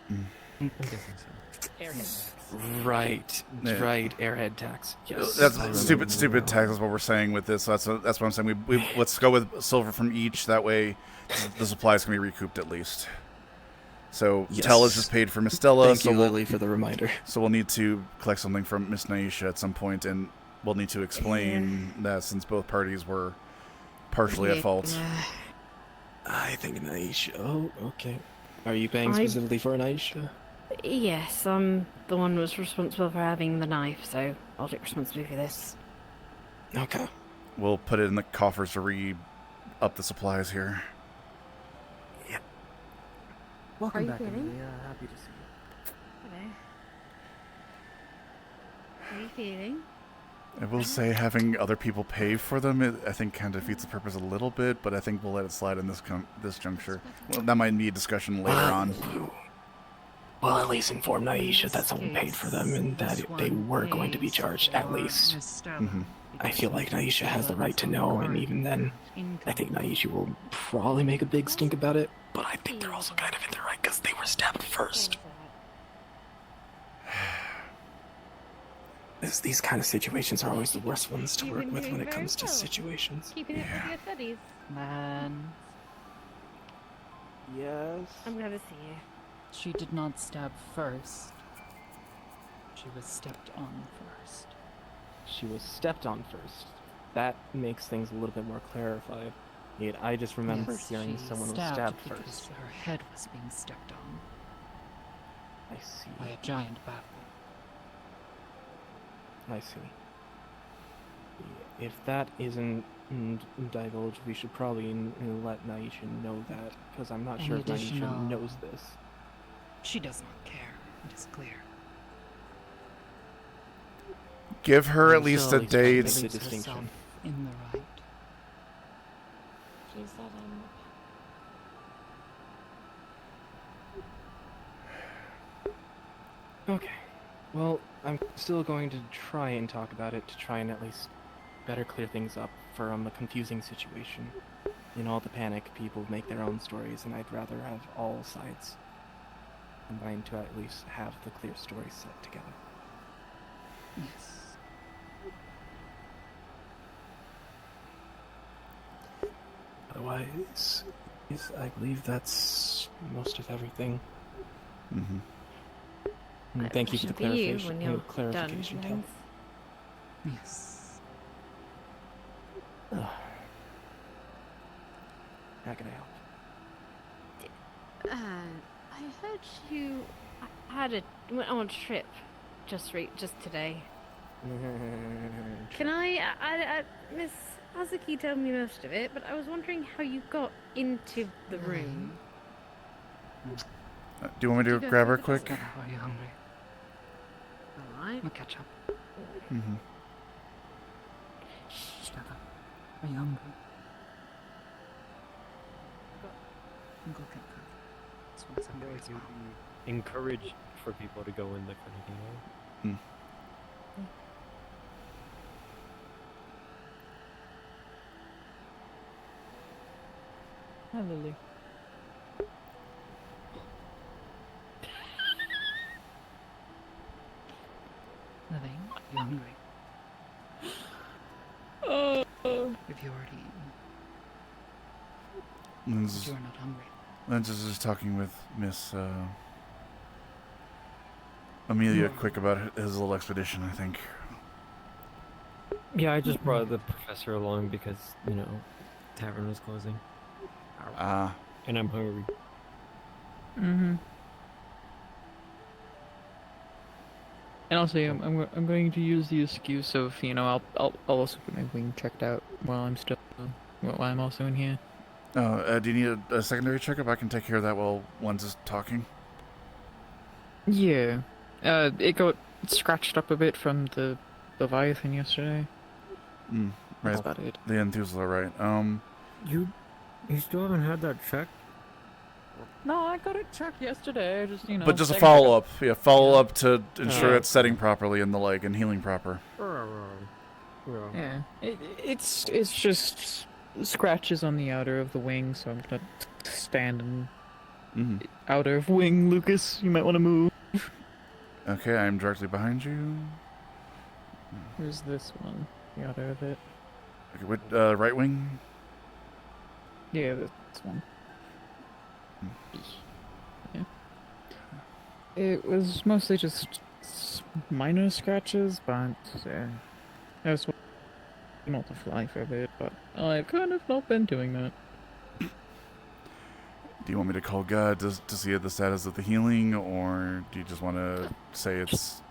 Speaker 9: I'm guessing so.
Speaker 7: Right,
Speaker 1: Yeah.
Speaker 7: right. Airhead tax. Yes.
Speaker 1: That's
Speaker 7: I
Speaker 1: stupid
Speaker 7: remember
Speaker 1: tax is what we're saying with this. That's what I'm saying. We let's go with silver from each. That way, the supplies can be recouped at least. So
Speaker 7: Yes.
Speaker 1: Tell is just paid for Miss Stella.
Speaker 7: Thank
Speaker 1: so
Speaker 7: you,
Speaker 1: we'll-
Speaker 7: Lily, for the reminder.
Speaker 1: So we'll need to collect something from Miss Naisha at some point, and we'll need to explain that since both parties were partially at fault.
Speaker 7: I think Naisha. Oh, okay. Are you paying
Speaker 4: I-
Speaker 7: specifically for Naisha?
Speaker 4: Yes, I'm the one who was responsible for having the knife, so I'll take responsibility for this.
Speaker 7: Okay.
Speaker 1: We'll put it in the coffers to re-up the supplies here.
Speaker 4: Welcome
Speaker 6: Are you
Speaker 4: back,
Speaker 6: feeling?
Speaker 4: Emily. Happy to see you.
Speaker 17: Hello. How are you feeling?
Speaker 1: I will say having other people pay for them, I think, kind of defeats the purpose a little bit, but I think we'll let it slide in this juncture. Well, that might be a discussion later on.
Speaker 7: Well, at least inform Naisha that someone paid for them and that they were going to be charged, at least. I feel like Naisha has the right to know, and even then, I think Naisha will probably make a big stink about it, but I think they're also kind of in the right because they were stabbed first. These kind of situations are always the worst ones to work with when it comes to situations.
Speaker 17: Keeping up with your studies.
Speaker 14: Man,
Speaker 7: Yes.
Speaker 17: I'm glad to see you.
Speaker 14: she did not stab first. She was stepped on first.
Speaker 7: She was stepped on first. That makes things a little bit more clarified. Yet I just remember
Speaker 14: Yes,
Speaker 7: hearing
Speaker 14: she
Speaker 7: someone was stabbed
Speaker 14: because
Speaker 7: first.
Speaker 14: her head was being stepped on
Speaker 7: I see.
Speaker 14: by a giant bat.
Speaker 7: I see. If that isn't divulged, we should probably let Naisha know that, because I'm not sure if Naisha
Speaker 14: additional-
Speaker 7: knows this.
Speaker 14: She does not care. It is clear.
Speaker 1: Give her at
Speaker 7: I'm
Speaker 1: least
Speaker 7: still
Speaker 1: a
Speaker 7: at
Speaker 1: day.
Speaker 7: least make the distinction.
Speaker 14: In the right.
Speaker 4: She said,
Speaker 7: Okay. Well, I'm still going to try and talk about it to try and at least better clear things up from a confusing situation. In all the panic, people make their own stories, and I'd rather have all sides combined to at least have the clear story set together.
Speaker 14: Yes.
Speaker 7: otherwise, I believe that's most of everything.
Speaker 1: Mm-hmm.
Speaker 7: And thank you for the
Speaker 4: Should be you
Speaker 7: clarification.
Speaker 4: when you're
Speaker 7: clarification,
Speaker 4: done,
Speaker 7: Kel.
Speaker 14: Yes.
Speaker 7: How can I help?
Speaker 17: I heard you went on a trip just today. Can I Miss Azuki told me most of it, but I was wondering how you got into the room.
Speaker 1: Do you want me to grab her quick?
Speaker 14: Are you hungry?
Speaker 17: Alright.
Speaker 14: We'll catch up.
Speaker 1: Mm-hmm.
Speaker 14: Stella, are you hungry? Go get food. This one's hungry as well.
Speaker 9: Encourage for people to go in the clinic, you know?
Speaker 1: Mm.
Speaker 11: Hi, Lily.
Speaker 14: Lily, are you hungry? Have you already eaten?
Speaker 1: Lens
Speaker 14: You're not hungry.
Speaker 1: is just talking with Miss Amelia quick about his little expedition, I think.
Speaker 9: Yeah, I just brought the professor along because, you know, tavern was closing. And I'm hungry.
Speaker 11: Mm-hmm. And also, I'm going to use the excuse of, you know, I'll also get my wing checked out while I'm also in here.
Speaker 1: Oh, do you need a secondary checkup? I can take care of that while Lens is talking.
Speaker 11: Yeah. It got scratched up a bit from the Leviathan yesterday.
Speaker 1: Right.
Speaker 11: That's about it.
Speaker 1: The enthused are right.
Speaker 9: You still haven't had that checked?
Speaker 11: No, I got it checked yesterday. I just, you know.
Speaker 1: But just a
Speaker 11: second
Speaker 1: follow-up.
Speaker 11: checkup.
Speaker 1: Yeah, follow-up to ensure
Speaker 11: Yeah.
Speaker 1: it's setting properly and the leg and healing proper.
Speaker 11: Yeah. It's just scratches on the outer of the wing, so I'm gonna stand in outer of wing, Lucas. You might want to move.
Speaker 1: Okay, I'm directly behind you.
Speaker 11: Where's this one? The outer of it.
Speaker 1: Okay, what, right wing?
Speaker 11: Yeah, this one. Yeah. It was mostly just minor scratches, but I was not to fly for a bit, but I've kind of not been doing that.
Speaker 1: Do you want me to call God to see the status of the healing, or do you just want to say it's...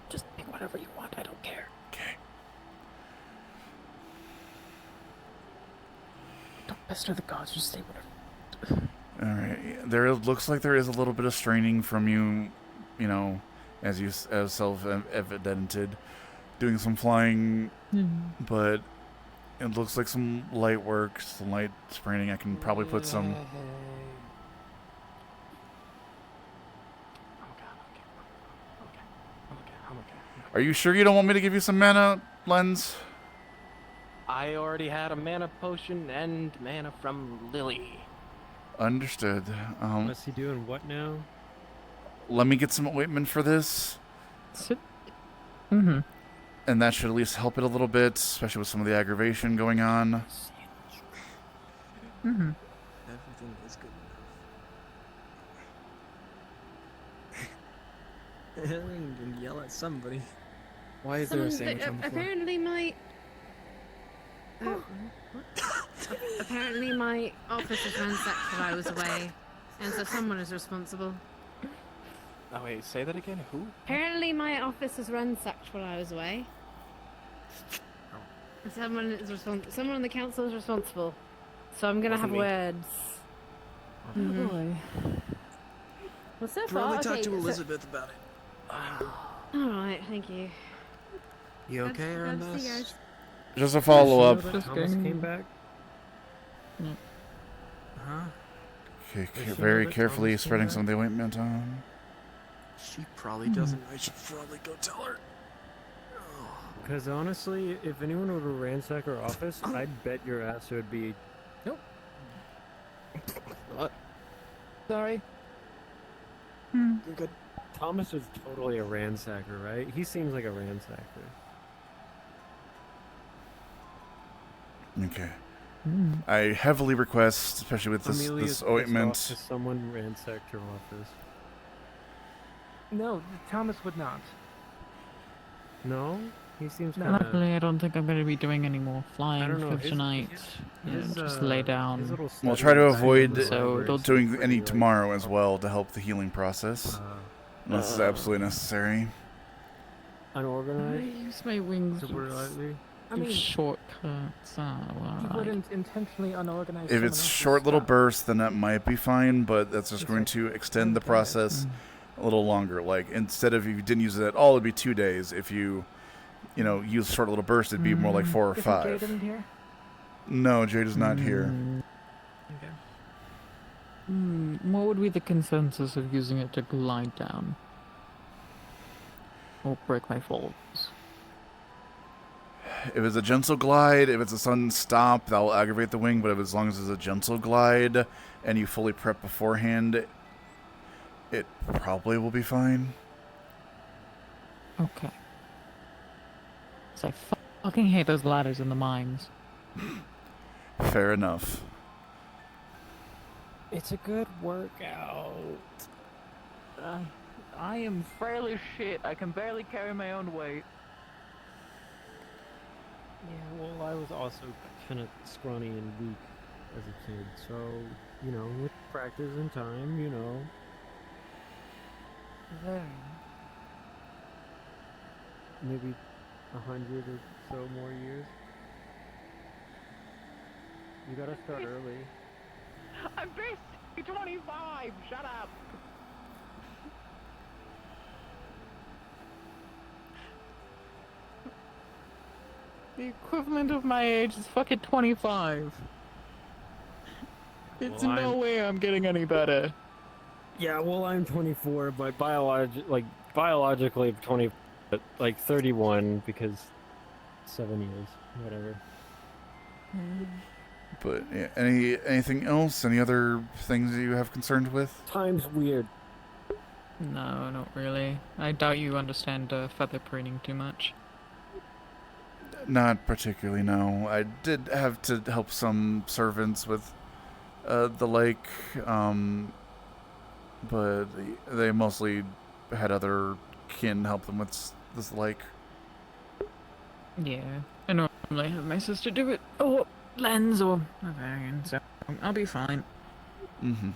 Speaker 11: Just pick whatever you want, I don't care.
Speaker 1: Okay.
Speaker 11: Don't pester the gods, just say whatever.
Speaker 1: Alright, looks like there is a little bit of straining from you, you know, as self-evidented, doing some flying, but it looks like some light work, some light spraining. I can probably put some... Are you sure you don't want me to give you some mana, Lens?
Speaker 7: I already had a mana potion and mana from Lily.
Speaker 1: Understood.
Speaker 9: What's he doing? What now?
Speaker 1: Let me get some ointment for this.
Speaker 11: Mm-hmm.
Speaker 1: And that should at least help it a little bit, especially with some of the aggravation going on.
Speaker 11: Mm-hmm.
Speaker 2: Everything is good enough. Aaron can yell at somebody. Why is there a sandwich on the floor?
Speaker 17: Apparently apparently my office was ransacked while I was away, and so someone is responsible.
Speaker 7: Oh wait, say that again. Who?
Speaker 17: Apparently my office was ransacked while I was away. Someone on the council is responsible. So I'm gonna have words.
Speaker 11: Oh boy.
Speaker 17: Well, so
Speaker 2: Probably
Speaker 17: far,
Speaker 2: talk
Speaker 17: okay,
Speaker 2: to Elizabeth about it.
Speaker 17: Alright, thank you.
Speaker 2: You okay, Aaron?
Speaker 17: Glad to see you guys.
Speaker 1: Just a follow-up.
Speaker 9: Thomas came back.
Speaker 2: Huh?
Speaker 1: Okay,
Speaker 2: Does she know
Speaker 1: very
Speaker 2: that
Speaker 1: carefully
Speaker 2: Thomas came
Speaker 1: spreading
Speaker 2: back?
Speaker 1: some of the ointment on.
Speaker 2: She probably doesn't. I should probably go tell her.
Speaker 9: Because honestly, if anyone were to ransack our office, I'd bet your ass it would be...
Speaker 2: Nope. What?
Speaker 11: Sorry.
Speaker 2: You're good.
Speaker 9: Thomas is totally a ransacker, right? He seems like a ransacker.
Speaker 1: Okay.
Speaker 11: Mm.
Speaker 1: I heavily request, especially with this
Speaker 9: Amelia's
Speaker 1: this
Speaker 9: pissed off 'cause
Speaker 1: ointment.
Speaker 9: someone ransacked her office.
Speaker 7: No, Thomas would not.
Speaker 9: No? He seems kind of...
Speaker 11: Luckily, I don't think I'm going to be doing any more
Speaker 9: I
Speaker 11: flying
Speaker 9: don't know,
Speaker 11: for
Speaker 9: his-
Speaker 11: tonight.
Speaker 9: his,
Speaker 11: Just lay
Speaker 9: his
Speaker 11: down.
Speaker 9: little
Speaker 1: We'll
Speaker 9: study
Speaker 1: try to
Speaker 9: back in the
Speaker 1: avoid
Speaker 9: library seems
Speaker 1: doing any
Speaker 9: pretty, like,
Speaker 1: tomorrow as well to help the healing process, unless it's absolutely necessary.
Speaker 11: I
Speaker 9: unorganized.
Speaker 11: use my wings
Speaker 9: To put it lightly.
Speaker 7: I
Speaker 11: do
Speaker 7: mean,
Speaker 11: shortcuts.
Speaker 7: You wouldn't intentionally unorganize
Speaker 1: If
Speaker 7: someone
Speaker 1: it's
Speaker 7: else's
Speaker 1: short little
Speaker 7: stuff.
Speaker 1: bursts, then that might be fine, but that's just going to extend the process a little longer. Like, instead of if you didn't use it at all, it'd be 2 days. If you use short little bursts, it'd be more like 4 or
Speaker 7: Isn't
Speaker 1: 5.
Speaker 7: Jade in here?
Speaker 1: No, Jade is not here.
Speaker 7: Okay.
Speaker 11: What would be the consensus of using it to glide down? Or break my falls?
Speaker 1: If it's a gentle glide, if it's a sudden stop, that will aggravate the wing, but if as long as it's a gentle glide and you fully prep beforehand, it probably will be fine.
Speaker 11: Okay. So I fucking hate those ladders in the mines.
Speaker 1: Fair enough.
Speaker 11: It's a good workout. I am frail as shit. I can barely carry my own weight.
Speaker 9: Yeah, well, I was also kind of scrawny and weak as a kid, so, with practice and time, maybe 100 or so more years. You gotta start early.
Speaker 11: I'm basically 25! Shut up! The equivalent of my age is fucking 25. It's
Speaker 9: Well,
Speaker 11: no way I'm getting any better.
Speaker 9: Yeah, well, I'm 24, but biologically 20, but 31 because 7 years, whatever.
Speaker 1: But yeah, anything else? Any other things that you have concerned with?
Speaker 9: Time's weird.
Speaker 11: No, not really. I doubt you understand feather preening too much.
Speaker 1: Not particularly, no. I did have to help some servants with the lake, but they mostly had other kin help them with this lake.
Speaker 11: Yeah, I normally have my sister do it, or Lens, or a variant, so I'll be fine.
Speaker 1: Mm-hmm.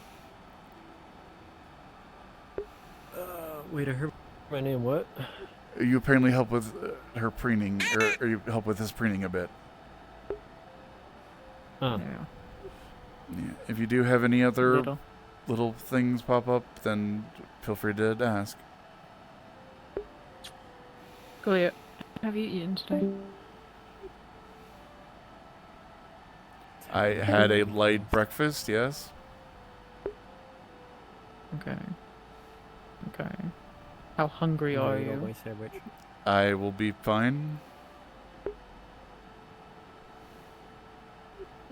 Speaker 9: Wait, I heard my name, what?
Speaker 1: You apparently help with her preening, or you help with his preening a bit.
Speaker 9: Oh.
Speaker 1: Yeah. If you do have any other little things pop up, then feel free to ask.
Speaker 11: Clea, have you eaten today?
Speaker 1: I had a light breakfast, yes.
Speaker 11: Okay. How hungry are you?
Speaker 9: My sandwich.
Speaker 1: I will be fine.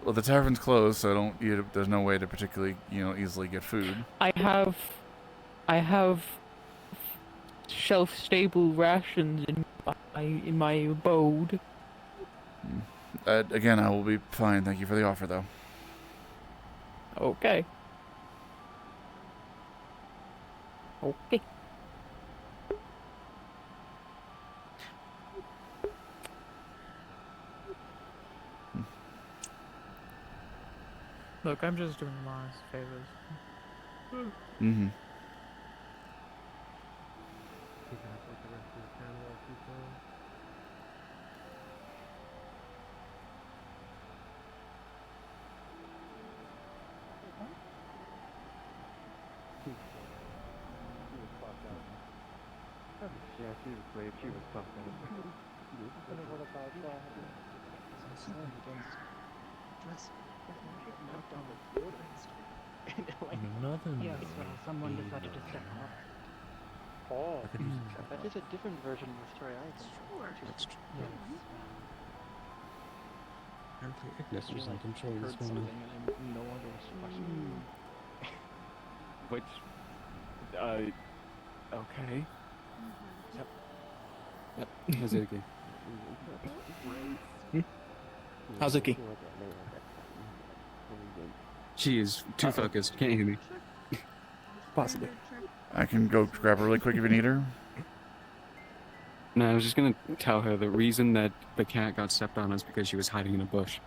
Speaker 1: Well, the tavern's closed, so there's no way to particularly, easily get food.
Speaker 11: I have shelf-stable rations in my abode.
Speaker 1: Again, I will be fine. Thank you for the offer, though.
Speaker 11: Okay. Look, I'm just doing Mars favors.
Speaker 1: Mm-hmm.
Speaker 18: Yeah, she was great. She was something.
Speaker 13: Nothing.
Speaker 6: Yes, well, someone decided to step up.
Speaker 18: Oh, that is a different version of the story I can.
Speaker 6: That's true.
Speaker 18: Yes.
Speaker 10: Apparently Ignis was in control
Speaker 18: Heard
Speaker 10: this morning.
Speaker 18: something and I no longer was questioning.
Speaker 7: Which, okay. Yep.
Speaker 10: Yep, that's okay.
Speaker 7: Hazuki.
Speaker 6: She is too focused. Can't hear me.
Speaker 7: Possibly.
Speaker 1: I can go grab her really quick if you need her.
Speaker 6: No, I was just gonna tell her the reason that the cat got stepped on is because she was hiding in a bush.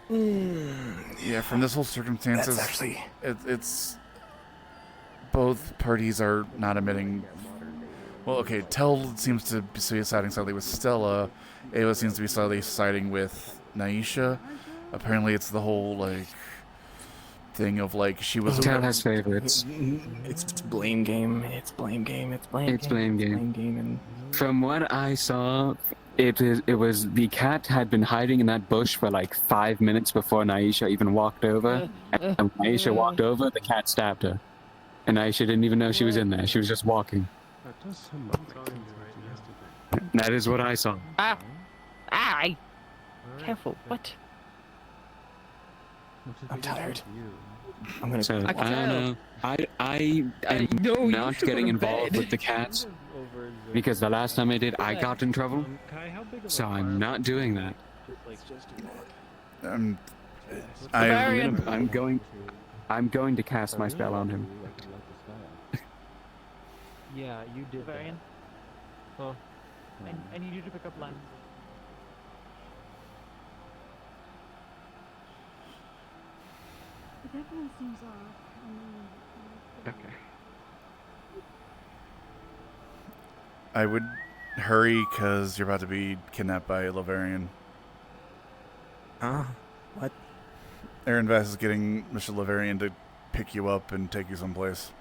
Speaker 1: Yeah, from this whole circumstances,
Speaker 7: That's actually...
Speaker 1: it's both parties are not admitting. Well, okay, Tell seems to be siding slightly with Stella. Ava seems to be slightly siding with Naisha. Apparently, it's the whole like thing of like she was.
Speaker 6: Tell has favorites.
Speaker 7: It's blame game. It's blame game. It's blame
Speaker 6: It's blame game.
Speaker 7: Blame game. And
Speaker 6: from what I saw, it was the cat had been hiding in that bush for like 5 minutes before Naisha even walked over. And when Naisha walked over, the cat stabbed her. And Naisha didn't even know she was in there. She was just walking. That is what I saw.
Speaker 11: Ah! Aye! Careful, what?
Speaker 7: I'm tired. I'm gonna.
Speaker 6: So, I don't know. I am not getting involved with the cats because the last time I did, I got in trouble. So I'm not doing that. I'm going to cast my spell on him.
Speaker 13: Yeah, you did. Varian? Huh? I need you to pick up land.
Speaker 3: It definitely seems off.
Speaker 6: Okay.
Speaker 1: I would hurry because you're about to be kidnapped by Lavarian.
Speaker 7: What?
Speaker 1: Aaron Vess is getting Mr. Lavarian to pick you up and take you someplace.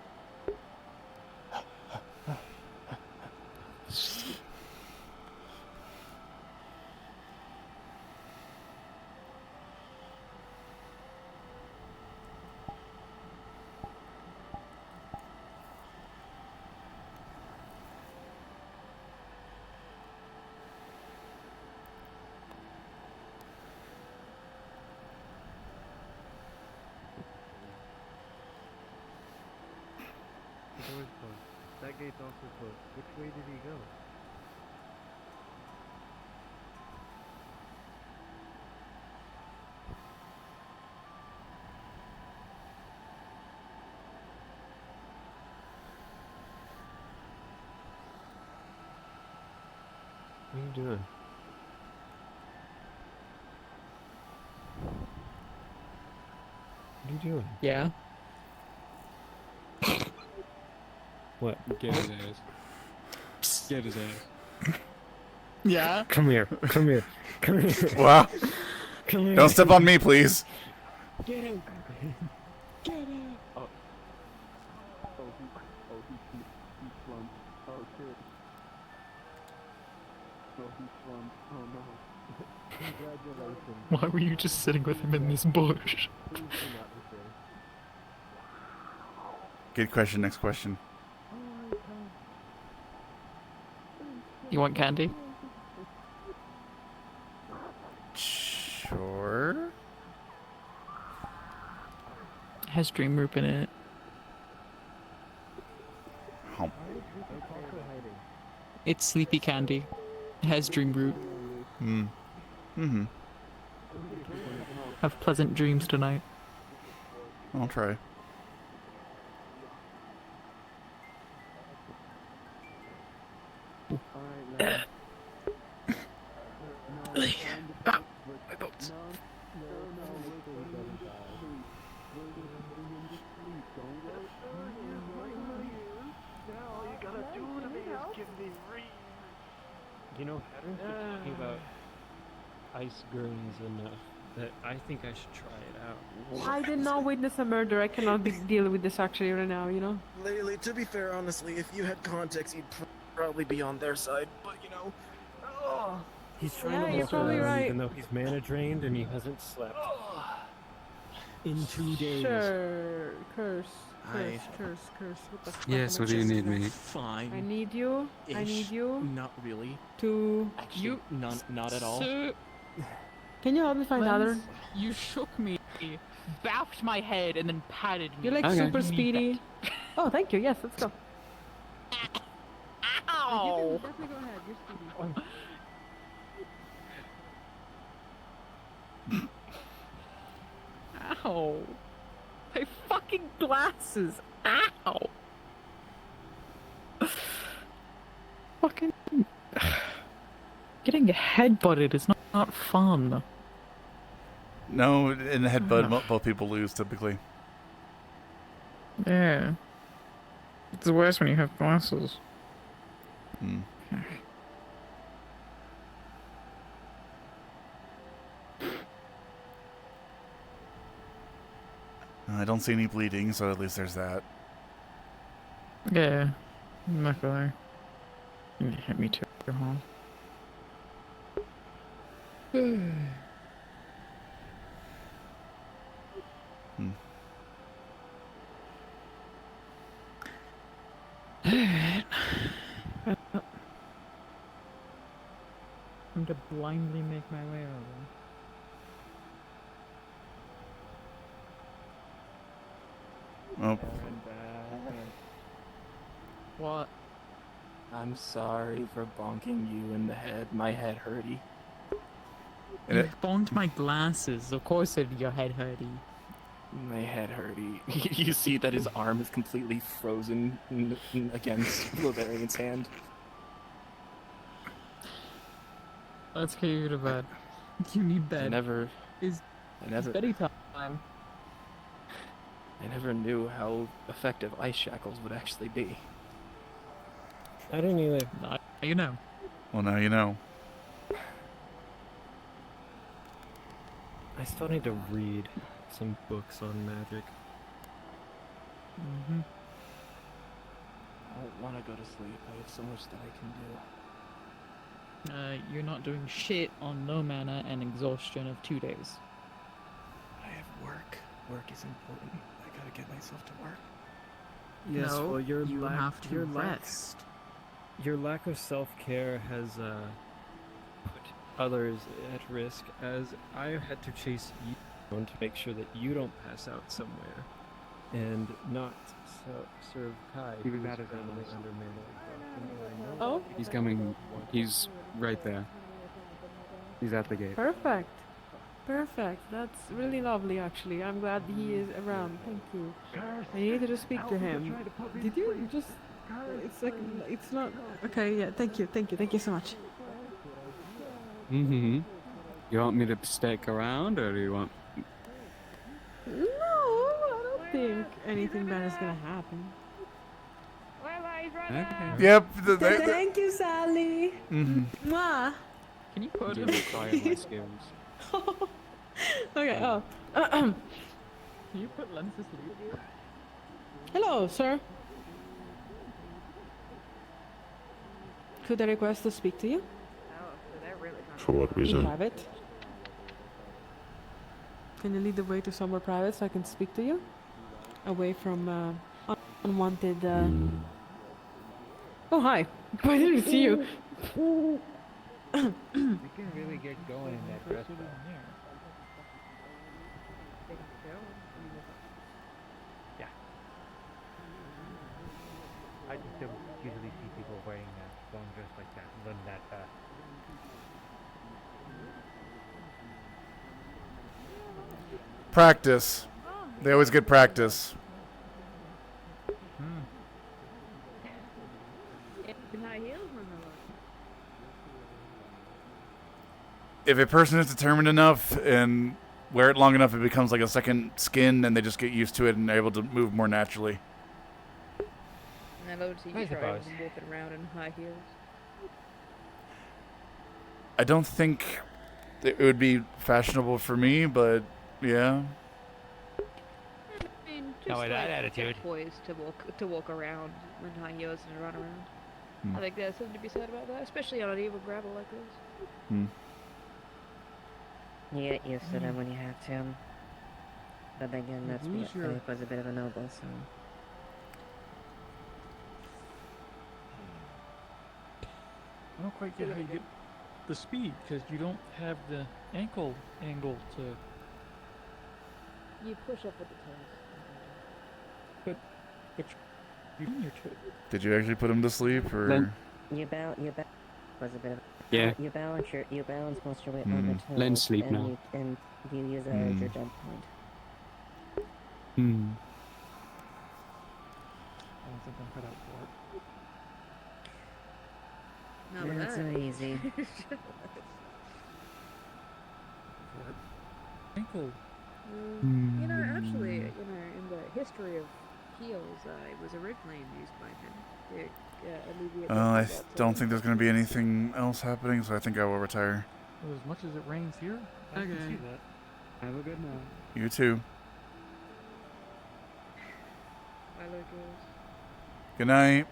Speaker 9: That gate's also closed. Which way did he go? What are you doing? What are you doing?
Speaker 11: Yeah?
Speaker 9: What?
Speaker 6: Get his ass. Get his ass.
Speaker 11: Yeah?
Speaker 9: Come here. Come here. Come here.
Speaker 1: Wow.
Speaker 9: Come here.
Speaker 1: Don't step on me, please.
Speaker 9: Get him.
Speaker 3: Get it!
Speaker 9: Oh. He slumped. Oh shit. Oh, he slumped. Oh no. Congratulations.
Speaker 8: Why were you just sitting with him in this bush?
Speaker 9: Please do not be there.
Speaker 1: Good question. Next question.
Speaker 11: You want candy?
Speaker 1: Sure.
Speaker 11: Has dream root in it.
Speaker 1: Oh.
Speaker 11: It's sleepy candy. It has dream root.
Speaker 1: Mm-hmm.
Speaker 11: Have pleasant dreams tonight.
Speaker 1: I'll try.
Speaker 7: My boats.
Speaker 9: You know, Heather's been talking about ice gurneys enough that I think I should try it out.
Speaker 20: I did not witness a murder. I cannot deal with this actually right now, you know?
Speaker 7: Lately, to be fair, honestly, if you had context, you'd probably be on their side, but you know. Oh.
Speaker 9: He's trying
Speaker 20: Yeah,
Speaker 9: to
Speaker 20: you're
Speaker 9: look
Speaker 20: probably
Speaker 9: around
Speaker 20: right.
Speaker 9: even though he's mana drained and he hasn't slept in 2 days.
Speaker 20: Sure. Curse. Curse. What the fuck?
Speaker 6: Yes, what do you need, mate?
Speaker 7: Fine.
Speaker 20: I need you. I need you
Speaker 7: Not really.
Speaker 20: to...
Speaker 7: Actually, not at all.
Speaker 11: So,
Speaker 20: Can you help me find Heather?
Speaker 11: you shook me, backed my head, and then patted me.
Speaker 20: You're like
Speaker 6: Okay.
Speaker 20: super speedy. Oh, thank you. Yes, let's go.
Speaker 11: Ow! Ow!
Speaker 20: Definitely go ahead. You're speedy.
Speaker 11: Ow! My fucking glasses! Ow! Fucking getting headbutted is not fun.
Speaker 1: No, in the headbutt, both people lose typically.
Speaker 11: Yeah. It's worse when you have glasses.
Speaker 1: Hmm. I don't see any bleeding, so at least there's that.
Speaker 11: Yeah. Luckily. You hit me too hard. Alright. I'm to blindly make my way over.
Speaker 1: Oh.
Speaker 11: What?
Speaker 7: I'm sorry for bonking you in the head. My head hurty.
Speaker 11: You bonked my glasses. Of course your head hurty.
Speaker 7: My head hurty. You see that his arm is completely frozen against Laverian's hand.
Speaker 11: Let's get you to bed. You need bed.
Speaker 7: It's
Speaker 11: bedtime.
Speaker 7: I never knew how effective ice shackles would actually be.
Speaker 9: I didn't either.
Speaker 11: Now you know.
Speaker 1: Well, now you know.
Speaker 9: I still need to read some books on magic.
Speaker 11: Mm-hmm.
Speaker 7: I don't want to go to sleep. I have so much that I can do.
Speaker 11: You're not doing shit on no mana and exhaustion of 2 days.
Speaker 7: I have work. Work is important. I gotta get myself to work.
Speaker 9: Yes,
Speaker 11: No,
Speaker 9: well, your
Speaker 11: you
Speaker 9: lack,
Speaker 11: have to
Speaker 9: your lack,
Speaker 11: rest.
Speaker 9: your lack of self-care has put others at risk, as I had to chase you down to make sure that you don't pass out somewhere, and not serve Kai.
Speaker 6: He was
Speaker 9: who's
Speaker 6: out of
Speaker 9: currently
Speaker 6: bounds.
Speaker 9: under melee.
Speaker 20: Oh?
Speaker 6: He's coming. He's right there. He's at the gate.
Speaker 20: Perfect. Perfect. That's really lovely, actually. I'm glad he is around. Thank you. I needed to speak to him. Did you just... It's like... It's not... Okay, yeah. Thank you. Thank you. Thank you so much.
Speaker 6: Mm-hmm. You want me to stick around, or do you want...
Speaker 20: No, I don't think anything bad is gonna happen.
Speaker 6: Okay.
Speaker 1: Yep.
Speaker 20: Thank you, Sally.
Speaker 1: Mm-hmm.
Speaker 20: Mwah.
Speaker 11: Can you put
Speaker 6: You require my skills.
Speaker 20: Okay, oh.
Speaker 11: Can you put Len to sleep?
Speaker 20: Hello, sir. Could I request to speak to you?
Speaker 16: For what
Speaker 20: In
Speaker 16: reason?
Speaker 20: private? Can you lead the way to somewhere private so I can speak to you? Away from unwanted. Oh, hi. I didn't see you.
Speaker 15: We can really get going in that dress. Yeah. I just don't usually see people wearing a long dress like that, run that fast.
Speaker 1: Practice. They always get practice. If a person is determined enough and wear it long enough, it becomes like a second skin, and they just get used to it and are able to move more naturally.
Speaker 19: I love to see you try walking around in high heels.
Speaker 1: I don't think it would be fashionable for me, but yeah.
Speaker 19: I mean, just
Speaker 15: Not with that attitude.
Speaker 19: poised to walk around in high heels and run around.
Speaker 1: Hmm.
Speaker 19: I think there's something to be said about that, especially on an even gravel like this.
Speaker 1: Hmm.
Speaker 21: You get used to them when you have to. But again, that's me. I was a bit of a noble, so.
Speaker 8: I don't quite get how you get the speed, because you don't have the ankle angle to...
Speaker 19: You push up with the toes.
Speaker 8: But you mean your toe?
Speaker 1: Did you actually put him to sleep, or?
Speaker 6: Len,
Speaker 21: Was a bit of.
Speaker 6: Yeah.
Speaker 21: You balance most your weight on the toes.
Speaker 6: Let him sleep now.
Speaker 21: And you use that as your jump point.
Speaker 13: I don't think I'm cut out for it.
Speaker 21: No, that's so easy.
Speaker 13: Thankful.
Speaker 19: You know, actually, in the history of heals, it was originally used by him to alleviate.
Speaker 1: I don't think there's going to be anything else happening, so I think I will retire.
Speaker 13: Well, as much as it rains here, I can see that.
Speaker 9: Have a good night.
Speaker 1: You too.
Speaker 19: I like yours.
Speaker 1: Good night.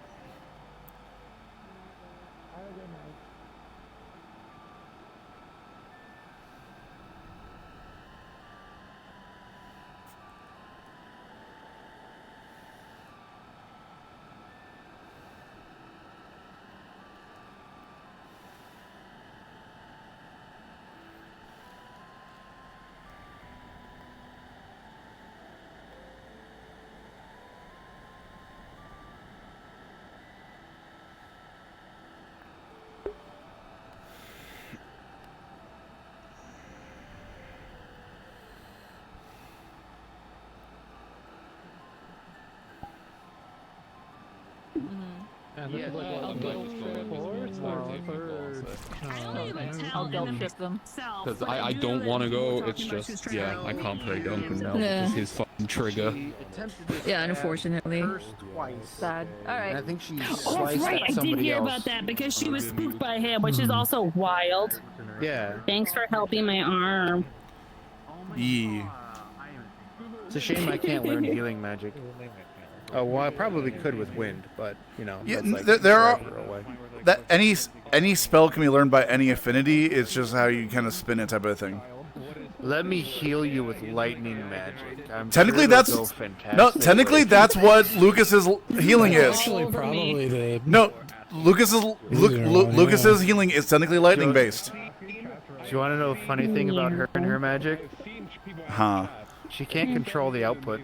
Speaker 13: And this is like one of the
Speaker 11: I'll guilt trip them.
Speaker 12: Because I don't want to go, it's just, yeah, I can't play Duncan now because his fucking trigger.
Speaker 19: Yeah, unfortunately.
Speaker 11: Sad. Alright.
Speaker 7: I think she
Speaker 22: Oh, that's right. I did hear about that because she was spooked by him, which is also wild.
Speaker 7: Yeah.
Speaker 22: Thanks for helping my arm.
Speaker 1: Yeah.
Speaker 7: It's a shame I can't learn healing magic. Oh well, I probably could with wind, but you know,
Speaker 1: Yeah,
Speaker 7: that's like
Speaker 1: there are
Speaker 7: forever away.
Speaker 1: that any spell can be learned by any affinity. It's just how you kind of spin it, type of thing.
Speaker 7: Let me heal you with lightning magic. I'm
Speaker 1: Technically,
Speaker 7: sure
Speaker 1: that's
Speaker 7: it'll go fantastic.
Speaker 1: no. Technically, that's what Lucas's healing is.
Speaker 23: Actually, probably the.
Speaker 1: No, Lucas's healing is technically lightning based.
Speaker 7: Do you want to know the funny thing about her and her magic?
Speaker 1: Huh.
Speaker 7: She can't control the output.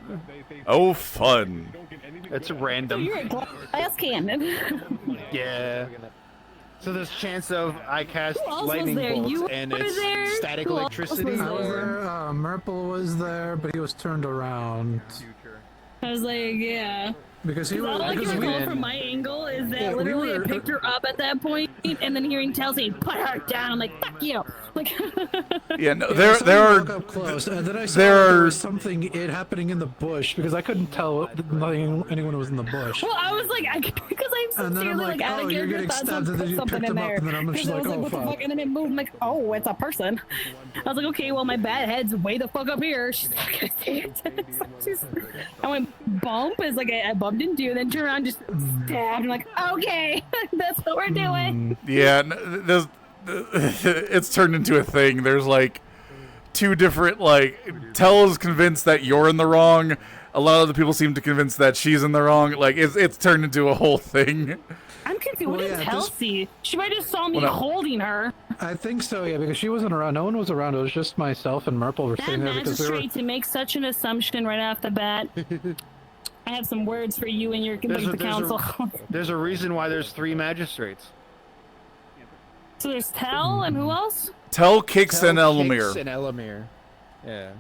Speaker 1: Oh, fun.
Speaker 7: It's random.
Speaker 22: You're a glass cannon.
Speaker 7: Yeah. So there's chance of I cast
Speaker 22: Who else was
Speaker 7: lightning
Speaker 22: there?
Speaker 7: bolts
Speaker 22: You
Speaker 7: and
Speaker 22: were
Speaker 7: it's
Speaker 22: there?
Speaker 7: static
Speaker 22: Who else
Speaker 7: electricity.
Speaker 22: was
Speaker 23: I was
Speaker 22: there?
Speaker 23: there. Murple was there, but he was turned around.
Speaker 22: I was like, yeah.
Speaker 23: Because he
Speaker 22: all I
Speaker 23: was.
Speaker 22: can
Speaker 23: Because
Speaker 22: recall from my angle is that
Speaker 23: Yeah, we
Speaker 22: literally I
Speaker 23: were-
Speaker 22: picked her up at that point, and then hearing Tell say, "Put her down," I'm like, "Fuck you!" Like,
Speaker 1: Yeah, no,
Speaker 23: Yeah, I saw
Speaker 1: there
Speaker 23: you
Speaker 1: are
Speaker 23: walk up close, and then I saw
Speaker 1: there
Speaker 23: there
Speaker 1: are
Speaker 23: was something happening in the bush because I couldn't tell anyone was in the bush.
Speaker 22: well, I was like, because I'm
Speaker 23: And then
Speaker 22: sincerely
Speaker 23: I'm
Speaker 22: like,
Speaker 23: like,
Speaker 22: out
Speaker 23: oh,
Speaker 22: of
Speaker 23: you're
Speaker 22: character,
Speaker 23: getting
Speaker 22: thought
Speaker 23: stabbed, and then you
Speaker 22: something
Speaker 23: picked
Speaker 22: in
Speaker 23: him up,
Speaker 22: there.
Speaker 23: and then I'm just
Speaker 22: Because I
Speaker 23: like,
Speaker 22: was
Speaker 23: oh,
Speaker 22: what the
Speaker 23: fuck.
Speaker 22: fuck? And then it moved. I'm like, oh, it's a person. I was like, okay, well, my bad head's way the fuck up here. She's not gonna see it. I went bump as like I bumped into you, and then turned around, just stabbed. I'm like, okay, that's what we're doing.
Speaker 1: Yeah, it's turned into a thing. There's like two different, like, Tell is convinced that you're in the wrong. A lot of the people seem to convince that she's in the wrong. Like, it's turned into a whole thing.
Speaker 22: I'm confused. What
Speaker 23: Well,
Speaker 22: did
Speaker 23: yeah,
Speaker 22: Tell
Speaker 23: this-
Speaker 22: see? She might have saw me
Speaker 1: Well, no.
Speaker 22: holding her.
Speaker 23: I think so, yeah, because she wasn't around. No one was around. It was just myself and Murple were
Speaker 22: That
Speaker 23: sitting there because we were.
Speaker 22: magistrate to make such an assumption right off the bat. I have some words for you and your the council.
Speaker 7: There's a reason why there's 3 magistrates.
Speaker 22: So there's Tell and who else?
Speaker 1: Tell, Kix, and
Speaker 7: Kel,
Speaker 1: Elamir.
Speaker 7: Kix, and Elamir. Yeah.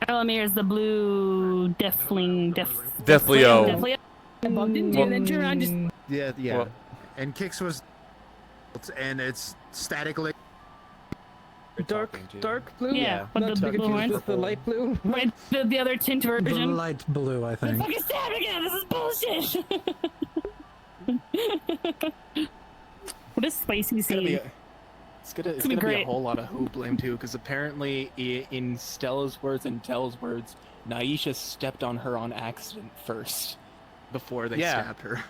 Speaker 22: Elamir is the blue deafling.
Speaker 1: Deathlio.
Speaker 22: Deathlio. I bumped into you, and then turned around, just
Speaker 7: Yeah, yeah.
Speaker 1: Well-
Speaker 7: and Kix was, and it's static.
Speaker 9: Dark blue.
Speaker 22: yeah, but
Speaker 9: Not
Speaker 22: the
Speaker 9: to be
Speaker 22: blue
Speaker 9: confused
Speaker 22: one.
Speaker 9: with the light blue.
Speaker 22: Right, the other tint
Speaker 23: The
Speaker 22: version.
Speaker 23: light blue, I
Speaker 22: The
Speaker 23: think.
Speaker 22: fucking stab again. This is bullshit. What a spicy scene.
Speaker 2: It's gonna
Speaker 22: be
Speaker 2: be a
Speaker 22: great.
Speaker 2: whole lot of hoopling too, because apparently in Stella's words and Tell's words, Naisha stepped on her on accident first, before they
Speaker 7: Yeah.
Speaker 2: stabbed her.